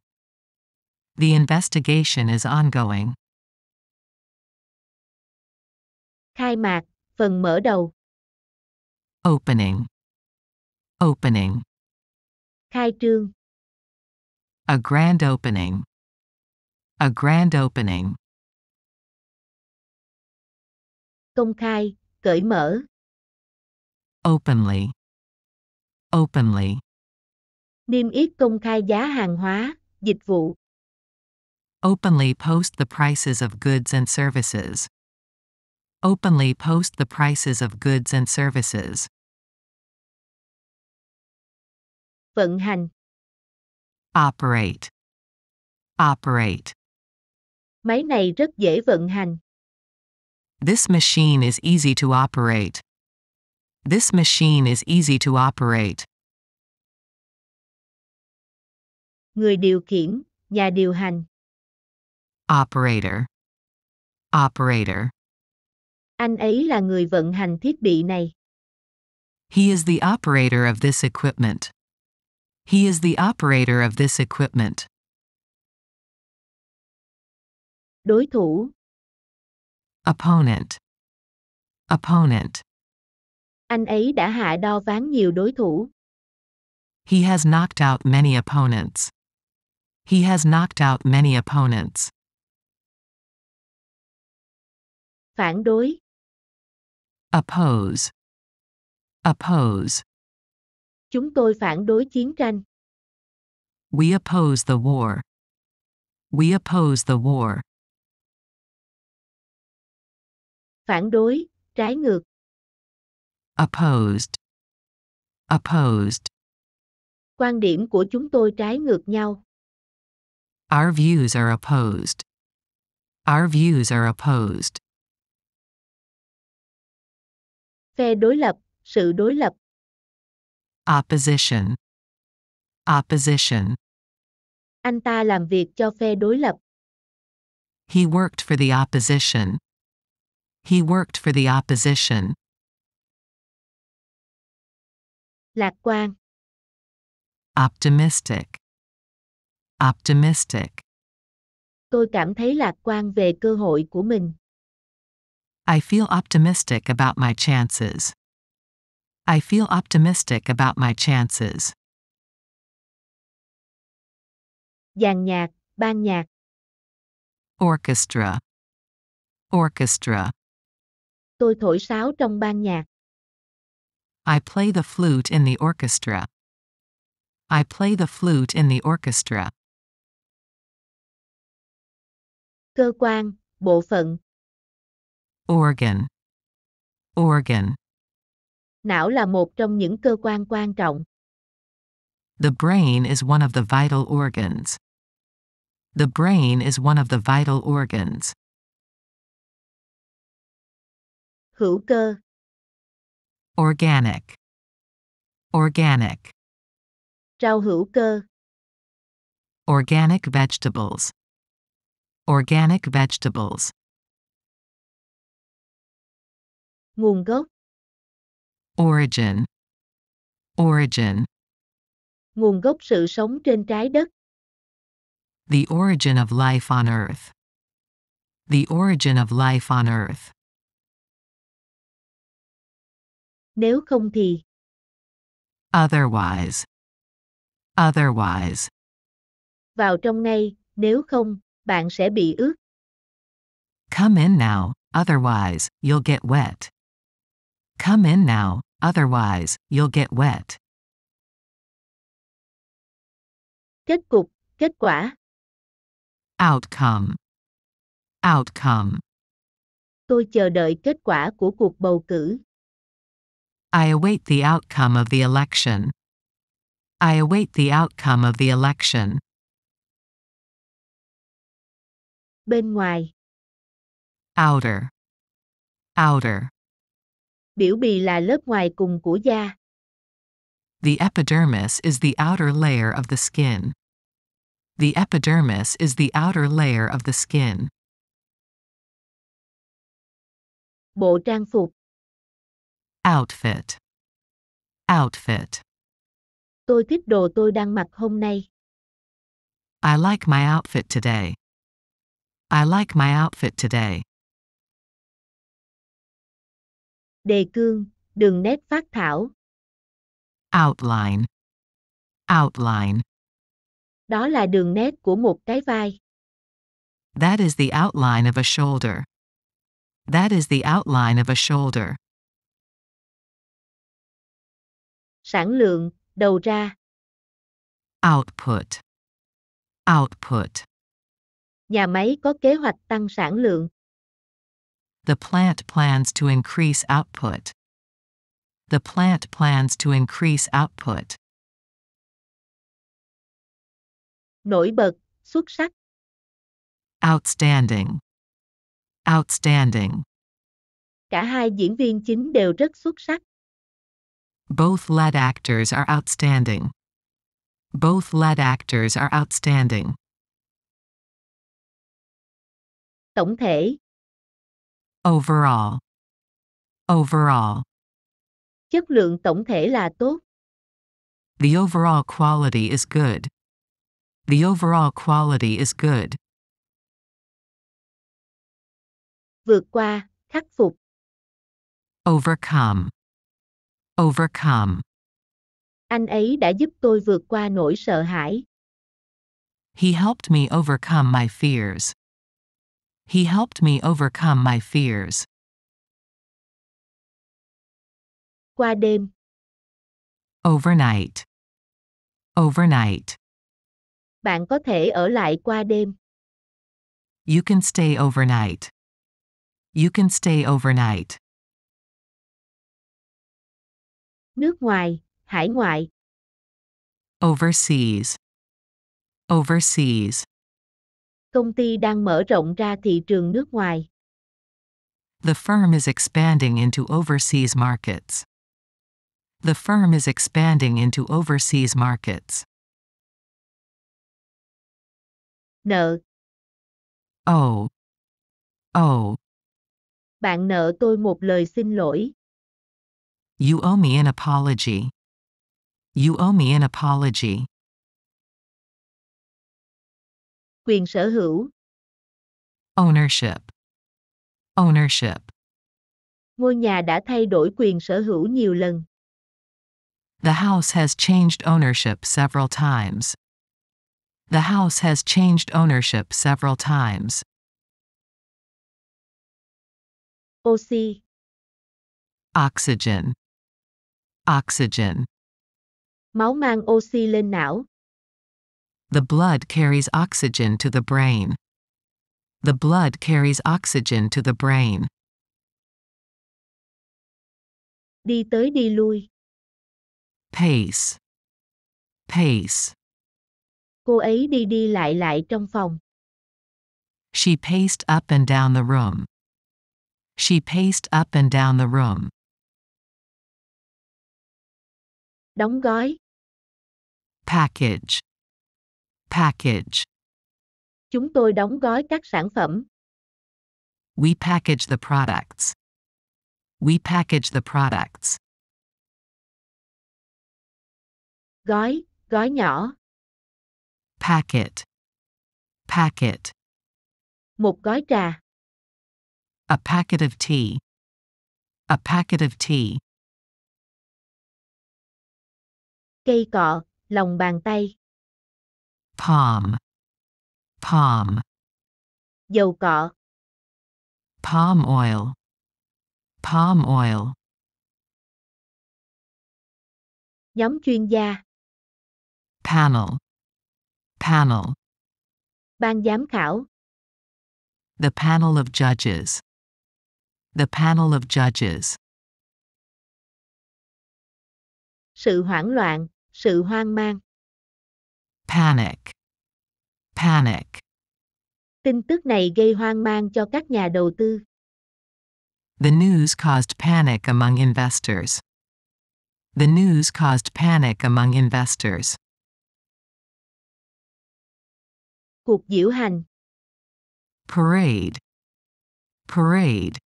The investigation is ongoing. Khai mạc, phần mở đầu. Opening. Opening. Khai trương. A grand opening. A grand opening. Công khai, cởi mở. Openly. Openly. Niêm yết công khai giá hàng hóa, dịch vụ. Openly post the prices of goods and services. Openly post the prices of goods and services. Vận hành. Operate. Operate. Máy này rất dễ vận hành. This machine is easy to operate. This machine is easy to operate. Người điều khiển, nhà điều hành. Operator. Operator. Anh ấy là người vận hành thiết bị này. He is the operator of this equipment. He is the operator of this equipment. Đối thủ. Opponent. Opponent. Anh ấy đã hạ đo ván nhiều đối thủ. He has knocked out many opponents. He has knocked out many opponents. Phản đối. Oppose. Oppose. Chúng tôi phản đối chiến tranh. We oppose the war. We oppose the war. Phản đối, trái ngược. Opposed. Opposed. Quan điểm của chúng tôi trái ngược nhau. Our views are opposed. Our views are opposed. Phe đối lập, sự đối lập. Opposition. Opposition. Anh ta làm việc cho phe đối lập. He worked for the opposition. He worked for the opposition. Lạc quan. Optimistic. Optimistic. Tôi cảm thấy lạc quan về cơ hội của mình. I feel optimistic about my chances. I feel optimistic about my chances. Dàn nhạc, ban nhạc. Orchestra. Orchestra. Tôi thổi sáo trong ban nhạc. I play the flute in the orchestra. I play the flute in the orchestra. Cơ quan, bộ phận. Organ. Organ. Não là một trong những cơ quan quan trọng. The brain is one of the vital organs. The brain is one of the vital organs. Hữu cơ. Organic. Organic. Rau hữu cơ. Organic vegetables. Organic vegetables. Nguồn gốc. Origin. Origin. Nguồn gốc sự sống trên trái đất. The origin of life on Earth. The origin of life on Earth. Nếu không thì. Otherwise. Otherwise. Vào trong ngay, nếu không, bạn sẽ bị ướt. Come in now, otherwise, you'll get wet. Come in now, otherwise, you'll get wet. Kết cục, kết quả. Outcome. Outcome. Tôi chờ đợi kết quả của cuộc bầu cử. I await the outcome of the election. I await the outcome of the election. Bên ngoài. Outer. Outer. Biểu bì là lớp ngoài cùng của da. The epidermis is the outer layer of the skin. The epidermis is the outer layer of the skin. Bộ trang phục. Outfit. Outfit. Tôi thích đồ tôi đang mặc hôm nay. I like my outfit today. I like my outfit today. Đề cương, đường nét phác thảo. Outline. Outline. Đó là đường nét của một cái vai. That is the outline of a shoulder. That is the outline of a shoulder. Sản lượng, đầu ra. Output. Output. Nhà máy có kế hoạch tăng sản lượng. The plant plans to increase output. The plant plans to increase output. Nổi bật, xuất sắc. Outstanding. Outstanding. Cả hai diễn viên chính đều rất xuất sắc. Both lead actors are outstanding. Both lead actors are outstanding. Tổng thể. Overall. Overall. Chất lượng tổng thể là tốt. The overall quality is good. The overall quality is good. Vượt qua, khắc phục. Overcome. Overcome. Anh ấy đã giúp tôi vượt qua nỗi sợ hãi. He helped me overcome my fears. He helped me overcome my fears. Qua đêm. Overnight. Overnight. Bạn có thể ở lại qua đêm. You can stay overnight. You can stay overnight. Nước ngoài, hải ngoại. Overseas. Overseas. Công ty đang mở rộng ra thị trường nước ngoài. The firm is expanding into overseas markets. The firm is expanding into overseas markets. Nợ. Oh. Oh. Bạn nợ tôi một lời xin lỗi. You owe me an apology. You owe me an apology. Quyền sở hữu. Ownership. Ownership. Ngôi nhà đã thay đổi quyền sở hữu nhiều lần. The house has changed ownership several times. The house has changed ownership several times. Oxy. Oxygen. Oxygen. Máu mang oxy lên não. The blood carries oxygen to the brain. The blood carries oxygen to the brain. Đi tới đi lui. Pace. Pace. Cô ấy đi đi lại trong phòng. She paced up and down the room. She paced up and down the room. Đóng gói. Package. Package. Chúng tôi đóng gói các sản phẩm. We package the products. We package the products. Gói, gói nhỏ. Packet. Packet. Một gói trà. A packet of tea. A packet of tea. Cây cọ, lòng bàn tay. Palm. Palm. Dầu cọ. Palm oil. Palm oil. Nhóm chuyên gia. Panel. Panel. Ban giám khảo. The panel of judges. The panel of judges. Sự hoảng loạn, sự hoang mang. Panic. Panic. Tin tức này gây hoang mang cho các nhà đầu tư. The news caused panic among investors. The news caused panic among investors. Cuộc diễu hành. Parade. Parade.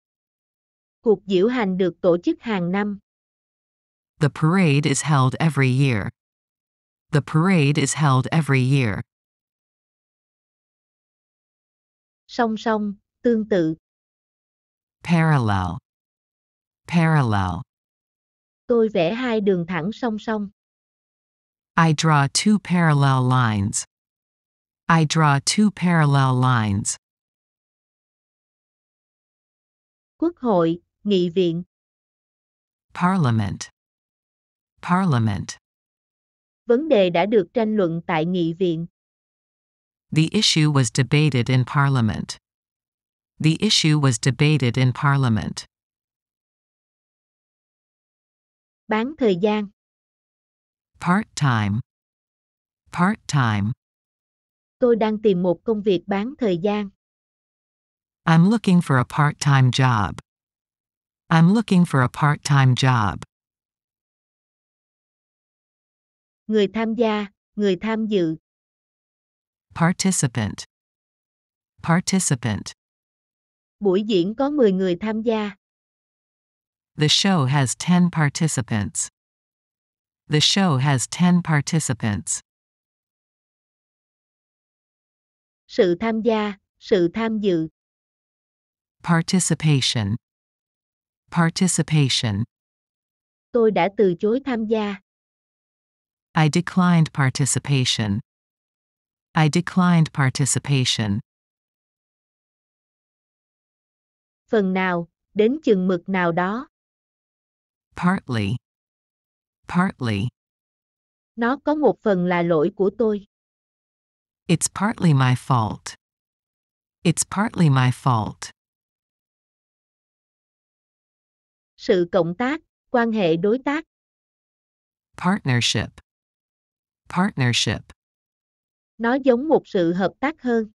Cuộc diễu hành được tổ chức hàng năm. The parade is held every year. The parade is held every year. Song song, tương tự. Parallel. Parallel. Tôi vẽ hai đường thẳng song song. I draw two parallel lines. I draw two parallel lines. Quốc hội, nghị viện. Parliament. Parliament. Vấn đề đã được tranh luận tại nghị viện. The issue was debated in Parliament. The issue was debated in Parliament. Bán thời gian. Part-time. Part-time. Tôi đang tìm một công việc bán thời gian. I'm looking for a part-time job. I'm looking for a part-time job. Người tham gia, người tham dự. Participant. Participant. Buổi diễn có 10 người tham gia. The show has 10 participants. The show has 10 participants. Sự tham gia, sự tham dự. Participation. Participation. Tôi đã từ chối tham gia. I declined participation. I declined participation. Phần nào, đến chừng mực nào đó. Partly. Partly. Nó có một phần là lỗi của tôi. It's partly my fault. It's partly my fault. Sự cộng tác, quan hệ đối tác. Partnership. Partnership. Nó giống một sự hợp tác hơn.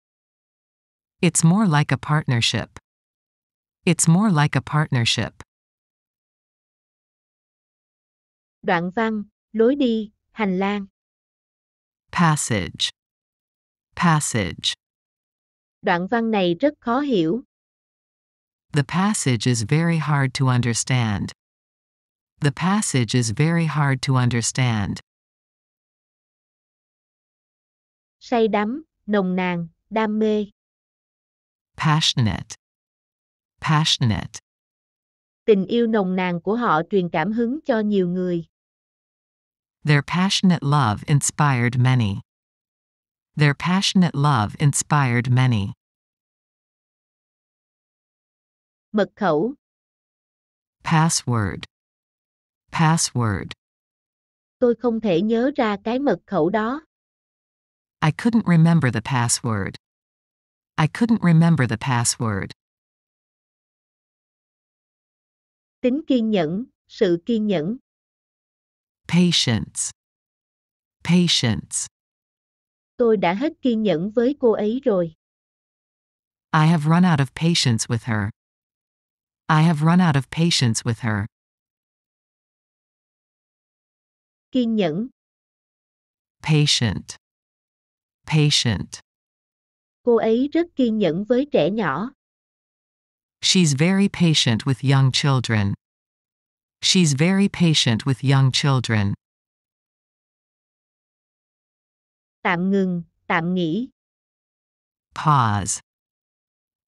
It's more like a partnership. It's more like a partnership. Đoạn văn, lối đi, hành lang. Passage. Passage. Đoạn văn này rất khó hiểu. The passage is very hard to understand. The passage is very hard to understand. Say đắm, nồng nàn, đam mê. Passionate. Passionate. Tình yêu nồng nàn của họ truyền cảm hứng cho nhiều người. Their passionate love inspired many. Their passionate love inspired many. Mật khẩu. Password. Password. Tôi không thể nhớ ra cái mật khẩu đó. I couldn't remember the password. I couldn't remember the password. Tính kiên nhẫn, sự kiên nhẫn. Patience. Patience. Tôi đã hết kiên nhẫn với cô ấy rồi. I have run out of patience with her. I have run out of patience with her. Kiên nhẫn. Patient. Patient. Cô ấy rất kiên nhẫn với trẻ nhỏ. She's very patient with young children. She's very patient with young children. Tạm ngừng, tạm nghỉ. Pause.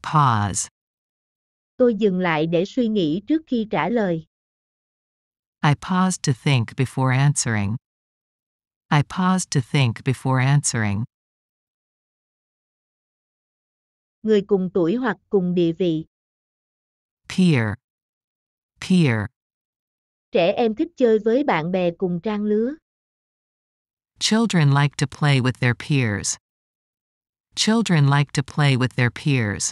Pause. Tôi dừng lại để suy nghĩ trước khi trả lời. I paused to think before answering. I paused to think before answering. Người cùng tuổi hoặc cùng địa vị. Peer. Peer. Trẻ em thích chơi với bạn bè cùng trang lứa. Children like to play with their peers. Children like to play with their peers.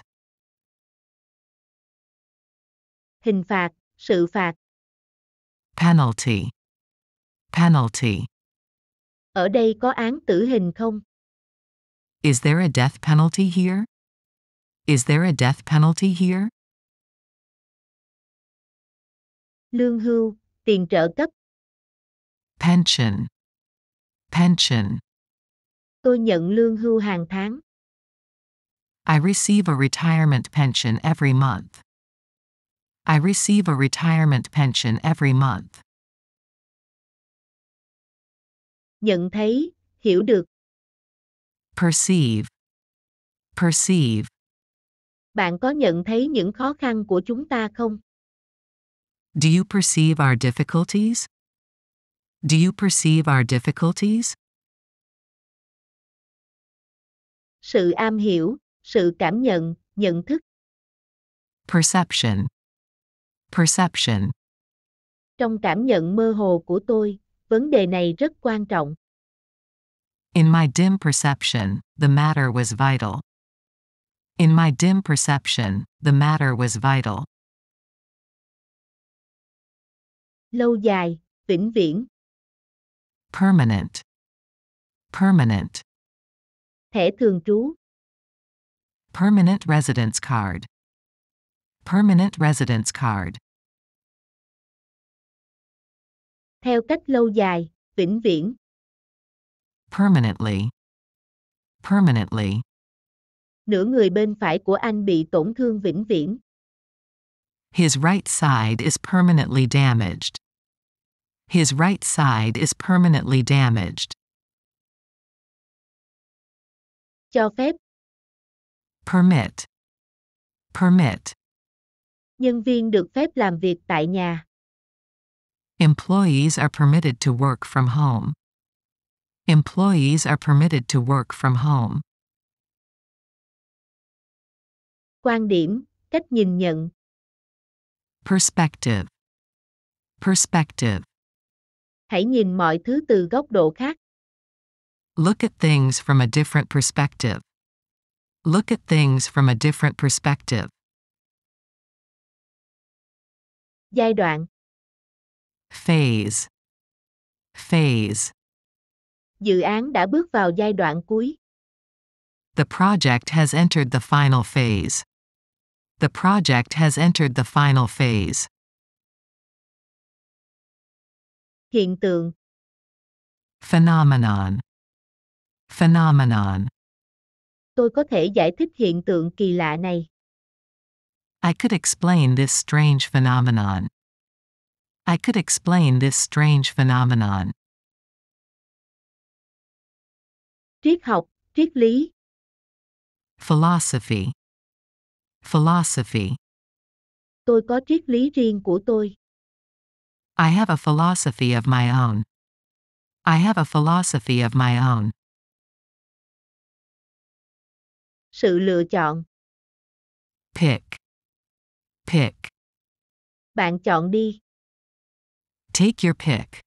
Hình phạt, sự phạt. Penalty. Penalty. Ở đây có án tử hình không? Is there a death penalty here? Is there a death penalty here? Lương hưu, tiền trợ cấp. Pension. Pension. Tôi nhận lương hưu hàng tháng. I receive a retirement pension every month. I receive a retirement pension every month. Nhận thấy, hiểu được. Perceive. Perceive. Bạn có nhận thấy những khó khăn của chúng ta không? Do you perceive our difficulties? Do you perceive our difficulties? Sự am hiểu, sự cảm nhận, nhận thức. Perception. Perception. Trong cảm nhận mơ hồ của tôi, vấn đề này rất quan trọng. In my dim perception, the matter was vital. In my dim perception, the matter was vital. Lâu dài, vĩnh viễn. Permanent. Permanent. Thẻ thường trú. Permanent residence card. Permanent residence card. Theo cách lâu dài, vĩnh viễn. Permanently. Permanently. Nửa người bên phải của anh bị tổn thương vĩnh viễn. His right side is permanently damaged. His right side is permanently damaged. Cho phép. Permit. Permit. Nhân viên được phép làm việc tại nhà. Employees are permitted to work from home. Employees are permitted to work from home. Quan điểm, cách nhìn nhận. Perspective. Perspective. Hãy nhìn mọi thứ từ góc độ khác. Look at things from a different perspective. Look at things from a different perspective. Giai đoạn. Phase. Phase. Dự án đã bước vào giai đoạn cuối. The project has entered the final phase. The project has entered the final phase. Hiện tượng. Phenomenon. Phenomenon. Tôi có thể giải thích hiện tượng kỳ lạ này. I could explain this strange phenomenon. I could explain this strange phenomenon. Triết học, triết lý. Philosophy. Philosophy. Tôi có triết lý riêng của tôi. I have a philosophy of my own. I have a philosophy of my own. Sự lựa chọn. Pick. Pick. Bạn chọn đi. Take your pick.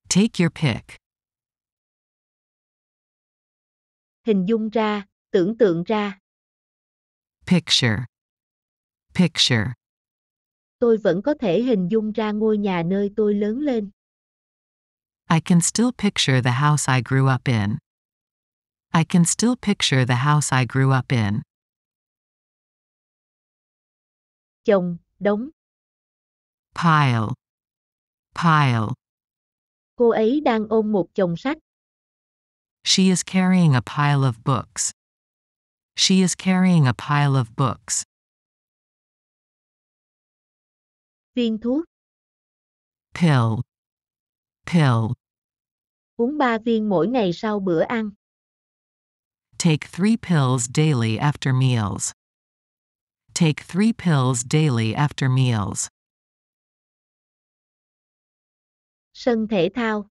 Take your pick. Hình dung ra, tưởng tượng ra. Picture. Picture. Tôi vẫn có thể hình dung ra ngôi nhà nơi tôi lớn lên. I can still picture the house I grew up in. I can still picture the house I grew up in. Chồng, đống. Pile. Pile. Cô ấy đang ôm một chồng sách. She is carrying a pile of books. She is carrying a pile of books. Viên thuốc. Pill. Pill. Uống 3 viên mỗi ngày sau bữa ăn. Take 3 pills daily after meals. Take 3 pills daily after meals. Sân thể thao.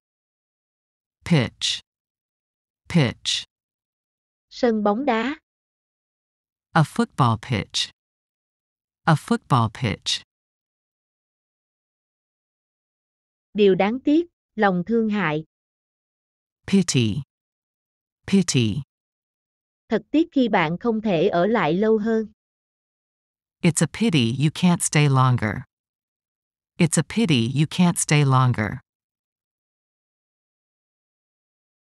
Pitch. Pitch. Sân bóng đá. A football pitch. A football pitch. Điều đáng tiếc, lòng thương hại. Pity. Pity. Thật tiếc khi bạn không thể ở lại lâu hơn. It's a pity you can't stay longer. It's a pity you can't stay longer.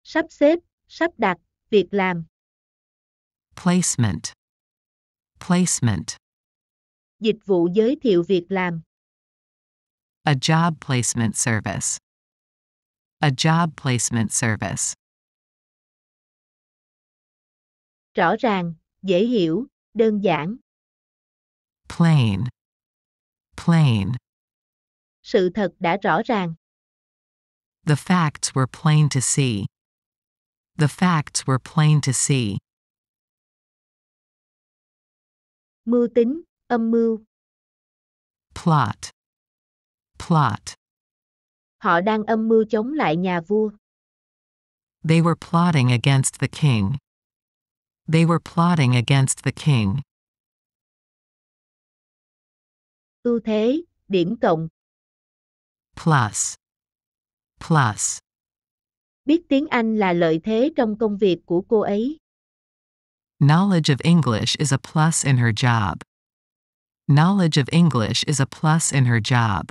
Sắp xếp, sắp đặt, việc làm. Placement. Placement. Dịch vụ giới thiệu việc làm. A job placement service. A job placement service. Rõ ràng, dễ hiểu, đơn giản. Plain. Plain. Sự thật đã rõ ràng. The facts were plain to see. The facts were plain to see. Mưu tính, âm mưu. Plot. Plot. Họ đang âm mưu chống lại nhà vua. They were plotting against the king. They were plotting against the king. Ưu thế, điểm cộng. Plus. Plus. Biết tiếng Anh là lợi thế trong công việc của cô ấy. Knowledge of English is a plus in her job. Knowledge of English is a plus in her job.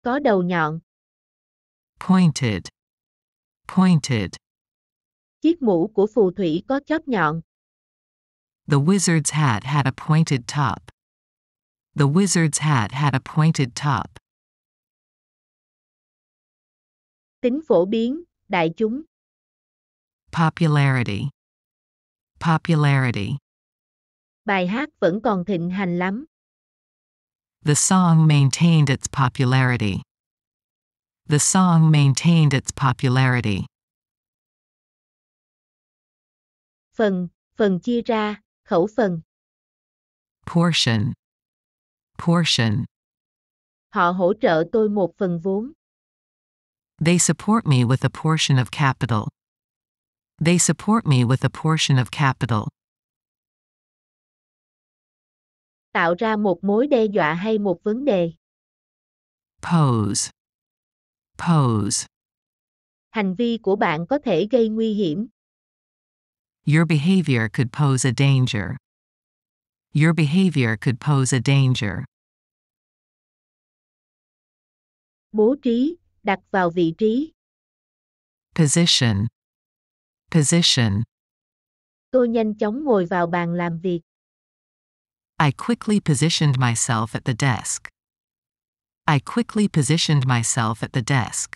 Có đầu nhọn. Pointed. Pointed. Chiếc mũ của phù thủy có chóp nhọn. The wizard's hat had a pointed top. The wizard's hat had a pointed top. Tính phổ biến, đại chúng. Popularity. Popularity. Bài hát vẫn còn thịnh hành lắm. The song maintained its popularity. The song maintained its popularity. Phần, phần chia ra, khẩu phần. Portion. Portion. Họ hỗ trợ tôi một phần vốn. They support me with a portion of capital. They support me with a portion of capital. Tạo ra một mối đe dọa hay một vấn đề. Pose. Pose. Hành vi của bạn có thể gây nguy hiểm. Your behavior could pose a danger. Your behavior could pose a danger. Bố trí, đặt vào vị trí. Position. Position. Tôi nhanh chóng ngồi vào bàn làm việc. I quickly positioned myself at the desk. I quickly positioned myself at the desk.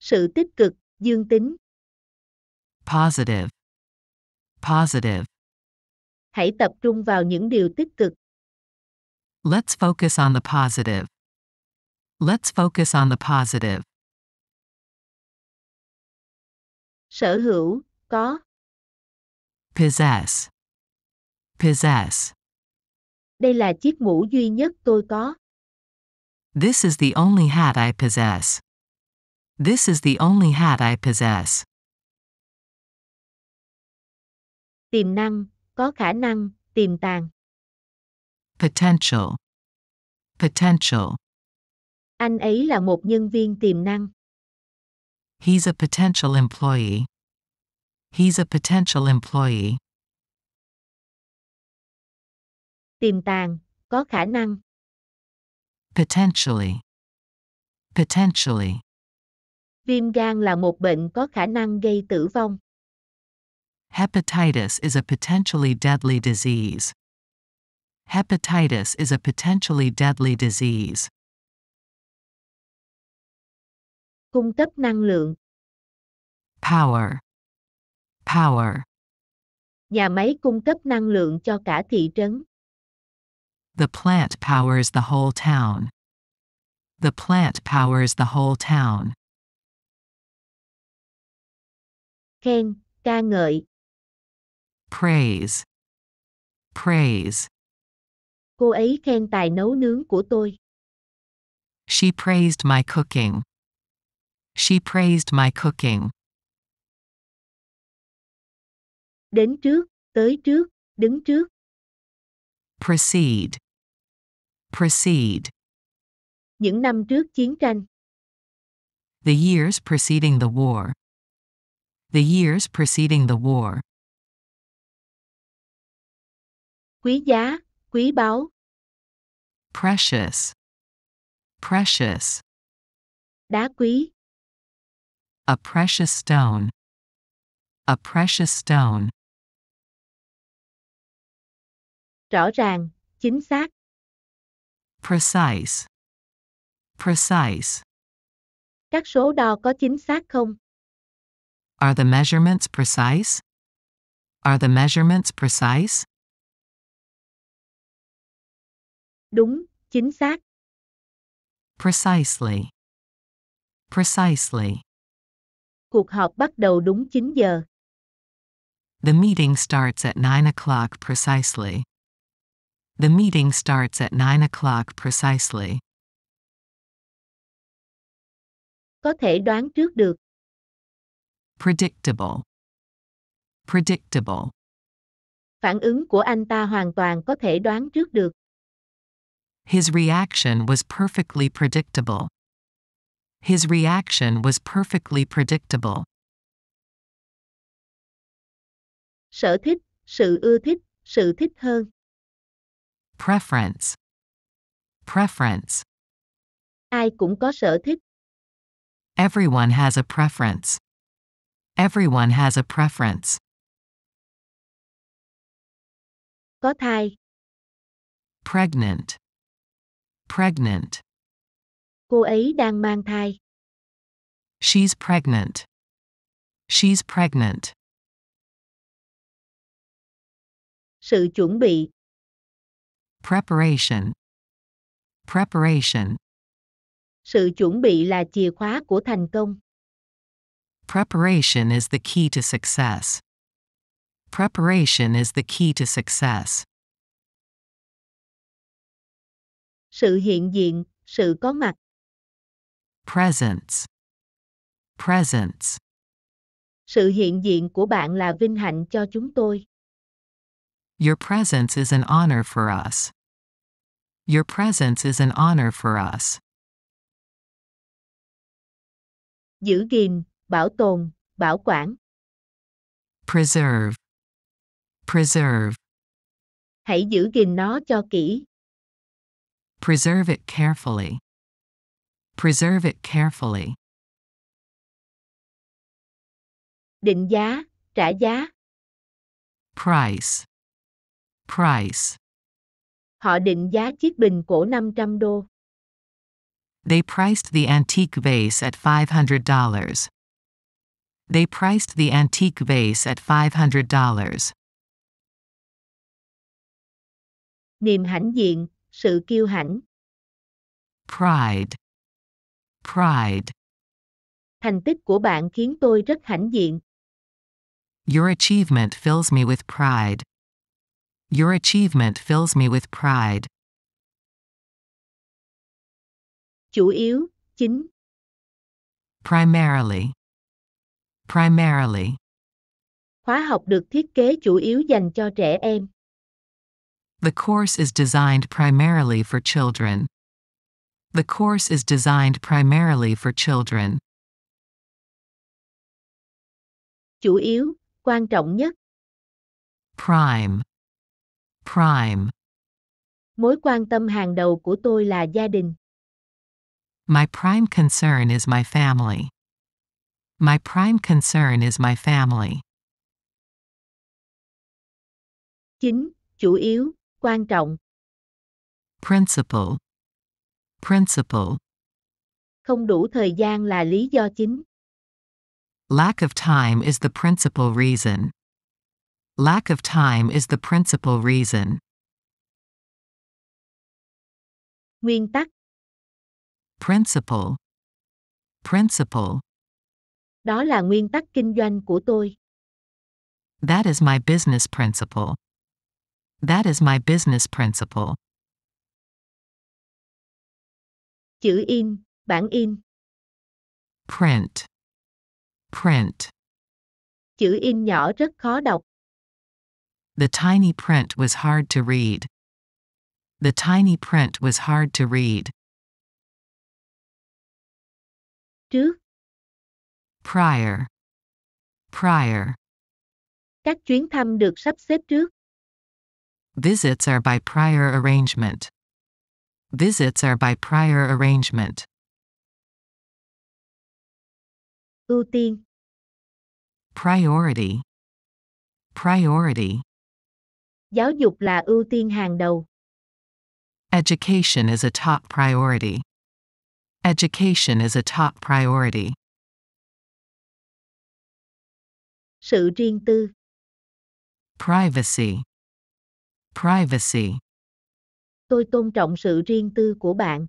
Sự tích cực, dương tính. Positive. Positive. Hãy tập trung vào những điều tích cực. Let's focus on the positive. Let's focus on the positive. Sở hữu, có. Possess. Possess. Đây là chiếc mũ duy nhất tôi có. This is the only hat I possess. This is the only hat I possess. Tiềm năng, có khả năng, tiềm tàng. Potential. Potential. Anh ấy là một nhân viên tiềm năng. He's a potential employee. He's a potential employee. Tiềm tàng, có khả năng. Potentially. Potentially. Viêm gan là một bệnh có khả năng gây tử vong. Hepatitis is a potentially deadly disease. Hepatitis is a potentially deadly disease. Cung cấp năng lượng. Power. Power. Nhà máy cung cấp năng lượng cho cả thị trấn. The plant powers the whole town. The plant powers the whole town. Khen, ca ngợi. Praise. Praise. Cô ấy khen tài nấu nướng của tôi. She praised my cooking. She praised my cooking. Đến trước, tới trước, đứng trước. Proceed. Proceed. Những năm trước chiến tranh. The years preceding the war. The years preceding the war. Quý giá, quý báu. Precious. Precious. Đá quý. A precious stone. A precious stone. Rõ ràng, chính xác. Precise. Precise. Các số đo có chính xác không? Are the measurements precise? Are the measurements precise? Đúng, chính xác. Precisely. Precisely. Cuộc họp bắt đầu đúng 9 giờ. The meeting starts at 9 o'clock precisely. The meeting starts at 9 o'clock precisely. Có thể đoán trước được. Predictable. Predictable. Phản ứng của anh ta hoàn toàn có thể đoán trước được. His reaction was perfectly predictable. His reaction was perfectly predictable. Sở thích, sự ưa thích, sự thích hơn. Preference. Preference. Ai cũng có sở thích. Everyone has a preference. Everyone has a preference. Có thai. Pregnant. Pregnant. Cô ấy đang mang thai. She's pregnant. She's pregnant. Sự chuẩn bị. Preparation. Preparation. Sự chuẩn bị là chìa khóa của thành công. Preparation is the key to success. Preparation is the key to success. Sự hiện diện, sự có mặt. Presence. Presence. Sự hiện diện của bạn là vinh hạnh cho chúng tôi. Your presence is an honor for us. Your presence is an honor for us. Giữ gìn, bảo tồn, bảo quản. Preserve. Preserve. Hãy giữ gìn nó cho kỹ. Preserve it carefully. Preserve it carefully. Định giá, trả giá. Price. Price. Họ định giá chiếc bình cổ $500. They priced the antique vase at $500. They priced the antique vase at $500. Niềm hãnh diện, sự kiêu hãnh. Pride. Pride. Thành tích của bạn khiến tôi rất hãnh diện. Your achievement fills me with pride. Your achievement fills me with pride. Chủ yếu, chính. Primarily. Primarily. Khóa học được thiết kế chủ yếu dành cho trẻ em. The course is designed primarily for children. The course is designed primarily for children. Chủ yếu, quan trọng nhất. Prime. Prime. Mối quan tâm hàng đầu của tôi là gia đình. My prime concern is my family. My prime concern is my family. Chính, chủ yếu, quan trọng. Principal. Principal. Không đủ thời gian là lý do chính. Lack of time is the principal reason. Lack of time is the principal reason. Nguyên tắc. Principle. Principle. Đó là nguyên tắc kinh doanh của tôi. That is my business principle. That is my business principle. Chữ in, bản in. Print. Print. Chữ in nhỏ rất khó đọc. The tiny print was hard to read. The tiny print was hard to read. Trước. Prior. Prior. Các chuyến thăm được sắp xếp trước. Visits are by prior arrangement. Visits are by prior arrangement. Ưu tiên. Priority. Priority. Giáo dục là ưu tiên hàng đầu. Education is a top priority. Education is a top priority. Sự riêng tư. Privacy. Privacy. Tôi tôn trọng sự riêng tư của bạn.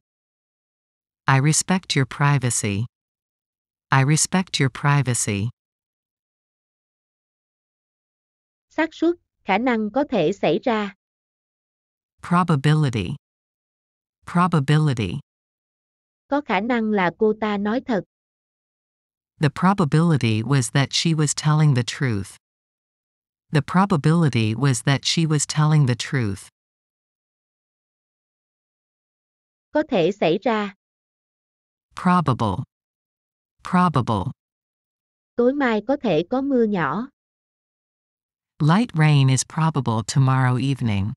I respect your privacy. I respect your privacy. Xác suất, khả năng có thể xảy ra. Probability. Probability. Có khả năng là cô ta nói thật. The probability was that she was telling the truth. The probability was that she was telling the truth. Có thể xảy ra. Probable. Probable. Tối mai có thể có mưa nhỏ. Light rain is probable tomorrow evening.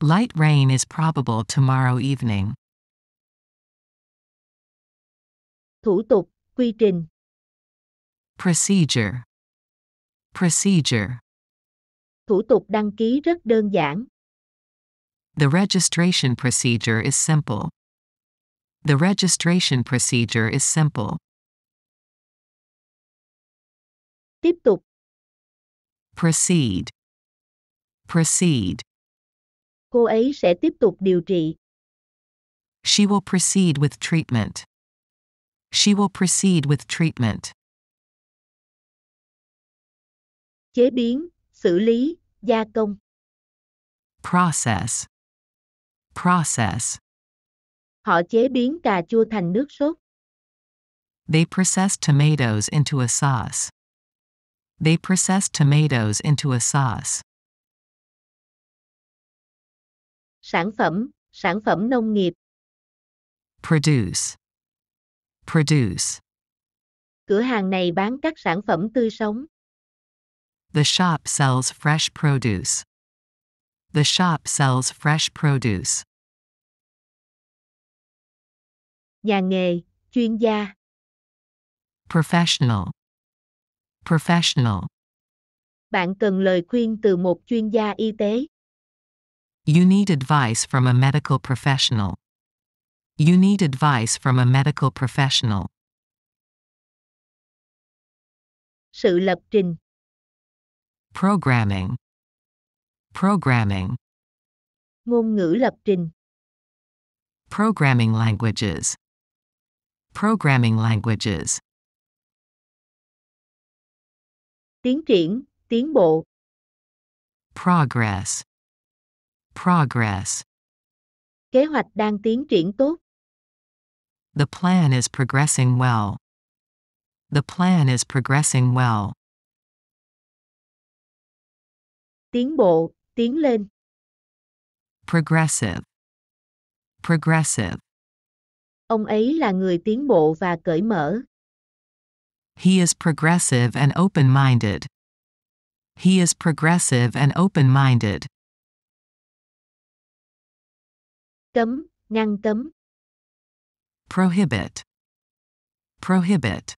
Light rain is probable tomorrow evening. Thủ tục, quy trình. Procedure. Procedure. Thủ tục đăng ký rất đơn giản. The registration procedure is simple. The registration procedure is simple. Tiếp tục. Proceed. Proceed. Cô ấy sẽ tiếp tục điều trị. She will proceed with treatment. She will proceed with treatment. Chế biến, xử lý, gia công. Process. Process. Họ chế biến cà chua thành nước sốt. They process tomatoes into a sauce. They process tomatoes into a sauce. Sản phẩm nông nghiệp. Produce. Produce. Cửa hàng này bán các sản phẩm tươi sống. The shop sells fresh produce. The shop sells fresh produce. Nhà nghề, chuyên gia. Professional. Professional. Bạn cần lời khuyên từ một chuyên gia y tế. You need advice from a medical professional. You need advice from a medical professional. Sự lập trình. Programming. Programming. Ngôn ngữ lập trình. Programming languages. Programming languages. Tiến triển, tiến bộ. Progress. Progress. Kế hoạch đang tiến triển tốt. The plan is progressing well. The plan is progressing well. Tiến bộ, tiến lên. Progressive. Progressive. Ông ấy là người tiến bộ và cởi mở. He is progressive and open-minded. He is progressive and open-minded. Cấm, ngăn cấm. Prohibit. Prohibit.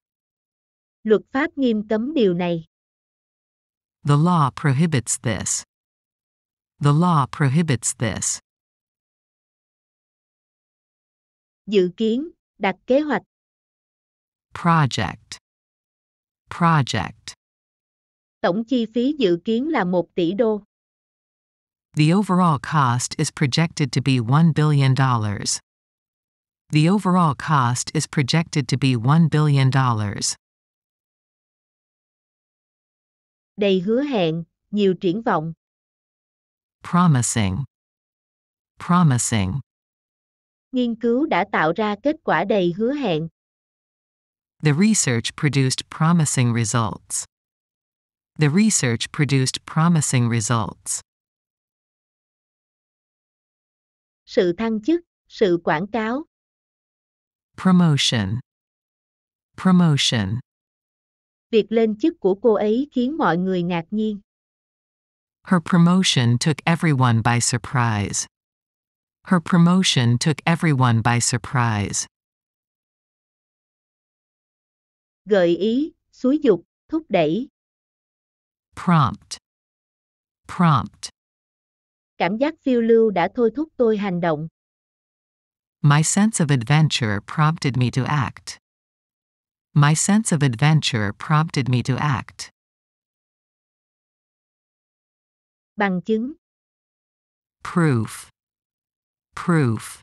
Luật pháp nghiêm cấm điều này. The law prohibits this. The law prohibits this. Dự kiến, đặt kế hoạch. Project. Project. Tổng chi phí dự kiến là 1 tỷ đô. The overall cost is projected to be $1 billion. The overall cost is projected to be $1 billion. Đầy hứa hẹn, nhiều triển vọng. Promising. Promising. Nghiên cứu đã tạo ra kết quả đầy hứa hẹn. The research produced promising results. The research produced promising results. Sự thăng chức, sự quảng cáo. Promotion. Promotion. Việc lên chức của cô ấy khiến mọi người ngạc nhiên. Her promotion took everyone by surprise. Her promotion took everyone by surprise. Gợi ý, xúi giục, thúc đẩy. Prompt. Prompt. Cảm giác phiêu lưu đã thôi thúc tôi hành động. My sense of adventure prompted me to act. My sense of adventure prompted me to act. Bằng chứng. Proof. Proof.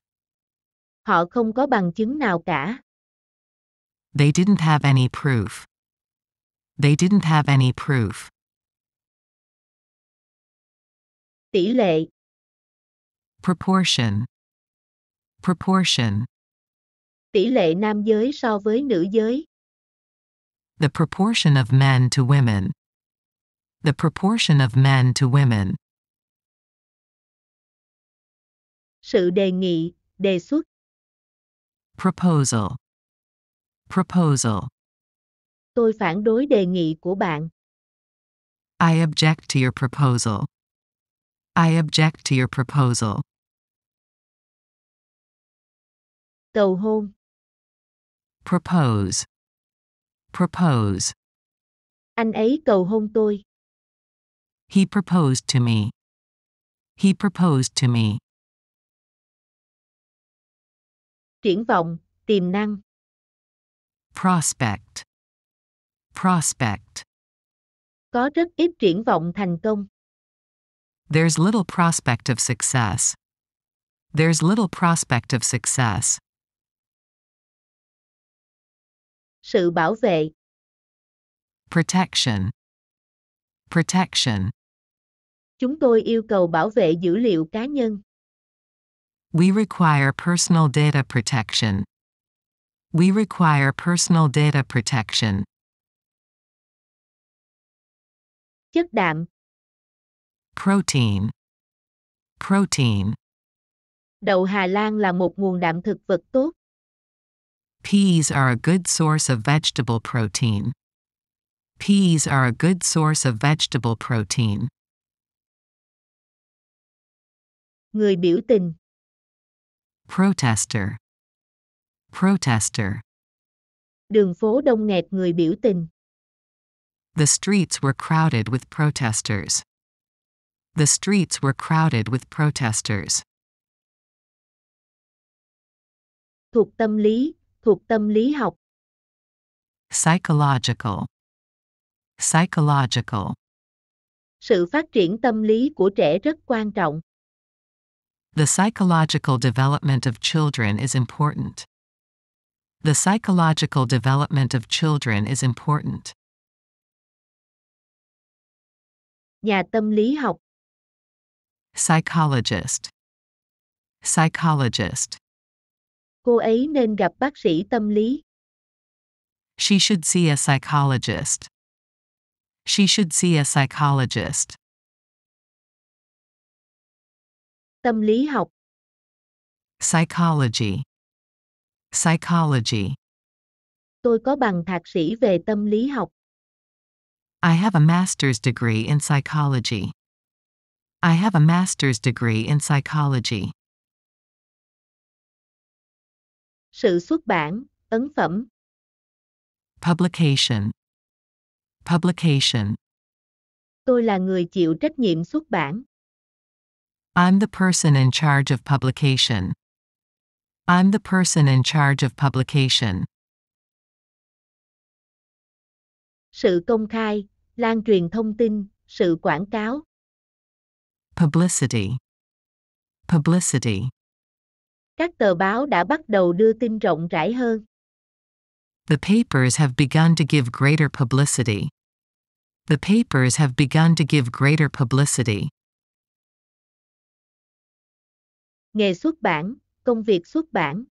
Họ không có bằng chứng nào cả. They didn't have any proof. They didn't have any proof. Tỷ lệ. Proportion. Proportion. Tỷ lệ nam giới so với nữ giới. The proportion of men to women. The proportion of men to women. Sự đề nghị, đề xuất. Proposal. Proposal. Tôi phản đối đề nghị của bạn. I object to your proposal. I object to your proposal. Cầu hôn. Propose. Propose. Anh ấy cầu hôn tôi. He proposed to me. He proposed to me. Triển vọng, tiềm năng. Prospect. Prospect. Có rất ít triển vọng thành công. There's little prospect of success. There's little prospect of success. Sự bảo vệ. Protection. Protection. Chúng tôi yêu cầu bảo vệ dữ liệu cá nhân. We require personal data protection. We require personal data protection. Chất đạm. Protein. Protein. Đậu Hà Lan là một nguồn đạm thực vật tốt. Peas are a good source of vegetable protein. Peas are a good source of vegetable protein. Người biểu tình. Protester. Protester. Đường phố đông nghẹt người biểu tình. The streets were crowded with protesters. The streets were crowded with protesters. Thuộc tâm lý học. Psychological. Psychological. Sự phát triển tâm lý của trẻ rất quan trọng. The psychological development of children is important. The psychological development of children is important. Nhà tâm lý học. Psychologist. Psychologist. Cô ấy nên gặp bác sĩ tâm lý. She should see a psychologist. She should see a psychologist. Tâm lý học. Psychology. Psychology. Tôi có bằng thạc sĩ về tâm lý học. I have a master's degree in psychology. I have a master's degree in psychology. Sự xuất bản, ấn phẩm. Publication. Publication. Tôi là người chịu trách nhiệm xuất bản. I'm the person in charge of publication. I'm the person in charge of publication. Sự công khai, lan truyền thông tin, sự quảng cáo. Publicity. Publicity. Các tờ báo đã bắt đầu đưa tin rộng rãi hơn. The papers have begun to give greater publicity. The papers have begun to give greater publicity. Nghề xuất bản, công việc xuất bản.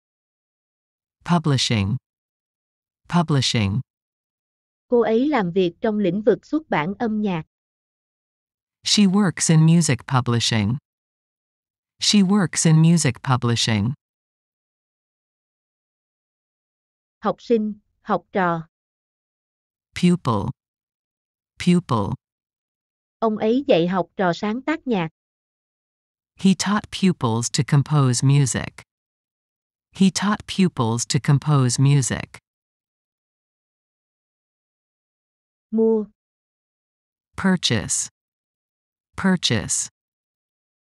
Publishing. Publishing. Cô ấy làm việc trong lĩnh vực xuất bản âm nhạc. She works in music publishing. She works in music publishing. Học sinh, học trò. Pupil. Pupil. Ông ấy dạy học trò sáng tác nhạc. He taught pupils to compose music. He taught pupils to compose music. Mua. Purchase. Purchase.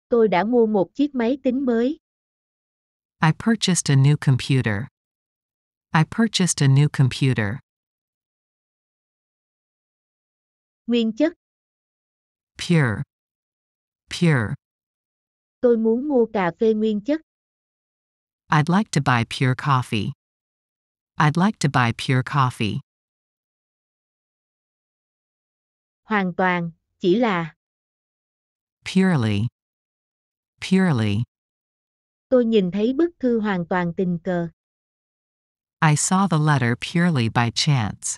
Tôi đã mua một chiếc máy tính mới. I purchased a new computer. I purchased a new computer. Nguyên chất. Pure. Pure. Tôi muốn mua cà phê nguyên chất. I'd like to buy pure coffee. I'd like to buy pure coffee. Hoàn toàn, chỉ là. Purely. Purely. Tôi nhìn thấy bức thư hoàn toàn tình cờ. I saw the letter purely by chance.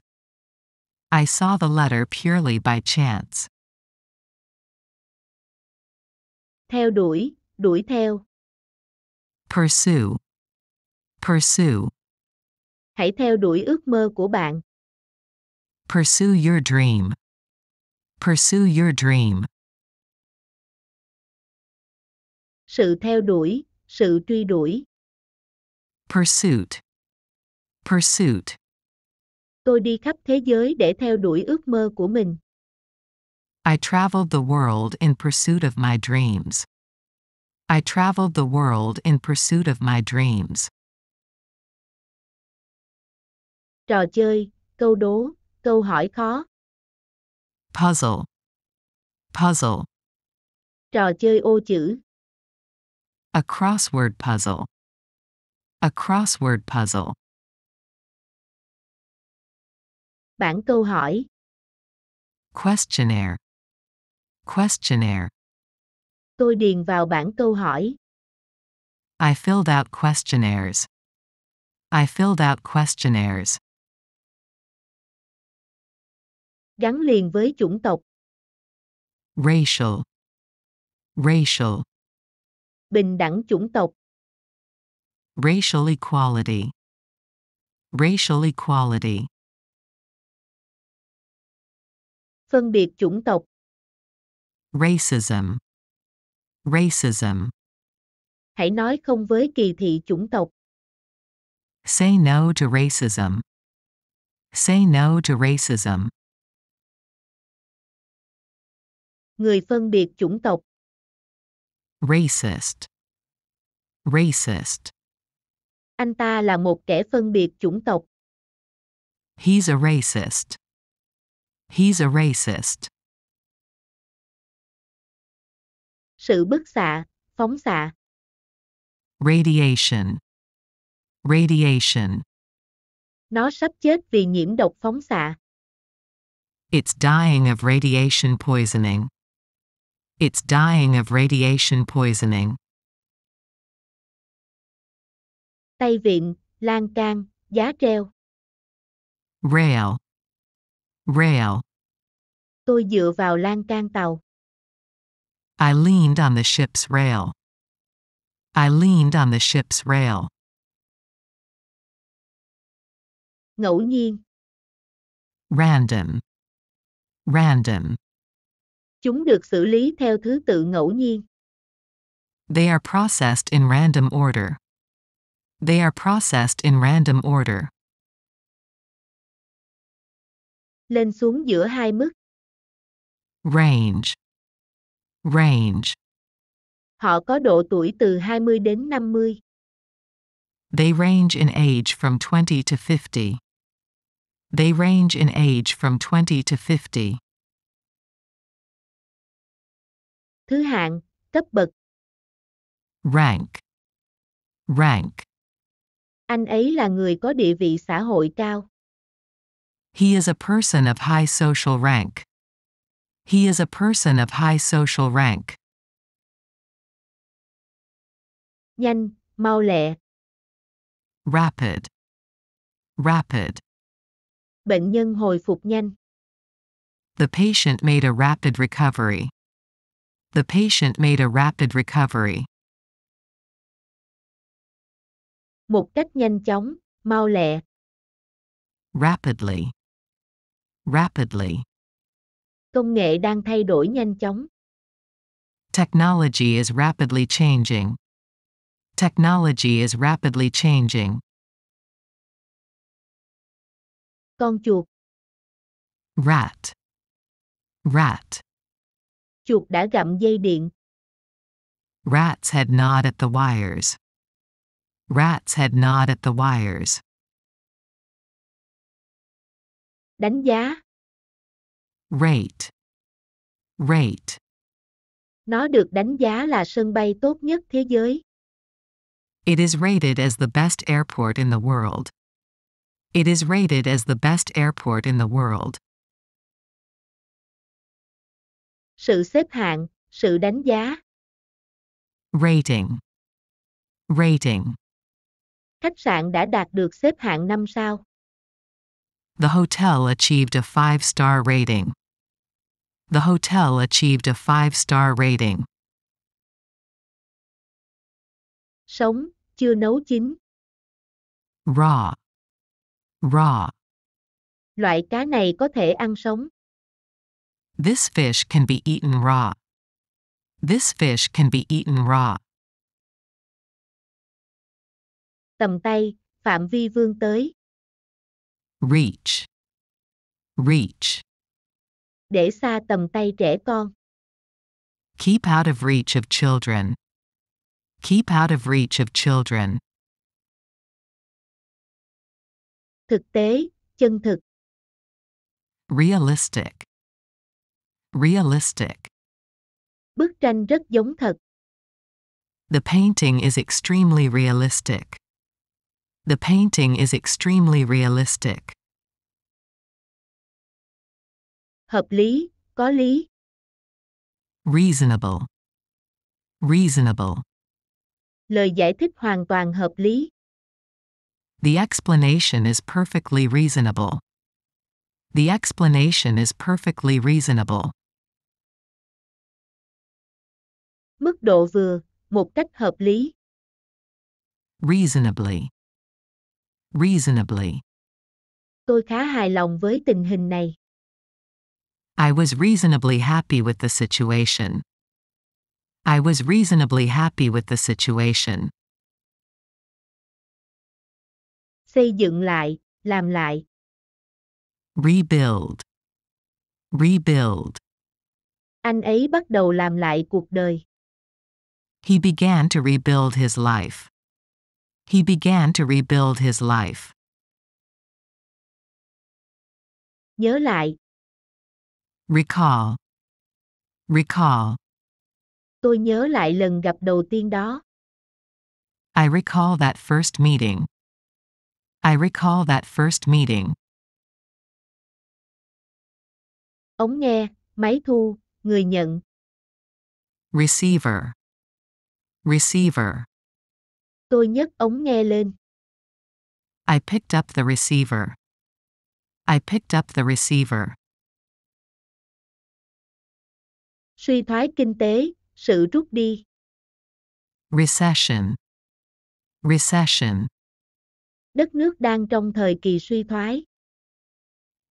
I saw the letter purely by chance. Theo đuổi, đuổi theo. Pursue. Pursue. Hãy theo đuổi ước mơ của bạn. Pursue your dream. Pursue your dream. Sự theo đuổi, sự truy đuổi. Pursuit. Pursuit. Tôi đi khắp thế giới để theo đuổi ước mơ của mình. I traveled the world in pursuit of my dreams. I traveled the world in pursuit of my dreams. Trò chơi, câu đố, câu hỏi khó. Puzzle. Puzzle. Trò chơi ô chữ. A crossword puzzle. A crossword puzzle. Bảng câu hỏi. Questionnaire. Questionnaire. Tôi điền vào bảng câu hỏi. I filled out questionnaires. I filled out questionnaires. Gắn liền với chủng tộc. Racial. Racial. Bình đẳng chủng tộc. Racial equality. Racial equality. Phân biệt chủng tộc. Racism. Racism. Hãy nói không với kỳ thị chủng tộc. Say no to racism. Say no to racism. Người phân biệt chủng tộc. Racist. Racist. Anh ta là một kẻ phân biệt chủng tộc. He's a racist. He's a racist. Sự bức xạ, phóng xạ. Radiation. Radiation. Nó sắp chết vì nhiễm độc phóng xạ. It's dying of radiation poisoning. It's dying of radiation poisoning. tay vịn, lan can, giá treo. Rail. Rail. Tôi dựa vào lan can tàu. I leaned on the ship's rail. I leaned on the ship's rail. Ngẫu nhiên. Random. Random. Chúng được xử lý theo thứ tự ngẫu nhiên. They are processed in random order. They are processed in random order. Lên xuống giữa hai mức. Range. Range. Họ có độ tuổi từ 20 đến 50. They range in age from 20 to 50. They range in age from 20 to 50. Thứ hạng, cấp bậc. Rank. Rank. Anh ấy là người có địa vị xã hội cao. He is a person of high social rank. He is a person of high social rank. Nhanh, mau lẹ. Rapid. Rapid. Bệnh nhân hồi phục nhanh. The patient made a rapid recovery. The patient made a rapid recovery. Một cách nhanh chóng, mau lẹ. Rapidly. Rapidly. Công nghệ đang thay đổi nhanh chóng. Technology is rapidly changing. Technology is rapidly changing. Con chuột. Rat. Rat. Chuột đã gặm dây điện. Rats had gnawed at the wires. Rats had gnawed at the wires. Đánh giá. Rate. Rate. Nó được đánh giá là sân bay tốt nhất thế giới. It is rated as the best airport in the world. It is rated as the best airport in the world. Sự xếp hạng, sự đánh giá. Rating. Rating. Khách sạn đã đạt được xếp hạng 5 sao. The hotel achieved a 5-star rating. The hotel achieved a 5-star rating. Sống, chưa nấu chín. Raw. Raw. Loại cá này có thể ăn sống. This fish can be eaten raw. This fish can be eaten raw. Tầm tay, phạm vi vươn tới. Reach. Reach. Để xa tầm tay trẻ con. Keep out of reach of children. Keep out of reach of children. Thực tế, chân thực. Realistic. Realistic. Bức tranh rất giống thật. The painting is extremely realistic. The painting is extremely realistic. Hợp lý, có lý. Reasonable. Reasonable. Lời giải thích hoàn toàn hợp lý. The explanation is perfectly reasonable. The explanation is perfectly reasonable. Mức độ vừa, một cách hợp lý. Reasonably. Reasonably. Tôi khá hài lòng với tình hình này. I was reasonably happy with the situation. I was reasonably happy with the situation. Xây dựng lại, làm lại. Rebuild. Rebuild. Anh ấy bắt đầu làm lại cuộc đời. He began to rebuild his life. He began to rebuild his life. Nhớ lại. Recall. Recall. Tôi nhớ lại lần gặp đầu tiên đó. I recall that first meeting. I recall that first meeting. Ống nghe, máy thu, người nhận. Receiver. Receiver. Tôi nhấc ống nghe lên. I picked up the receiver. I picked up the receiver. Suy thoái kinh tế, sự rút đi. Recession. Recession. Đất nước đang trong thời kỳ suy thoái.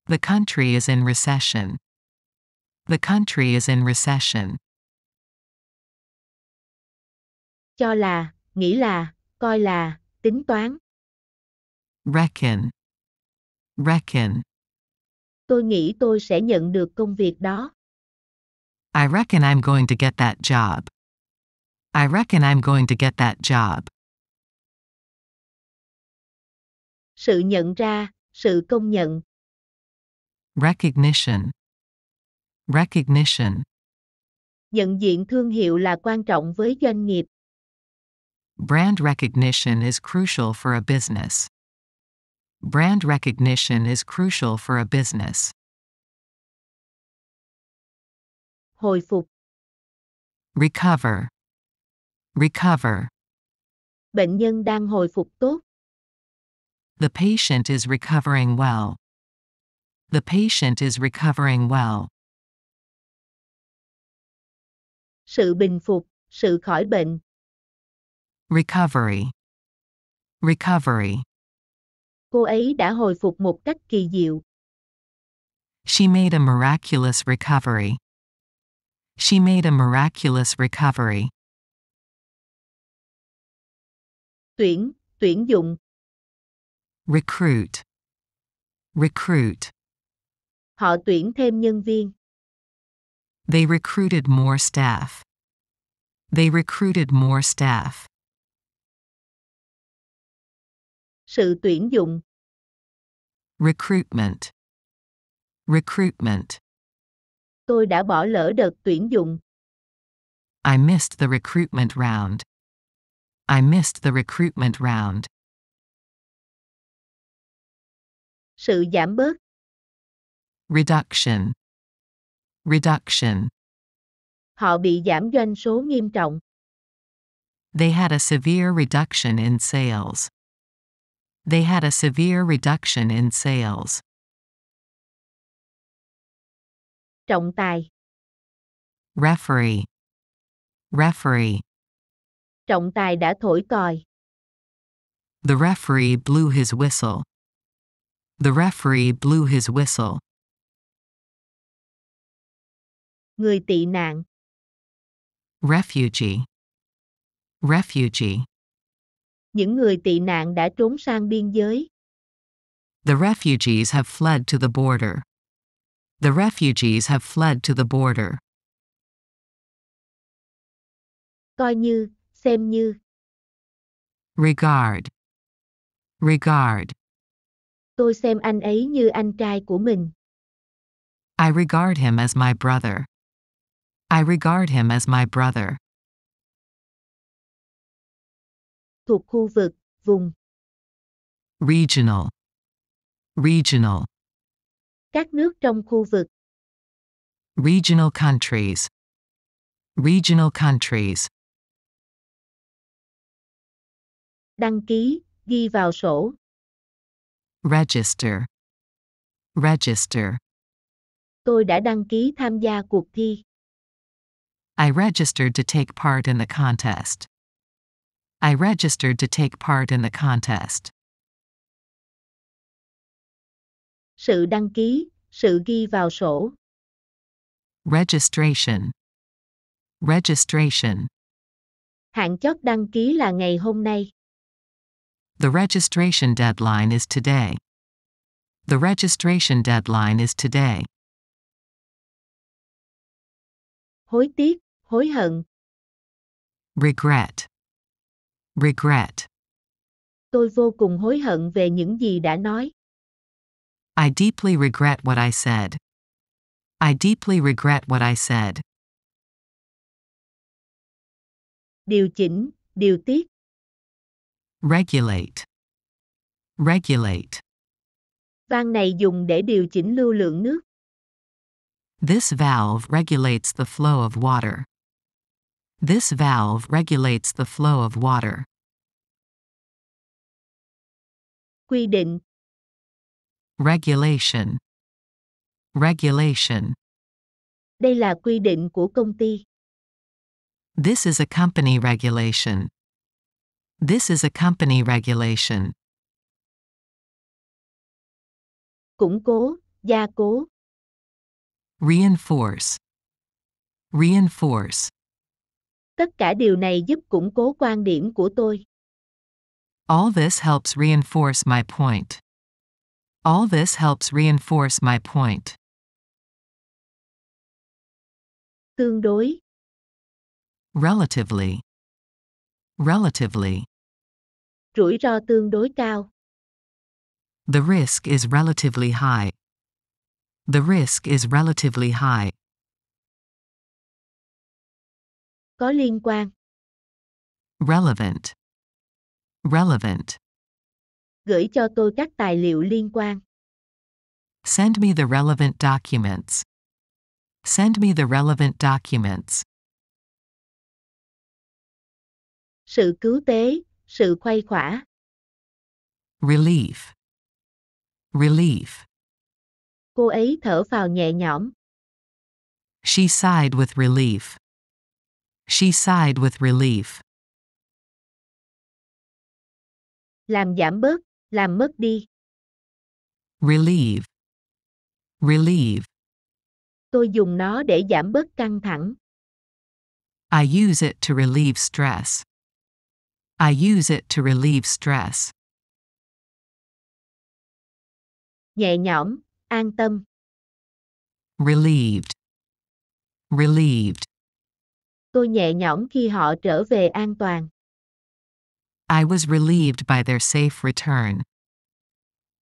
The country is in recession. The country is in recession. Cho là, nghĩ là, coi là, tính toán. Reckon. Reckon. Tôi nghĩ tôi sẽ nhận được công việc đó. I reckon I'm going to get that job. I reckon I'm going to get that job. Sự nhận ra, sự công nhận. Recognition. Recognition. Nhận diện thương hiệu là quan trọng với doanh nghiệp. Brand recognition is crucial for a business. Brand recognition is crucial for a business. Hồi phục. Recover. Recover. Bệnh nhân đang hồi phục tốt. The patient is recovering well. The patient is recovering well. Sự bình phục, sự khỏi bệnh. Recovery. Recovery. Cô ấy đã hồi phục một cách kỳ diệu. She made a miraculous recovery. She made a miraculous recovery. Tuyển, tuyển dụng. Recruit. Recruit. Họ tuyển thêm nhân viên. They recruited more staff. They recruited more staff. Sự tuyển dụng. Recruitment. Recruitment. Tôi đã bỏ lỡ đợt tuyển dụng. I missed the recruitment round. I missed the recruitment round. Sự giảm bớt. Reduction. Reduction. Họ bị giảm doanh số nghiêm trọng. They had a severe reduction in sales. They had a severe reduction in sales. Trọng tài. Referee. Referee. Trọng tài đã thổi còi. The referee blew his whistle. The referee blew his whistle. Người tị nạn. Refugee. Refugee. Những người tị nạn đã trốn sang biên giới. The refugees have fled to the border. The refugees have fled to the border. Coi như, xem như. Regard. Regard. Tôi xem anh ấy như anh trai của mình. I regard him as my brother. I regard him as my brother. Thuộc khu vực, vùng. Regional. Regional. Các nước trong khu vực. Regional countries. Regional countries. Đăng ký, ghi vào sổ. Register. Register. Tôi đã đăng ký tham gia cuộc thi. I registered to take part in the contest. I registered to take part in the contest. Sự đăng ký, sự ghi vào sổ. Registration. Registration. Hạn chót đăng ký là ngày hôm nay. The registration deadline is today. The registration deadline is today. Hối tiếc, hối hận. Regret. Regret. Tôi vô cùng hối hận về những gì đã nói. I deeply regret what I said. I deeply regret what I said. Điều chỉnh, điều tiết. Regulate. Regulate. Van này dùng để điều chỉnh lưu lượng nước. This valve regulates the flow of water. This valve regulates the flow of water. Quy định. Regulation. Regulation. Đây là quy định của công ty. This is a company regulation. This is a company regulation. Củng cố, gia cố. Reinforce. Reinforce. Tất cả điều này giúp củng cố quan điểm của tôi. All this helps reinforce my point. All this helps reinforce my point. Tương đối. Relatively. Relatively. Rủi ro tương đối cao. The risk is relatively high. The risk is relatively high. Có liên quan. Relevant. Relevant. Gửi cho tôi các tài liệu liên quan. Send me the relevant documents. Send me the relevant documents. Sự cứu tế, sự khuây khỏa. Relief. Relief. Cô ấy thở phào nhẹ nhõm. She sighed with relief. She sighed with relief. Làm giảm bớt, làm mất đi. Relieve. Relieve. Tôi dùng nó để giảm bớt căng thẳng. I use it to relieve stress. I use it to relieve stress. Nhẹ nhõm, an tâm. Relieved. Relieved. Tôi nhẹ nhõm khi họ trở về an toàn. I was relieved by their safe return.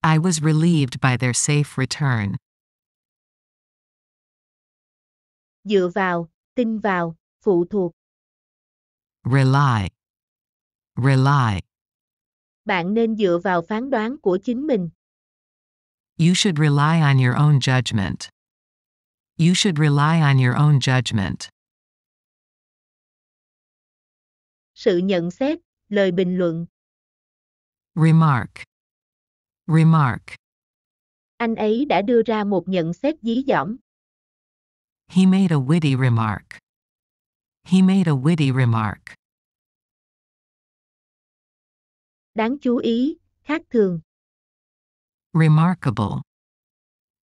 I was relieved by their safe return. Dựa vào, tin vào, phụ thuộc. Rely. Rely. Bạn nên dựa vào phán đoán của chính mình. You should rely on your own judgment. You should rely on your own judgment. Sự nhận xét, lời bình luận. Remark. Remark. Anh ấy đã đưa ra một nhận xét dí dỏm. He made a witty remark. He made a witty remark. Đáng chú ý, khác thường. Remarkable.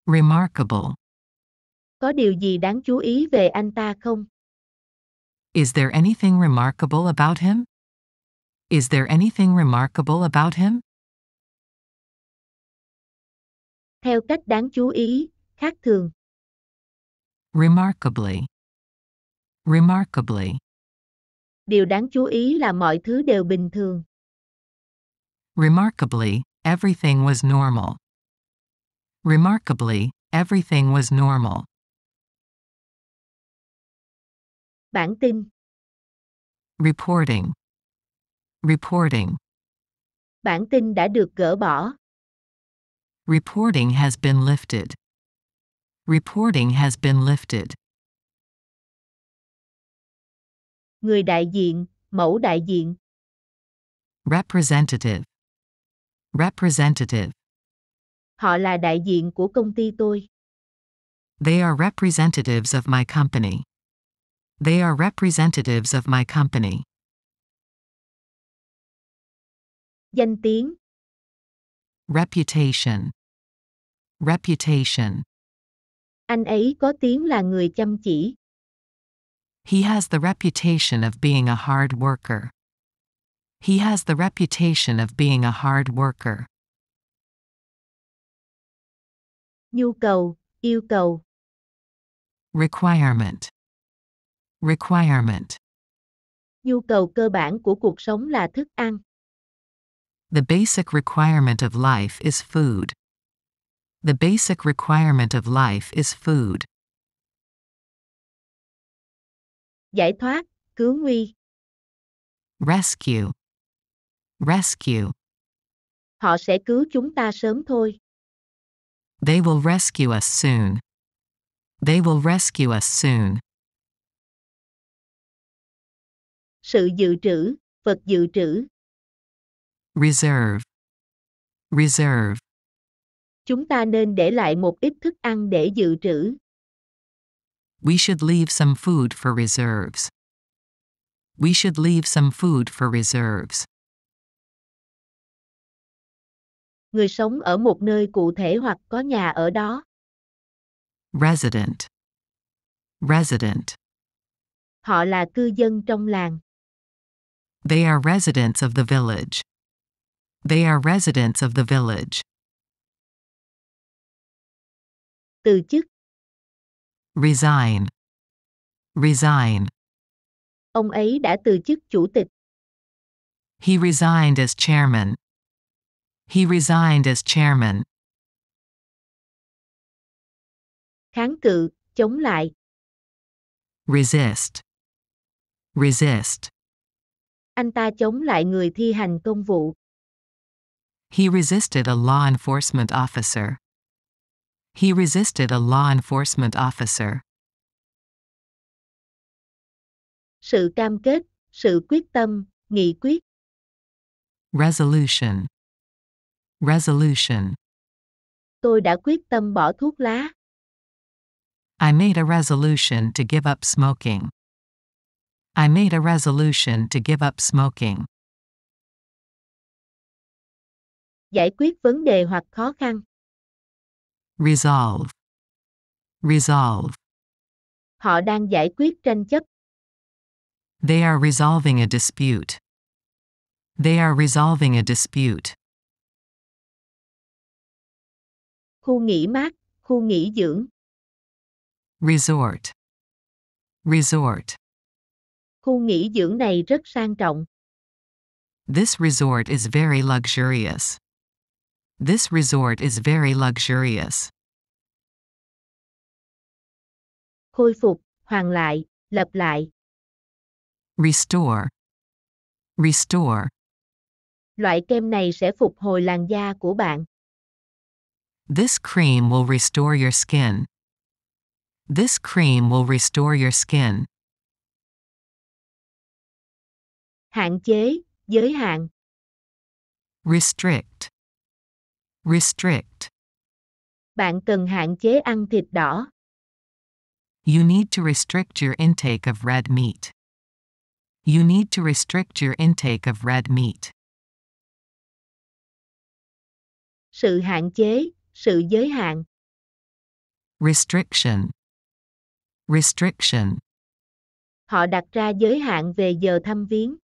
Remarkable. Có điều gì đáng chú ý về anh ta không? Is there anything remarkable about him? Is there anything remarkable about him? Theo cách đáng chú ý, khác thường. Remarkably. Remarkably. Điều đáng chú ý là mọi thứ đều bình thường. Remarkably, everything was normal. Remarkably, everything was normal. Bản tin. Reporting. Reporting. Bản tin đã được gỡ bỏ. Reporting has been lifted. Reporting has been lifted. Người đại diện, mẫu đại diện. Representative. Representative. Họ là đại diện của công ty tôi. They are representatives of my company. They are representatives of my company. Danh tiếng. Reputation. Reputation. Anh ấy có tiếng là người chăm chỉ. He has the reputation of being a hard worker. He has the reputation of being a hard worker. Nhu cầu, yêu cầu. Requirement. Requirement. Nhu cầu cơ bản của cuộc sống là thức ăn. The basic requirement of life is food. The basic requirement of life is food. Giải thoát, cứu nguy. Rescue. Rescue. Họ sẽ cứu chúng ta sớm thôi. They will rescue us soon. They will rescue us soon. Sự dự trữ, vật dự trữ. Reserve. Reserve. Chúng ta nên để lại một ít thức ăn để dự trữ. We should leave some food for reserves. We should leave some food for reserves. Người sống ở một nơi cụ thể hoặc có nhà ở đó. Resident. Resident. Họ là cư dân trong làng. They are residents of the village. They are residents of the village. Từ chức. Resign. Resign. Ông ấy đã từ chức chủ tịch. He resigned as chairman. He resigned as chairman. Kháng cự, chống lại. Resist. Resist. Anh ta chống lại người thi hành công vụ. He resisted a law enforcement officer. He resisted a law enforcement officer. Sự cam kết, sự quyết tâm, nghị quyết. Resolution. Resolution. Tôi đã quyết tâm bỏ thuốc lá. I made a resolution to give up smoking. I made a resolution to give up smoking. Giải quyết vấn đề hoặc khó khăn. Resolve. Resolve. Họ đang giải quyết tranh chấp. They are resolving a dispute. They are resolving a dispute. Khu nghỉ mát, khu nghỉ dưỡng. Resort. Resort. Khu nghỉ dưỡng này rất sang trọng. This resort is very luxurious. This resort is very luxurious. Khôi phục, hoàn lại, lập lại. Restore. Restore. Loại kem này sẽ phục hồi làn da của bạn. This cream will restore your skin. This cream will restore your skin. Hạn chế, giới hạn. Restrict. Restrict. Bạn cần hạn chế ăn thịt đỏ. You need to restrict your intake of red meat. You need to restrict your intake of red meat. Sự hạn chế, sự giới hạn. Restriction. Restriction. Họ đặt ra giới hạn về giờ thăm viếng.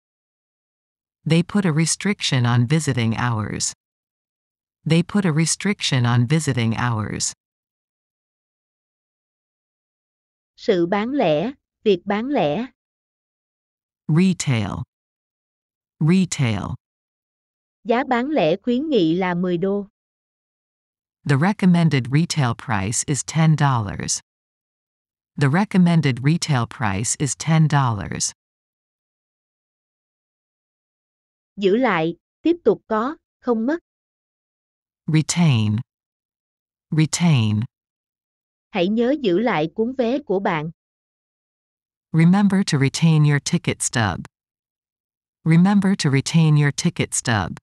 They put a restriction on visiting hours. They put a restriction on visiting hours. Sự bán lẻ, việc bán lẻ. Retail. Retail. Giá bán lẻ khuyến nghị là 10 đô. The recommended retail price is $10. The recommended retail price is $10. Giữ lại, tiếp tục có, không mất. Retain. Retain. Hãy nhớ giữ lại cuốn vé của bạn. Remember to retain your ticket stub. Remember to retain your ticket stub.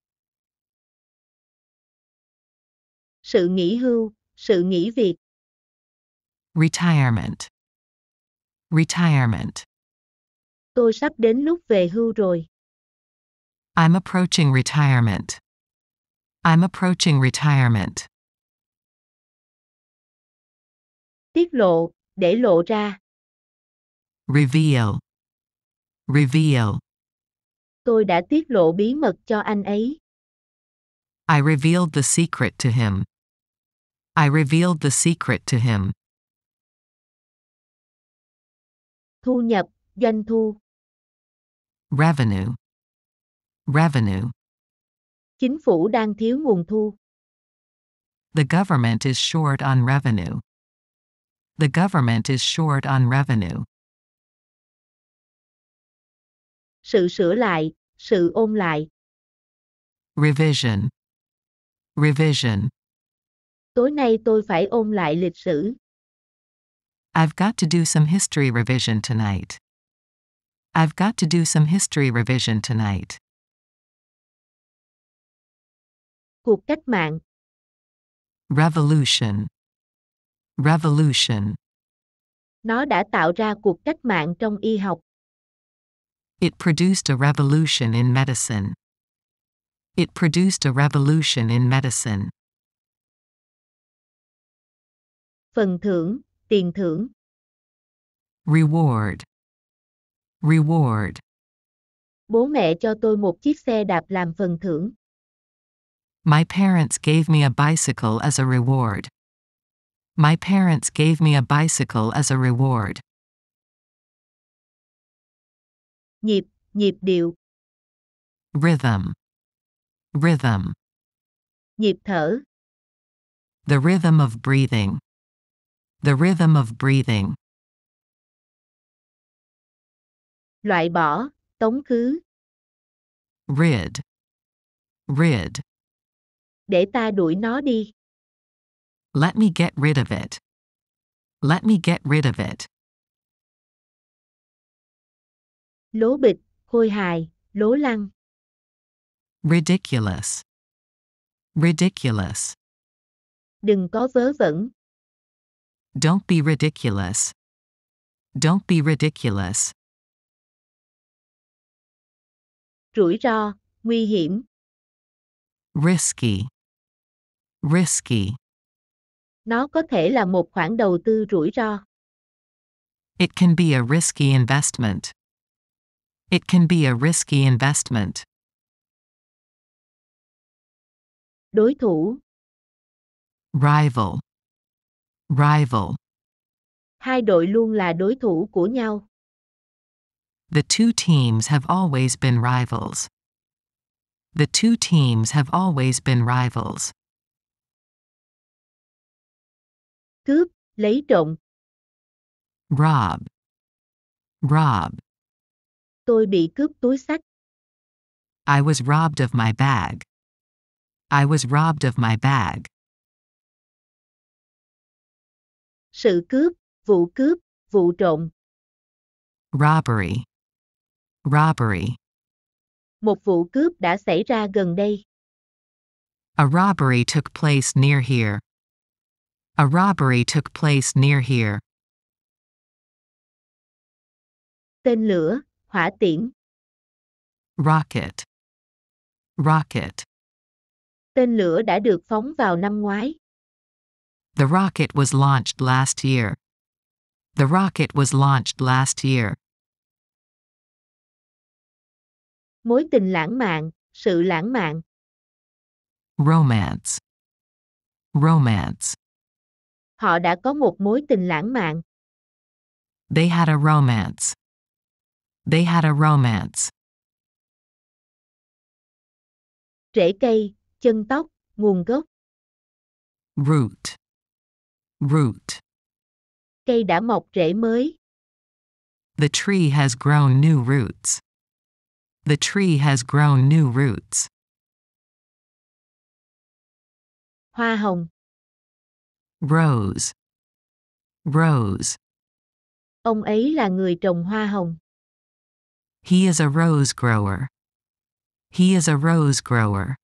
Sự nghỉ hưu, sự nghỉ việc. Retirement. Retirement. Tôi sắp đến lúc về hưu rồi. I'm approaching retirement. I'm approaching retirement. Tiết lộ, để lộ ra. Reveal. Reveal. Tôi đã tiết lộ bí mật cho anh ấy. I revealed the secret to him. I revealed the secret to him. Thu nhập, doanh thu. Revenue. Revenue. Chính phủ đang thiếu nguồn thu. The government is short on revenue. The government is short on revenue. Sự sửa lại, sự ôn lại. Revision. Revision. Tối nay tôi phải ôn lại lịch sử. I've got to do some history revision tonight. I've got to do some history revision tonight. Cuộc cách mạng. Revolution. Revolution. Nó đã tạo ra cuộc cách mạng trong y học. It produced a revolution in medicine. It produced a revolution in medicine. Phần thưởng, tiền thưởng. Reward. Reward. Bố mẹ cho tôi một chiếc xe đạp làm phần thưởng. My parents gave me a bicycle as a reward. My parents gave me a bicycle as a reward. Nhịp, nhịp điệu. Rhythm. Rhythm. Nhịp thở. The rhythm of breathing. The rhythm of breathing. Loại bỏ, tống khứ. Rid. Rid. Để ta đuổi nó đi. Let me get rid of it. Let me get rid of it. Lố bịch, khôi hài, lố lăng. Ridiculous. Ridiculous. Đừng có vớ vẩn. Don't be ridiculous. Don't be ridiculous. Rủi ro, nguy hiểm. Risky. Risky. Nó có thể là một khoản đầu tư rủi ro. It can be a risky investment. It can be a risky investment. Đối thủ. Rival. Rival. Hai đội luôn là đối thủ của nhau. The two teams have always been rivals. The two teams have always been rivals. Cướp, lấy trộm. Rob. Rob. Tôi bị cướp túi xách. I was robbed of my bag. I was robbed of my bag. Sự cướp, vụ trộm. Robbery. Robbery. Một vụ cướp đã xảy ra gần đây. A robbery took place near here. A robbery took place near here. Tên lửa, hỏa tiễn. Rocket. Rocket. Tên lửa đã được phóng vào năm ngoái. The rocket was launched last year. The rocket was launched last year. Mối tình lãng mạn, sự lãng mạn. Romance. Romance. Họ đã có một mối tình lãng mạn. They had a romance. They had a romance. Rễ cây, chân tóc, nguồn gốc. Root. Root. Cây đã mọc rễ mới. The tree has grown new roots. The tree has grown new roots. Hoa hồng. Rose. Rose. Ông ấy là người trồng hoa hồng. He is a rose grower. He is a rose grower.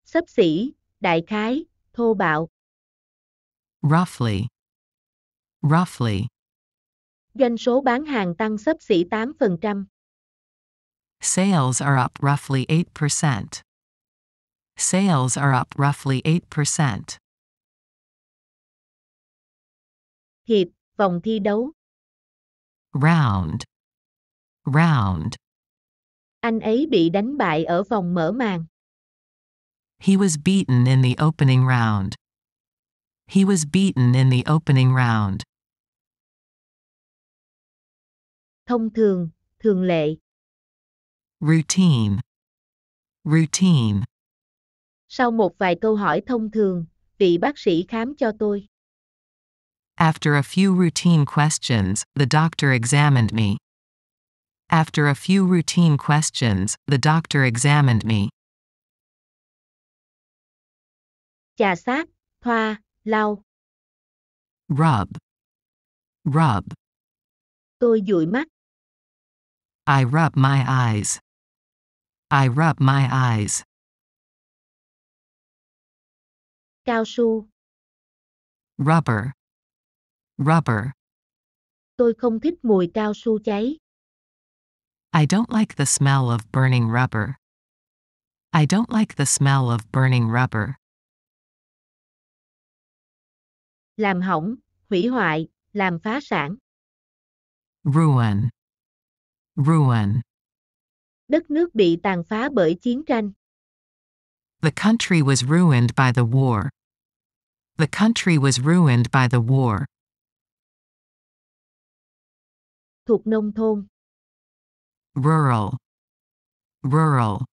Xấp xỉ, đại khái, thô bạo. Roughly. Roughly. Doanh số bán hàng tăng xấp xỉ 8%. Sales are up roughly 8%. Sales are up roughly 8%. Hiệp, vòng thi đấu. Round. Round. Anh ấy bị đánh bại ở vòng mở màn. He was beaten in the opening round. He was beaten in the opening round. Thông thường, thường lệ. Routine. Routine. Sau một vài câu hỏi thông thường, vị bác sĩ khám cho tôi. After a few routine questions, the doctor examined me. After a few routine questions, the doctor examined me. Chà xát, thoa, lau. Rub. Rub. Tôi dụi mắt. I rub my eyes. I rub my eyes. Cao su. Rubber. Rubber. Tôi không thích mùi cao su cháy. I don't like the smell of burning rubber. I don't like the smell of burning rubber. Làm hỏng, hủy hoại, làm phá sản. Ruin. Ruin. Đất nước bị tàn phá bởi chiến tranh. The country was ruined by the war. The country was ruined by the war. Thuộc nông thôn. Rural. Rural.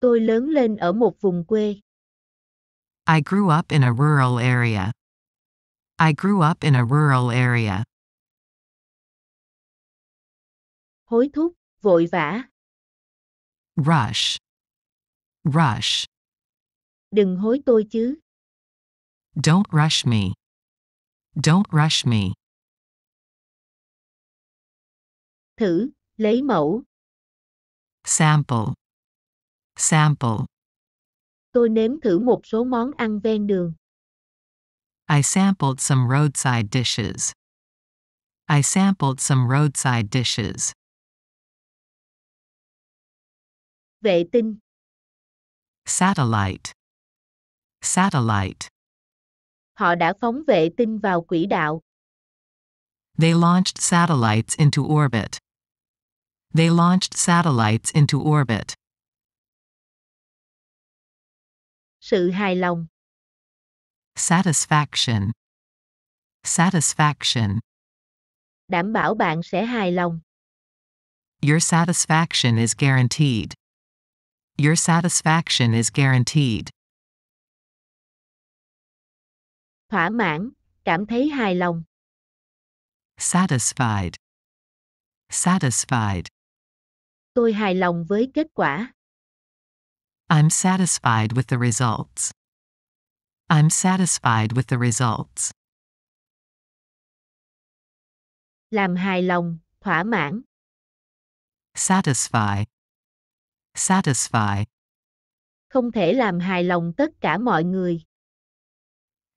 Tôi lớn lên ở một vùng quê. I grew up in a rural area. I grew up in a rural area. Hối thúc, vội vã. Rush. Rush. Đừng hối tôi chứ. Don't rush me. Don't rush me. Thử, lấy mẫu. Sample. Sample. Tôi nếm thử một số món ăn ven đường. I sampled some roadside dishes. I sampled some roadside dishes. Vệ tinh. Satellite. Satellite. Họ đã phóng vệ tinh vào quỹ đạo. They launched satellites into orbit. They launched satellites into orbit. Sự hài lòng. Satisfaction. Satisfaction. Đảm bảo bạn sẽ hài lòng. Your satisfaction is guaranteed. Your satisfaction is guaranteed. Thỏa mãn, cảm thấy hài lòng. Satisfied. Satisfied. Tôi hài lòng với kết quả. I'm satisfied with the results. I'm satisfied with the results. Làm hài lòng, thỏa mãn. Satisfy. Satisfy. Không thể làm hài lòng tất cả mọi người.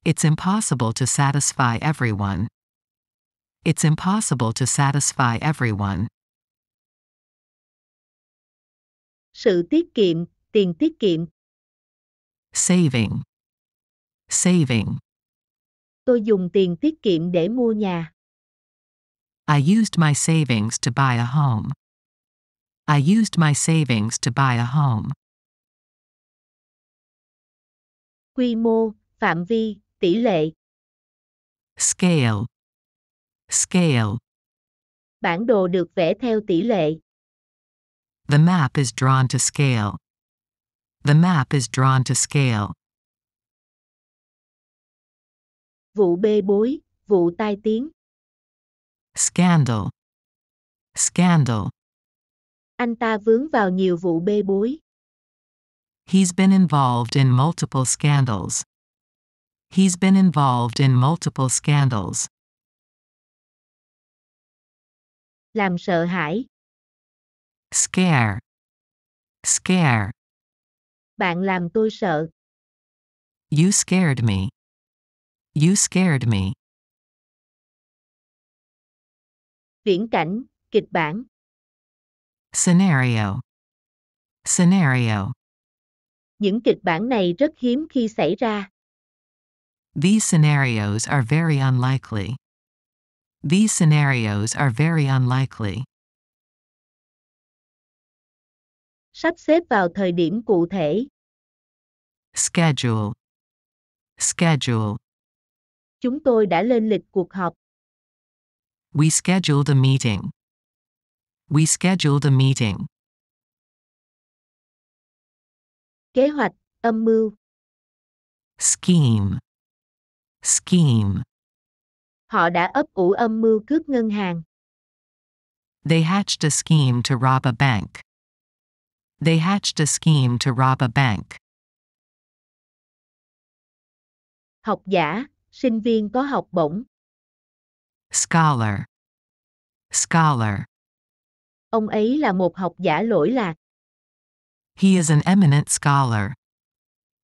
It's impossible to satisfy everyone. It's impossible to satisfy everyone. Sự tiết kiệm, tiền tiết kiệm. Saving. Saving. Tôi dùng tiền tiết kiệm để mua nhà. I used my savings to buy a home. I used my savings to buy a home. Quy mô, phạm vi, tỷ lệ. Scale. Scale. Bản đồ được vẽ theo tỷ lệ. The map is drawn to scale. The map is drawn to scale. Vụ bê bối, vụ tai tiếng. Scandal. Scandal. Anh ta vướng vào nhiều vụ bê bối. He's been involved in multiple scandals. He's been involved in multiple scandals. Làm sợ hãi. Scare. Scare. Bạn làm tôi sợ. You scared me. You scared me. Viễn cảnh, kịch bản. Scenario. Scenario. Những kịch bản này rất hiếm khi xảy ra. These scenarios are very unlikely. These scenarios are very unlikely. Sắp xếp vào thời điểm cụ thể. Schedule. Schedule. Chúng tôi đã lên lịch cuộc họp. We scheduled a meeting. We scheduled a meeting. Kế hoạch, âm mưu. Scheme. Scheme. Họ đã ấp ủ âm mưu cướp ngân hàng. They hatched a scheme to rob a bank. They hatched a scheme to rob a bank. Học giả, sinh viên có học bổng. Scholar. Scholar. Ông ấy là một học giả lỗi lạc. He is an eminent scholar.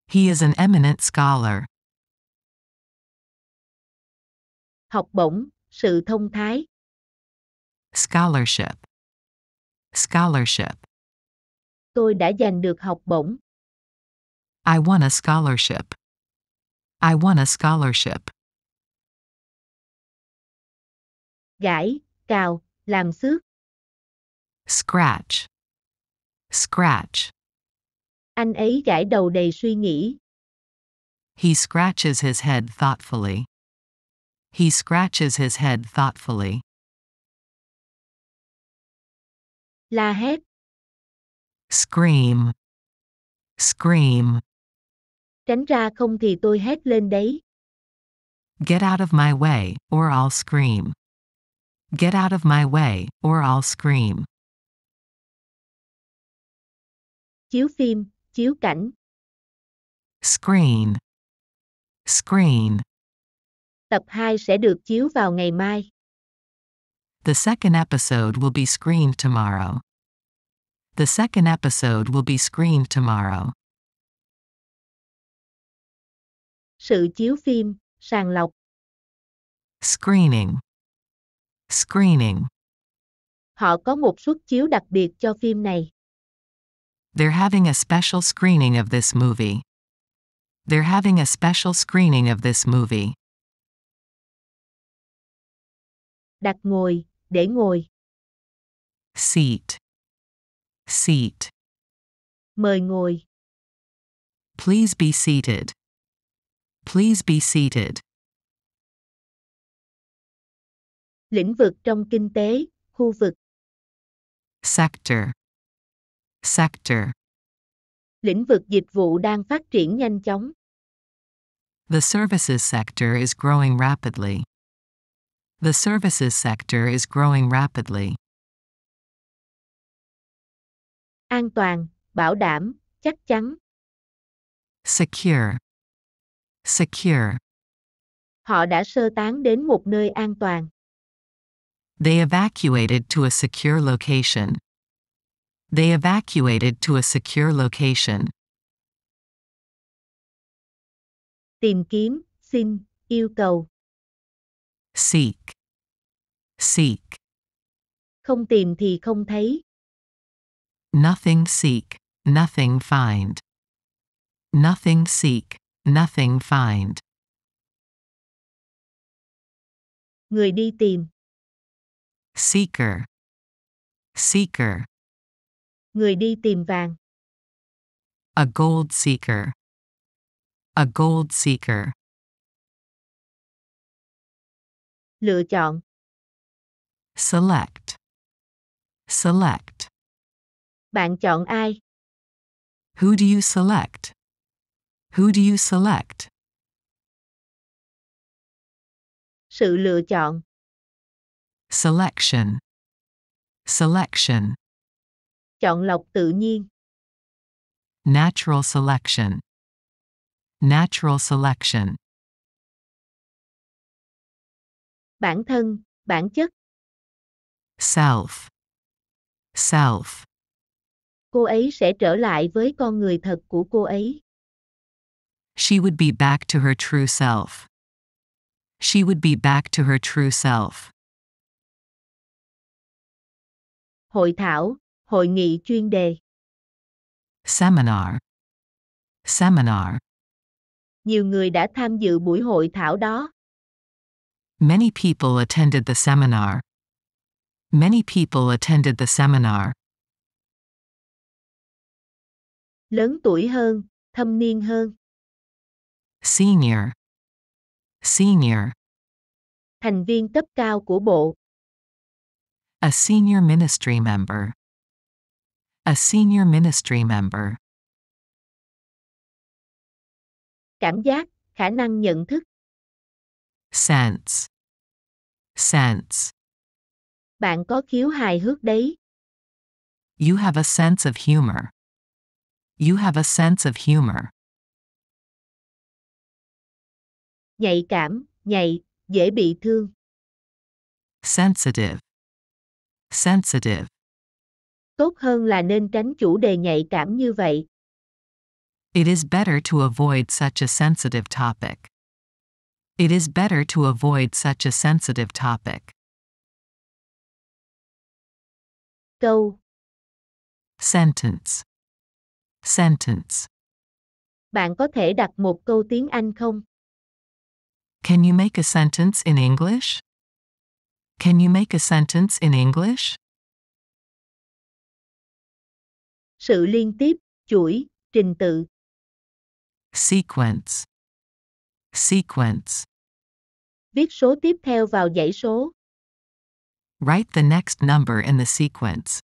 He is an eminent scholar. Học bổng, sự thông thái. Scholarship. Scholarship. Tôi đã giành được học bổng. I won a scholarship. I won a scholarship. Gãi, cào, làm xước. Scratch. Scratch. Anh ấy gãi đầu đầy suy nghĩ. He scratches his head thoughtfully. He scratches his head thoughtfully. La hét. Scream. Scream. Tránh ra không thì tôi hét lên đấy. Get out of my way, or I'll scream. Get out of my way, or I'll scream. Chiếu phim, chiếu cảnh. Screen. Screen. Tập 2 sẽ được chiếu vào ngày mai. The second episode will be screened tomorrow. The second episode will be screened tomorrow. Sự chiếu phim, sàng lọc. Screening. Screening. Họ có một suất chiếu đặc biệt cho phim này. They're having a special screening of this movie. They're having a special screening of this movie. Đặt ngồi, để ngồi. Seat. Seat. Mời ngồi. Please be seated. Please be seated. Lĩnh vực trong kinh tế, khu vực. Sector. Sector. Lĩnh vực dịch vụ đang phát triển nhanh chóng. The services sector is growing rapidly. The services sector is growing rapidly. An toàn, bảo đảm, chắc chắn. Secure. Secure. Họ đã sơ tán đến một nơi an toàn. They evacuated to a secure location. They evacuated to a secure location. Tìm kiếm, xin, yêu cầu. Seek. Seek. Không tìm thì không thấy. Nothing seek, nothing find. Nothing seek, nothing find. Người đi tìm. Seeker. Seeker. Người đi tìm vàng. A gold seeker. A gold seeker. Lựa chọn. Select. Select. Bạn chọn ai? Who do you select? Who do you select? Sự lựa chọn. Selection. Selection. Chọn lọc tự nhiên. Natural selection. Natural selection. Bản thân, bản chất. Self. Self. Cô ấy sẽ trở lại với con người thật của cô ấy. She would be back to her true self. She would be back to her true self. Hội thảo, hội nghị chuyên đề. Seminar. Seminar. Nhiều người đã tham dự buổi hội thảo đó. Many people attended the seminar. Many people attended the seminar. Lớn tuổi hơn, thâm niên hơn. Senior. Senior. Thành viên cấp cao của bộ. A senior ministry member. A senior ministry member. Cảm giác, khả năng nhận thức. Sense. Sense. Bạn có khiếu hài hước đấy. You have a sense of humor. You have a sense of humor. Nhạy cảm, nhạy, dễ bị thương. Sensitive. sensitive, Tốt hơn là nên tránh chủ đề nhạy cảm như vậy. it is better to avoid such a sensitive topic. It is better to avoid such a sensitive topic. Câu. Sentence, sentence. Bạn có thể đặt một câu tiếng Anh không? Can you make a sentence in English? Can you make a sentence in English? Sự liên tiếp, chuỗi, trình tự. Sequence, sequence. Viết số tiếp theo vào dãy số. Write the next number in the sequence.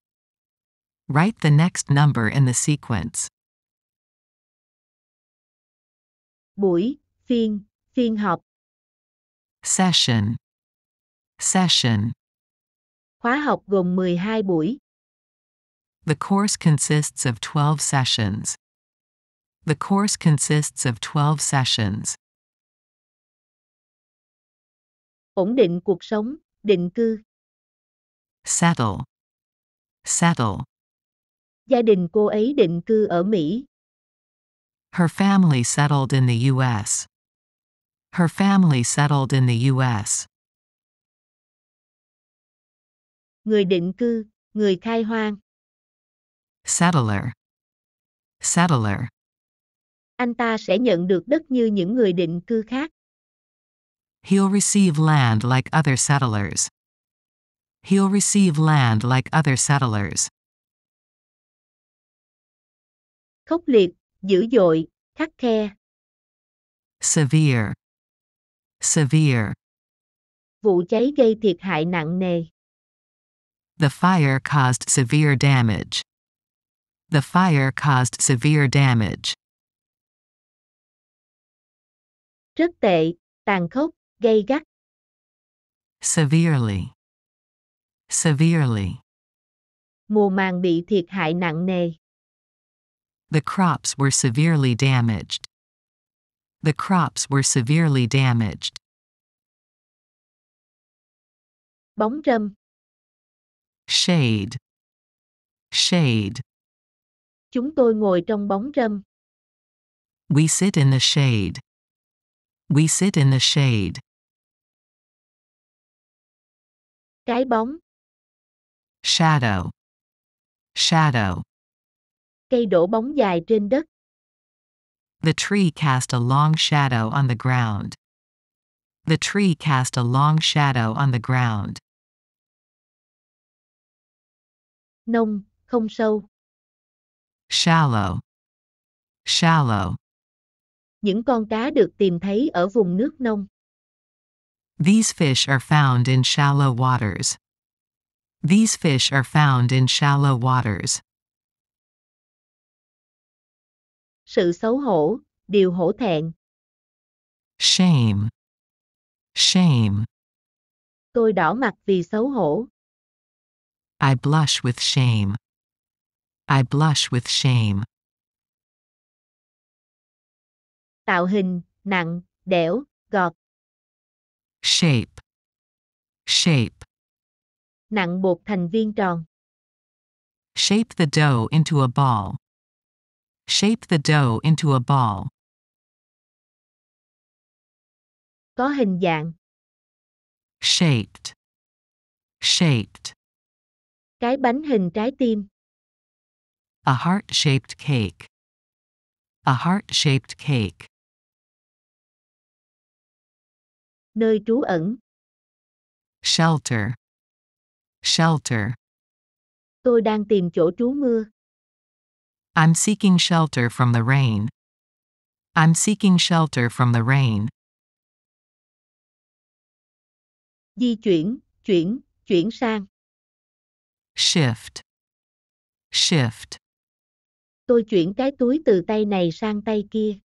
Write the next number in the sequence. Buổi, phiên họp. Session, session. Khóa học gồm 12 buổi. The course consists of 12 sessions. The course consists of 12 sessions. Ổn định cuộc sống, định cư. Settle, settle. Gia đình cô ấy định cư ở Mỹ. Her family settled in the U.S. Her family settled in the U.S. Người định cư, người khai hoang. Settler, settler. Anh ta sẽ nhận được đất như những người định cư khác. He'll receive land like other settlers. He'll receive land like other settlers. Khốc liệt, dữ dội, khắt khe. Severe, severe. Vụ cháy gây thiệt hại nặng nề. The fire caused severe damage. The fire caused severe damage. Rất tệ, tàn khốc, gay gắt. Severely, severely. Mùa màng bị thiệt hại nặng nề. The crops were severely damaged. The crops were severely damaged. Bóng râm. Shade, shade. Chúng tôi ngồi trong bóng râm. We sit in the shade. We sit in the shade. Cái bóng. Shadow, shadow. Cây đổ bóng dài trên đất. The tree cast a long shadow on the ground. The tree cast a long shadow on the ground. Nông, không sâu. Shallow, shallow. Những con cá được tìm thấy ở vùng nước nông. These fish are found in shallow waters. These fish are found in shallow waters. Sự xấu hổ, điều hổ thẹn. Shame, shame. Tôi đỏ mặt vì xấu hổ. I blush with shame. I blush with shame. Tạo hình, nặng, đẽo, gọt. Shape, shape. Nặng bột thành viên tròn. Shape the dough into a ball. Shape the dough into a ball. Có hình dạng. Shaped, shaped. Cái bánh hình trái tim. A heart-shaped cake. A heart-shaped cake. Nơi trú ẩn. Shelter, shelter. Tôi đang tìm chỗ trú mưa. I'm seeking shelter from the rain. I'm seeking shelter from the rain. Di chuyển, chuyển sang. Shift, shift. Tôi chuyển cái túi từ tay này sang tay kia.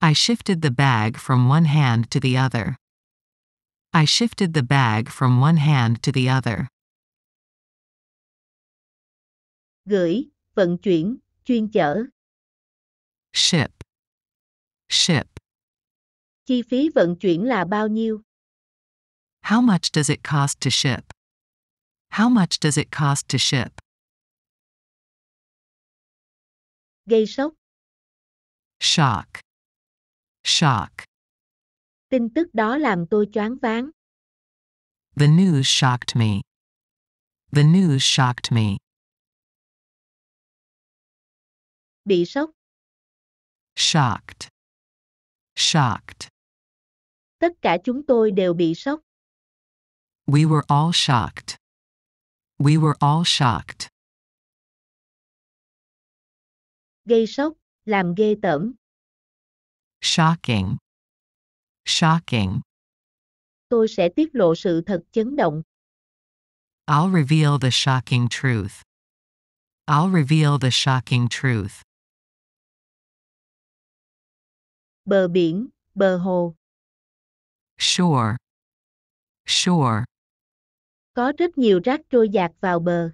I shifted the bag from one hand to the other. I shifted the bag from one hand to the other. Gửi, vận chuyển, chuyên chở. Ship, ship. Chi phí vận chuyển là bao nhiêu? How much does it cost to ship? How much does it cost to ship? Gây sốc. Shock. Shock. Tin tức đó làm tôi choáng váng. The news shocked me. The news shocked me. Bị sốc. Shocked. Shocked. Tất cả chúng tôi đều bị sốc. We were all shocked. We were all shocked. Gây sốc, làm ghê tởm. Shocking. Shocking. Tôi sẽ tiết lộ sự thật chấn động. I'll reveal the shocking truth. I'll reveal the shocking truth. Bờ biển, bờ hồ. Shore. Shore. Có rất nhiều rác trôi dạt vào bờ.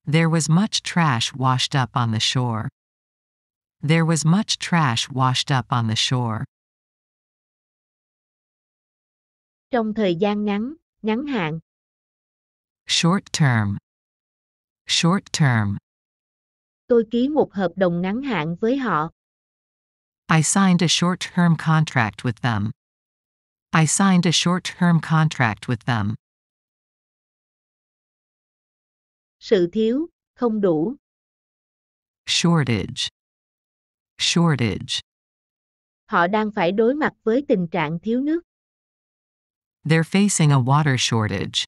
There was much trash washed up on the shore. There was much trash washed up on the shore. Trong thời gian ngắn, ngắn hạn. Short term. Short term. Tôi ký một hợp đồng ngắn hạn với họ. I signed a short-term contract with them. I signed a short-term contract with them. Sự thiếu, không đủ. Shortage. Shortage. Họ đang phải đối mặt với tình trạng thiếu nước. They're facing a water shortage.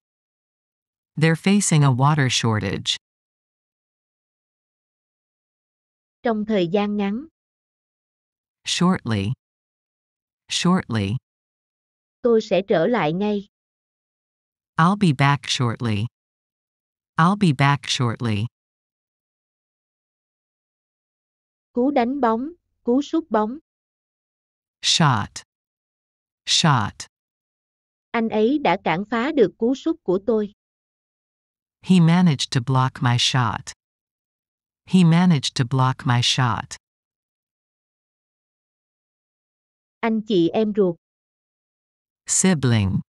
They're facing a water shortage. Trong thời gian ngắn. Shortly. Shortly. Tôi sẽ trở lại ngay. I'll be back shortly. I'll be back shortly. Cú đánh bóng, cú sút bóng. Shot. Shot. Anh ấy đã cản phá được cú sút của tôi. He managed to block my shot. He managed to block my shot. Anh chị em ruột. Sibling.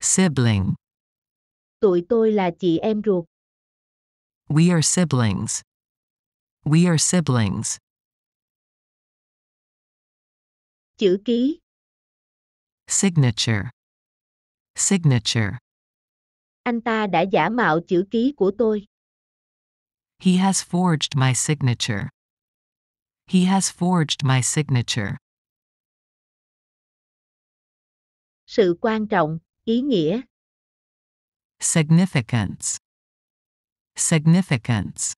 Sibling. Tụi tôi là chị em ruột. We are siblings. We are siblings. Chữ ký. Signature. Signature. Anh ta đã giả mạo chữ ký của tôi. He has forged my signature. He has forged my signature. Sự quan trọng, ý nghĩa. Significance. Significance.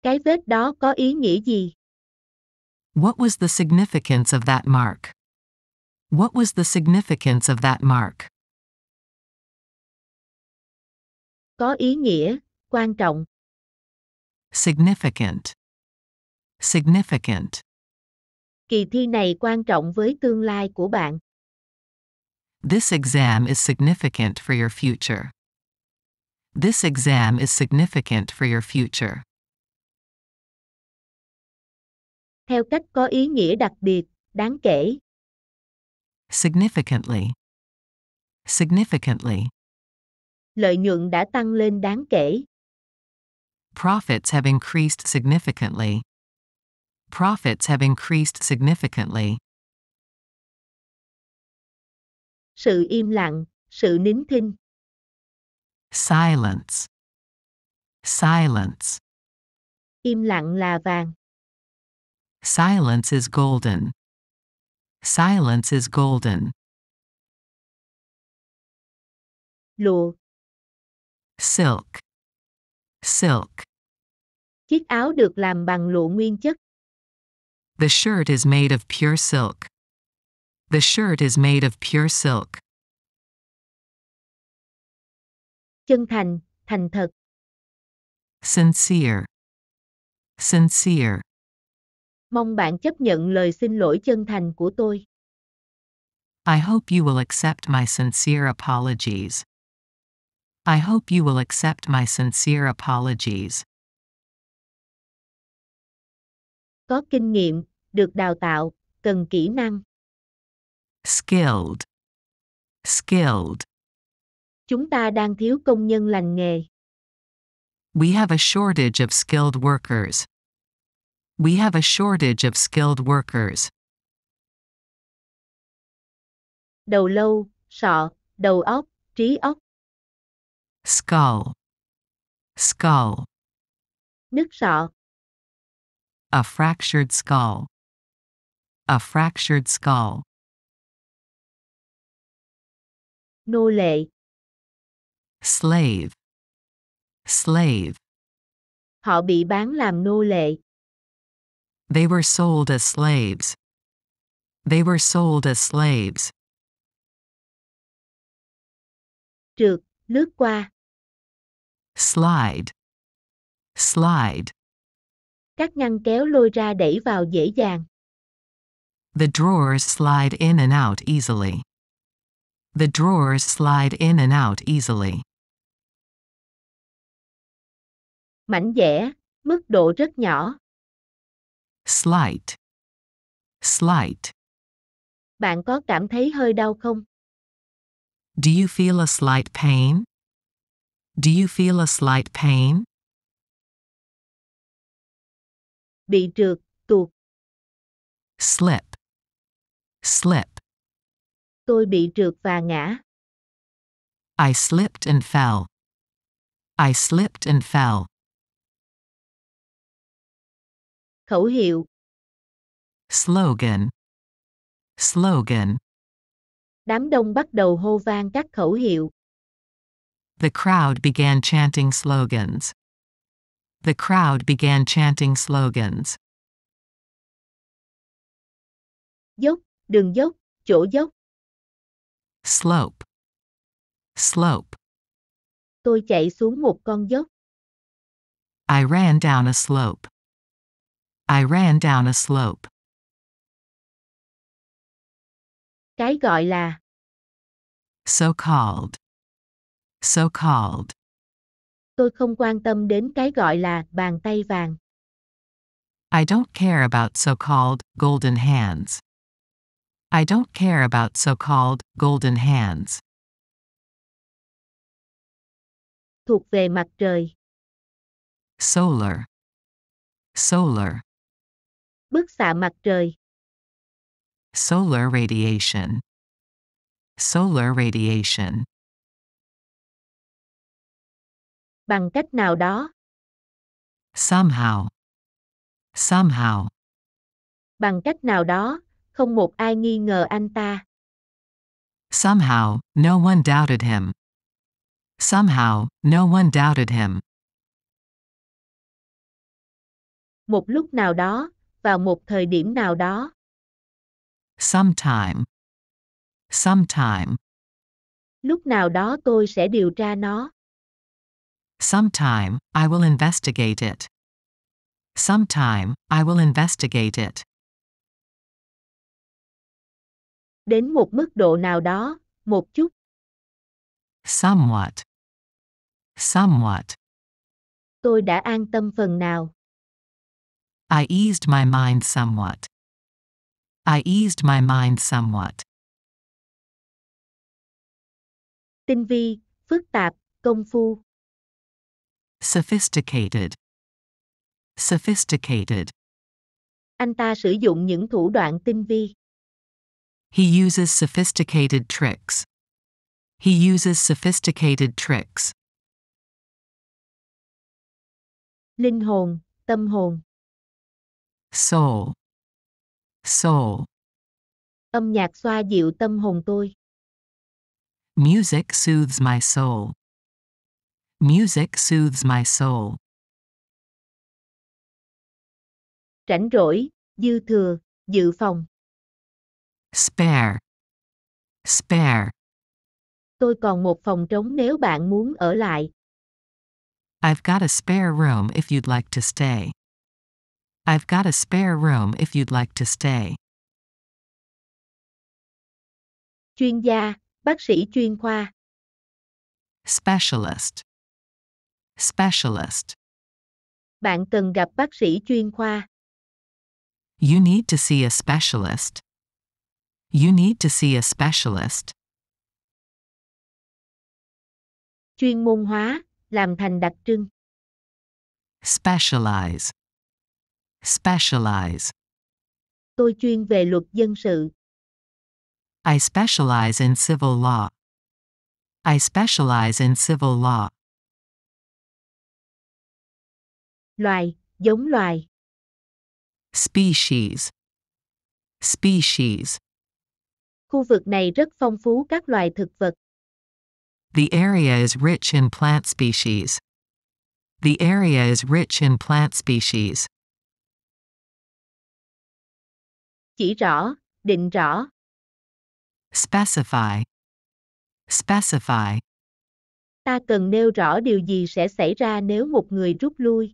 Cái vết đó có ý nghĩa gì? What was the significance of that mark? What was the significance of that mark? Có ý nghĩa, quan trọng. Significant. Significant. Kỳ thi này quan trọng với tương lai của bạn. This exam is significant for your future. This exam is significant for your future. Theo cách có ý nghĩa đặc biệt, đáng kể. Significantly. Significantly. Lợi nhuận đã tăng lên đáng kể. Profits have increased significantly. Profits have increased significantly. Sự im lặng, sự nín thinh. Silence. Silence. Im lặng là vàng. Silence is golden. Silence is golden. Lụa. Silk. Silk. Chiếc áo được làm bằng lụa nguyên chất. The shirt is made of pure silk. The shirt is made of pure silk. Chân thành, thành thật. Sincere. Sincere. Mong bạn chấp nhận lời xin lỗi chân thành của tôi. I hope you will accept my sincere apologies. I hope you will accept my sincere apologies. Có kinh nghiệm, được đào tạo, cần kỹ năng. Skilled. Skilled. Chúng ta đang thiếu công nhân lành nghề. We have a shortage of skilled workers. We have a shortage of skilled workers. Đầu lâu, sọ, đầu óc, trí óc. Skull. Skull. Nứt sọ. A fractured skull. A fractured skull. Nô lệ. Slave. Slave. Họ bị bán làm nô lệ. They were sold as slaves. They were sold as slaves. Trượt, lướt qua. Slide. Slide. Các ngăn kéo lôi ra đẩy vào dễ dàng. The drawers slide in and out easily. The drawers slide in and out easily. Mảnh dẻ, mức độ rất nhỏ. Slight. Slight. Bạn có cảm thấy hơi đau không? Do you feel a slight pain? Do you feel a slight pain? Bị trượt, tuột. Slip. Slip. Tôi bị trượt và ngã. I slipped and fell. I slipped and fell. Khẩu hiệu. Slogan. Slogan. Đám đông bắt đầu hô vang các khẩu hiệu. The crowd began chanting slogans. The crowd began chanting slogans. Dốc, đường dốc, chỗ dốc. Slope. Slope. Tôi chạy xuống một con dốc. I ran down a slope. I ran down a slope. Cái gọi là. So-called. So-called. Tôi không quan tâm đến cái gọi là bàn tay vàng. I don't care about so-called golden hands. I don't care about so-called golden hands. Thuộc về mặt trời. Solar. Solar. Bức xạ mặt trời. Solar radiation. Solar radiation. Bằng cách nào đó. Somehow. Somehow. Bằng cách nào đó, không một ai nghi ngờ anh ta. Somehow, no one doubted him. Somehow, no one doubted him. Một lúc nào đó, vào một thời điểm nào đó. Sometime. Sometime. Lúc nào đó tôi sẽ điều tra nó. Sometime, I will investigate it. Sometime, I will investigate it. Đến một mức độ nào đó, một chút. Somewhat. Somewhat. Tôi đã an tâm phần nào. I eased my mind somewhat. I eased my mind somewhat. Tinh vi, phức tạp, công phu. Sophisticated. Sophisticated. Anh ta sử dụng những thủ đoạn tinh vi. He uses sophisticated tricks. He uses sophisticated tricks. Linh hồn, tâm hồn. Soul. Soul. Âm nhạc xoa dịu tâm hồn tôi. Music soothes my soul. Music soothes my soul. Rảnh rỗi, dư thừa, dự phòng. Spare. Spare. Tôi còn một phòng trống nếu bạn muốn ở lại. I've got a spare room if you'd like to stay. I've got a spare room if you'd like to stay. Chuyên gia, bác sĩ chuyên khoa. Specialist. Specialist. Bạn cần gặp bác sĩ chuyên khoa. You need to see a specialist. You need to see a specialist. Chuyên môn hóa, làm thành đặc trưng. Specialize. Specialize. Tôi chuyên về luật dân sự. I specialize in civil law. I specialize in civil law. Loài, giống loài. Species. Species. Khu vực này rất phong phú các loài thực vật. The area is rich in plant species. The area is rich in plant species. Chỉ rõ, định rõ. Specify. Specify. Ta cần nêu rõ điều gì sẽ xảy ra nếu một người rút lui.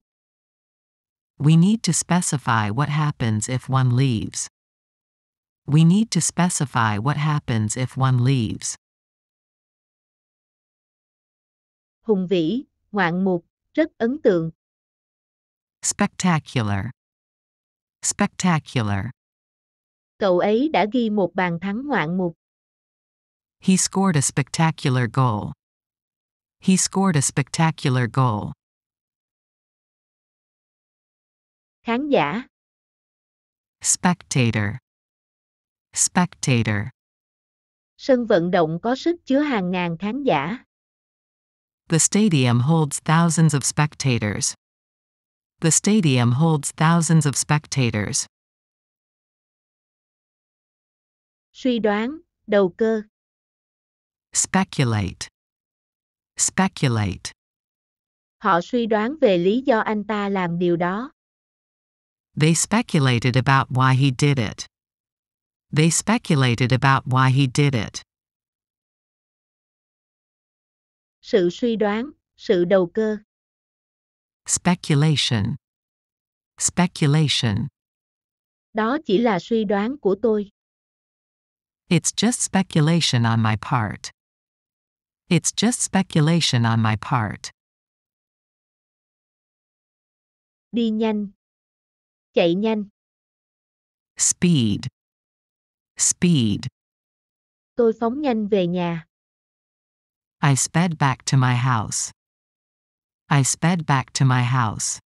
We need to specify what happens if one leaves. We need to specify what happens if one leaves. Hùng vĩ, ngoạn mục, rất ấn tượng. Spectacular. Spectacular. Cậu ấy đã ghi một bàn thắng ngoạn mục. He scored a spectacular goal. He scored a spectacular goal. Khán giả. Spectator. Spectator. Sân vận động có sức chứa hàng ngàn khán giả. The stadium holds thousands of spectators. The stadium holds thousands of spectators. Suy đoán, đầu cơ. Speculate. Speculate. Họ suy đoán về lý do anh ta làm điều đó. They speculated about why he did it. They speculated about why he did it. Sự suy đoán, sự đầu cơ. Speculation. Speculation. Đó chỉ là suy đoán của tôi. It's just speculation on my part. It's just speculation on my part. Đi nhanh. Chạy nhanh. Speed. Speed. Tôi phóng nhanh về nhà. I sped back to my house. I sped back to my house.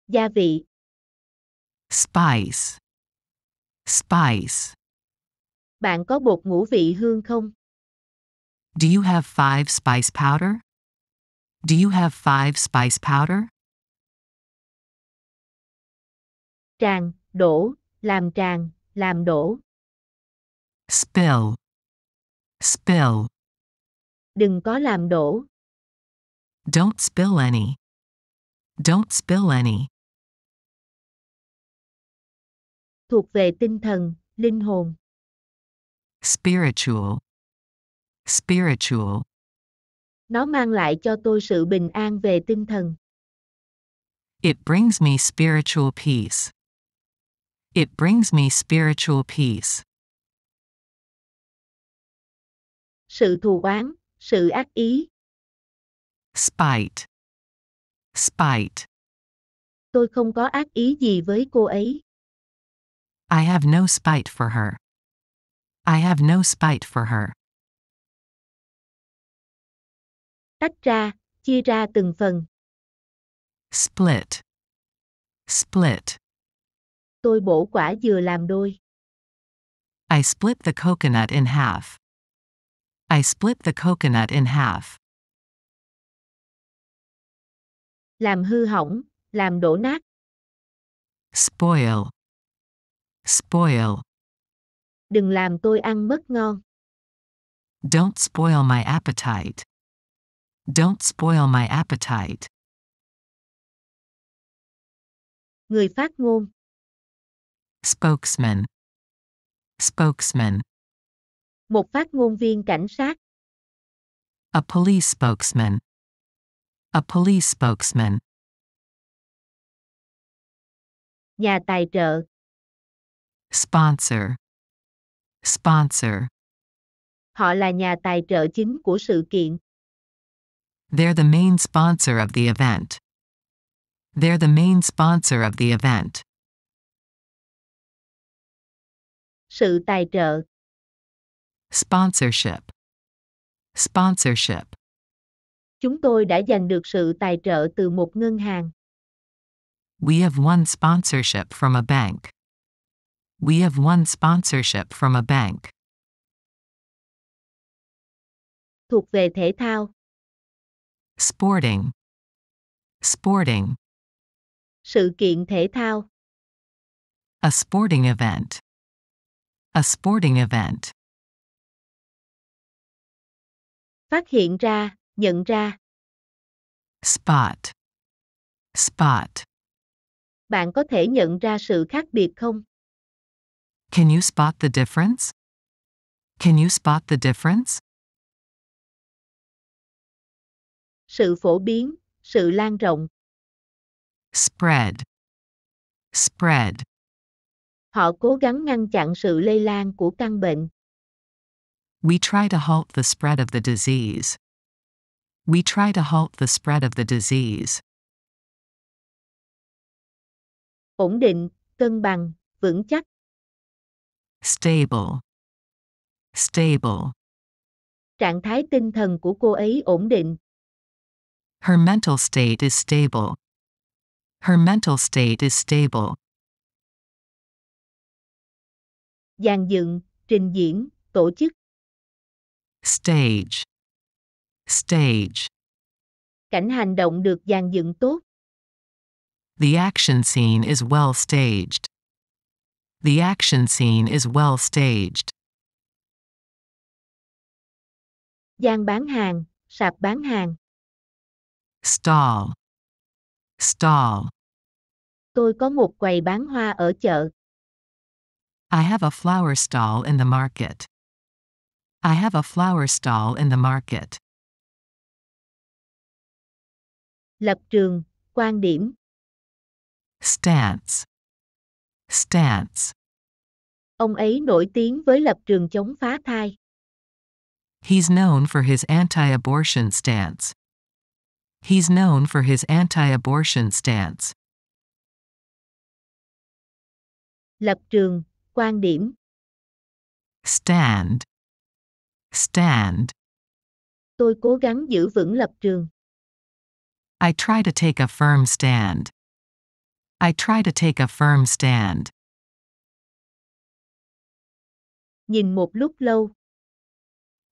Gia vị. Spice. Spice. Bạn có bột ngũ vị hương không? Do you have 5 spice powder? Do you have 5 spice powder? Tràn, đổ, làm đổ. Spill. Spill. Đừng có làm đổ. Don't spill any. Don't spill any. Thuộc về tinh thần, linh hồn. Spiritual. Spiritual. Nó mang lại cho tôi sự bình an về tinh thần. It brings me spiritual peace. It brings me spiritual peace. Sự thù oán, sự ác ý. Spite. Spite. Tôi không có ác ý gì với cô ấy. I have no spite for her. I have no spite for her. Tách ra, chia ra từng phần. Split. Split. Tôi bổ quả dừa làm đôi. I split the coconut in half. I split the coconut in half. Làm hư hỏng, làm đổ nát. Spoil. Spoil. Đừng làm tôi ăn mất ngon. Don't spoil my appetite. Don't spoil my appetite. Người phát ngôn. Spokesman. Spokesman. Một phát ngôn viên cảnh sát. A police spokesman. A police spokesman. Nhà tài trợ. Sponsor. Sponsor. Họ là nhà tài trợ chính của sự kiện. They're the main sponsor of the event. They're the main sponsor of the event. Sự tài trợ. Sponsorship. Sponsorship. Chúng tôi đã giành được sự tài trợ từ một ngân hàng. We have won sponsorship from a bank. We have won sponsorship from a bank. Thuộc về thể thao. Sporting. Sporting. Sự kiện thể thao. A sporting event. A sporting event. Phát hiện ra, nhận ra. Spot. Spot. Bạn có thể nhận ra sự khác biệt không? Can you spot the difference? Can you spot the difference? Sự phổ biến, sự lan rộng. Spread. Spread. Họ cố gắng ngăn chặn sự lây lan của căn bệnh. We try to halt the spread of the disease. We try to halt the spread of the disease. Ổn định, cân bằng, vững chắc. Stable. Stable. Trạng thái tinh thần của cô ấy ổn định. Her mental state is stable. Her mental state is stable. Dàn dựng, trình diễn, tổ chức. Stage. Stage. Cảnh hành động được dàn dựng tốt. The action scene is well staged. The action scene is well staged. Gian bán hàng, sạp bán hàng. Stall. Stall. Tôi có một quầy bán hoa ở chợ. I have a flower stall in the market. I have a flower stall in the market. Lập trường, quan điểm. Stance. Stance. Ông ấy nổi tiếng với lập trường chống phá thai. He's known for his anti-abortion stance. He's known for his anti-abortion stance. Lập trường, quan điểm. Stand. Stand. Tôi cố gắng giữ vững lập trường. I try to take a firm stand. I try to take a firm stand. Nhìn một lúc lâu.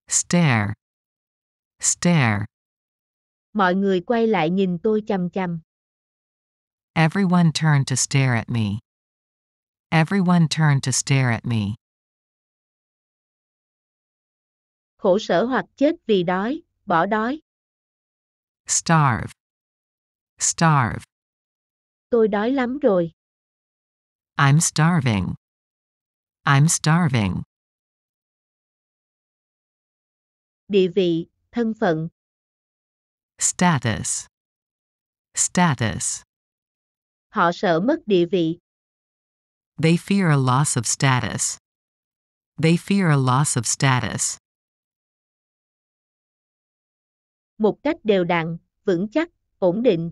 Stare. Stare. Mọi người quay lại nhìn tôi chằm chằm. Everyone turned to stare at me. Everyone turned to stare at me. Khổ sở hoặc chết vì đói, bỏ đói. Starve. Starve. Tôi đói lắm rồi. I'm starving. I'm starving. Địa vị, thân phận. Status. Status. Họ sợ mất địa vị. They fear a loss of status. They fear a loss of status. Một cách đều đặn, vững chắc, ổn định.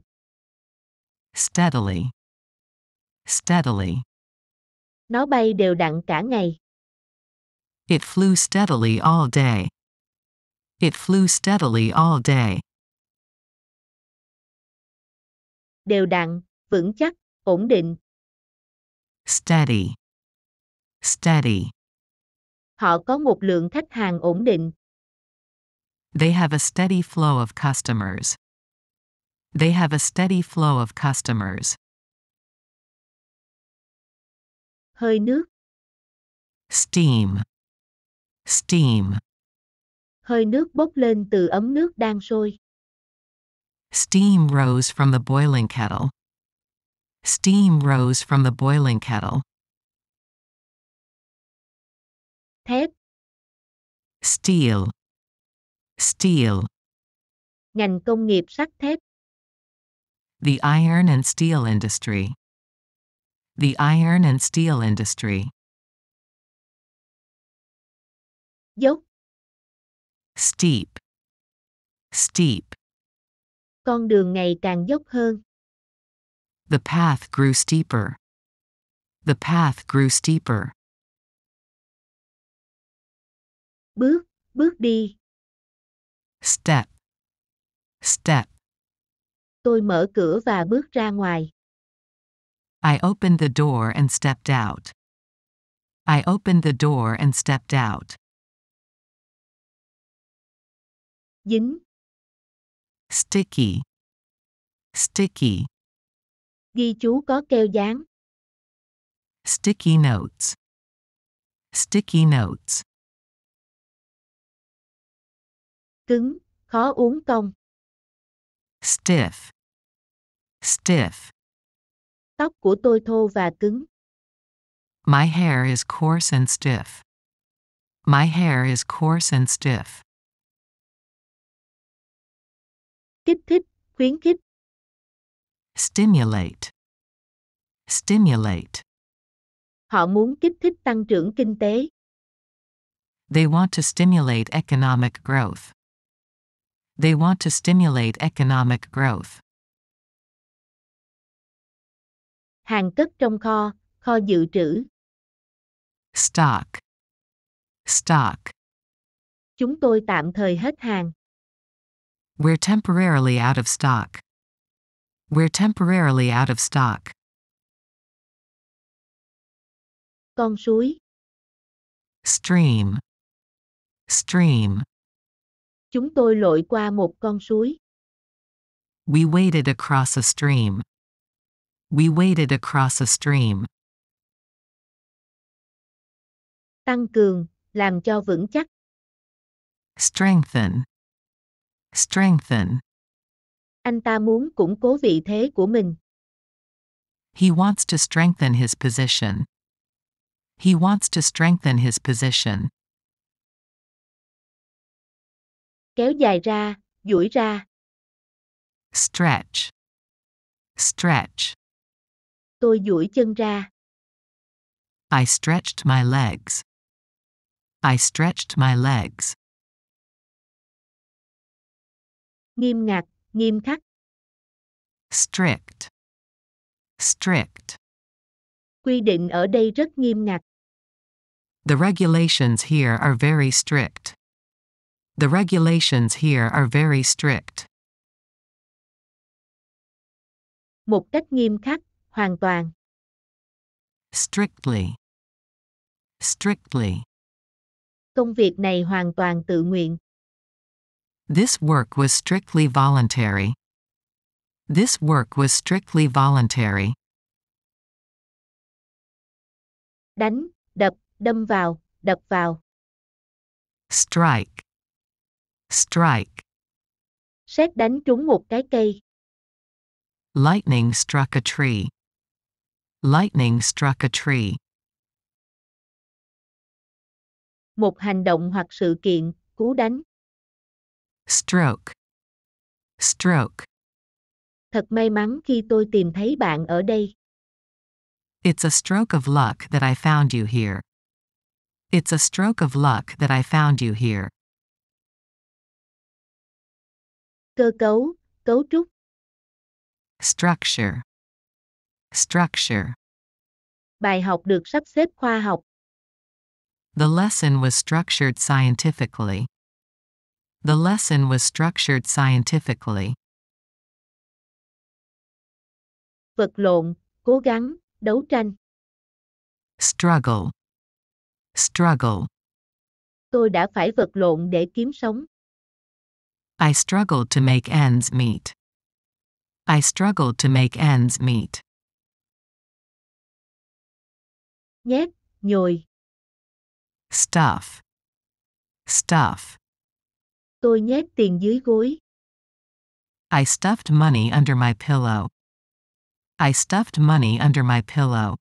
Steadily. Steadily. Nó bay đều đặn cả ngày. It flew steadily all day. It flew steadily all day. Đều đặn, vững chắc, ổn định. Steady. Steady. Họ có một lượng khách hàng ổn định. They have a steady flow of customers. They have a steady flow of customers. Hơi nước. Steam. Steam. Hơi nước bốc lên từ ấm nước đang sôi. Steam rose from the boiling kettle. Steam rose from the boiling kettle. Thép. Steel. Steel. Ngành công nghiệp sắt thép. The iron and steel industry. The iron and steel industry. Dốc. Steep. Steep. Con đường ngày càng dốc hơn. The path grew steeper. The path grew steeper. Bước, bước đi. Step. Step. Tôi mở cửa và bước ra ngoài. I opened the door and stepped out. I opened the door and stepped out. Dính. Sticky. Sticky. Ghi chú có keo dán. Sticky notes. Sticky notes. Cứng, khó uốn cong. Stiff. Stiff. Tóc của tôi thô và cứng. My hair is coarse and stiff. My hair is coarse and stiff. Kích thích, khuyến khích. Stimulate. Stimulate. Họ muốn kích thích tăng trưởng kinh tế. They want to stimulate economic growth. They want to stimulate economic growth. Hàng cất trong kho, kho dự trữ. Stock. Stock. Chúng tôi tạm thời hết hàng. We're temporarily out of stock. We're temporarily out of stock. Con suối. Stream. Stream. Chúng tôi lội qua một con suối. We waded across a stream. We waded across a stream. Tăng cường, làm cho vững chắc. Strengthen. Strengthen. Anh ta muốn củng cố vị thế của mình. He wants to strengthen his position. He wants to strengthen his position. Kéo dài ra, duỗi ra. Stretch. Stretch. Tôi duỗi chân ra. I stretched my legs. I stretched my legs. Nghiêm ngặt, nghiêm khắc. Strict. Strict. Quy định ở đây rất nghiêm ngặt. The regulations here are very strict. The regulations here are very strict. Một cách nghiêm khắc, hoàn toàn. Strictly. Strictly. Công việc này hoàn toàn tự nguyện. This work was strictly voluntary. This work was strictly voluntary. Đánh, đập, đâm vào, đập vào. Strike. Strike. Sét đánh trúng một cái cây. Lightning struck a tree. Lightning struck a tree. Một hành động hoặc sự kiện, cú đánh. Stroke. Stroke. Thật may mắn khi tôi tìm thấy bạn ở đây. It's a stroke of luck that I found you here. It's a stroke of luck that I found you here. Cơ cấu, cấu trúc. Structure. Structure. Bài học được sắp xếp khoa học. The lesson was structured scientifically. The lesson was structured scientifically. Vật lộn, cố gắng, đấu tranh. Struggle. Struggle. Tôi đã phải vật lộn để kiếm sống. I struggled to make ends meet. I struggled to make ends meet. Nhét, nhồi. Stuff. Stuff. Tôi nhét tiền dưới gối. I stuffed money under my pillow. I stuffed money under my pillow.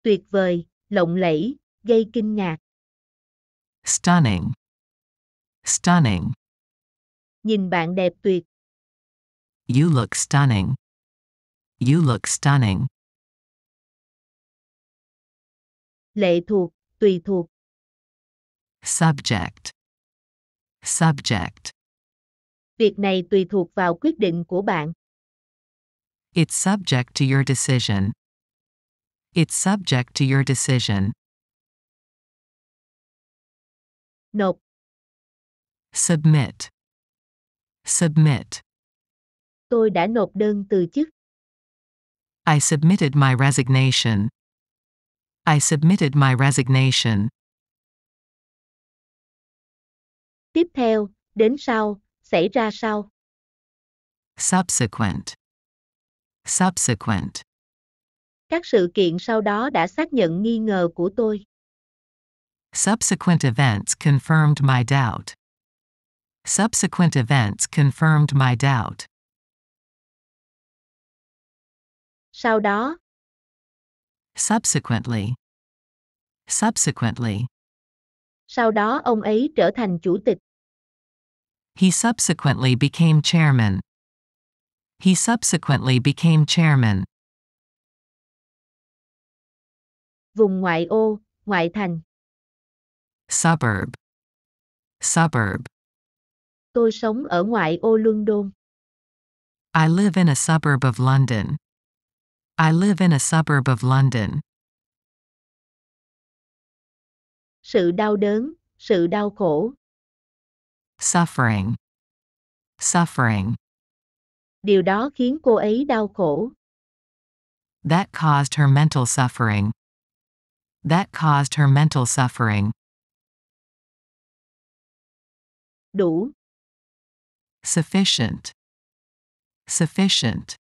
Tuyệt vời, lộng lẫy, gây kinh ngạc. Stunning. Stunning. Nhìn bạn đẹp tuyệt. You look stunning. You look stunning. Lệ thuộc, tùy thuộc. Subject. Subject. Việc này tùy thuộc vào quyết định của bạn. It's subject to your decision. It's subject to your decision. Nộp, Submit. Submit. Tôi đã nộp đơn từ chức. I submitted my resignation. I submitted my resignation. Tiếp theo, đến sau, xảy ra sau. Subsequent. Subsequent. Các sự kiện sau đó đã xác nhận nghi ngờ của tôi. Subsequent events confirmed my doubt. Subsequent events confirmed my doubt. Sau đó, Subsequently. Subsequently. sau đó ông ấy trở thành chủ tịch. He subsequently became chairman. He subsequently became chairman. Vùng ngoại ô, ngoại thành. Suburb. Suburb. Tôi sống ở ngoại ô London. I live in a suburb of London. I live in a suburb of London. Sự đau đớn, sự đau khổ. Suffering. Suffering. Điều đó khiến cô ấy đau khổ. That caused her mental suffering. That caused her mental suffering. Đủ. Sufficient. Sufficient.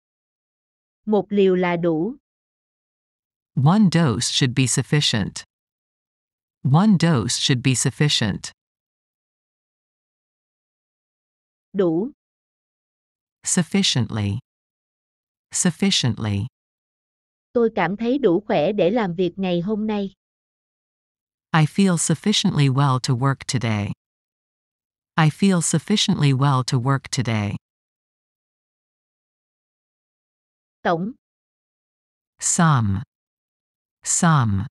Một liều là đủ. One dose should be sufficient. One dose should be sufficient. Đủ. Sufficiently. Sufficiently. Tôi cảm thấy đủ khỏe để làm việc ngày hôm nay. I feel sufficiently well to work today. I feel sufficiently well to work today. Tổng. Sum. Sum.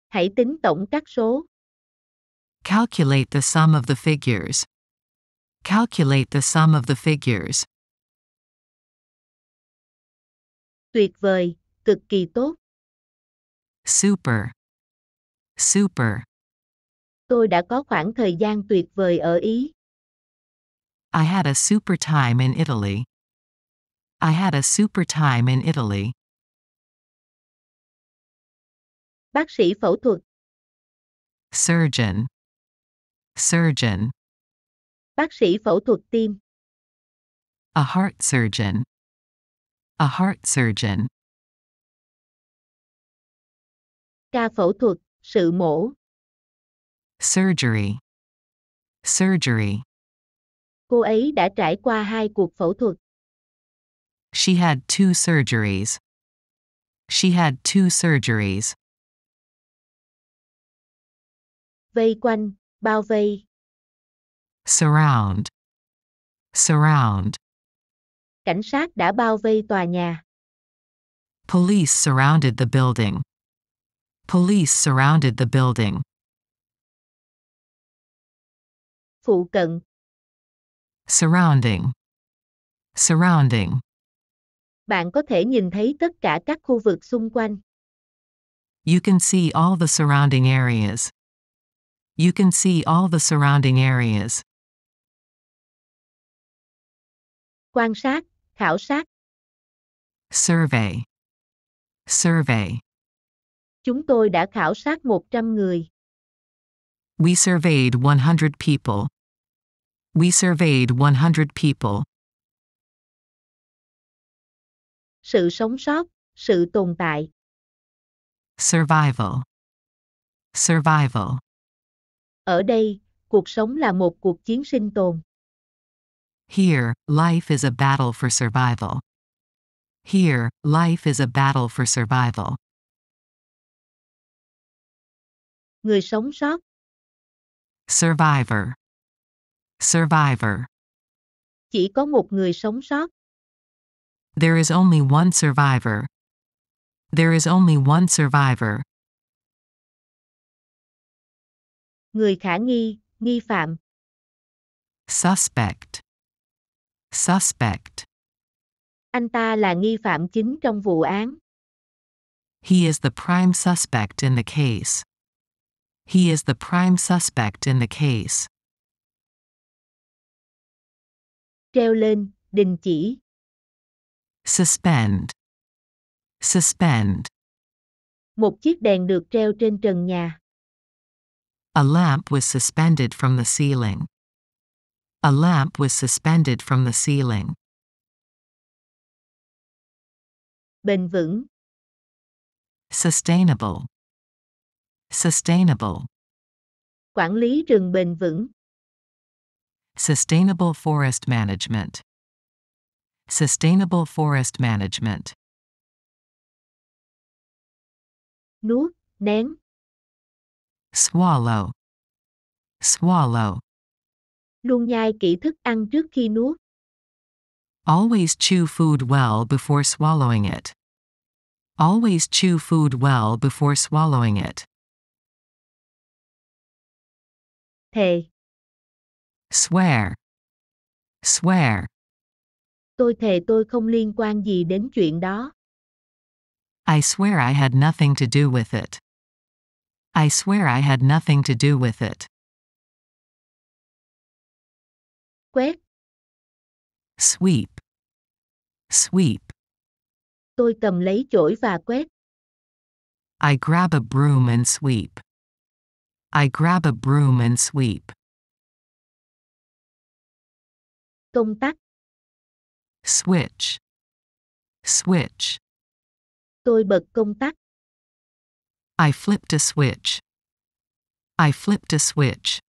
Hãy tính tổng các số. Calculate the sum of the figures. Calculate the sum of the figures. Tuyệt vời, cực kỳ tốt. Super. Super. Tôi đã có khoảng thời gian tuyệt vời ở Ý. I had a super time in Italy. I had a super time in Italy. Bác sĩ phẫu thuật. Surgeon. Surgeon. Bác sĩ phẫu thuật tim. A heart surgeon. A heart surgeon. Ca phẫu thuật, sự mổ. Surgery. Surgery. Cô ấy đã trải qua 2 cuộc phẫu thuật. She had 2 surgeries. She had 2 surgeries. Vây quanh, bao vây. Surround. Surround. Cảnh sát đã bao vây tòa nhà. Police surrounded the building. Police surrounded the building. Phụ cận. Surrounding. Surrounding. Bạn có thể nhìn thấy tất cả các khu vực xung quanh. You can see all the surrounding areas. You can see all the surrounding areas. Quan sát, khảo sát. Survey. Survey. Chúng tôi đã khảo sát 100 người. We surveyed 100 people. We surveyed 100 people. Sự sống sót, sự tồn tại. Survival. Survival. Ở đây, cuộc sống là một cuộc chiến sinh tồn. Here, life is a battle for survival. Here, life is a battle for survival. Người sống sót. Survivor. Survivor. Chỉ có một người sống sót. There is only one survivor. There is only one survivor. Người khả nghi, nghi phạm. Suspect. Suspect. Anh ta là nghi phạm chính trong vụ án. He is the prime suspect in the case. He is the prime suspect in the case. treo lên, đình chỉ. Suspend. Suspend. Một chiếc đèn được treo trên trần nhà. A lamp was suspended from the ceiling. A lamp was suspended from the ceiling. Bền vững. Sustainable. Sustainable. Quản lý rừng bền vững. Sustainable forest management. Sustainable forest management. Nuốt, nén. Swallow. Swallow. Luôn nhai kỹ thức ăn trước khi nuốt. Always chew food well before swallowing it. Always chew food well before swallowing it. Thề. Swear. Swear. Tôi thề tôi không liên quan gì đến chuyện đó. I swear I had nothing to do with it. I swear I had nothing to do with it. Quét. Sweep. Sweep. Tôi cầm lấy chổi và quét. I grab a broom and sweep. I grab a broom and sweep. Công tắc. Switch. Switch. Tôi bật công tắc. I flipped a switch. I flipped a switch.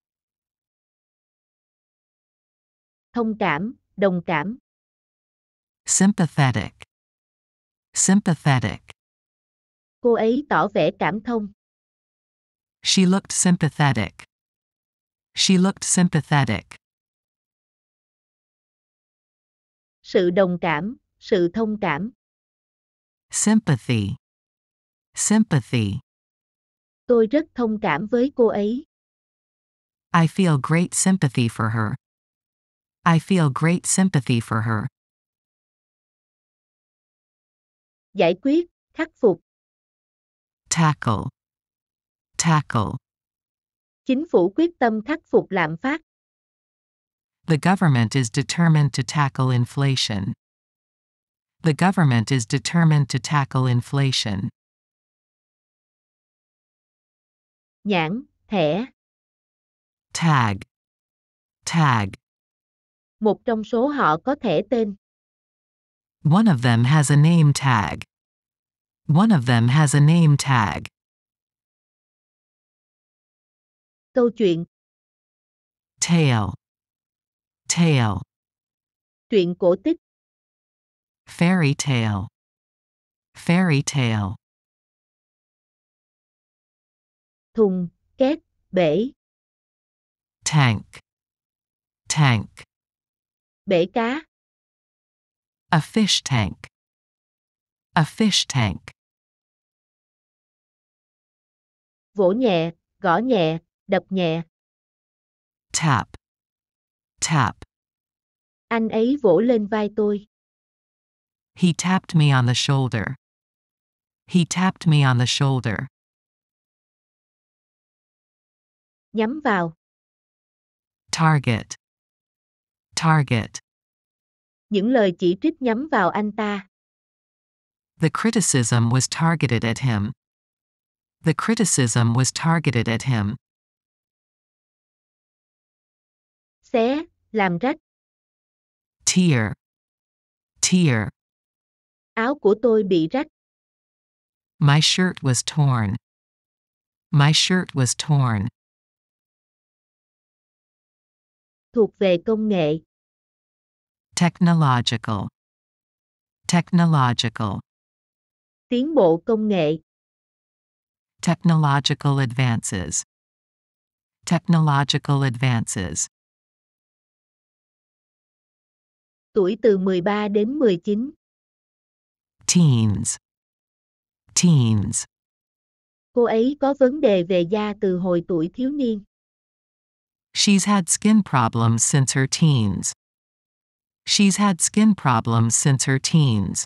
Thông cảm, đồng cảm. Sympathetic. Sympathetic. Cô ấy tỏ vẻ cảm thông. She looked sympathetic. She looked sympathetic. Sự đồng cảm, sự thông cảm. Sympathy. Sympathy. Tôi rất thông cảm với cô ấy. I feel great sympathy for her. I feel great sympathy for her. Giải quyết, khắc phục. Tackle. Tackle. Chính phủ quyết tâm khắc phục lạm phát. The government is determined to tackle inflation. The government is determined to tackle inflation. Nhãn, thẻ. Tag. Tag. Một trong số họ có thẻ tên. One of them has a name tag. One of them has a name tag. Câu chuyện. Tale. Tale. Truyện cổ tích. Fairy tale. Fairy tale. Thùng, két, bể. Tank. Tank. Bể cá. A fish tank. A fish tank. Vỗ nhẹ, gõ nhẹ, đập nhẹ. Tap. Tap. Anh ấy vỗ lên vai tôi. He tapped me on the shoulder. He tapped me on the shoulder. Nhắm vào. Target. Target. Những lời chỉ trích nhắm vào anh ta. The criticism was targeted at him. The criticism was targeted at him. Xé, làm rách. Tear. Tear. Áo của tôi bị rách. My shirt was torn. My shirt was torn. Thuộc về công nghệ. Technological. Technological. Tiến bộ công nghệ. Technological advances. Technological advances. Tuổi từ 13 đến 19. Teens. Teens. Cô ấy có vấn đề về da từ hồi tuổi thiếu niên. She's had skin problems since her teens. She's had skin problems since her teens.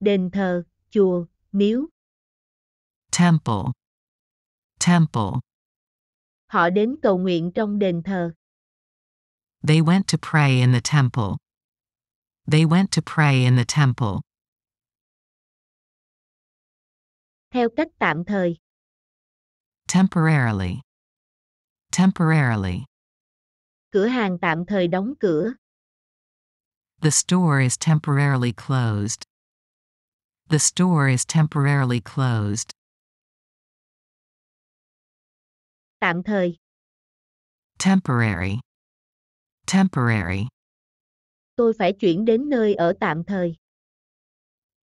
Đền thờ, chùa, miếu. Temple. Temple. Họ đến cầu nguyện trong đền thờ. They went to pray in the temple. They went to pray in the temple. Theo cách tạm thời. Temporarily. Temporarily. Cửa hàng tạm thời đóng cửa. The store is temporarily closed. The store is temporarily closed. Tạm thời. Temporary. Temporary. Tôi phải chuyển đến nơi ở tạm thời.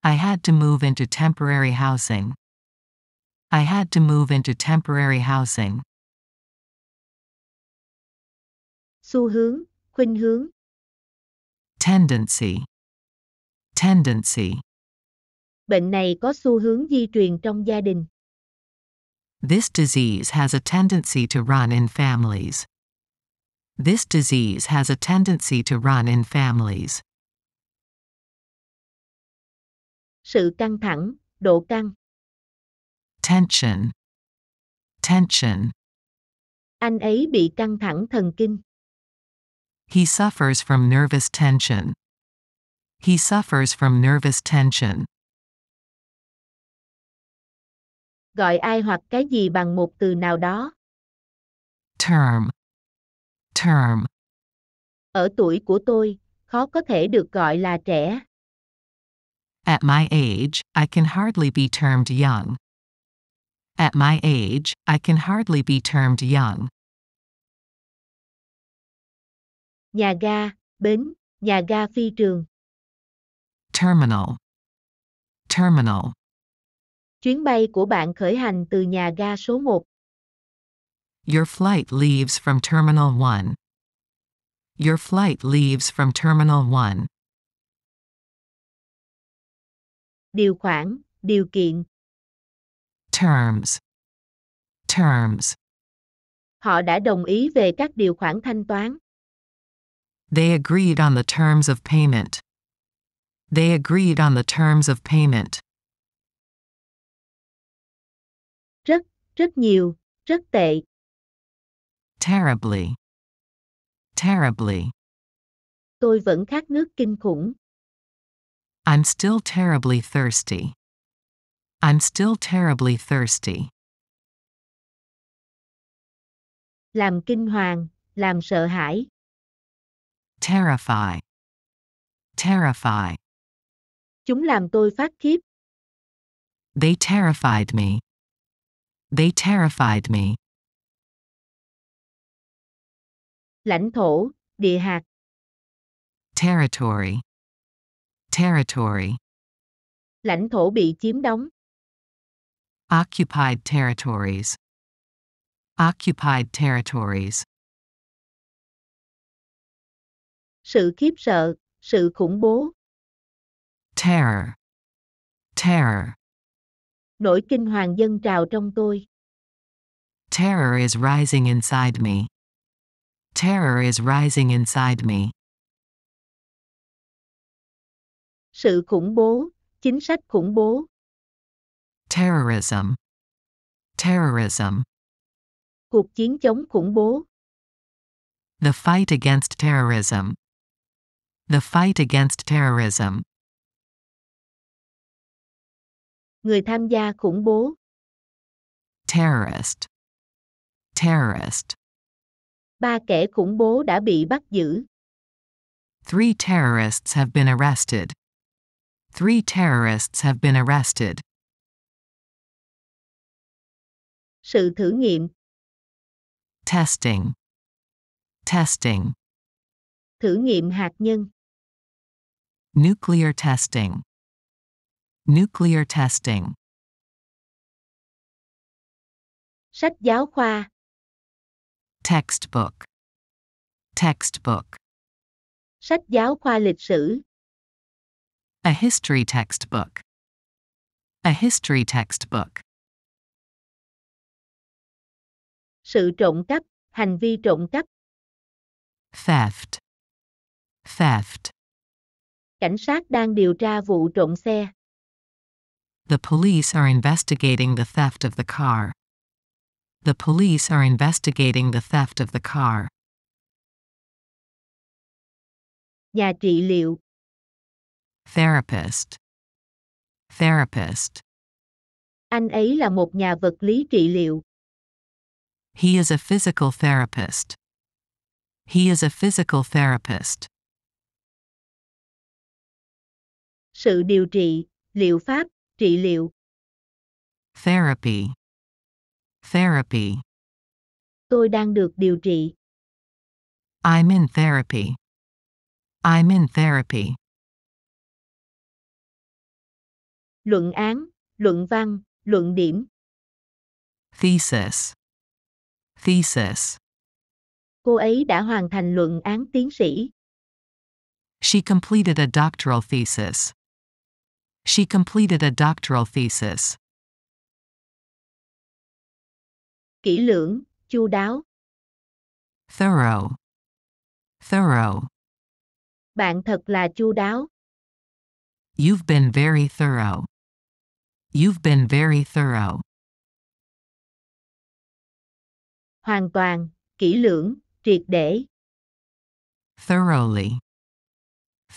I had to move into temporary housing. I had to move into temporary housing. Xu hướng, khuynh hướng. Tendency. Tendency. Bệnh này có xu hướng di truyền trong gia đình. This disease has a tendency to run in families. This disease has a tendency to run in families. Sự căng thẳng, độ căng. Tension. Tension. Anh ấy bị căng thẳng thần kinh. He suffers from nervous tension. He suffers from nervous tension. Gọi ai hoặc cái gì bằng một từ nào đó. Term. Term. Ở tuổi của tôi, khó có thể được gọi là trẻ. At my age, I can hardly be termed young. At my age, I can hardly be termed young. Nhà ga, bến, nhà ga phi trường. Terminal. Terminal. Chuyến bay của bạn khởi hành từ nhà ga số 1. Your flight leaves from Terminal 1. Your flight leaves from Terminal 1. Điều khoản, điều kiện. Terms. Terms. Họ đã đồng ý về các điều khoản thanh toán. They agreed on the terms of payment. They agreed on the terms of payment. Rất, rất nhiều, rất tệ. Terribly. Terribly. Tôi vẫn khát nước kinh khủng. I'm still terribly thirsty. I'm still terribly thirsty. Làm kinh hoàng, làm sợ hãi. Terrify. Terrify. Chúng làm tôi phát khiếp. They terrified me. They terrified me. Lãnh thổ, địa hạt. Territory. Territory. Lãnh thổ bị chiếm đóng. Occupied territories. Occupied territories. Sự khiếp sợ, sự khủng bố. Terror. Terror. Nỗi kinh hoàng dâng trào trong tôi. Terror is rising inside me. Terror is rising inside me. Sự khủng bố, chính sách khủng bố. Terrorism. Terrorism. Cuộc chiến chống khủng bố. The fight against terrorism. The fight against terrorism. Người tham gia khủng bố. Terrorist. Terrorist. 3 kẻ khủng bố đã bị bắt giữ. 3 terrorists have been arrested. 3 terrorists have been arrested. Sự thử nghiệm. Testing. Testing. Thử nghiệm hạt nhân. Nuclear testing. Nuclear testing. Sách giáo khoa. Textbook. Textbook. Sách giáo khoa lịch sử. A history textbook. A history textbook. Sự trộm cắp, hành vi trộm cắp. Theft. Theft. Cảnh sát đang điều tra vụ trộm xe. The police are investigating the theft of the car. The police are investigating the theft of the car. Nhà trị liệu. Therapist. Therapist. Anh ấy là một nhà vật lý trị liệu. He is a physical therapist. He is a physical therapist. Sự điều trị, liệu pháp, trị liệu. Therapy. Therapy. Tôi đang được điều trị. I'm in therapy. I'm in therapy. Luận án, luận văn, luận điểm. Thesis. Thesis. Cô ấy đã hoàn thành luận án tiến sĩ. She completed a doctoral thesis. She completed a doctoral thesis. Kỹ lưỡng, chu đáo. Thorough. Thorough. Bạn thật là chu đáo. You've been very thorough. You've been very thorough. Hoàn toàn, kỹ lưỡng, triệt để. Thoroughly.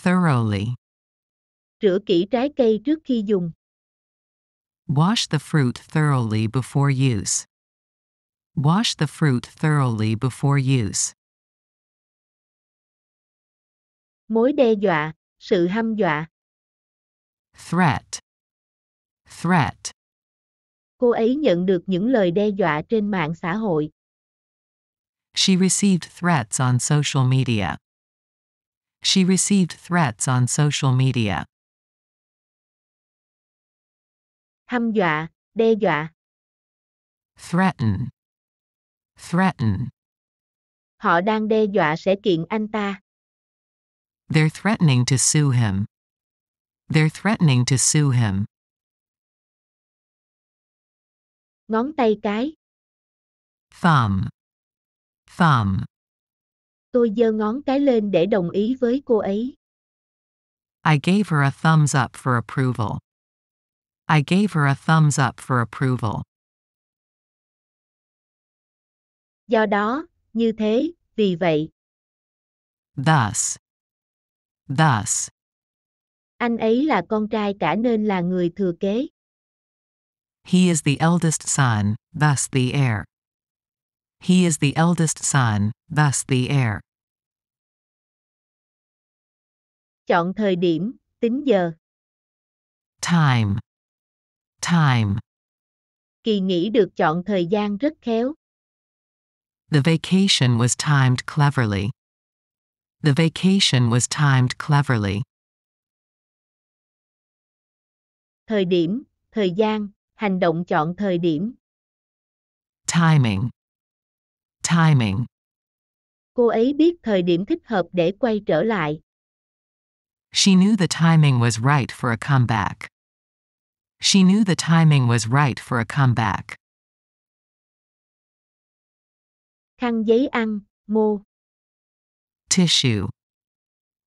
Thoroughly. Rửa kỹ trái cây trước khi dùng. Wash the fruit thoroughly before use. Wash the fruit thoroughly before use. Mối đe dọa, sự hăm dọa. Threat. Threat. Cô ấy nhận được những lời đe dọa trên mạng xã hội. She received threats on social media. She received threats on social media. Hăm dọa, đe dọa. Threaten. Threaten. Họ đang đe dọa sẽ kiện anh ta. They're threatening to sue him. They're threatening to sue him. Ngón tay cái. Thumb. Thumb. Tôi giơ ngón cái lên để đồng ý với cô ấy. I gave her a thumbs up for approval. I gave her a thumbs up for approval. Do đó, như thế, vì vậy. Thus. Thus. Anh ấy là con trai cả nên là người thừa kế. He is the eldest son, thus the heir. He is the eldest son, thus the heir. Chọn thời điểm, tính giờ. Time. Time. Kỳ nghỉ được chọn thời gian rất khéo. The vacation was timed cleverly. The vacation was timed cleverly. Thời điểm, thời gian, hành động chọn thời điểm. Timing. Timing. Cô ấy biết thời điểm thích hợp để quay trở lại. She knew the timing was right for a comeback. She knew the timing was right for a comeback. Khăn giấy ăn, mô. Tissue.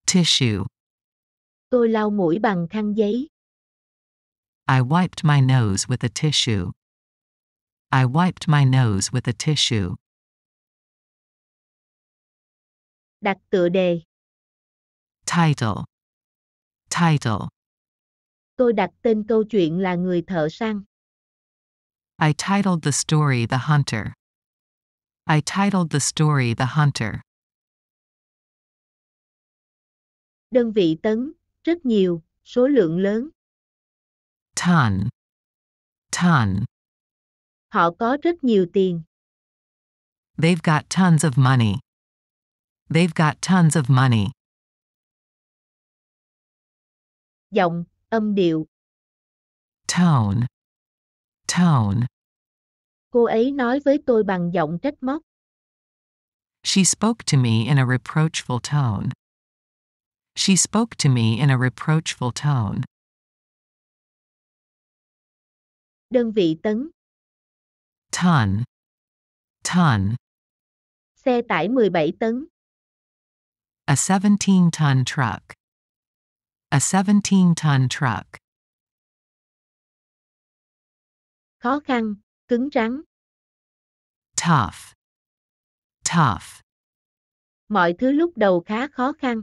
Tissue. Tôi lau mũi bằng khăn giấy. I wiped my nose with a tissue. I wiped my nose with a tissue. Đặt tựa đề. Title. Title. Tôi đặt tên câu chuyện là Người thợ săn. I titled the story The Hunter. I titled the story The Hunter. Đơn vị tấn, rất nhiều, số lượng lớn. Ton. Ton. Họ có rất nhiều tiền. They've got tons of money. They've got tons of money. Giọng, âm điệu. Tone. Tone. Cô ấy nói với tôi bằng giọng trách móc. She spoke to me in a reproachful tone. She spoke to me in a reproachful tone. Đơn vị tấn. Ton. Ton. Xe tải 17 tấn. A 17-ton truck. A 17-ton truck. Khó khăn, cứng rắn. Tough. Tough. Mọi thứ lúc đầu khá khó khăn.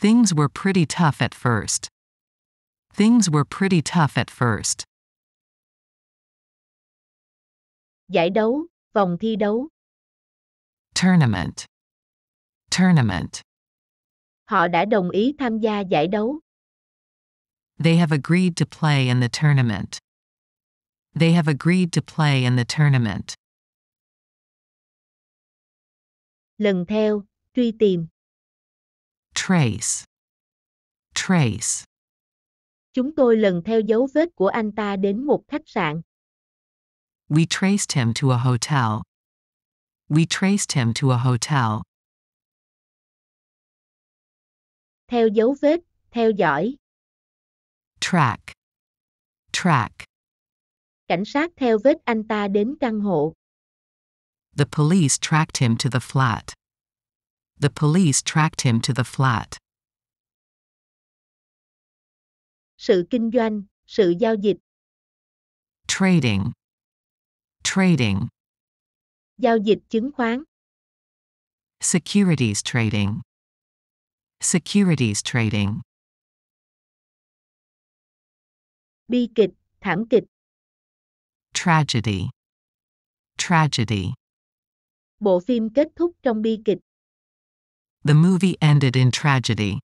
Things were pretty tough at first. Things were pretty tough at first. Giải đấu, vòng thi đấu. Tournament. Tournament. Họ đã đồng ý tham gia giải đấu. They have agreed to play in the tournament. They have agreed to play in the tournament. Lần theo, truy tìm. Trace. Trace. Chúng tôi lần theo dấu vết của anh ta đến một khách sạn. We traced him to a hotel. We traced him to a hotel. Theo dấu vết, theo dõi. Track. Track. Cảnh sát theo vết anh ta đến căn hộ. The police tracked him to the flat. The police tracked him to the flat. Sự kinh doanh, sự giao dịch. Trading. Trading. Giao dịch chứng khoán. Securities trading. Securities trading. Bi kịch, thảm kịch. Tragedy. Tragedy. Bộ phim kết thúc trong bi kịch. The movie ended in tragedy.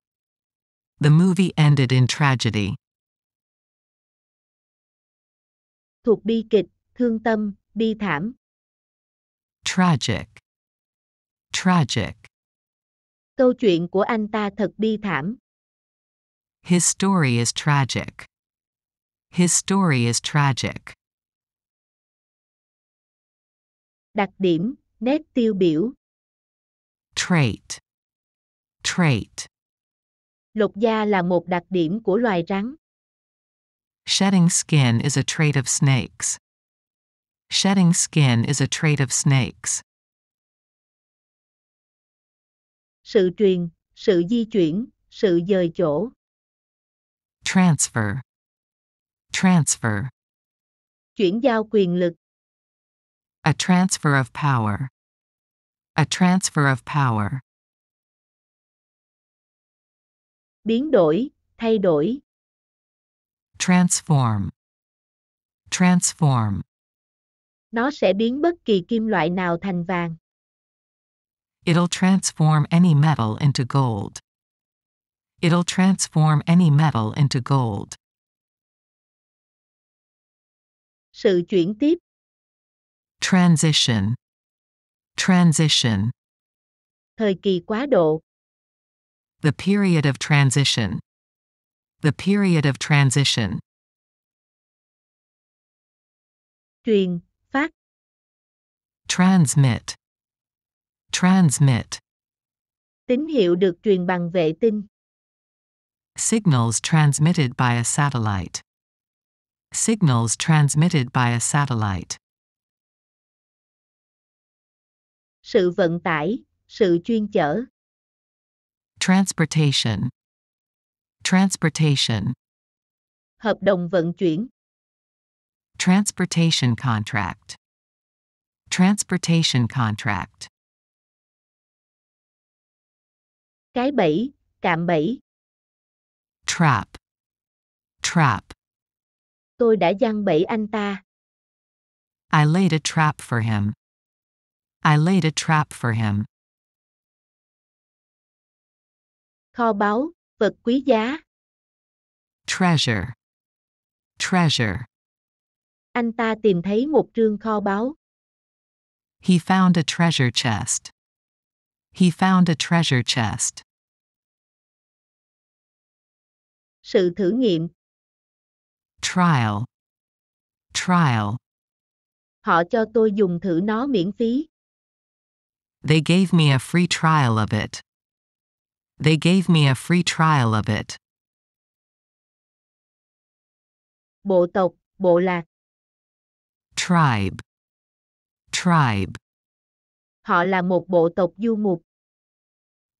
The movie ended in tragedy. Thuộc bi kịch, thương tâm, bi thảm. Tragic. Tragic. Câu chuyện của anh ta thật bi thảm. His story is tragic. His story is tragic. Đặc điểm, nét tiêu biểu. Trait. Trait. Lột da là một đặc điểm của loài rắn. Shedding skin is a trait of snakes. Shedding skin is a trait of snakes. Sự truyền, sự di chuyển, sự dời chỗ. Transfer. Transfer. Chuyển giao quyền lực. A transfer of power. A transfer of power. Biến đổi, thay đổi. Transform. Transform. Nó sẽ biến bất kỳ kim loại nào thành vàng. It'll transform any metal into gold. It'll transform any metal into gold. Sự chuyển tiếp. Transition. Transition. Thời kỳ quá độ. The period of transition. The period of transition. Truyền, phát. Transmit. Transmit. Tín hiệu được truyền bằng vệ tinh. Signals transmitted by a satellite. Signals transmitted by a satellite. Sự vận tải, sự chuyên chở. Transportation. Transportation. Hợp đồng vận chuyển. Transportation contract. Transportation contract. Cái bẫy, cạm bẫy. Trap. Trap. Tôi đã giăng bẫy anh ta. I laid a trap for him. I laid a trap for him. Kho báu, vật quý giá. Treasure. Treasure. Anh ta tìm thấy một trương kho báu. He found a treasure chest. He found a treasure chest. Sự thử nghiệm. Trial. Trial. Họ cho tôi dùng thử nó miễn phí. They gave me a free trial of it. They gave me a free trial of it. Bộ tộc, bộ lạc. Tribe. Tribe. Họ là một bộ tộc du mục.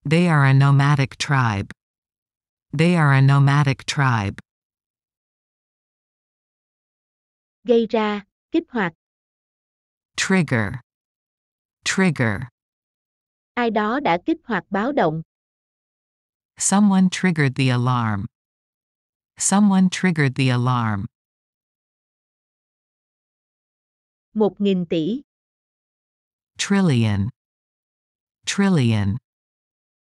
They are a nomadic tribe. They are a nomadic tribe. Gây ra, kích hoạt. Trigger. Trigger. Ai đó đã kích hoạt báo động. Someone triggered the alarm. Someone triggered the alarm. 1.000 tỷ. Trillion. Trillion.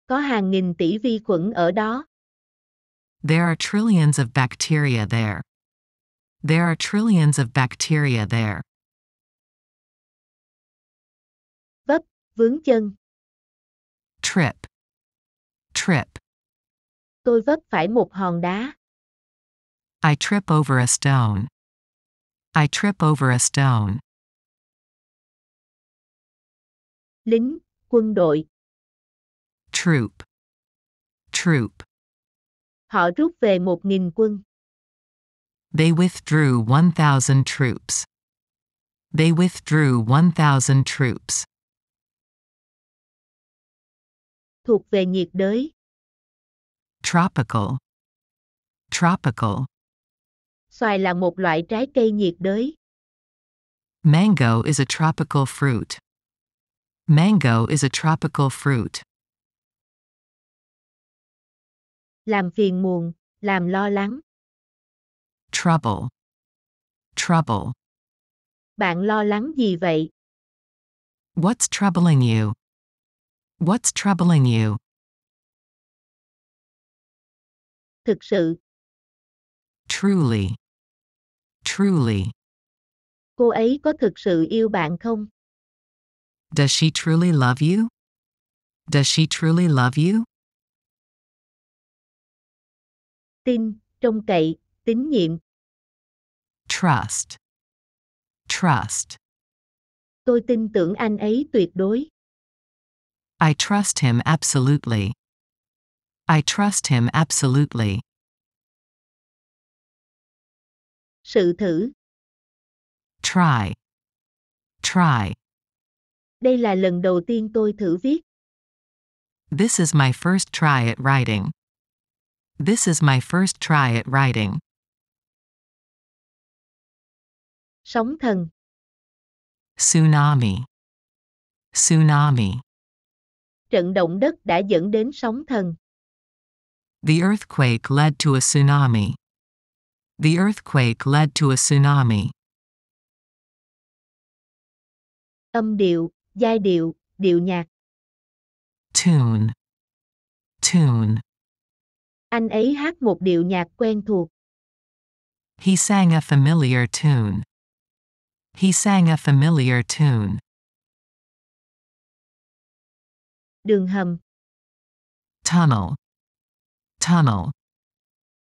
Có hàng nghìn tỷ vi khuẩn ở đó. There are trillions of bacteria there. There are trillions of bacteria there. Vấp, vướng chân. Trip. Trip. Tôi vấp phải một hòn đá. I trip over a stone. I trip over a stone. Lính, quân đội. Troop. Troop. Họ rút về 1.000 quân. They withdrew 1,000 troops. They withdrew 1,000 troops. Thuộc về nhiệt đới. Tropical. Tropical. Xoài là một loại trái cây nhiệt đới. Mango is a tropical fruit. Mango is a tropical fruit. Làm phiền muộn, làm lo lắng. Trouble. Trouble. Bạn lo lắng gì vậy? What's troubling you? What's troubling you? Thực sự. Truly. Truly. Cô ấy có thực sự yêu bạn không? Does she truly love you? Does she truly love you? Tin, trông cậy, tín nhiệm. Trust. Trust. Tôi tin tưởng anh ấy tuyệt đối. I trust him absolutely. I trust him absolutely. Sự thử. Try. Try. Đây là lần đầu tiên tôi thử viết. This is my first try at writing. This is my first try at writing. Sóng thần. Tsunami. Tsunami. Trận động đất đã dẫn đến sóng thần. The earthquake led to a tsunami. The earthquake led to a tsunami. Âm điệu, giai điệu, điệu nhạc. Tune. Tune. Anh ấy hát một điệu nhạc quen thuộc. He sang a familiar tune. He sang a familiar tune. Đường hầm. Tunnel. Tunnel.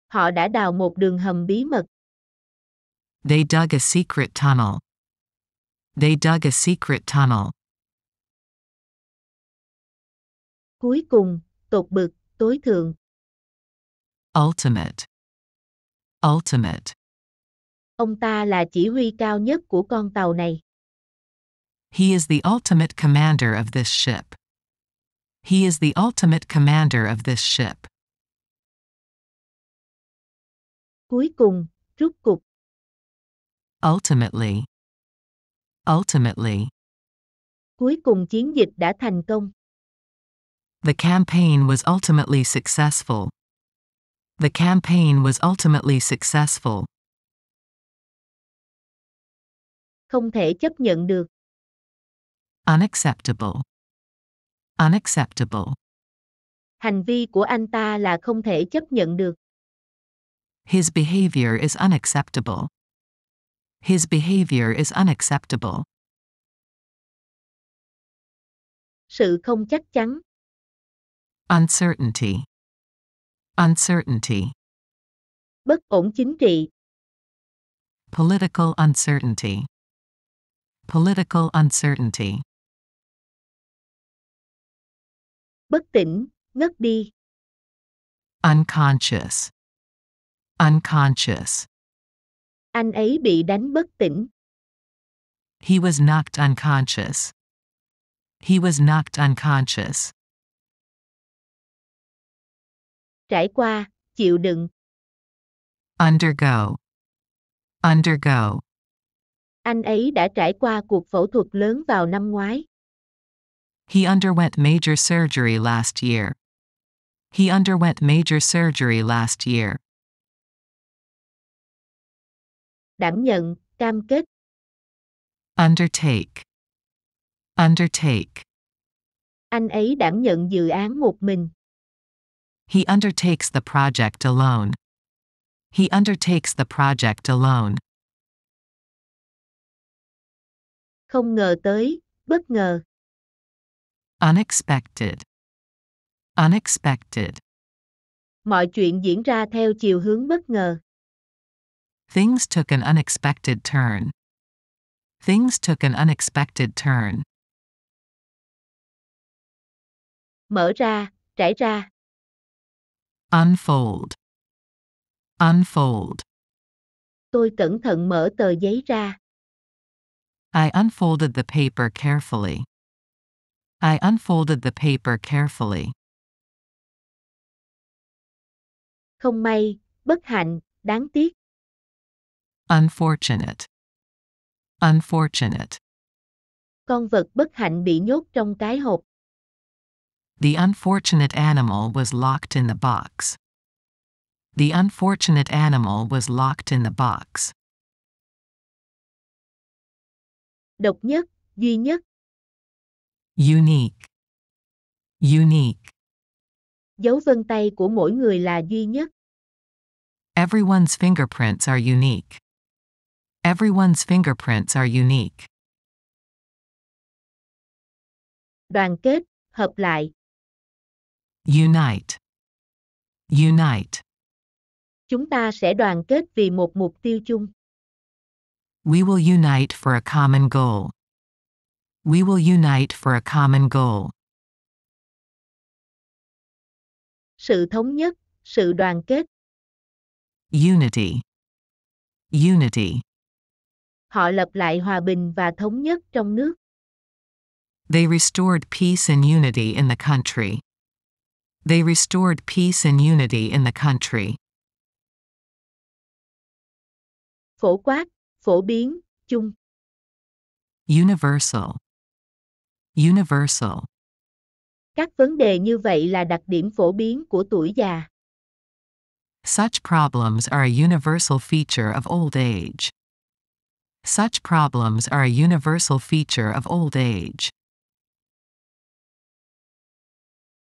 Họ đã đào một đường hầm bí mật. They dug a secret tunnel. They dug a secret tunnel. Cuối cùng, tột bực, tối thượng. Ultimate. Ultimate. Ông ta là chỉ huy cao nhất của con tàu này. He is the ultimate commander of this ship. He is the ultimate commander of this ship. Cuối cùng, rút cục. Ultimately. Ultimately. Cuối cùng chiến dịch đã thành công. The campaign was ultimately successful. The campaign was ultimately successful. Không thể chấp nhận được. Unacceptable. Unacceptable. Hành vi của anh ta là không thể chấp nhận được. His behavior is unacceptable. His behavior is unacceptable. Sự không chắc chắn. Uncertainty. Uncertainty. Bất ổn chính trị. Political uncertainty. Political uncertainty. Bất tỉnh, ngất đi. Unconscious. Unconscious. Anh ấy bị đánh bất tỉnh. He was knocked unconscious. He was knocked unconscious. Trải qua, chịu đựng. Undergo. Undergo. Anh ấy đã trải qua cuộc phẫu thuật lớn vào năm ngoái. He underwent major surgery last year. He underwent major surgery last year. Đảm nhận, cam kết. Undertake. Undertake. Anh ấy đảm nhận dự án một mình. He undertakes the project alone. He undertakes the project alone. Không ngờ tới, bất ngờ. Unexpected. Unexpected. Mọi chuyện diễn ra theo chiều hướng bất ngờ. Things took an unexpected turn. Things took an unexpected turn. Mở ra, trải ra. Unfold. Unfold. Tôi cẩn thận mở tờ giấy ra. I unfolded the paper carefully. I unfolded the paper carefully. Không may, bất hạnh, đáng tiếc. Unfortunate. Unfortunate. Con vật bất hạnh bị nhốt trong cái hộp. The unfortunate animal was locked in the box. The unfortunate animal was locked in the box. Độc nhất, duy nhất. Unique. Unique. Dấu vân tay của mỗi người là duy nhất. Everyone's fingerprints are unique. Everyone's fingerprints are unique. Đoàn kết, hợp lại. Unite. Unite. Chúng ta sẽ đoàn kết vì một mục tiêu chung. We will unite for a common goal. We will unite for a common goal. Sự thống nhất, sự đoàn kết. Unity. Unity. Họ lập lại hòa bình và thống nhất trong nước. They restored peace and unity in the country. They restored peace and unity in the country. Phổ quát, phổ biến, chung. Universal. Universal. Các vấn đề như vậy là đặc điểm phổ biến của tuổi già. Such problems are a universal feature of old age. Such problems are a universal feature of old age.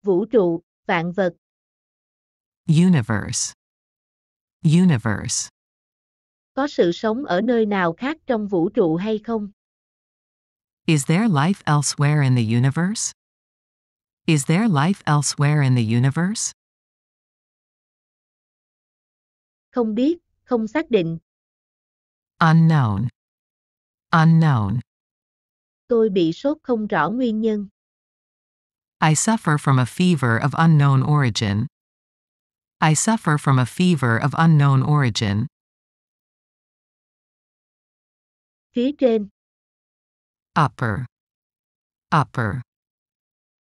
Vũ trụ, vạn vật. Universe. Universe. Có sự sống ở nơi nào khác trong vũ trụ hay không? Is there life elsewhere in the universe? Is there life elsewhere in the universe? Không biết, không xác định. Unknown. Unknown. Tôi bị sốt không rõ nguyên nhân. I suffer from a fever of unknown origin. I suffer from a fever of unknown origin. Phía trên. Upper. Upper.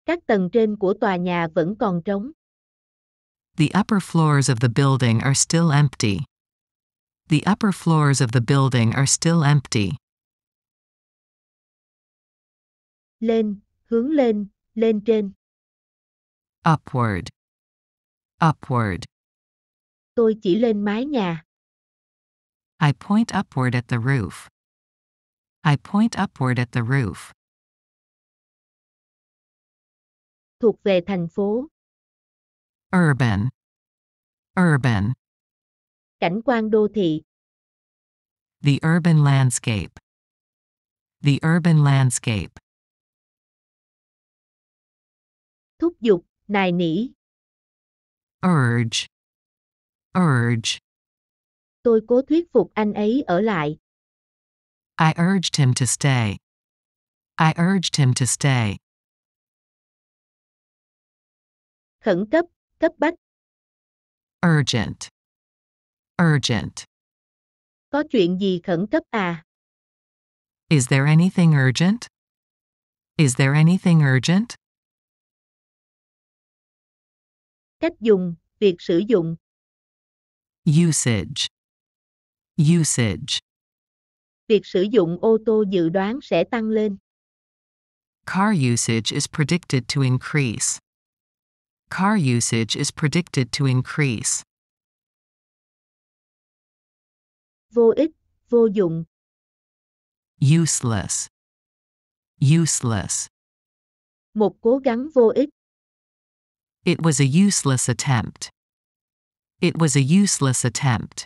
Các tầng trên của tòa nhà vẫn còn trống. The upper floors of the building are still empty. The upper floors of the building are still empty. Lên, hướng lên, lên trên. Upward. Upward. Tôi chỉ lên mái nhà. I point upward at the roof. I point upward at the roof. Thuộc về thành phố. Urban. Urban. Cảnh quan đô thị. The urban landscape. The urban landscape. Thúc giục, nài nỉ. Urge. Urge. Tôi cố thuyết phục anh ấy ở lại. I urged him to stay. I urged him to stay. Khẩn cấp, cấp bách. Urgent. Urgent. Có chuyện gì khẩn cấp à? Is there anything urgent? Is there anything urgent? Cách dùng, việc sử dụng. Usage. Usage. Việc sử dụng ô tô dự đoán sẽ tăng lên. Car usage is predicted to increase. Car usage is predicted to increase. Vô ích, vô dụng. Useless. Useless. Một cố gắng vô ích. It was a useless attempt. It was a useless attempt.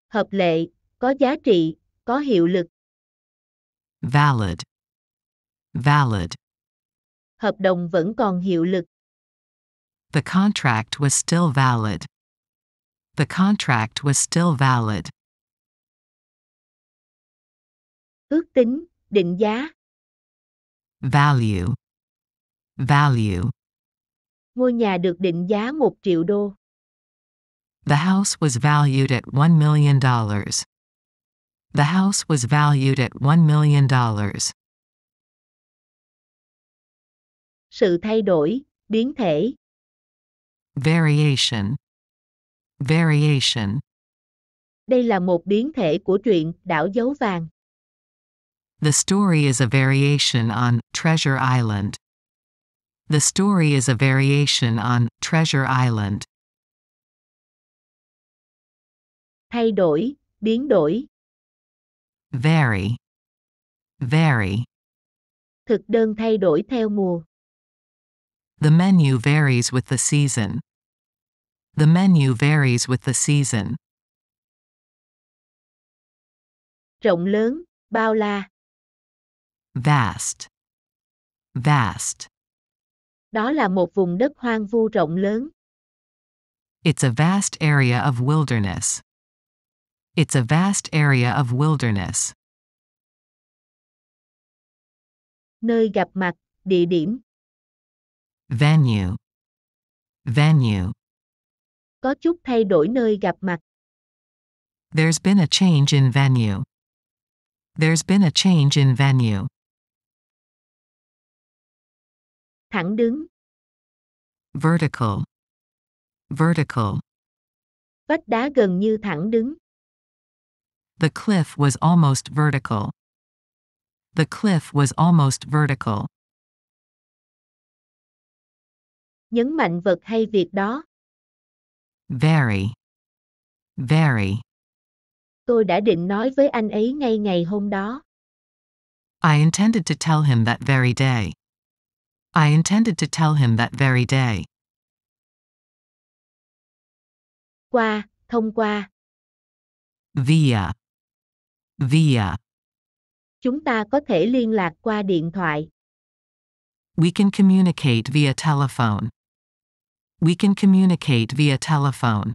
Hợp lệ, có giá trị, có hiệu lực. Valid. Valid. Hợp đồng vẫn còn hiệu lực. The contract was still valid. The contract was still valid. Ước tính, định giá. Value. Value. Ngôi nhà được định giá $1.000.000. The house was valued at $1 million. The house was valued at $1 million. Sự thay đổi, biến thể. Variation. Variation. Đây là một biến thể của truyện Đảo dấu vàng. The story is a variation on Treasure Island. The story is a variation on Treasure Island. Thay đổi, biến đổi. Vary. Vary. Thực đơn thay đổi theo mùa. The menu varies with the season. The menu varies with the season. Rộng lớn, bao la. Vast. Vast. Đó là một vùng đất hoang vu rộng lớn. It's a vast area of wilderness. It's a vast area of wilderness. Nơi gặp mặt, địa điểm. Venue. Venue. Có chút thay đổi nơi gặp mặt. There's been a change in venue. There's been a change in venue. Thẳng đứng. Vertical. Vertical. Vách đá gần như thẳng đứng. The cliff was almost vertical. The cliff was almost vertical. Nhấn mạnh vật hay việc đó. Very. Very. Tôi đã định nói với anh ấy ngay ngày hôm đó. I intended to tell him that very day. I intended to tell him that very day. Qua, thông qua. Via. Via. Chúng ta có thể liên lạc qua điện thoại. We can communicate via telephone. We can communicate via telephone.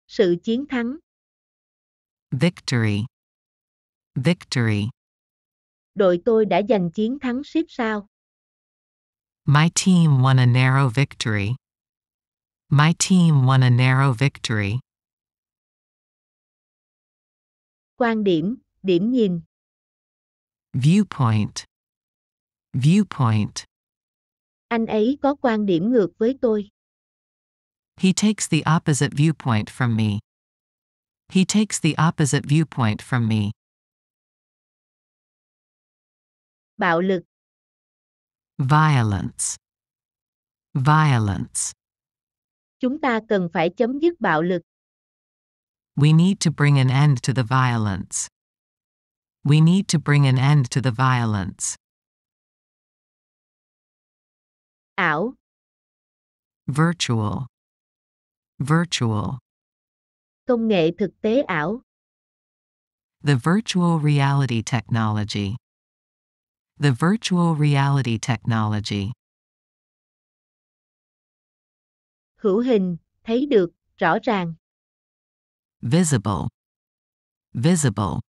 Sự chiến thắng. Victory. Victory. Đội tôi đã giành chiến thắng siết sao. My team won a narrow victory. My team won a narrow victory. Quan điểm, điểm nhìn. Viewpoint. Viewpoint. Anh ấy có quan điểm ngược với tôi. He takes the opposite viewpoint from me. He takes the opposite viewpoint from me. Bạo lực. Violence. Violence. Chúng ta cần phải chấm dứt bạo lực. We need to bring an end to the violence. We need to bring an end to the violence. Ảo. Virtual. Virtual. Công nghệ thực tế ảo. The virtual reality technology. The virtual reality technology. Hữu hình, thấy được, rõ ràng. Visible. Visible.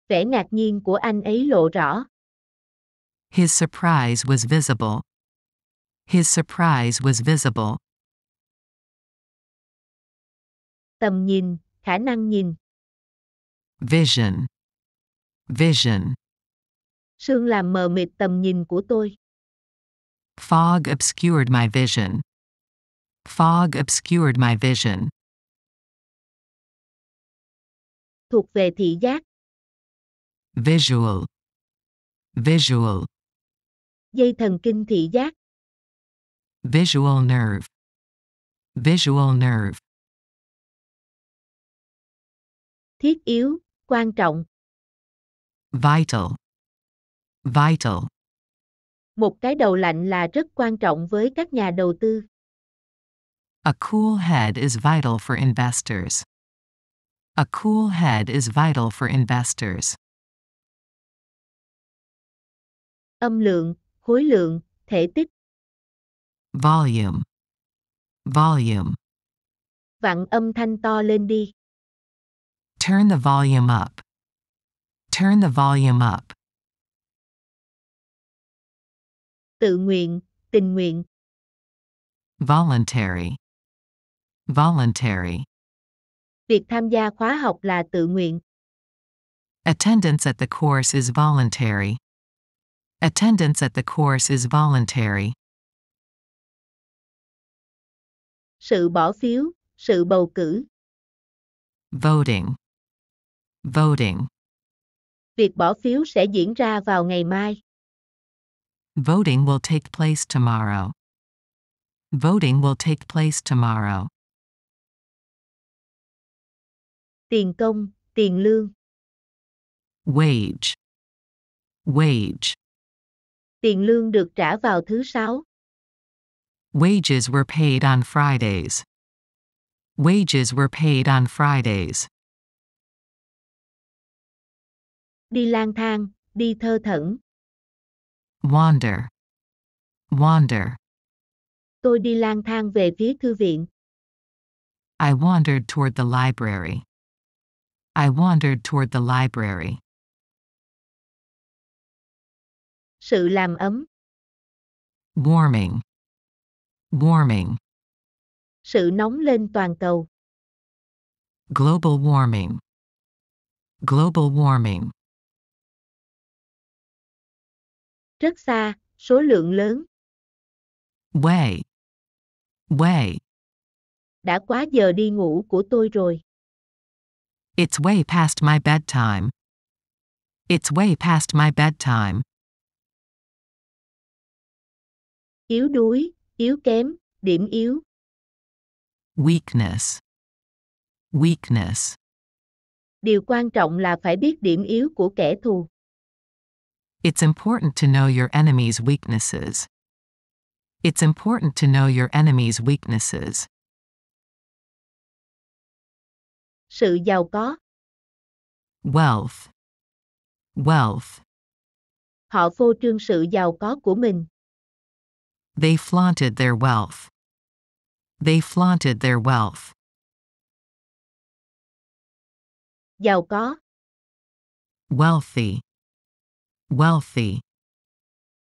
Vẻ ngạc nhiên của anh ấy lộ rõ. His surprise was visible. His surprise was visible. Tầm nhìn, khả năng nhìn. Vision. Vision. Sương làm mờ mịt tầm nhìn của tôi. Fog obscured my vision. Fog obscured my vision. Thuộc về thị giác. Visual. Visual. Dây thần kinh thị giác. Visual nerve. Visual nerve. Thiết yếu, quan trọng. Vital. Vital. Một cái đầu lạnh là rất quan trọng với các nhà đầu tư. A cool head is vital for investors. A cool head is vital for investors. Âm lượng, khối lượng, thể tích. Volume. Volume. Vặn âm thanh to lên đi. Turn the volume up. Turn the volume up. Tự nguyện, tình nguyện. Voluntary. Voluntary. Việc tham gia khóa học là tự nguyện. Attendance at the course is voluntary. Attendance at the course is voluntary. Sự bỏ phiếu, sự bầu cử. Voting. Voting. Việc bỏ phiếu sẽ diễn ra vào ngày mai. Voting will take place tomorrow. Voting will take place tomorrow. Tiền công, tiền lương. Wage. Wage. Tiền lương được trả vào thứ Sáu. Wages were paid on Fridays. Wages were paid on Fridays. Đi lang thang, đi thơ thẩn. Wander. Wander. Tôi đi lang thang về phía thư viện. I wandered toward the library. I wandered toward the library. Sự làm ấm. Warming. Warming. Sự nóng lên toàn cầu. Global warming. Global warming. Rất xa, số lượng lớn. Way. Way. Đã quá giờ đi ngủ của tôi rồi. It's way past my bedtime. It's way past my bedtime. Yếu đuối, yếu kém, điểm yếu. Weakness. Weakness. Điều quan trọng là phải biết điểm yếu của kẻ thù. It's important to know your enemy's weaknesses. It's important to know your enemy's weaknesses. Sự giàu có. Wealth. Wealth. Họ phô trương sự giàu có của mình. They flaunted their wealth. They flaunted their wealth. Giàu có. Wealthy. Wealthy.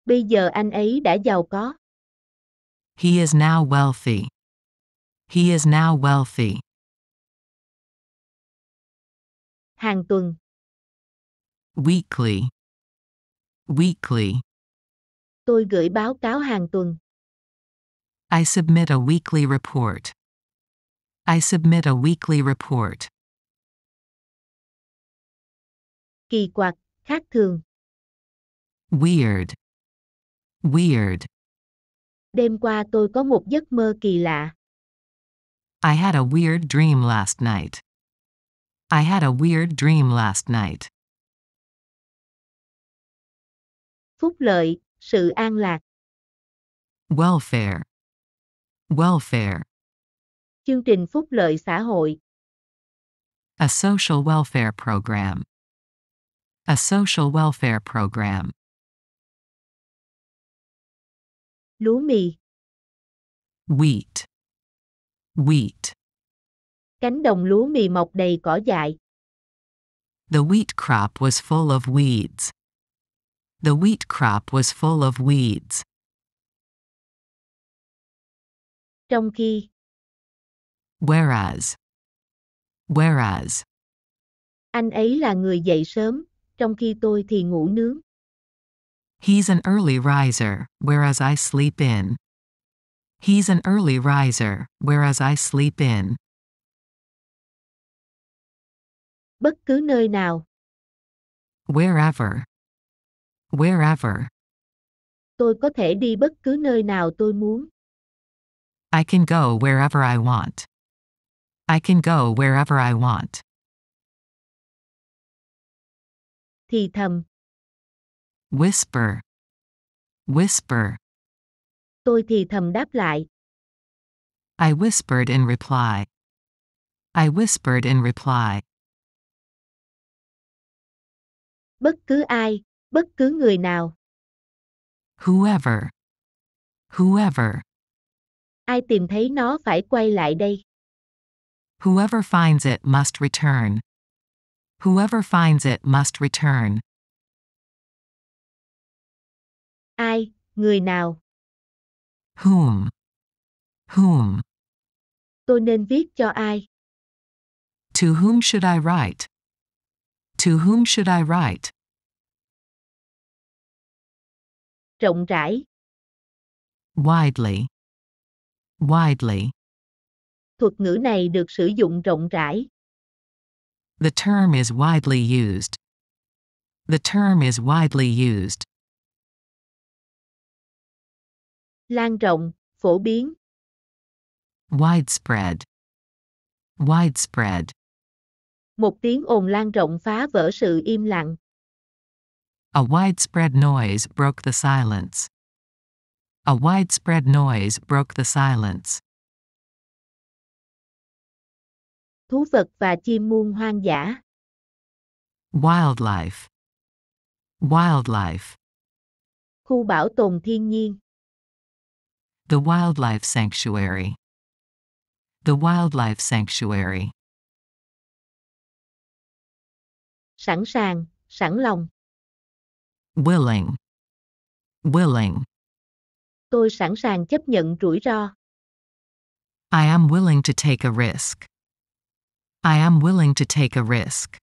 Bây giờ anh ấy đã giàu có. He is now wealthy. He is now wealthy. Hàng tuần. Weekly. Weekly. Tôi gửi báo cáo hàng tuần. I submit a weekly report. I submit a weekly report. Kỳ quặc, khác thường. Weird. Weird. Đêm qua tôi có một giấc mơ kỳ lạ. I had a weird dream last night. I had a weird dream last night. Phúc lợi, sự an lạc. Welfare. Welfare. Chương trình phúc lợi xã hội. A social welfare program. A social welfare program. Lúa mì. Wheat. Wheat. Cánh đồng lúa mì mọc đầy cỏ dại. The wheat crop was full of weeds. The wheat crop was full of weeds. Trong khi. Whereas. Whereas. Anh ấy là người dậy sớm, trong khi tôi thì ngủ nướng. He's an early riser, whereas I sleep in. He's an early riser, whereas I sleep in. Bất cứ nơi nào. Wherever. Wherever. Tôi có thể đi bất cứ nơi nào tôi muốn. I can go wherever I want. I can go wherever I want. Thì thầm. Whisper. Whisper. Tôi thì thầm đáp lại. I whispered in reply. I whispered in reply. Bất cứ ai, bất cứ người nào. Whoever. Whoever. Ai tìm thấy nó phải quay lại đây. Whoever finds it must return. Whoever finds it must return. Ai, người nào. Whom. Whom. Tôi nên viết cho ai. To whom should I write? To whom should I write? Rộng rãi. Widely. Widely. Thuật ngữ này được sử dụng rộng rãi. The term is widely used. The term is widely used. Lan rộng, phổ biến. Widespread. Widespread. Một tiếng ồn lan rộng phá vỡ sự im lặng. A widespread noise broke the silence. A widespread noise broke the silence. Thú vật và chim muôn hoang dã. Wildlife. Wildlife. Khu bảo tồn thiên nhiên. The wildlife sanctuary. The wildlife sanctuary. Sẵn sàng, sẵn lòng. Willing. Willing. Tôi sẵn sàng chấp nhận rủi ro. I am willing to take a risk. I am willing to take a risk.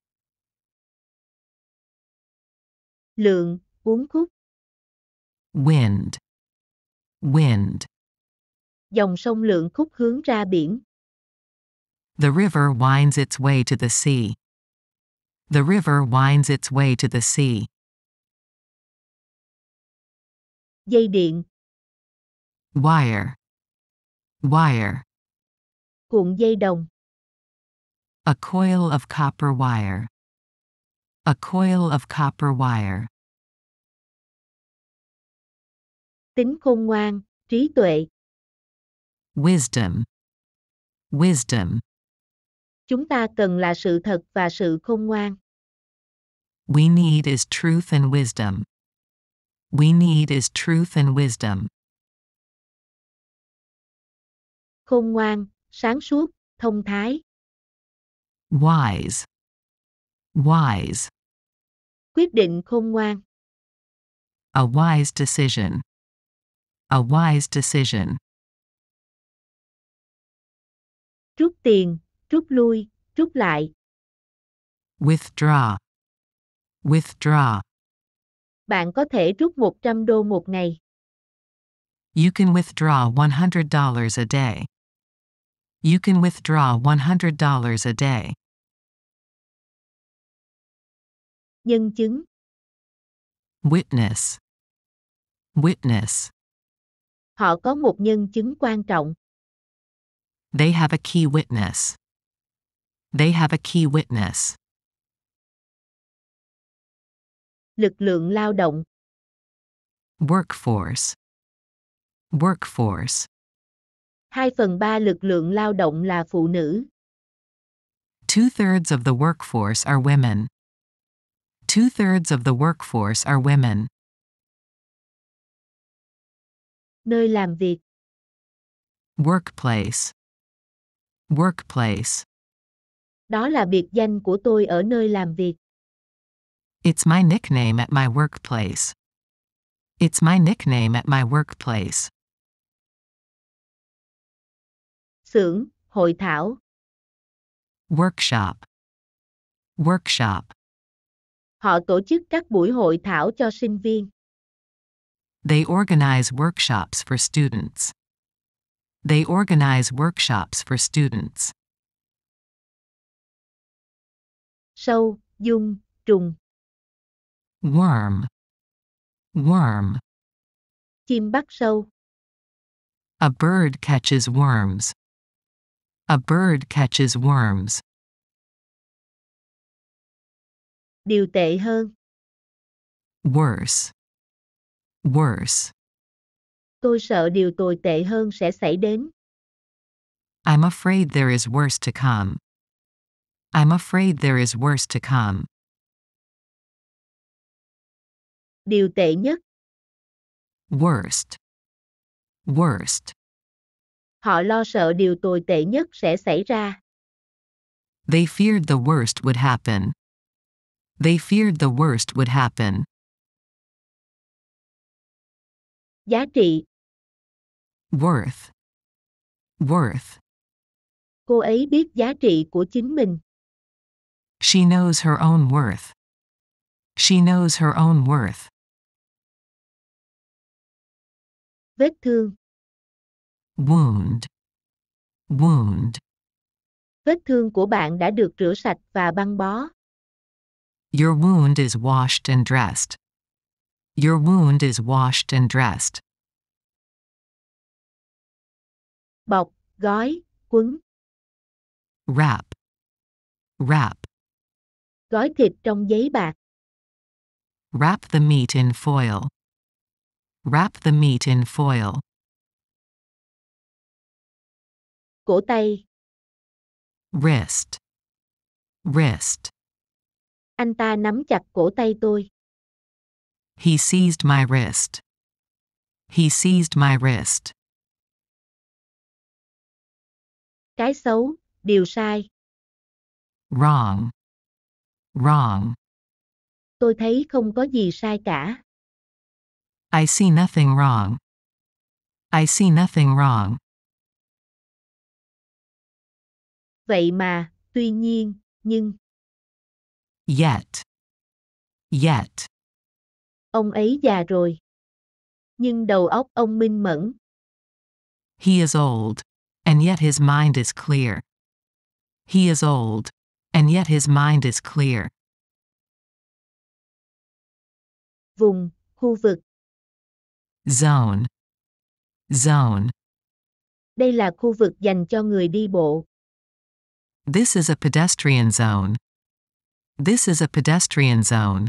Lượng, uốn khúc. Wind. Wind. Dòng sông lượng khúc hướng ra biển. The river winds its way to the sea. The river winds its way to the sea. Dây điện. Wire. Wire. Cuộn dây đồng. A coil of copper wire. A coil of copper wire. Tính khôn ngoan, trí tuệ. Wisdom. Wisdom. Chúng ta cần là sự thật và sự khôn ngoan. We need is truth and wisdom. We need is truth and wisdom. Khôn ngoan, sáng suốt, thông thái. Wise. Wise. Quyết định khôn ngoan. A wise decision. A wise decision. Rút tiền, rút lui, rút lại. Withdraw. Withdraw. Bạn có thể rút $100 một ngày. You can withdraw $100 a day. You can withdraw $100 a day. Nhân chứng. Witness. Witness. Họ có một nhân chứng quan trọng. They have a key witness. They have a key witness. Lực lượng lao động. Workforce. Workforce. 2/3 lực lượng lao động là phụ nữ. 2/3 of the workforce are women. 2/3 of the workforce are women. Nơi làm việc. Workplace. Workplace. Đó là biệt danh của tôi ở nơi làm việc. It's my nickname at my workplace. It's my nickname at my workplace. Xưởng, hội thảo. Workshop. Workshop. Họ tổ chức các buổi hội thảo cho sinh viên. They organize workshops for students. They organize workshops for students. Sâu, giun, trùng. Worm. Worm. Chim bắt sâu. A bird catches worms. A bird catches worms. Điều tệ hơn. Worse. Worse. Tôi sợ điều tồi tệ hơn sẽ xảy đến. I'm afraid there is worse to come. I'm afraid there is worse to come. Điều tệ nhất. Worst. Worst. Họ lo sợ điều tồi tệ nhất sẽ xảy ra. They feared the worst would happen. They feared the worst would happen. Giá trị. Worth. Worth. Cô ấy biết giá trị của chính mình. She knows her own worth. She knows her own worth. Vết thương. Wound. Wound. Vết thương của bạn đã được rửa sạch và băng bó. Your wound is washed and dressed. Your wound is washed and dressed. Bọc, gói, quấn. Wrap. Wrap. Gói thịt trong giấy bạc. Wrap the meat in foil. Wrap the meat in foil. Cổ tay. Wrist. Wrist. Anh ta nắm chặt cổ tay tôi. He seized my wrist. He seized my wrist. Cái xấu, điều sai. Wrong. Wrong. Tôi thấy không có gì sai cả. I see nothing wrong. I see nothing wrong. Vậy mà, tuy nhiên, nhưng. Yet. Yet. Ông ấy già rồi. Nhưng đầu óc ông minh mẫn. He is old, and yet his mind is clear. He is old, and yet his mind is clear. Vùng, khu vực. Zone. Zone. Đây là khu vực dành cho người đi bộ. This is a pedestrian zone. This is a pedestrian zone.